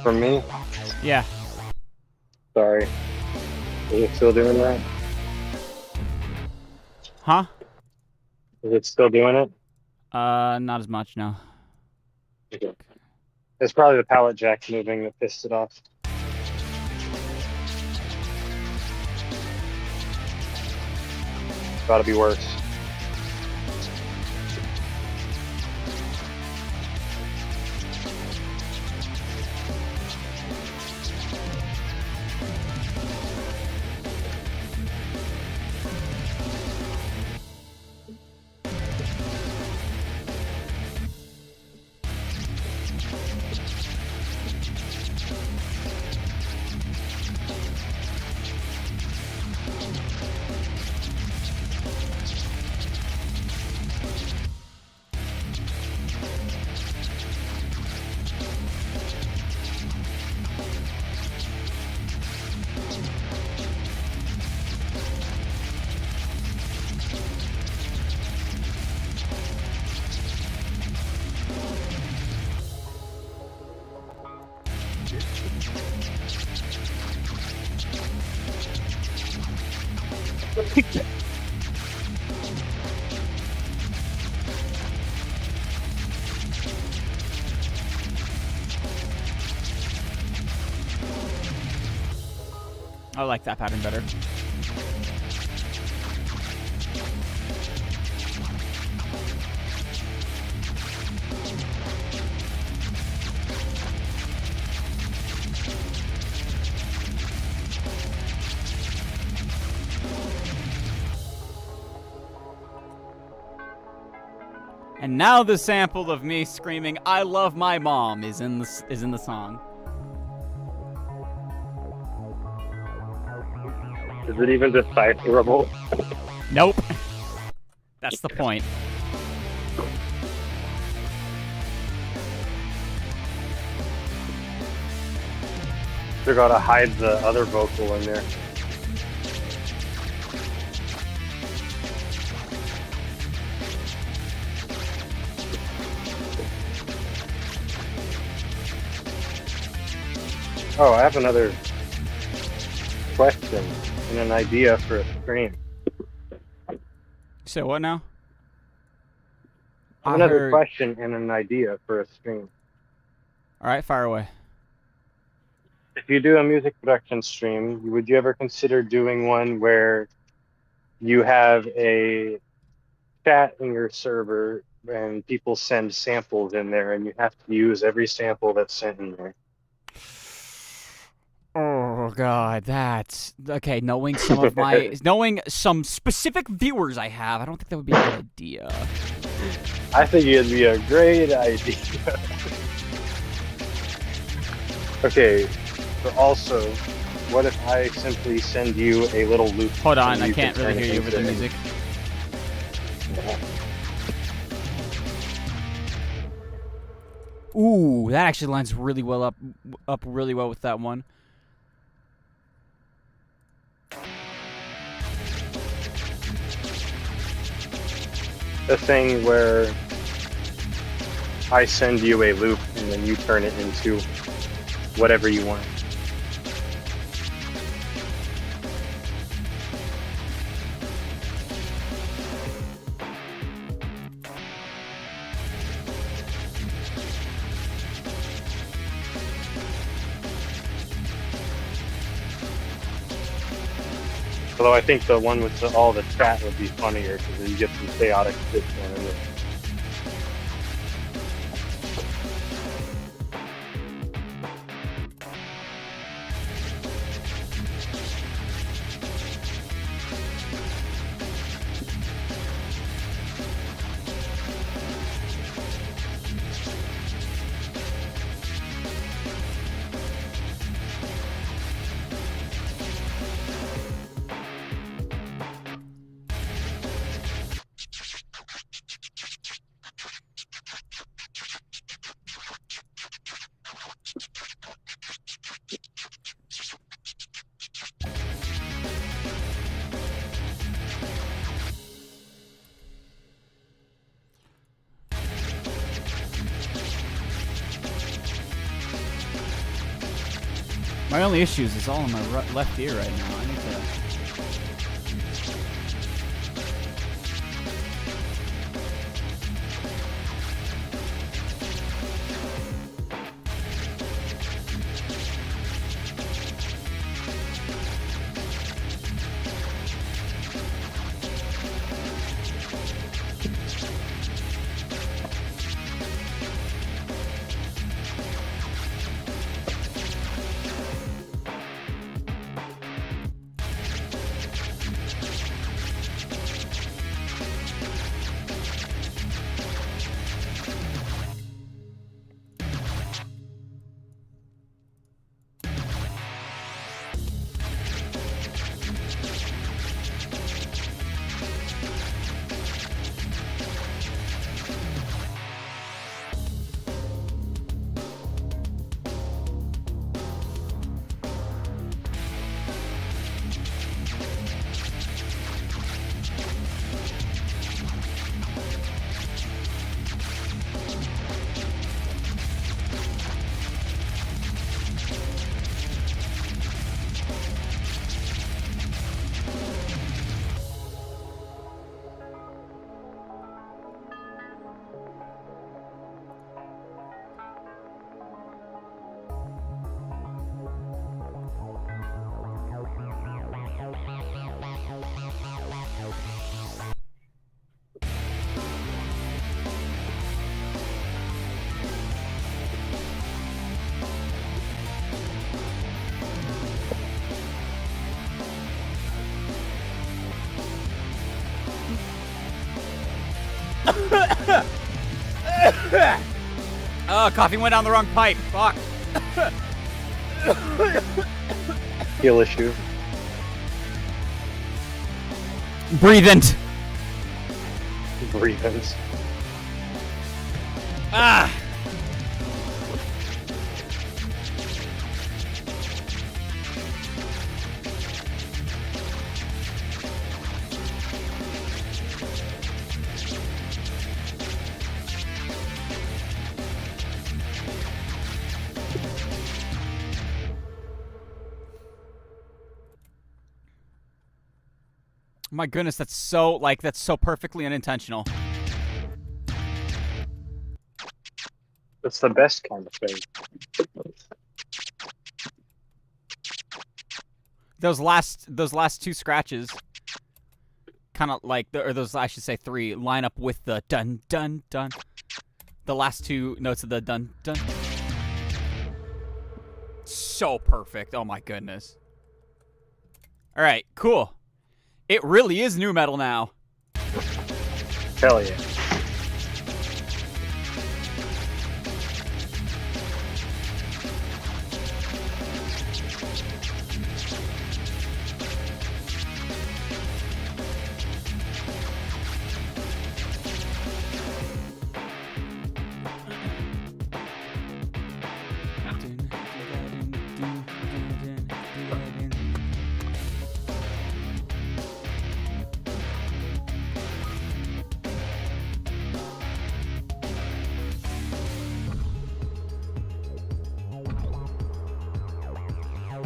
From me? Yeah. Sorry. Is it still doing that? Huh? Is it still doing it? Not as much, no. Okay. It's probably the pallet jack moving that pissed it off. Gotta be worse. I like that pattern better. And now the sample of me screaming "I love my mom" is in the song. Is it even decipherable? Nope. That's the point. They're gotta hide the other vocal in there. Oh, I have another question and an idea for a stream. So what now? I have another question and an idea for a stream. All right, fire away. If you do a music production stream, would you ever consider doing one where you have a chat in your server and people send samples in there and you have to use every sample that's sent in there? Oh God, that's okay. Knowing some of knowing some specific viewers I have, I don't think that would be a good idea. I think it'd be a great idea. Okay, but also, what if I simply send you a little loop? Hold on, I can't really hear you over the music. Ooh, that actually lines really well up really well with that one. The thing where I send you a loop and then you turn it into whatever you want. Although I think the one with all the chat would be funnier because you get some chaotic shit going in it. My only issue is it's all in my left ear right now. I need to... Oh, coffee went down the wrong pipe. Fuck. Heal issue. Breathing. Breathings. Ah. My goodness, that's so perfectly unintentional. That's the best kind of thing. Those last two scratches, kind of like, or those, I should say 3, line up with the dun dun dun. The last 2 notes of the dun dun. So perfect. Oh my goodness. All right, cool. It really is new metal now. Hell yeah.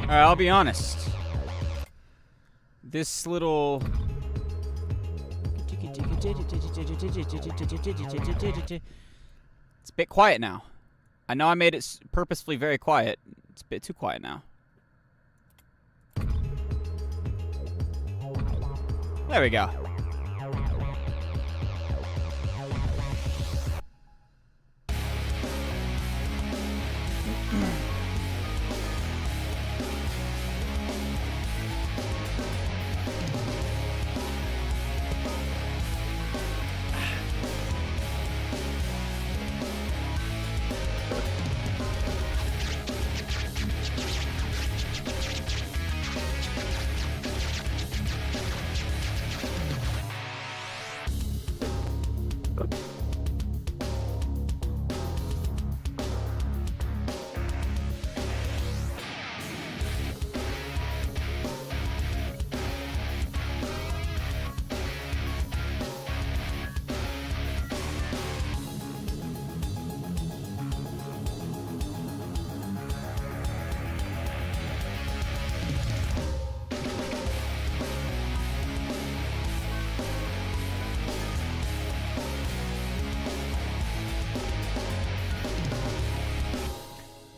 All right, I'll be honest. This little... It's a bit quiet now. I know I made it purposefully very quiet. It's a bit too quiet now. There we go.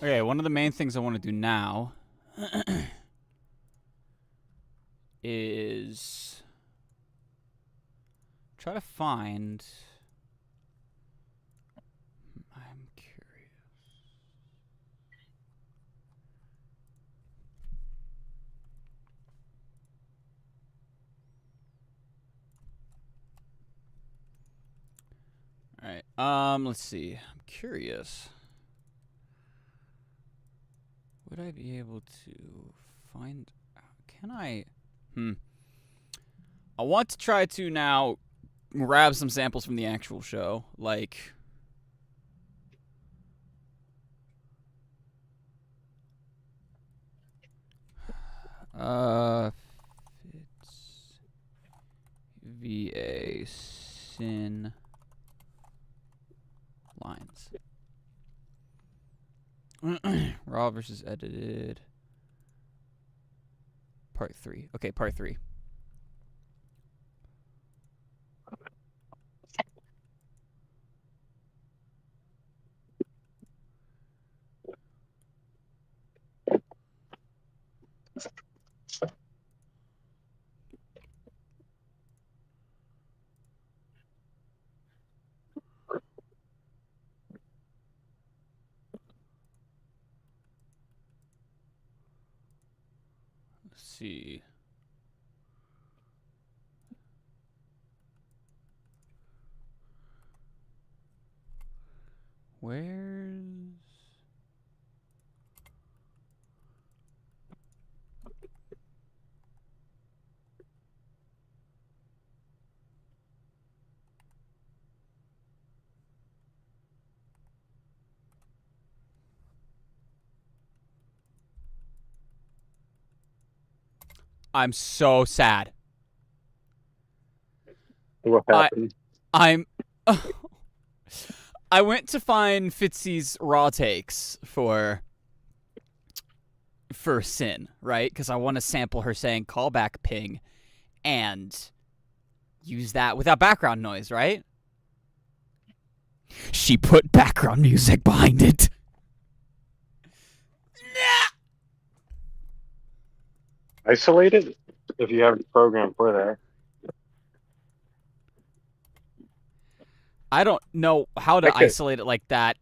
Okay, one of the main things I want to do now is try to find. I'm curious. All right. Let's see. I'm curious. Would I be able to find? Can I? I want to try to now grab some samples from the actual show, like. Fits VA Sin lines. Raw versus edited. Part 3. Okay, part 3. Let's see. Where's... I'm so sad. What happened? I'm... I went to find Fitzy's raw takes for Sin, right? Because I want to sample her saying callback ping and use that without background noise, right? She put background music behind it. Isolate it if you have a program for that. I don't know how to I could. isolate it like that.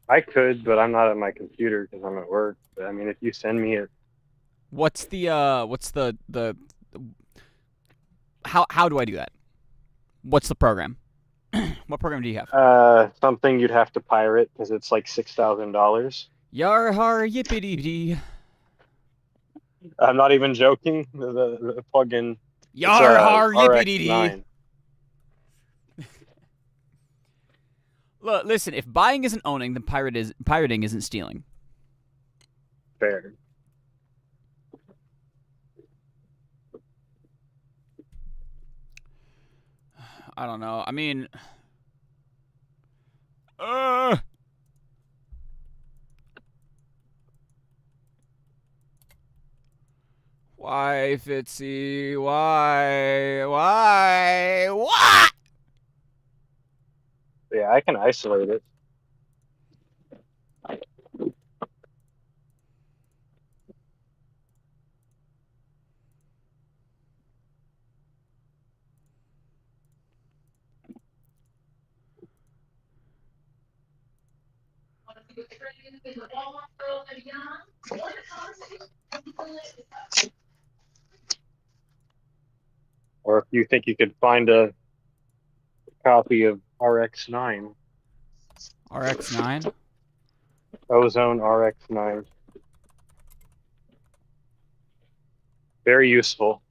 I could, but I'm not at my computer because I'm at work. But I mean, if you send me it, What's the how do I do that? What's the program? What program do you have? something you'd have to pirate because it's like $6,000. Yar har yippity dee. I'm not even joking. The plugin. Yar har yippity dee. RX9. Look, listen. If buying isn't owning, then pirating isn't stealing. Fair. I don't know. I mean, why, Fitzy? Why? What? Yeah, I can isolate it. Or if you think you could find a copy of RX9. RX9? Ozone RX9. Very useful.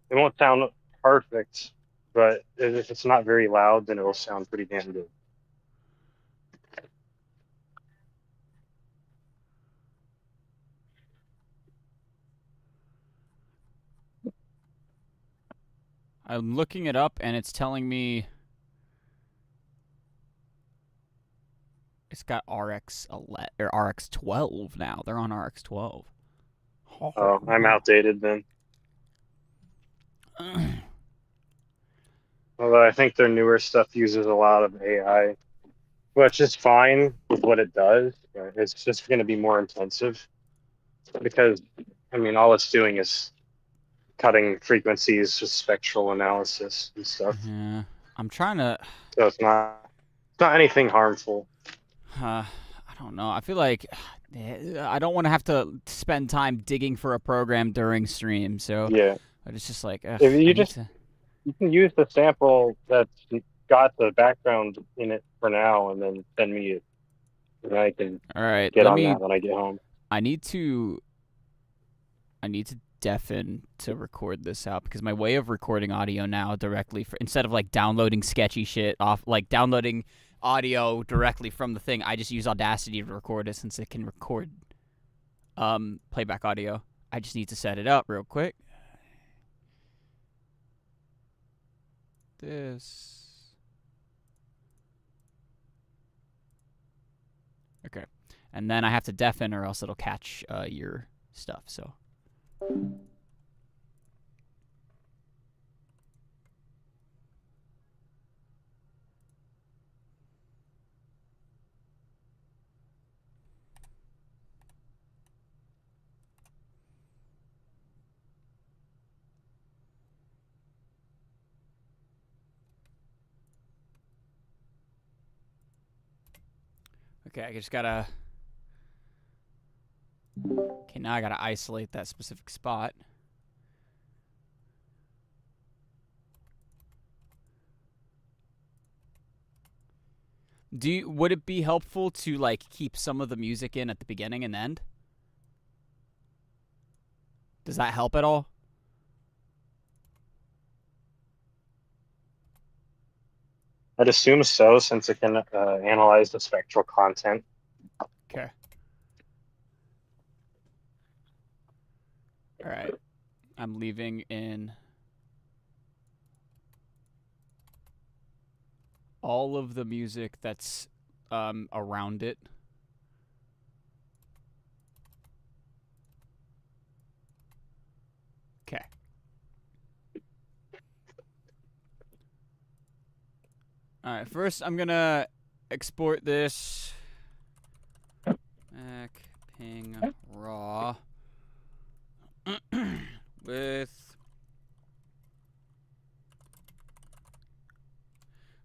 It won't sound perfect, but if it's not very loud, then it will sound pretty damn good. I'm looking it up, and it's telling me it's got RX11 or RX12 now. They're on RX12. Oh, I'm outdated then. Although I think their newer stuff uses a lot of AI. which is fine with what it does. But it's just going to be more intensive because, I mean, all it's doing is cutting frequencies, just spectral analysis and stuff. Yeah, I'm trying to. So it's not anything harmful. I don't know. I feel like I don't want to have to spend time digging for a program during stream. So Yeah, it's just like if you you can use the sample that's got the background in it for now, and then send me it, and I can all right. get on that when I get home. I need to deafen to record this out because my way of recording audio now directly instead of like downloading sketchy shit off, like downloading audio directly from the thing, I just use Audacity to record it since it can record playback audio. I just need to set it up real quick. This. Okay. And then I have to deafen or else it'll catch your stuff, so. Okay, I just gotta... Okay, now I gotta isolate that specific spot. Would it be helpful to, like, keep some of the music in at the beginning and end? Does that help at all? I'd assume so, since it can analyze the spectral content. Okay. All right. I'm leaving in all of the music that's around it. Okay. All right, first I'm gonna export this ping raw with.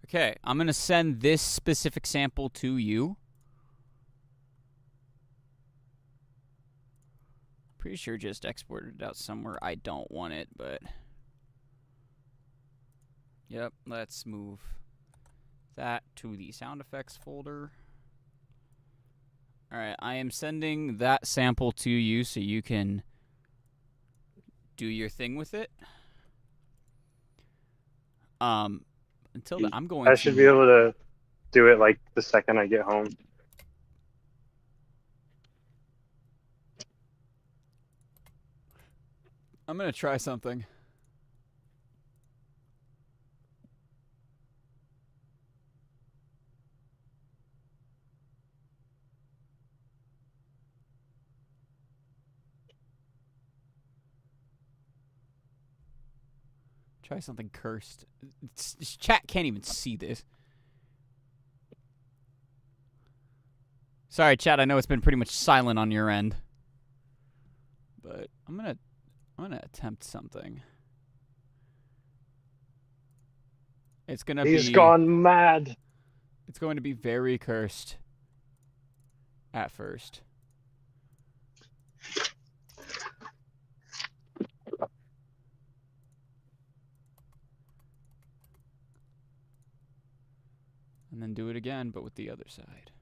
Okay, I'm gonna send this specific sample to you. Pretty sure just exported it out somewhere. I don't want it, but yep. Let's move that to the sound effects folder. All right, I am sending that sample to you so you can do your thing with it. Until then, I'm going to... I should be able to do it like the second I get home. I'm gonna try something. Try something cursed. Chat can't even see this. Sorry, chat. I know it's been pretty much silent on your end, but I'm gonna attempt something. It's gonna be. He's gone mad. It's going to be very cursed. At first. And then do it again, but with the other side.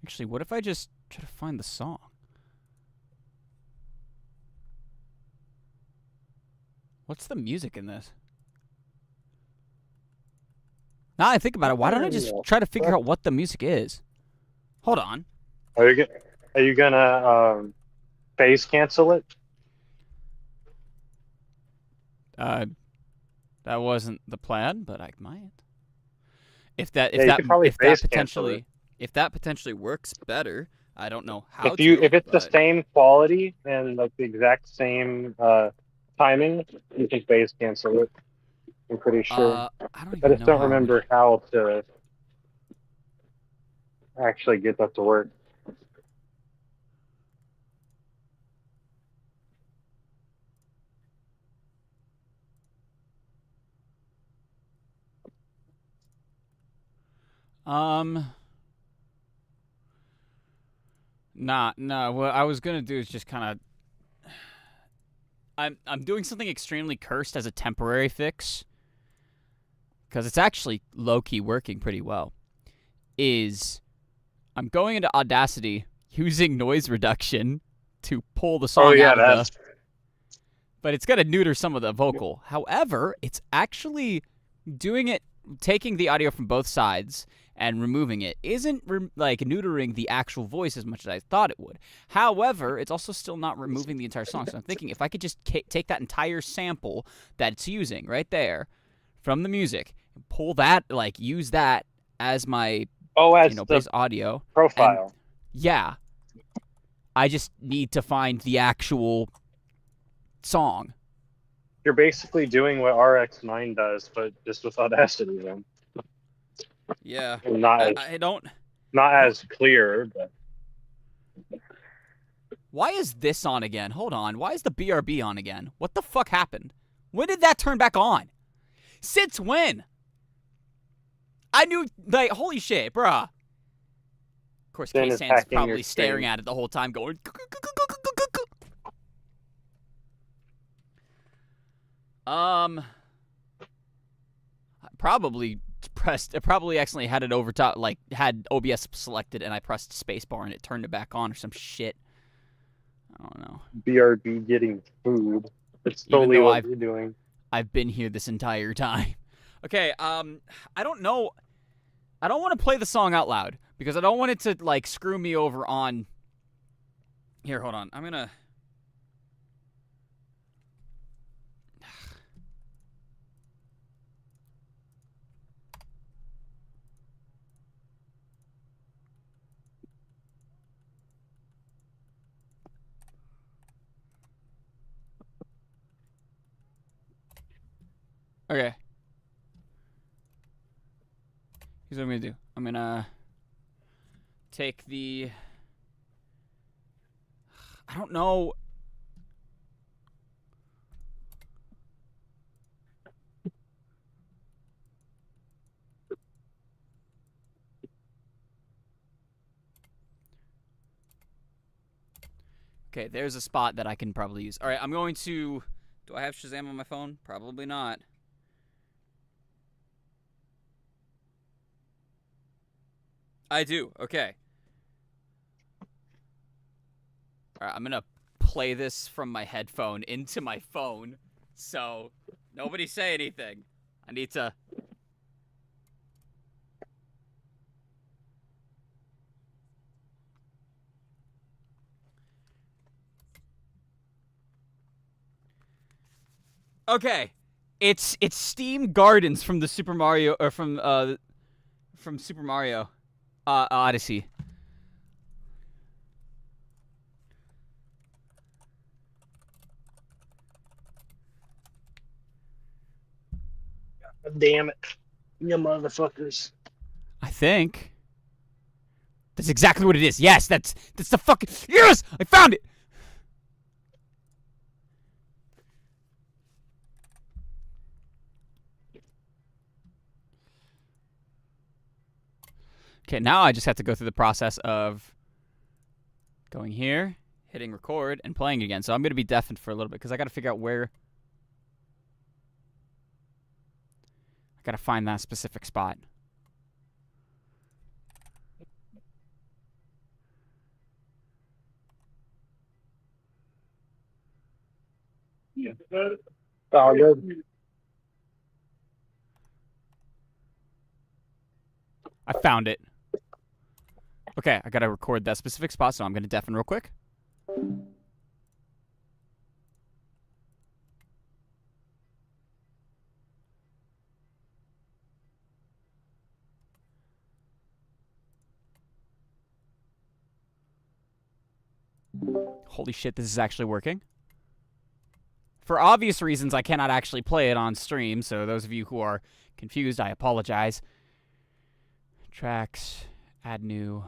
Actually, what if I just try to find the song? What's the music in this? Now I think about it, why don't I just try to figure out what the music is? Hold on. Are you gonna phase cancel it? That wasn't the plan, but I might. If that potentially works better, I don't know how If it's the but- same quality and like the exact same timing, you can phase cancel it. I'm pretty sure. I don't I even just know don't how. remember how to actually get that to work. No. What I was gonna do is just kind of. I'm doing something extremely cursed as a temporary fix, because it's actually low key working pretty well. Is I'm going into Audacity using noise reduction to pull the song out of the. But it's gonna neuter some of the vocal. However, it's actually doing it, taking the audio from both sides and removing it isn't like neutering the actual voice as much as I thought it would. However, it's also still not removing the entire song. So I'm thinking if I could just take that entire sample that it's using right there from the music, pull that, like use that as my base audio profile. And, yeah, I just need to find the actual song. You're basically doing what RX9 does, but just with Audacity, then. Yeah, Not as clear, but. Why is this on again? Hold on. Why is the BRB on again? What the fuck happened? When did that turn back on? Since when? I knew, like, holy shit, bruh. Of course, K-San's probably staring at it the whole time going... Probably accidentally had it over top, like, had OBS selected and I pressed spacebar and it turned it back on or some shit. I don't know. BRB getting food. It's totally what you're doing. I've been here this entire time. Okay, I don't know. I don't want to play the song out loud because I don't want it to, like, screw me over on... Here, hold on. I'm gonna... Okay. Here's what I'm gonna do. I'm gonna take the... I don't know. Okay, there's a spot that I can probably use. All right, I'm going to... Do I have Shazam on my phone? Probably not. I do. Okay. All right, I'm going to play this from my headphone into my phone. So, nobody say anything. I need to... Okay. It's Steam Gardens from the Super Mario, or from Super Mario Odyssey. Damn it. You motherfuckers. I think. That's exactly what it is. Yes, that's the fucking... Yes! I found it! Okay, now I just have to go through the process of going here, hitting record, and playing again. So I'm going to be deafened for a little bit because I got to figure out where... I got to find that specific spot. Yeah. Oh, good. I found it. Okay, I gotta record that specific spot, so I'm gonna deafen real quick. Holy shit, this is actually working. For obvious reasons, I cannot actually play it on stream, so those of you who are confused, I apologize. Tracks, add new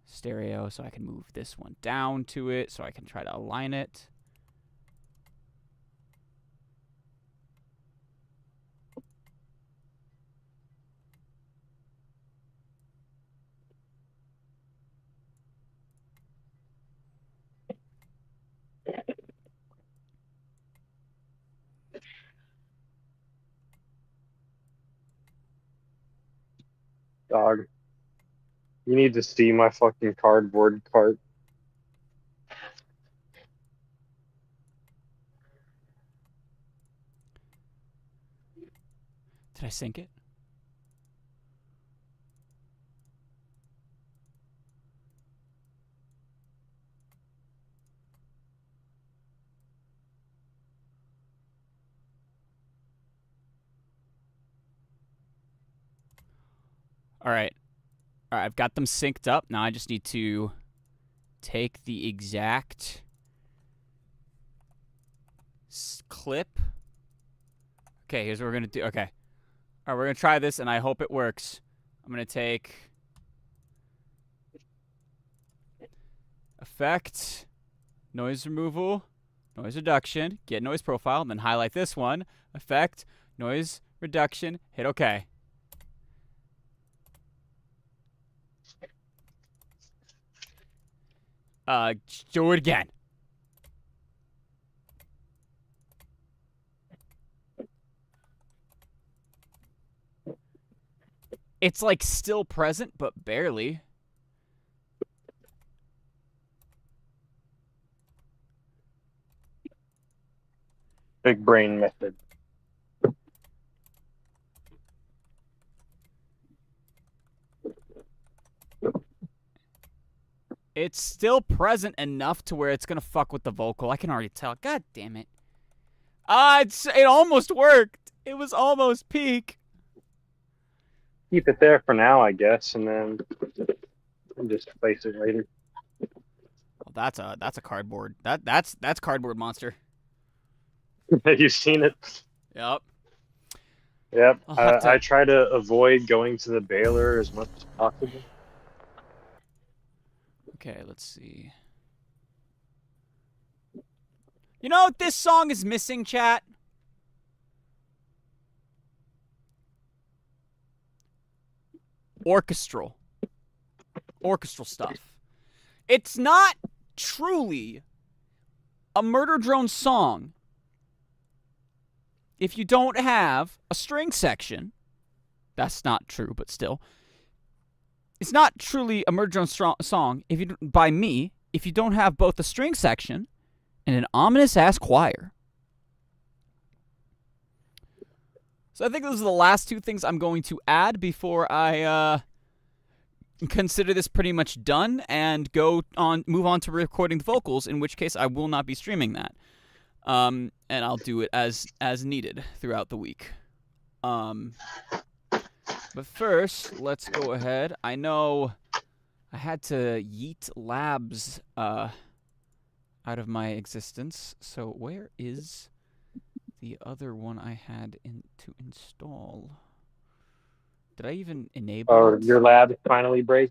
stereo, so I can move this one down to it, so I can try to align it. Dog. You need to see my fucking cardboard cart. Did I sync it? All right. All right, I've got them synced up. Now I just need to take the exact clip. Okay, here's what we're going to do. Okay. All right, we're going to try this, and I hope it works. I'm going to take effect, noise removal, noise reduction, get noise profile, and then highlight this one. Effect, noise reduction, hit OK. Do it again. It's like still present, but barely. Big brain method. It's still present enough to where it's gonna fuck with the vocal. I can already tell. God damn it. It almost worked. It was almost peak. Keep it there for now, I guess, and then just place it later. Well, that's a cardboard. That's cardboard monster. Have you seen it? Yep. Yep. I'll have to- I try to avoid going to the baler as much as possible. Okay, let's see. You know what this song is missing, chat? Orchestral stuff. It's not truly a Murder Drone song if you don't have a string section. That's not true, but still. It's not truly a Murder Drone song if you, by me, if you don't have both a string section and an ominous-ass choir. So I think those are the last two things I'm going to add before I consider this pretty much done and move on to recording the vocals, in which case I will not be streaming that. And I'll do it as needed throughout the week. But first, let's go ahead. I know I had to yeet Labs out of my existence. So where is the other one I had to install? Did I even enable it? Your lab finally break?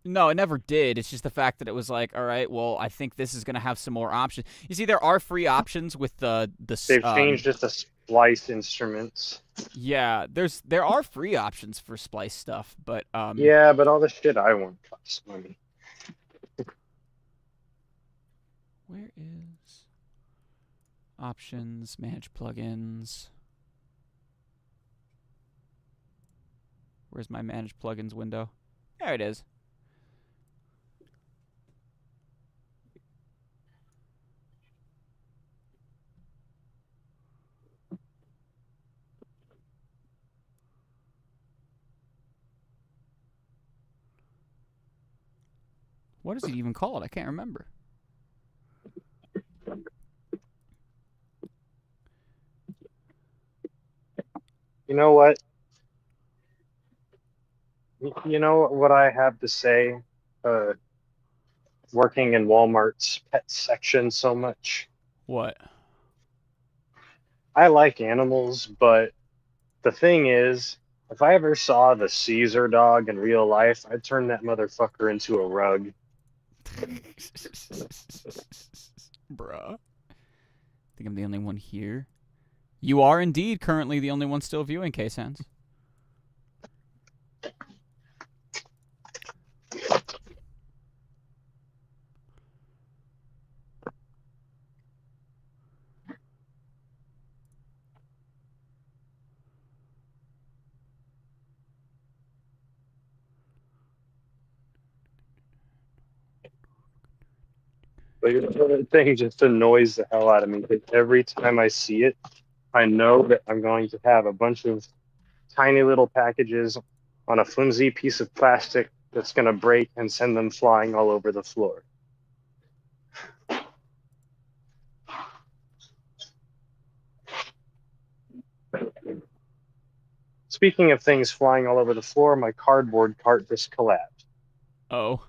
No, it never did. It's just the fact that it was like, all right, well, I think this is going to have some more options. You see, there are free options with the They've changed it to splice instruments. Yeah, there are free options for splice stuff, but yeah, but all the shit I want costs money. Where is options, manage plugins? Where's my manage plugins window? There it is. What is it even called? I can't remember. You know what? You know what I have to say? working in Walmart's pet section so much. What? I like animals, but the thing is, if I ever saw the Caesar dog in real life, I'd turn that motherfucker into a rug. Bruh. I think I'm the only one here. You are indeed currently the only one still viewing, K-Sans. But the thing just annoys the hell out of me. Because every time I see it, I know that I'm going to have a bunch of tiny little packages on a flimsy piece of plastic that's going to break and send them flying all over the floor. Speaking of things flying all over the floor, my cardboard cart just collapsed. Oh.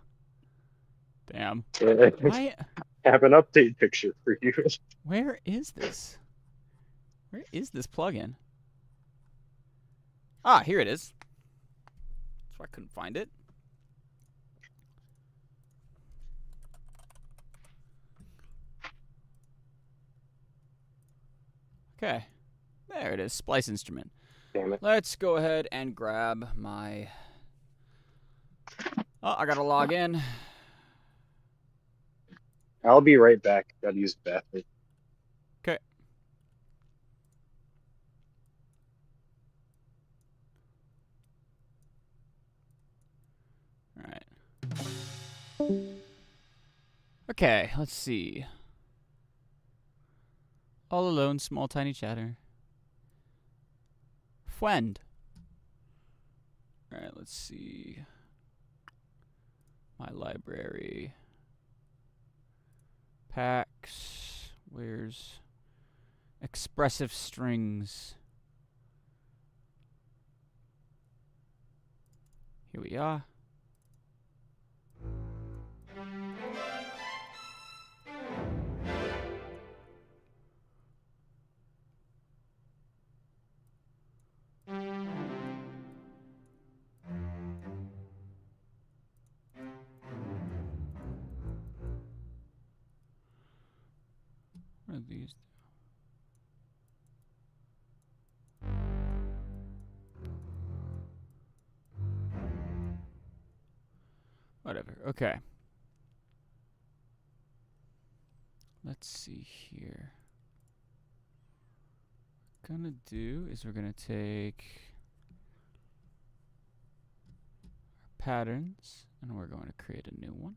Damn. I Why? have an update picture for you. Where is this? Where is this plugin? Ah, here it is. That's why I couldn't find it. Okay. There it is. Splice instrument. Damn it. Let's go ahead and grab my... Oh, I gotta log in. I'll be right back. Gotta use the bathroom. Okay. Alright. Okay, let's see. All alone, small tiny chatter. Friend. Alright, let's see. My library. Packs. Where's expressive strings? Here we are. What are these? Whatever. Okay. Let's see here. What we're gonna do is we're gonna take our patterns and we're going to create a new one.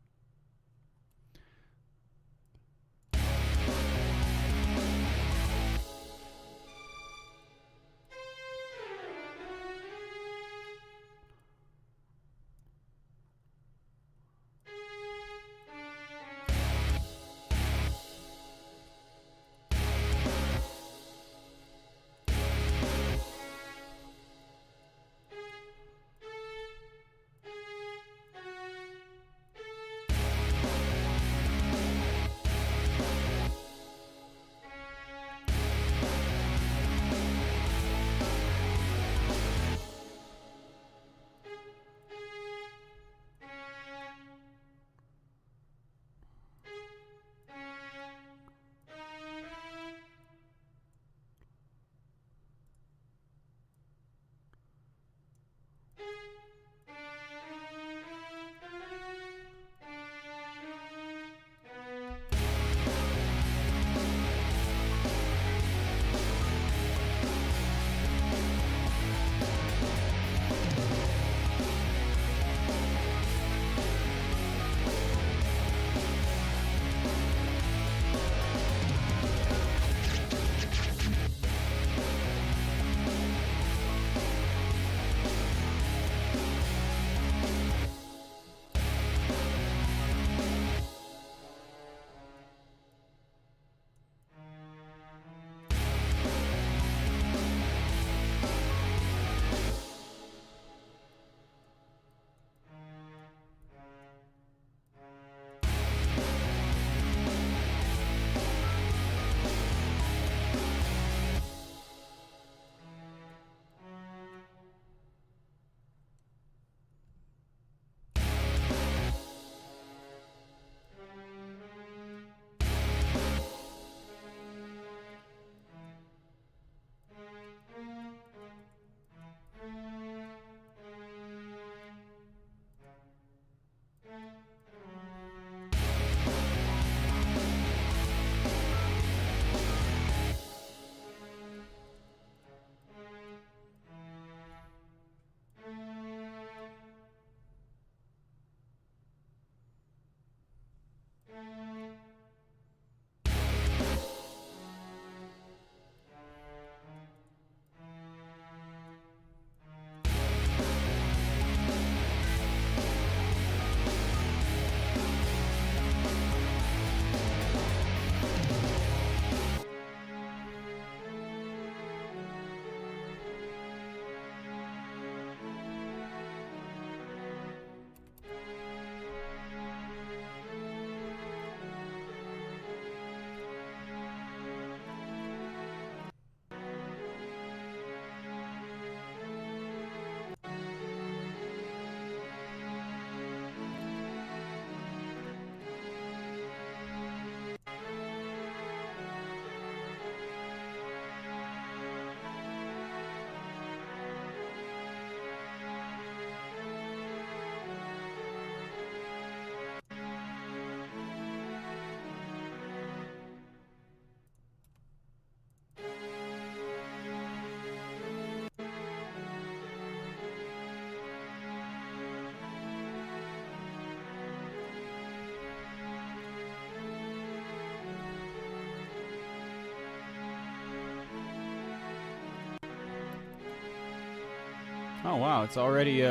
Oh wow, it's already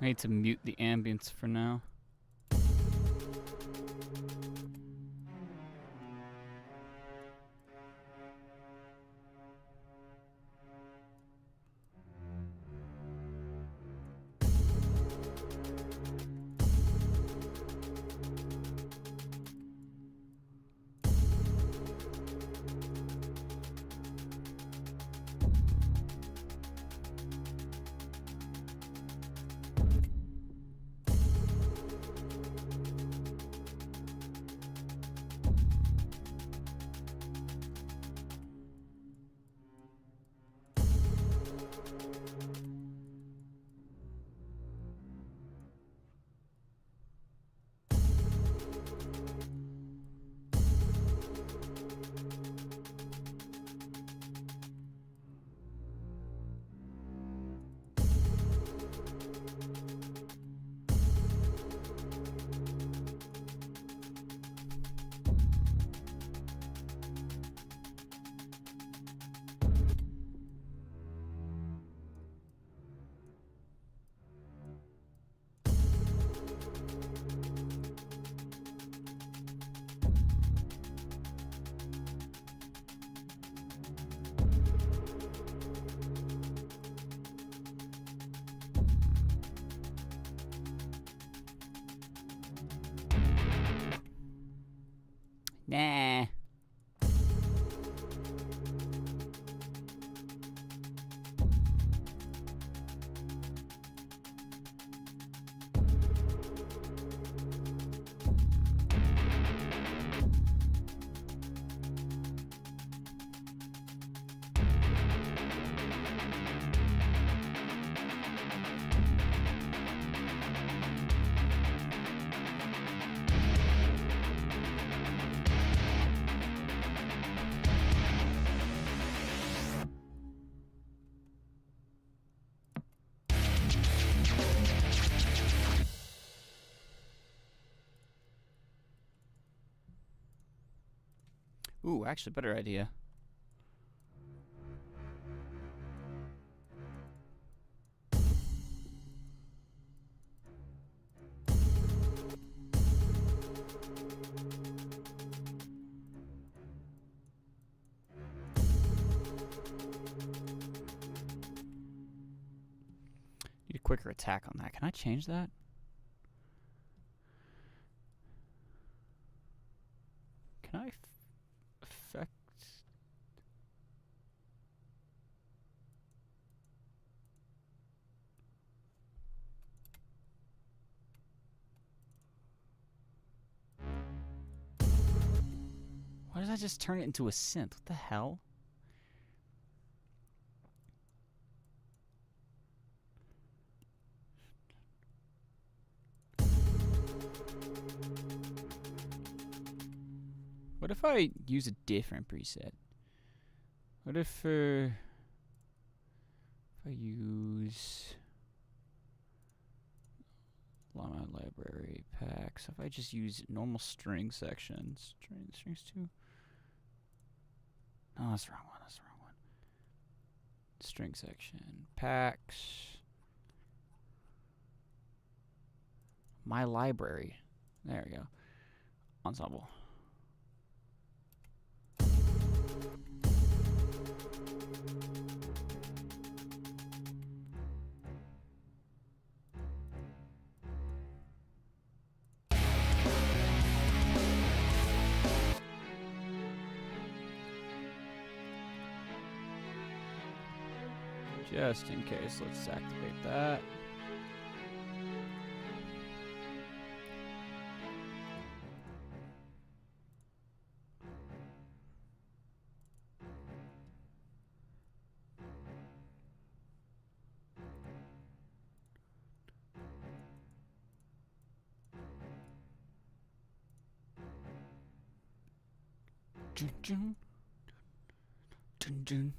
I need to mute the ambience for now. Nah. Ooh, actually, better idea. Need a quicker attack on that. Can I change that? Can I affect? Why did I just turn it into a synth? What the hell? What if I use a different preset? What if I use llama library packs? If I just use normal string sections, strings too. No, that's the wrong one. That's the wrong one. String section packs. My library. There we go. Just in case, let's activate that. Dun, dun. Dun, dun.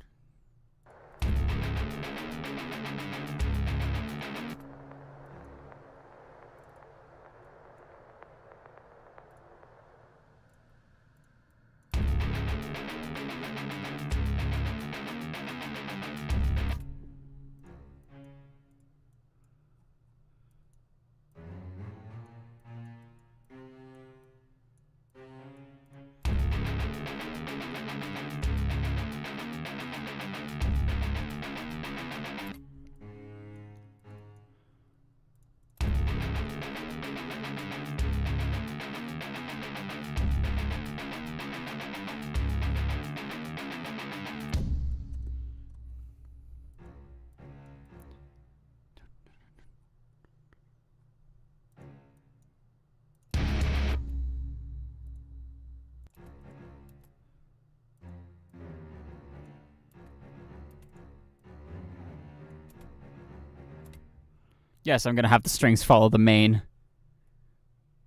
Yes, I'm gonna have the strings follow the main.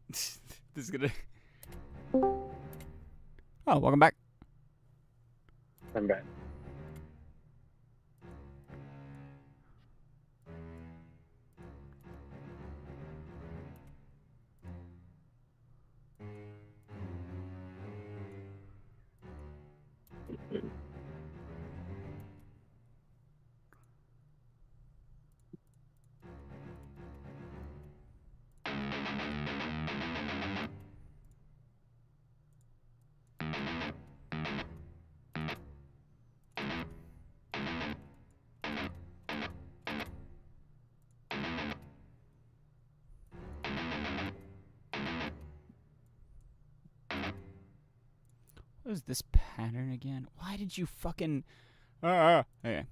This is gonna. Oh, welcome back. I'm back. What is this pattern again? Why did you fucking... Okay.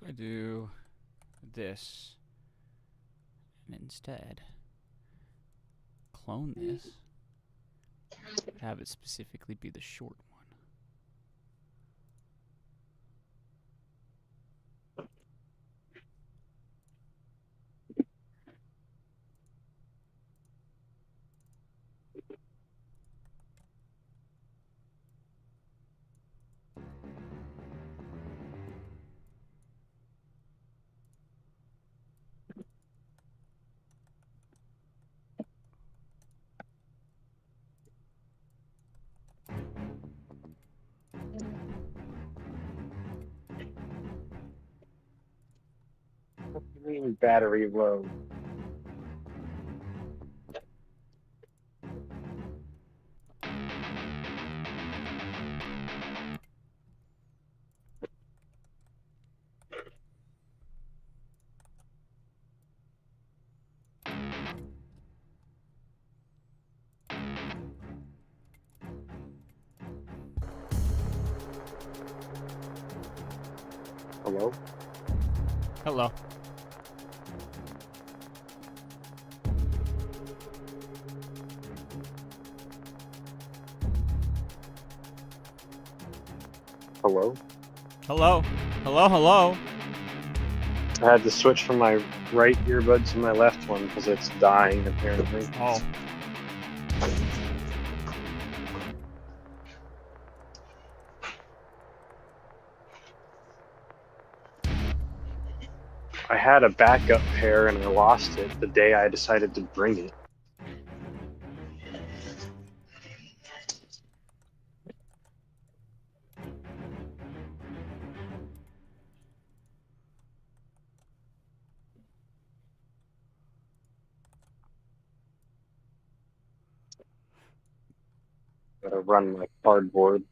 If I do this, and instead clone this, have it specifically be the short one. What do you mean battery low? Hello? Hello. Hello? Hello. Hello, hello. I had to switch from my right earbud to my left one because it's dying apparently. Oh. I had a backup pair and I lost it the day I decided to bring it. Gotta run my cardboard.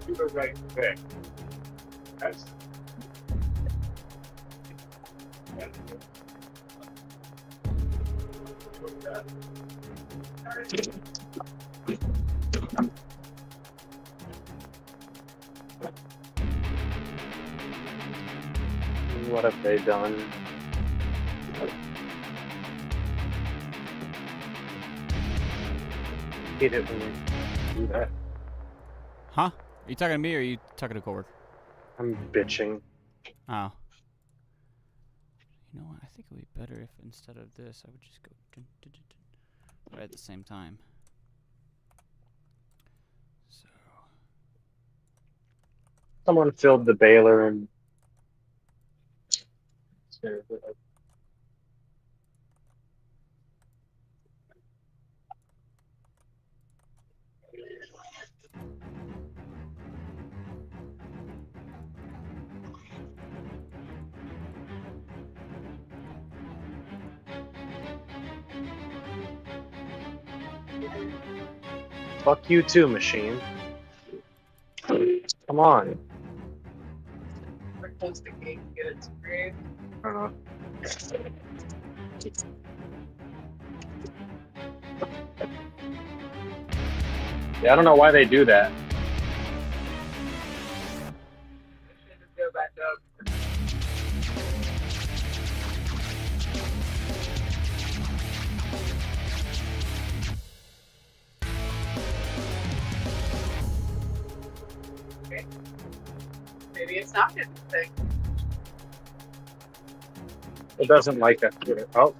Do the right thing. That's what have they done? Hate it when they do that. Huh? Are you talking to me or are you talking to coworker? I'm bitching. Oh. You know what? I think it would be better if instead of this, I would just go dun, dun, dun, dun, right at the same time. So. Someone filled the baler and fuck you too, machine. Come on. Close the gate to get it sprayed. I don't know. Yeah, I don't know why they do that. Just go back up. Okay. Maybe it's not good thing. It doesn't like that. Oh.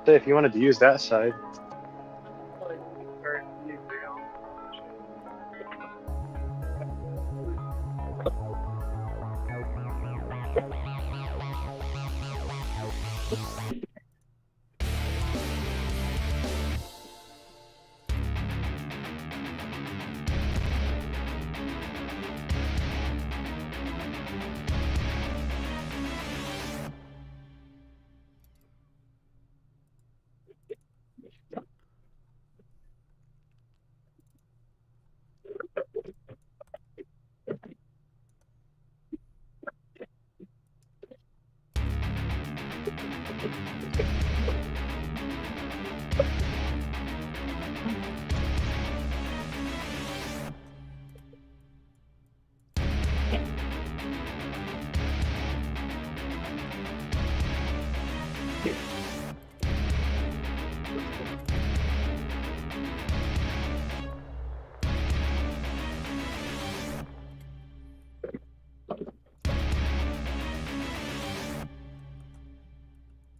So if you wanted to use that side.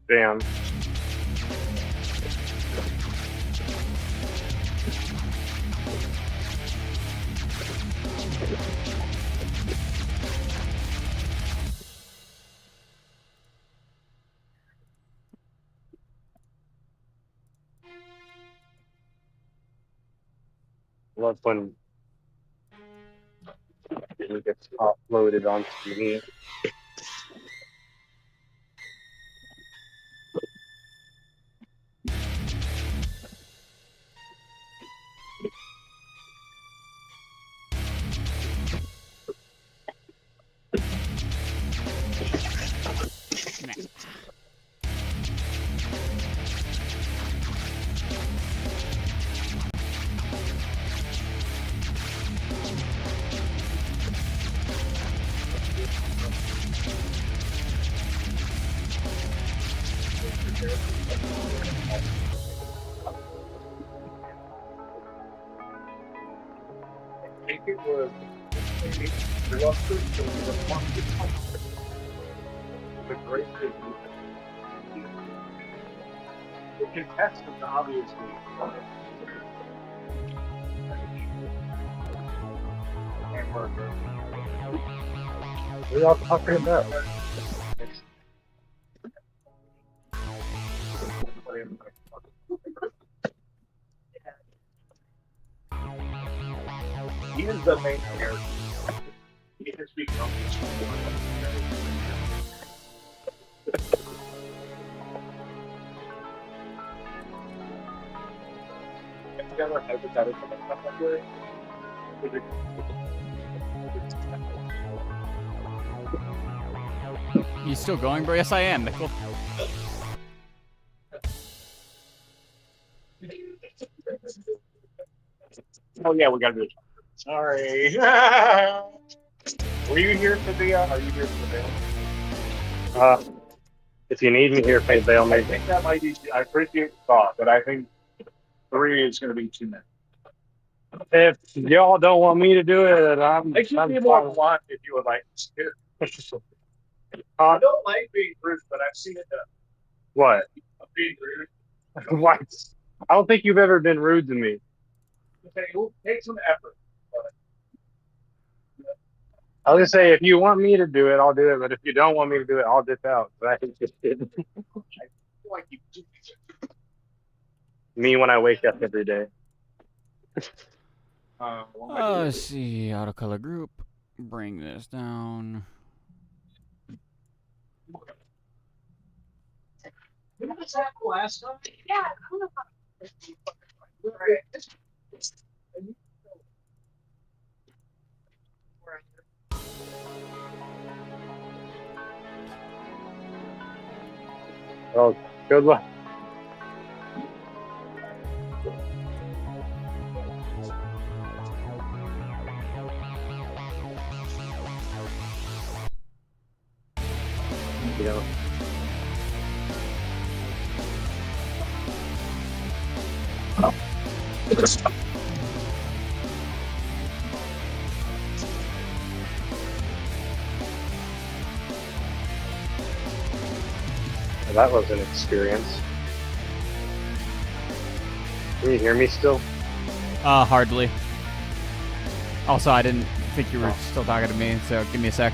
Damn. love when it gets uploaded onto me. I think it was the great the contestants obviously. What are y'all talking about? He is the main character. He has become have you ever hypothetical stuff like that? You still going, bro? Yes, I am, Michael. Oh yeah, we gotta do it. Sorry. Were you here for the? Are you here for the bail? If you need me here for the bail, maybe. I think that might be. I appreciate the thought, but I think 3 is going to be too many. If y'all don't want me to do it, I should be more than one if you would like to. I don't like being rude, but I've seen it done. What? Being rude. What? I don't think you've ever been rude to me. Okay, we'll take some effort. I was gonna say, if you want me to do it, I'll do it. But if you don't want me to do it, I'll dip out. But I think just did. Like you do. Me when I wake up every day. Let's see. Auto color group. Bring this down. Didn't this happen last time? Yeah. Oh, good luck. Yeah. That was an experience. Can you hear me still? Hardly. Also, I didn't think you were still talking to me, so give me a sec.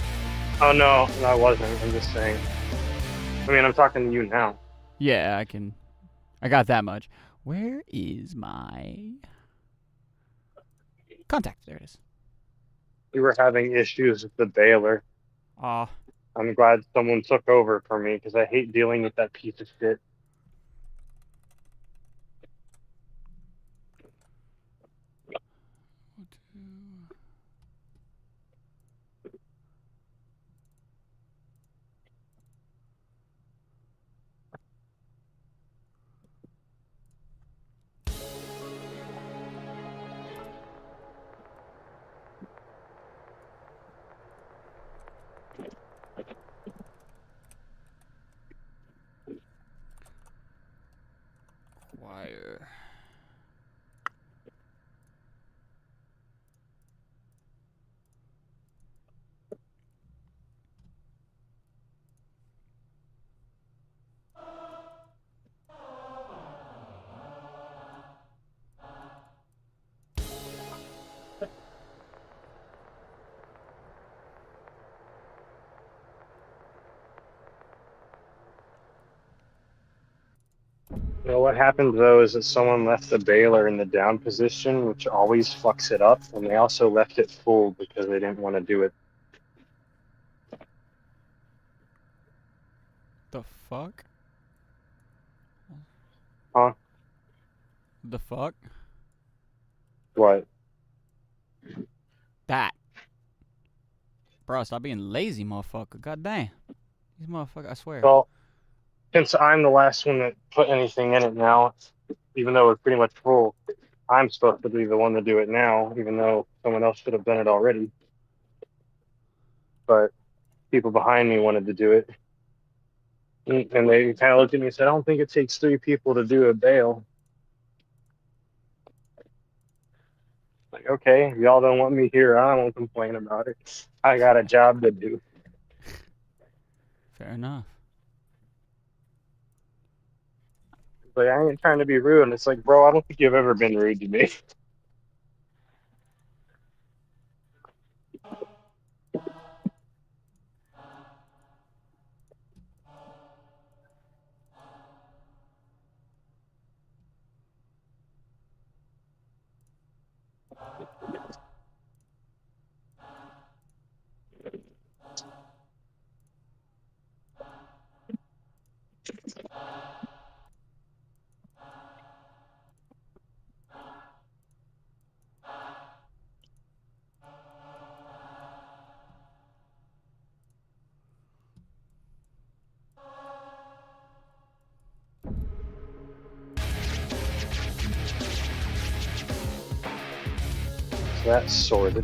Oh no, I wasn't. I'm just saying. I mean, I'm talking to you now. Yeah, I got that much. Where is my contact? There it is. You were having issues with the bailier. I'm glad someone took over for me because I hate dealing with that piece of shit. Well, what happened though is that someone left the baler in the down position, which always fucks it up, and they also left it full because they didn't want to do it. The fuck? Huh? The fuck? What? That. Bro, stop being lazy, motherfucker. God damn. These motherfuckers, I swear. Well, since I'm the last one that put anything in it now, even though it's pretty much full, I'm supposed to be the one to do it now, even though someone else should have done it already. But people behind me wanted to do it. And they kind of looked at me and said, I don't think it takes 3 people to do a bale. Like, okay, if y'all don't want me here, I won't complain about it. I got a job to do. Fair enough. Like, I ain't trying to be rude. And it's like, bro, I don't think you've ever been rude to me. So that's sorted.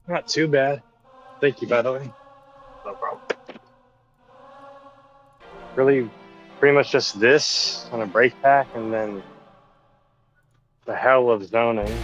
Not too bad. Thank you, by the way. No problem. Really, pretty much just this on a brake pack, and then the hell of zoning.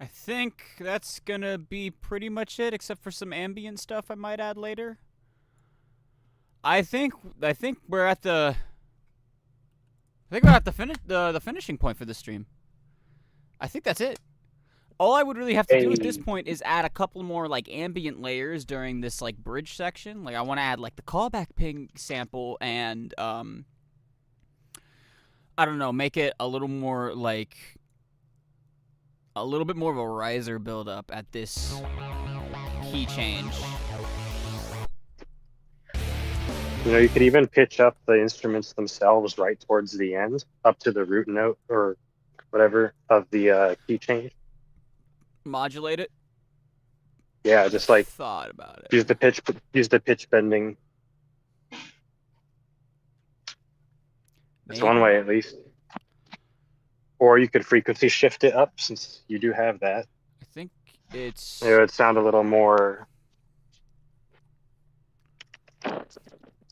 I think that's gonna be pretty much it, except for some ambient stuff I might add later. I think we're at the the finishing point for this stream. I think that's it. All I would really have to do at this point is add a couple more like ambient layers during this like bridge section. Like I want to add like the callback ping sample and I don't know, make it a little more like a little bit more of a riser build up at this key change. You know, you could even pitch up the instruments themselves right towards the end, up to the root note or whatever of the key change. Modulate it. Yeah, just like thought about it. Use the pitch bending. That's one way at least. Or you could frequency shift it up since you do have that. I think it's... It would sound a little more...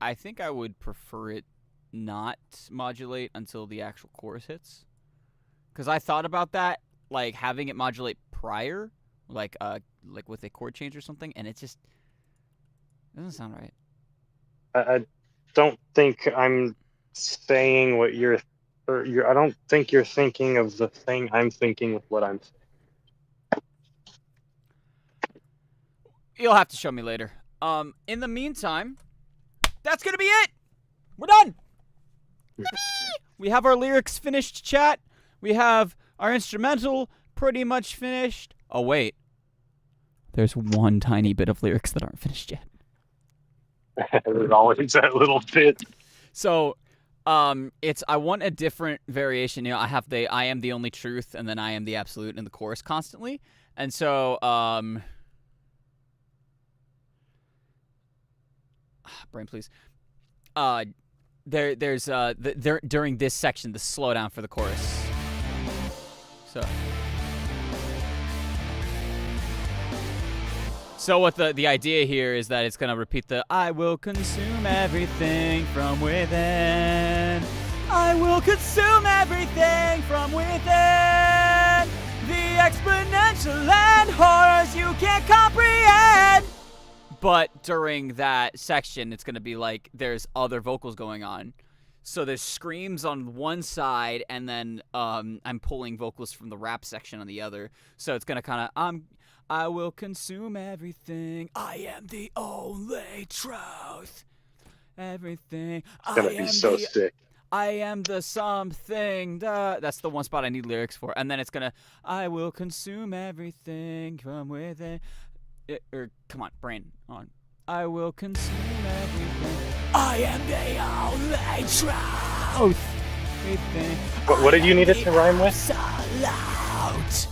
I think I would prefer it not modulate until the actual chorus hits. Because I thought about that, like having it modulate prior, like with a chord change or something, and it just doesn't sound right. I don't think I'm saying what you're I don't think you're thinking of the thing I'm thinking with what I'm saying. You'll have to show me later. In the meantime, that's gonna be it. We're done. We have our lyrics finished, chat. We have our instrumental pretty much finished. Oh, wait. There's one tiny bit of lyrics that aren't finished yet. There's always that little bit. So, it's I want a different variation. You know, I have the I am the only truth, and then I am the absolute in the chorus constantly. And so, brain, please. There's during this section, the slowdown for the chorus. So what the idea here is that it's gonna repeat the I will consume everything from within. I will consume everything from within. The exponential and horrors you can't comprehend. But during that section, it's gonna be like there's other vocals going on. So there's screams on one side, and then I'm pulling vocals from the rap section on the other. So it's gonna kind of I will consume everything. I am the only truth. Everything. It's gonna be so sick. I am the something. That's the one spot I need lyrics for. And then it's gonna I will consume everything from within. Come on, brain on. I will consume everything. I am the only truth. Everything. What did you need it to rhyme with? Absolute.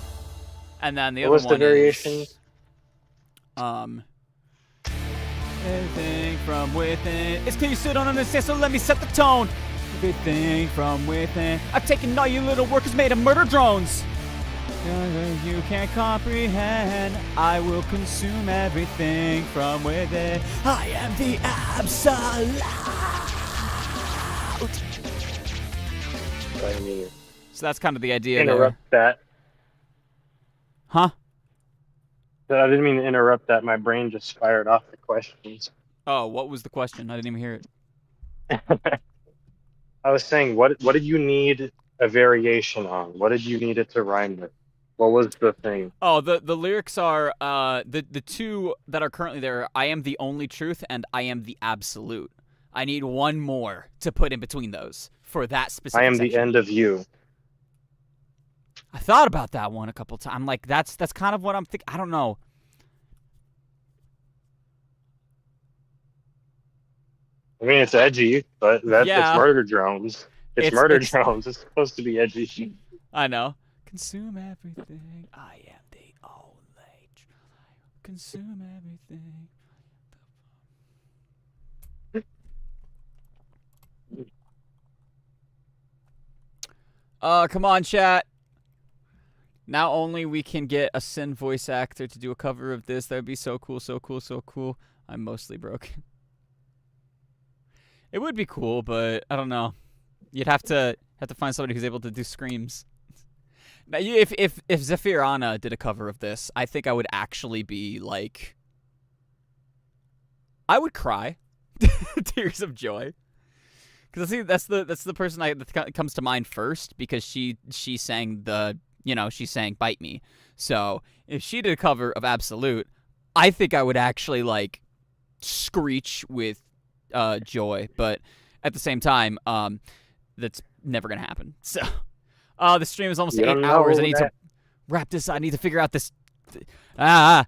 And then the What other was one the variation? is everything from within. It's clear you still don't understand, so let me set the tone. Everything from within. I've taken all you little workers, made of murder drones. You can't comprehend. I will consume everything from within. I am the absolute. I mean, So that's kind of the idea interrupt there. that. Huh? I didn't mean to interrupt that. My brain just fired off the questions. Oh, what was the question? I didn't even hear it. I was saying, what did you need a variation on? What did you need it to rhyme with? What was the thing? Oh, the lyrics are the two that are currently there. I am the only truth and I am the absolute. I need one more to put in between those for that specific. I am section. the end of you. I thought about that one a couple times. I'm like, that's kind of what I'm thinking. I don't know. I mean, it's edgy, but it's murder drones. It's murder it's- drones. It's supposed to be edgy. I know. Consume everything. I am the only. Consume everything. Come on, chat. Now only we can get a Sin voice actor to do a cover of this. That would be so cool, so cool, so cool. I'm mostly broken. It would be cool, but I don't know. You'd have to find somebody who's able to do screams. Now, if Zephyrana did a cover of this, I think I would actually be like, I would cry, tears of joy, because I see that's the person that comes to mind first, because she sang she sang "Bite Me." So if she did a cover of Absolute, I think I would actually like screech with joy. But at the same time, that's never gonna happen. So. The stream is almost 8 hours. I need to wrap this. I need to figure out this. I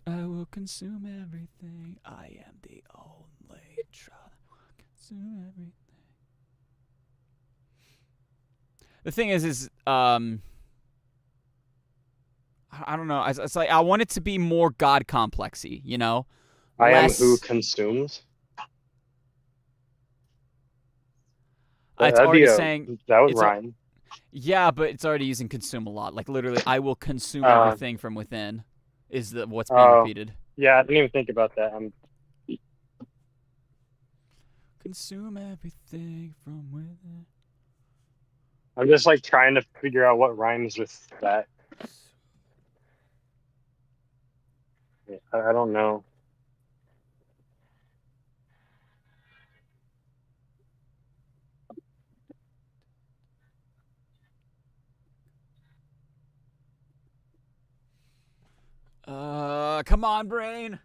will consume everything. I am the only truth. Consume everything. The thing is I don't know. It's like I want it to be more God complexy, you know. I am who consumes. It's already saying that would rhyme. Yeah, but it's already using consume a lot. Like literally, I will consume everything from within. Is what's being repeated? Yeah, I didn't even think about that. Consume everything from within. I'm just like trying to figure out what rhymes with that. I don't know. come on, brain.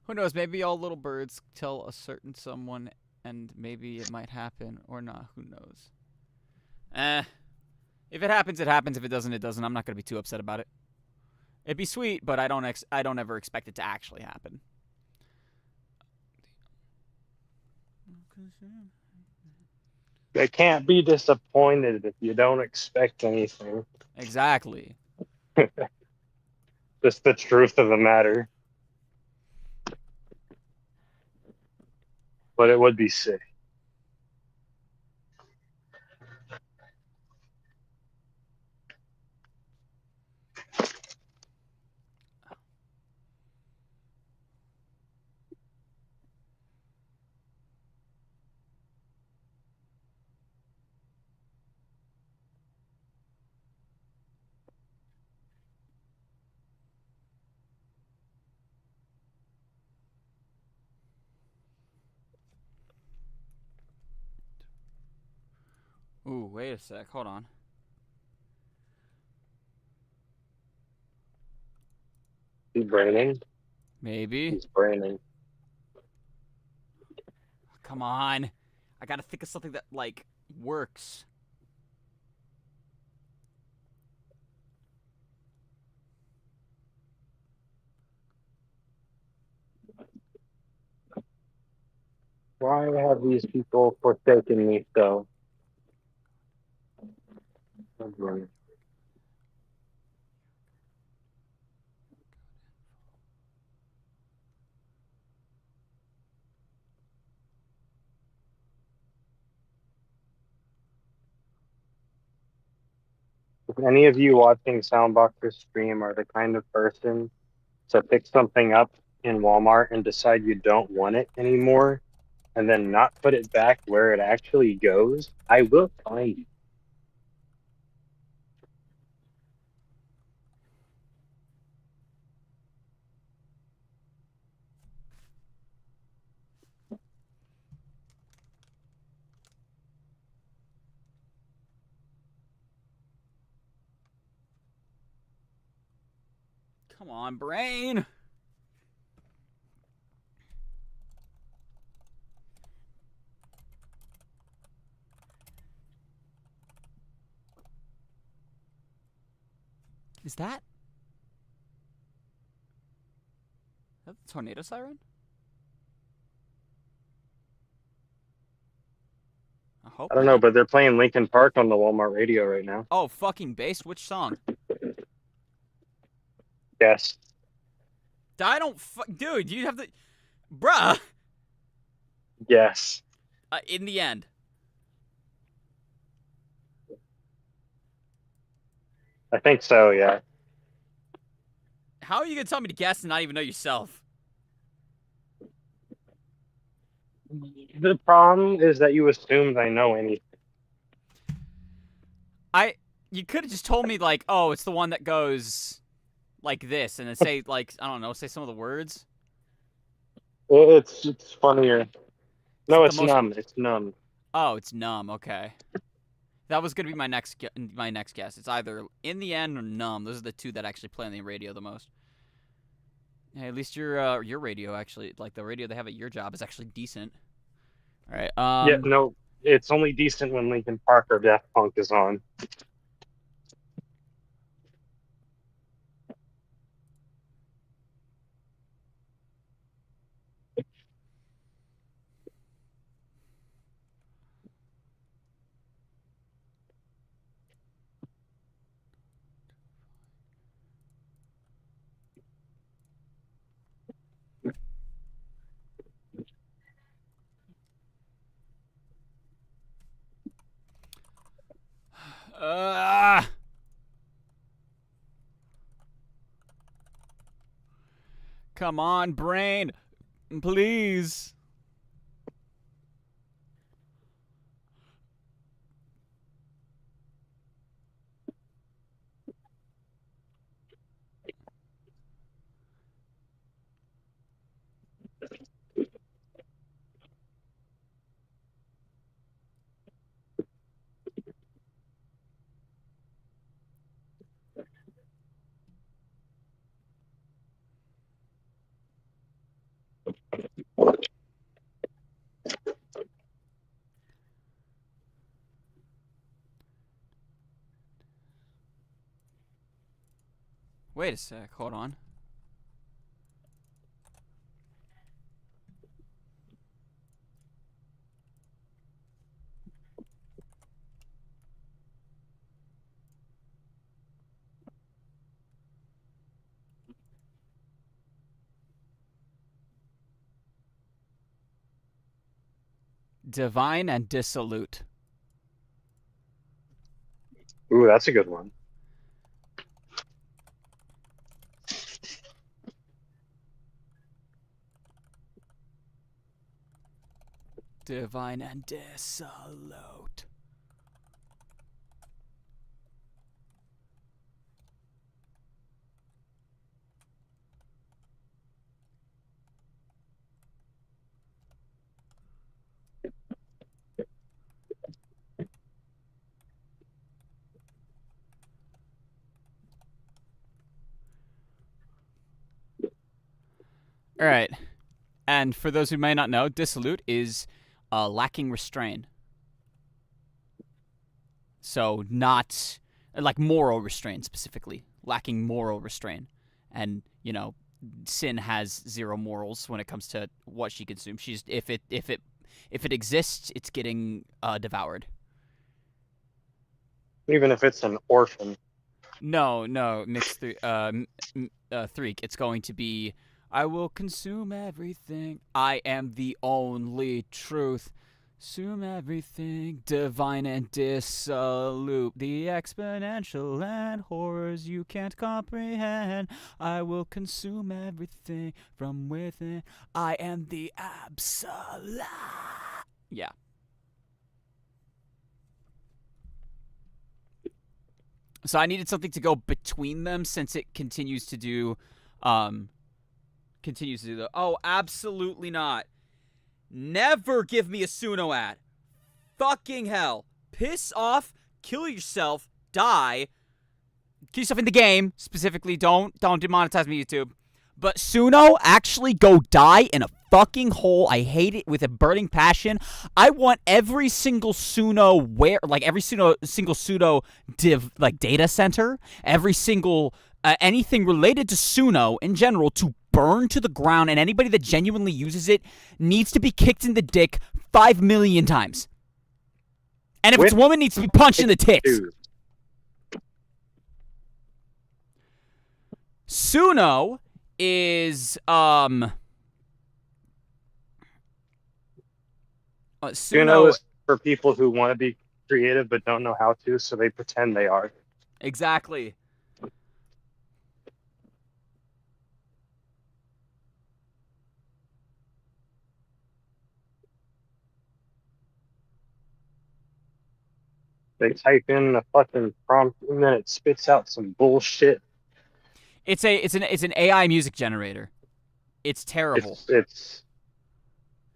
Who knows? Maybe all little birds tell a certain someone, and maybe it might happen or not. Who knows? If it happens, it happens. If it doesn't, it doesn't. I'm not gonna be too upset about it. It'd be sweet, but I don't ever expect it to actually happen. They can't be disappointed if you don't expect anything. Exactly. Just the truth of the matter. But it would be sick. Ooh, wait a sec. Hold on. He's braining. Maybe. He's braining. Come on. I gotta think of something that, like, works. Why have these people forsaken me so? If any of you watching Soundboxer's stream are the kind of person to pick something up in Walmart and decide you don't want it anymore, and then not put it back where it actually goes, I will find you. Come on, brain. Is that the tornado siren? I hope I don't know, not. but they're playing Linkin Park on the Walmart radio right now. Oh, fucking based? Which song? Yes. I don't dude, you have to... Bruh! Yes. In the end. I think so, yeah. How are you gonna tell me to guess and not even know yourself? The problem is that you assumed I know anything. You could have just told me, like, oh, it's the one that goes like this, and then say, like, I don't know, say some of the words. It's funnier. No, it's most... numb. It's numb. Oh, it's numb. Okay. That was gonna be my next guess. It's either In the End or Numb. Those are the two that actually play on the radio the most. Hey, at least your radio actually, like the radio they have at your job, is actually decent. All right. Yeah, no, it's only decent when Linkin Park or Daft Punk is on. Come on, brain, please. Wait a sec. Hold on. Divine and dissolute. Ooh, that's a good one. Divine and dissolute. All right. And for those who may not know, dissolute is lacking restraint. So not like moral restraint specifically, lacking moral restraint. And, you know, Sin has zero morals when it comes to what she consumes. She's if it exists, it's getting devoured. Even if it's an orphan. No, mixed Threek. It's going to be, I will consume everything. I am the only truth. Consume everything, divine and dissolute, the exponential and horrors you can't comprehend. I will consume everything from within. I am the absolute. Yeah. So I needed something to go between them since it continues to do the oh, absolutely not. Never give me a Suno ad. Fucking hell. Piss off, kill yourself, die. Kill yourself in the game. Specifically, don't demonetize me, YouTube. But Suno, actually go die in a fucking hole. I hate it with a burning passion. I want every single Suno single Suno div data center, every single anything related to Suno in general to burn to the ground, and anybody that genuinely uses it needs to be kicked in the dick 5 million times. And if it's a woman, needs to be punched in the tits. Suno is Suno is for people who want to be creative but don't know how to, so they pretend they are. Exactly. They type in a fucking prompt and then it spits out some bullshit. It's an AI music generator. It's terrible. It's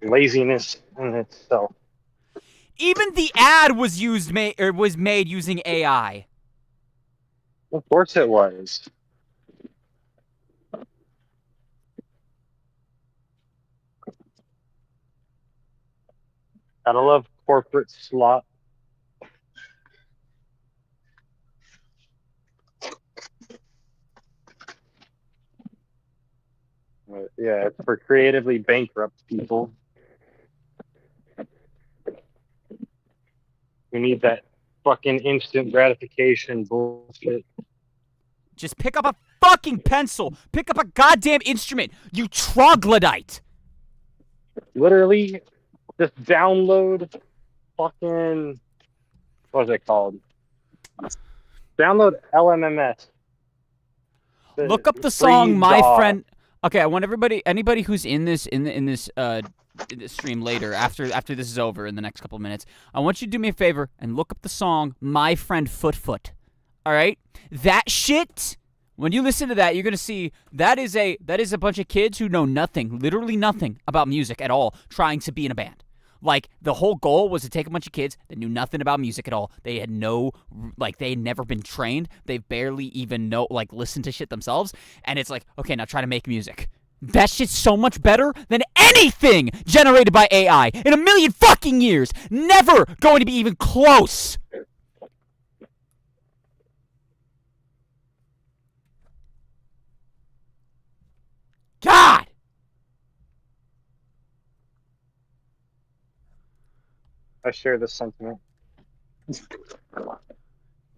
laziness in itself. Even the ad was made using AI. Of course it was. Gotta love corporate slop. Yeah, it's for creatively bankrupt people. We need that fucking instant gratification bullshit. Just pick up a fucking pencil. Pick up a goddamn instrument, you troglodyte. Literally, just download fucking, what is it called? Download LMMS. Look up the song "My Friend." Okay, I want anybody who's in this stream later, after this is over in the next couple of minutes, I want you to do me a favor and look up the song "My Friend Foot." All right, that shit. When you listen to that, you're gonna see that is a bunch of kids who know nothing, literally nothing about music at all, trying to be in a band. Like, the whole goal was to take a bunch of kids that knew nothing about music at all. They had they had never been trained. They barely even listen to shit themselves. And it's like, okay, now try to make music. That shit's so much better than anything generated by AI in a million fucking years. Never going to be even close. I share this sentiment.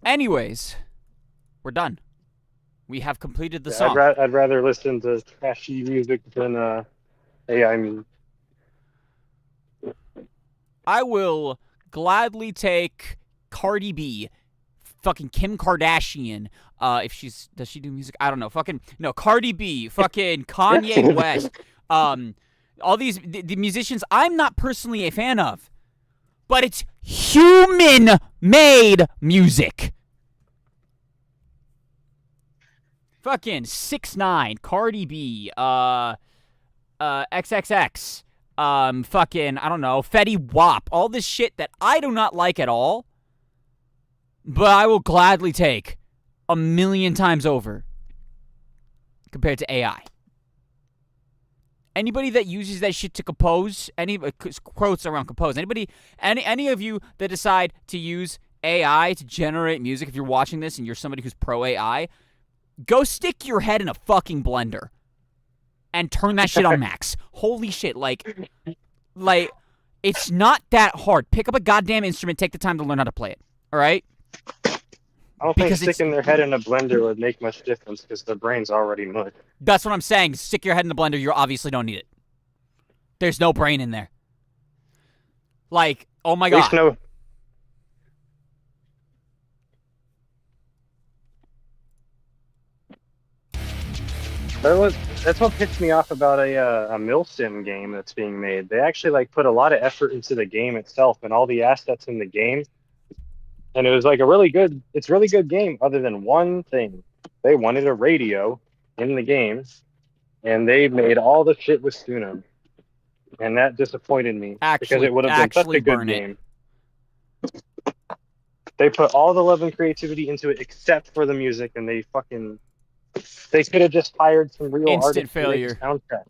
Anyways, we're done. We have completed the Yeah, song. I'd rather listen to trashy music than AI music. I will gladly take Cardi B, fucking Kim Kardashian. If does she do music? I don't know. Fucking no, Cardi B, fucking Kanye West. All these the musicians I'm not personally a fan of, but it's human-made music. Fucking 6ix9ine, Cardi B, XXX, fucking, I don't know, Fetty Wap, all this shit that I do not like at all, but I will gladly take 1,000,000 times over compared to AI. Anybody that uses that shit to compose, any quotes around compose, any of you that decide to use AI to generate music, if you're watching this and you're somebody who's pro AI, go stick your head in a fucking blender and turn that shit on max. Holy shit, like, it's not that hard. Pick up a goddamn instrument, take the time to learn how to play it, all right? I don't think sticking their head in a blender would make much difference because their brain's already mush. That's what I'm saying. Stick your head in the blender, you obviously don't need it. There's no brain in there. Like, oh my god. That's what pissed me off about a milsim game that's being made. They actually like put a lot of effort into the game itself and all the assets in the game, and it was like really good game. Other than one thing, they wanted a radio in the game, and they made all the shit with Suno, and that disappointed me because it would have been such a good game. They put all the love and creativity into it except for the music, and they could have just hired some real artists Instant failure. to make the soundtrack.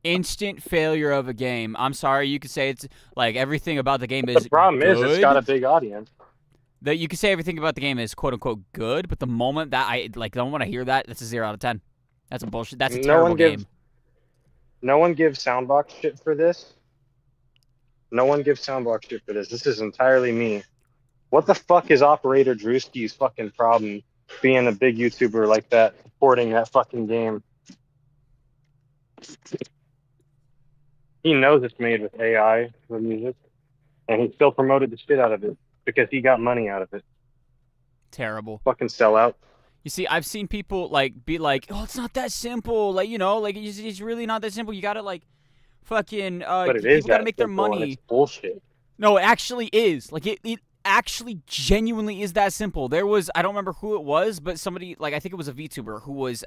Instant failure of a game. I'm sorry, you could say it's like everything about the game is The problem good. is it's got a big audience. That you could say everything about the game is quote unquote good, but the moment that I don't want to hear that, that's a 0 out of 10. That's a bullshit. That's a terrible game. No one gives Soundbox shit for this. No one gives Soundbox shit for this. This is entirely me. What the fuck is Operator Drewski's fucking problem being a big YouTuber like that, supporting that fucking game? He knows it's made with AI for music, and he still promoted the shit out of it because he got money out of it. Terrible. Fucking sellout. You see, I've seen people be like, "Oh, it's not that simple." Like, it's really not that simple. You gotta fucking. But it people is gotta make their simple, and money. it's bullshit. No, it actually is. Like, it actually genuinely is that simple. There was, I don't remember who it was, but somebody, I think it was a VTuber who was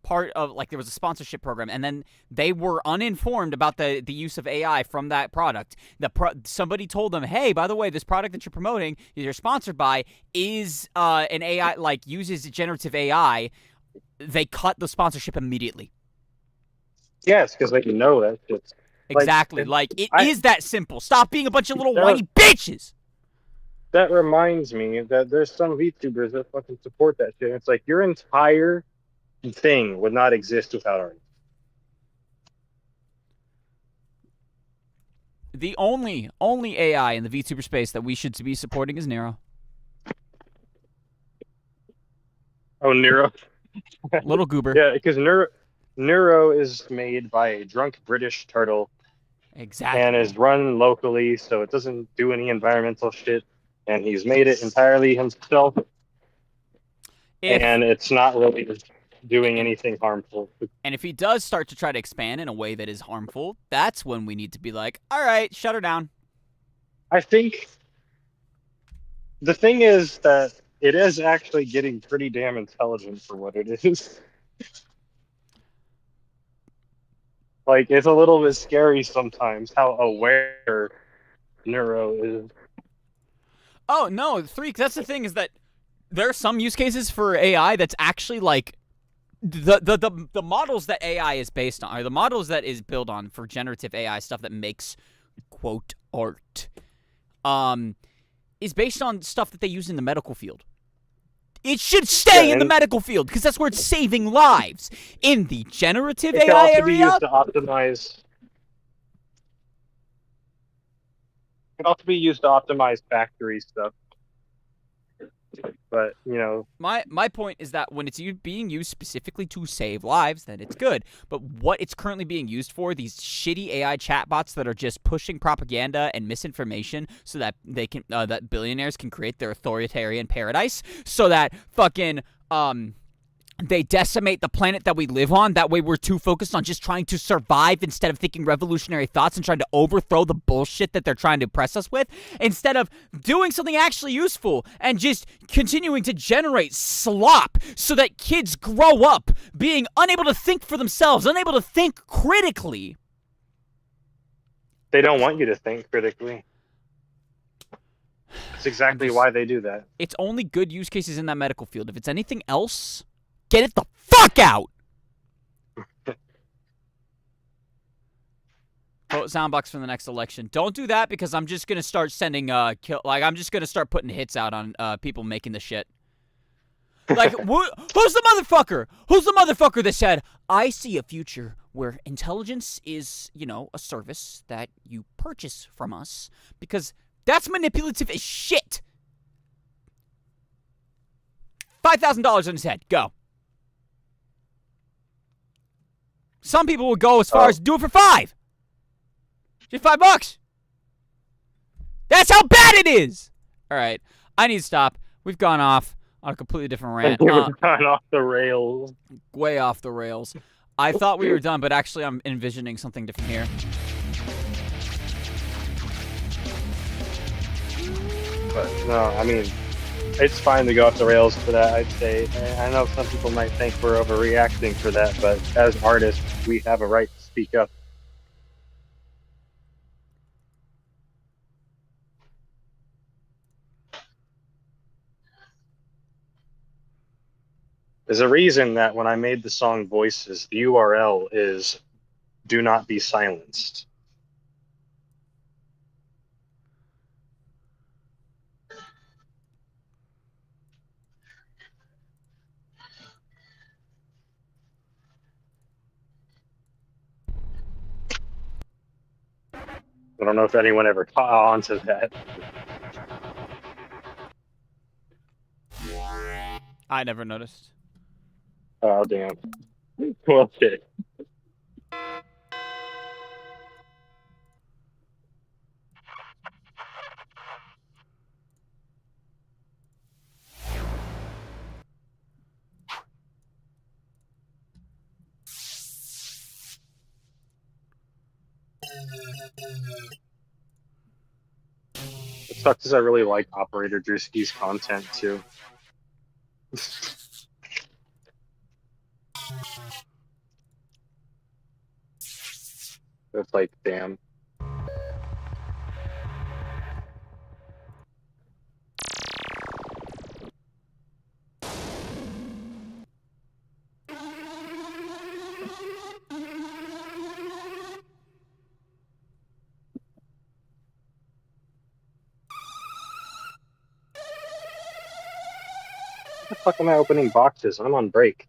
part of, there was a sponsorship program, and then they were uninformed about the use of AI from that product. Somebody told them, hey, by the way, this product that you're promoting, you're sponsored by, is an AI, uses generative AI. They cut the sponsorship immediately. Yes, because they can know that shit. Exactly. It is that simple. Stop being a bunch of little whiny bitches! That reminds me that there's some VTubers that fucking support that shit. It's like your entire thing would not exist without art. The only AI in the VTuber space that we should be supporting is Nero. Oh, Nero. Little goober. Yeah, because Nero is made by a drunk British turtle. Exactly. And is run locally, so it doesn't do any environmental shit. And he's made it entirely himself. And it's not really doing anything harmful. And if he does start to try to expand in a way that is harmful, that's when we need to be like, all right, shut her down. I think the thing is that it is actually getting pretty damn intelligent for what it is. It's a little bit scary sometimes how aware Neuro is. Oh, no, Freak, that's the thing is that there are some use cases for AI that's actually the models that AI is based on, or the models that is built on for generative AI stuff that makes, quote, art, is based on stuff that they use in the medical field. It should stay in the medical field because that's where it's saving lives. In the generative AI area, it can also area, be used to optimize. could also be used to optimize factory stuff. But My point is that when it's being used specifically to save lives, then it's good. But what it's currently being used for, these shitty AI chatbots that are just pushing propaganda and misinformation, so that they can that billionaires can create their authoritarian paradise, so that fucking they decimate the planet that we live on. That way we're too focused on just trying to survive instead of thinking revolutionary thoughts and trying to overthrow the bullshit that they're trying to press us with, instead of doing something actually useful and just continuing to generate slop so that kids grow up being unable to think for themselves, unable to think critically. they don't want you to think critically. That's exactly why they do that. It's only good use cases in that medical field. If it's anything else, get it the fuck out! Vote Soundbox for the next election. Don't do that, because I'm just gonna start sending I'm just gonna start putting hits out on people making the shit. Like, who's the motherfucker? Who's the motherfucker that said, I see a future where intelligence is, a service that you purchase from us, because that's manipulative as shit. $5,000 in his head. Go. Some people will go as far as do it for $5. Just $5. That's how bad it is. All right, I need to stop. We've gone off on a completely different rant. We've gone off the rails. Way off the rails. I thought we were done, but actually I'm envisioning something different here. But no, I mean, it's fine to go off the rails for that, I'd say. I know some people might think we're overreacting for that, but as artists, we have a right to speak up. There's a reason that when I made the song Voices, the URL is "Do not be silenced." I don't know if anyone ever caught on to that. I never noticed. Oh, damn. Well, shit. It sucks because I really like Operator Drewski's content too. It's like, damn. What the fuck am I opening boxes? I'm on break.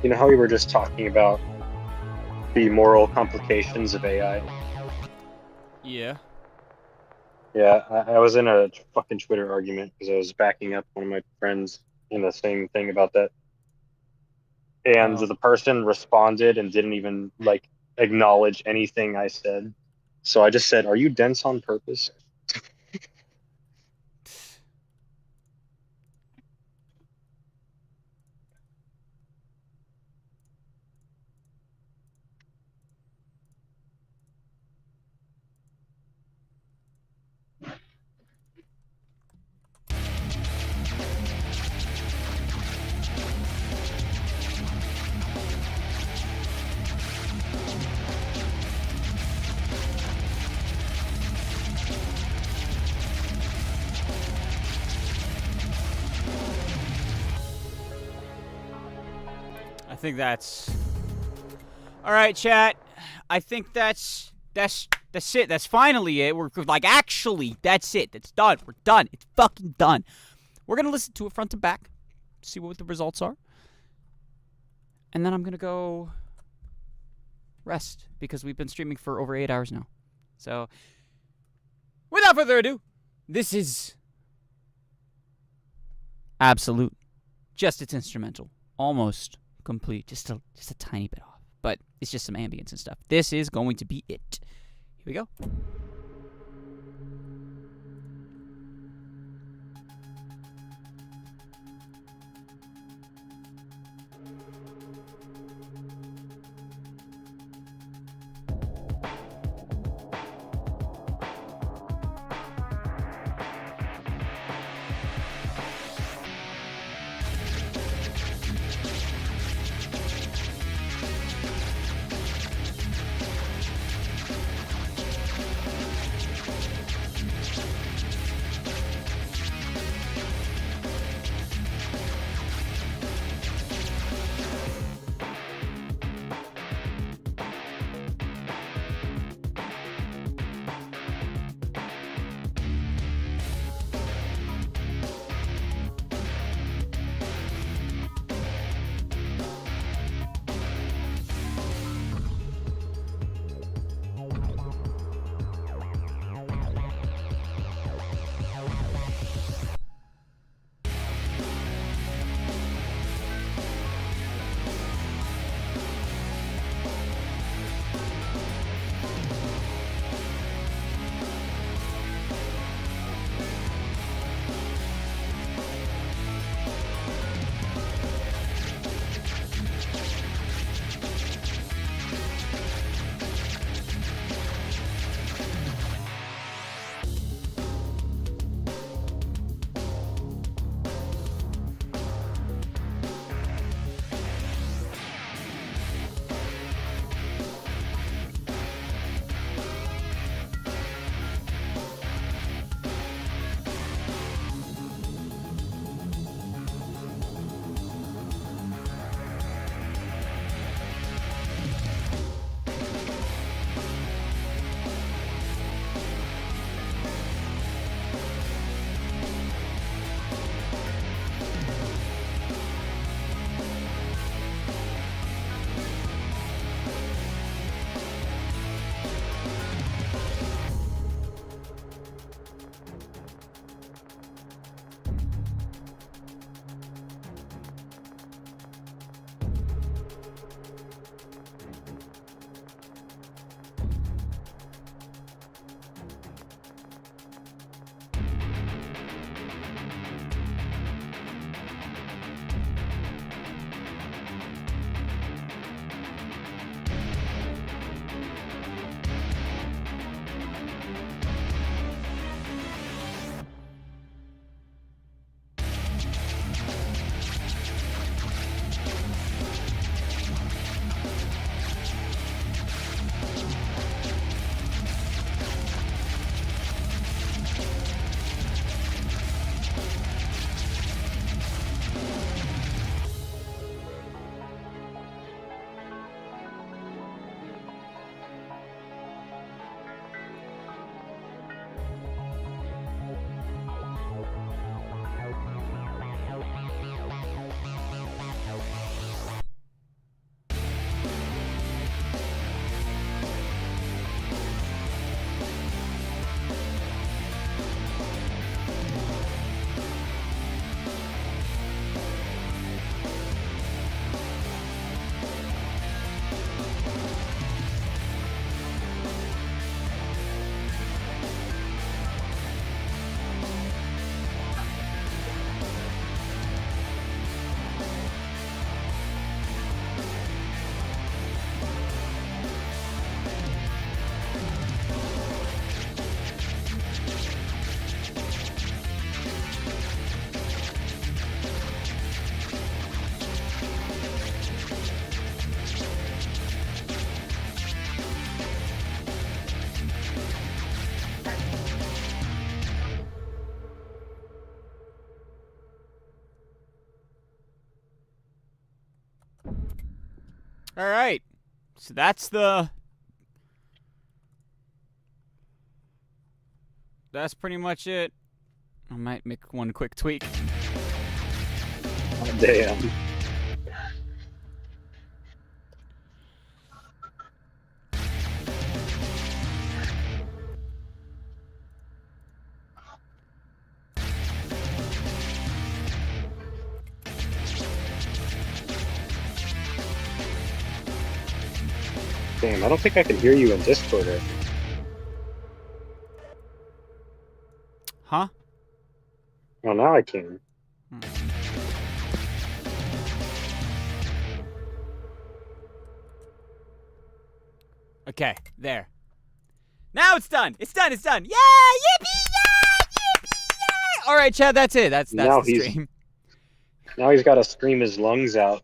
You know how we were just talking about the moral complications of AI? Yeah. Yeah, I was in a fucking Twitter argument because I was backing up one of my friends in the same thing about that. And Oh. the person responded and didn't even like acknowledge anything I said. So I just said, "Are you dense on purpose?" I think that's... Alright, chat. I think that's it. That's finally it. We're like, actually, that's it. It's done. We're done. It's fucking done. We're gonna listen to it front to back, see what the results are. And then I'm gonna go rest, because we've been streaming for over 8 hours now. So, without further ado, this is Absolute. Just its instrumental. Almost complete. Just a tiny bit off. But it's just some ambience and stuff. This is going to be it. Here we go. All right. So that's pretty much it. I might make one quick tweak. Oh, damn. Damn, I don't think I can hear you in Discord right now. Huh? Well, now I can. Okay, there. Now it's done. It's done. It's done. Yeah! Yippee! Yeah! Yippee! Yeah! All right, Chad. That's it. That's Now the he's- stream. Now he's got to scream his lungs out.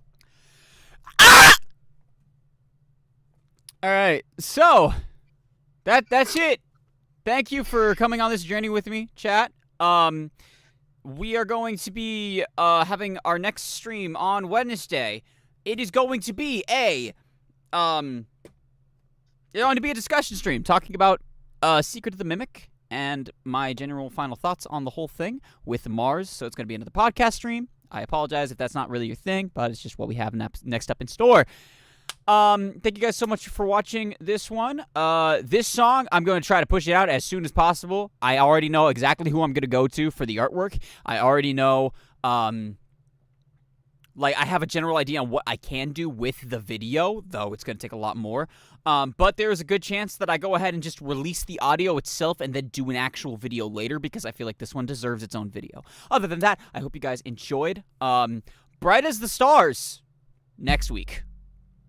All right. So that's it. Thank you for coming on this journey with me, chat. We are going to be having our next stream on Wednesday. It is going to be it's going to be a discussion stream talking about Secret of the Mimic and my general final thoughts on the whole thing with Mars. So it's going to be another podcast stream. I apologize if that's not really your thing, but it's just what we have next up in store. Thank you guys so much for watching this one. This song, I'm going to try to push it out as soon as possible. I already know exactly who I'm going to go to for the artwork. I already know, I have a general idea on what I can do with the video, though it's going to take a lot more. But there's a good chance that I go ahead and just release the audio itself and then do an actual video later because I feel like this one deserves its own video. Other than that, I hope you guys enjoyed. Bright as the Stars next week.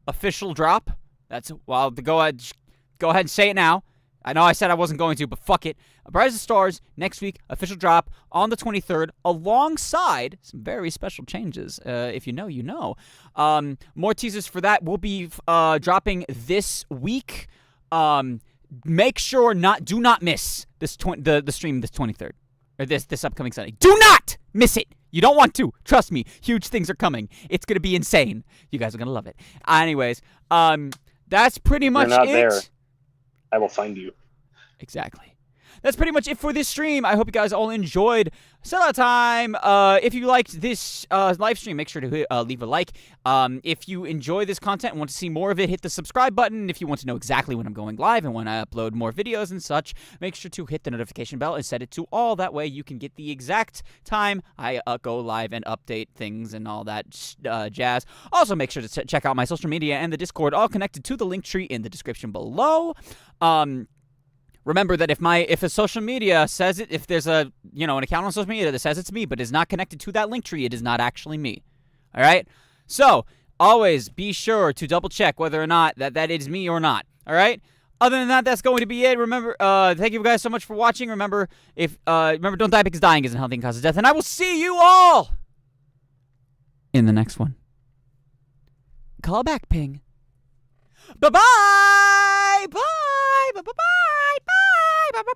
Official drop. Go ahead and say it now. I know I said I wasn't going to, but fuck it. Bright as the Stars next week. Official drop on the 23rd, alongside some very special changes. If you know, you know. More teasers for that will be dropping this week. Make sure do not miss this the stream this 23rd or this upcoming Sunday. Do not miss it. You don't want to. Trust me. Huge things are coming. It's going to be insane. You guys are going to love it. Anyways, that's pretty much You're not it. there. I will find you. Exactly. That's pretty much it for this stream. I hope you guys all enjoyed. Sellout time. If you liked this live stream, make sure to leave a like. If you enjoy this content and want to see more of it, hit the subscribe button. If you want to know exactly when I'm going live and when I upload more videos and such, make sure to hit the notification bell and set it to all. That way you can get the exact time I go live and update things and all that jazz. Also, make sure to check out my social media and the Discord, all connected to the link tree in the description below. Remember that if a social media says it, if there's an account on social media that says it's me but is not connected to that link tree, it is not actually me. All right? So, always be sure to double check whether or not that is me or not. All right? Other than that, that's going to be it. Remember, thank you guys so much for watching. Remember, don't die because dying isn't healthy and causes death. And I will see you all in the next one. Call back, ping. Bye-bye! Bye! Bye-bye!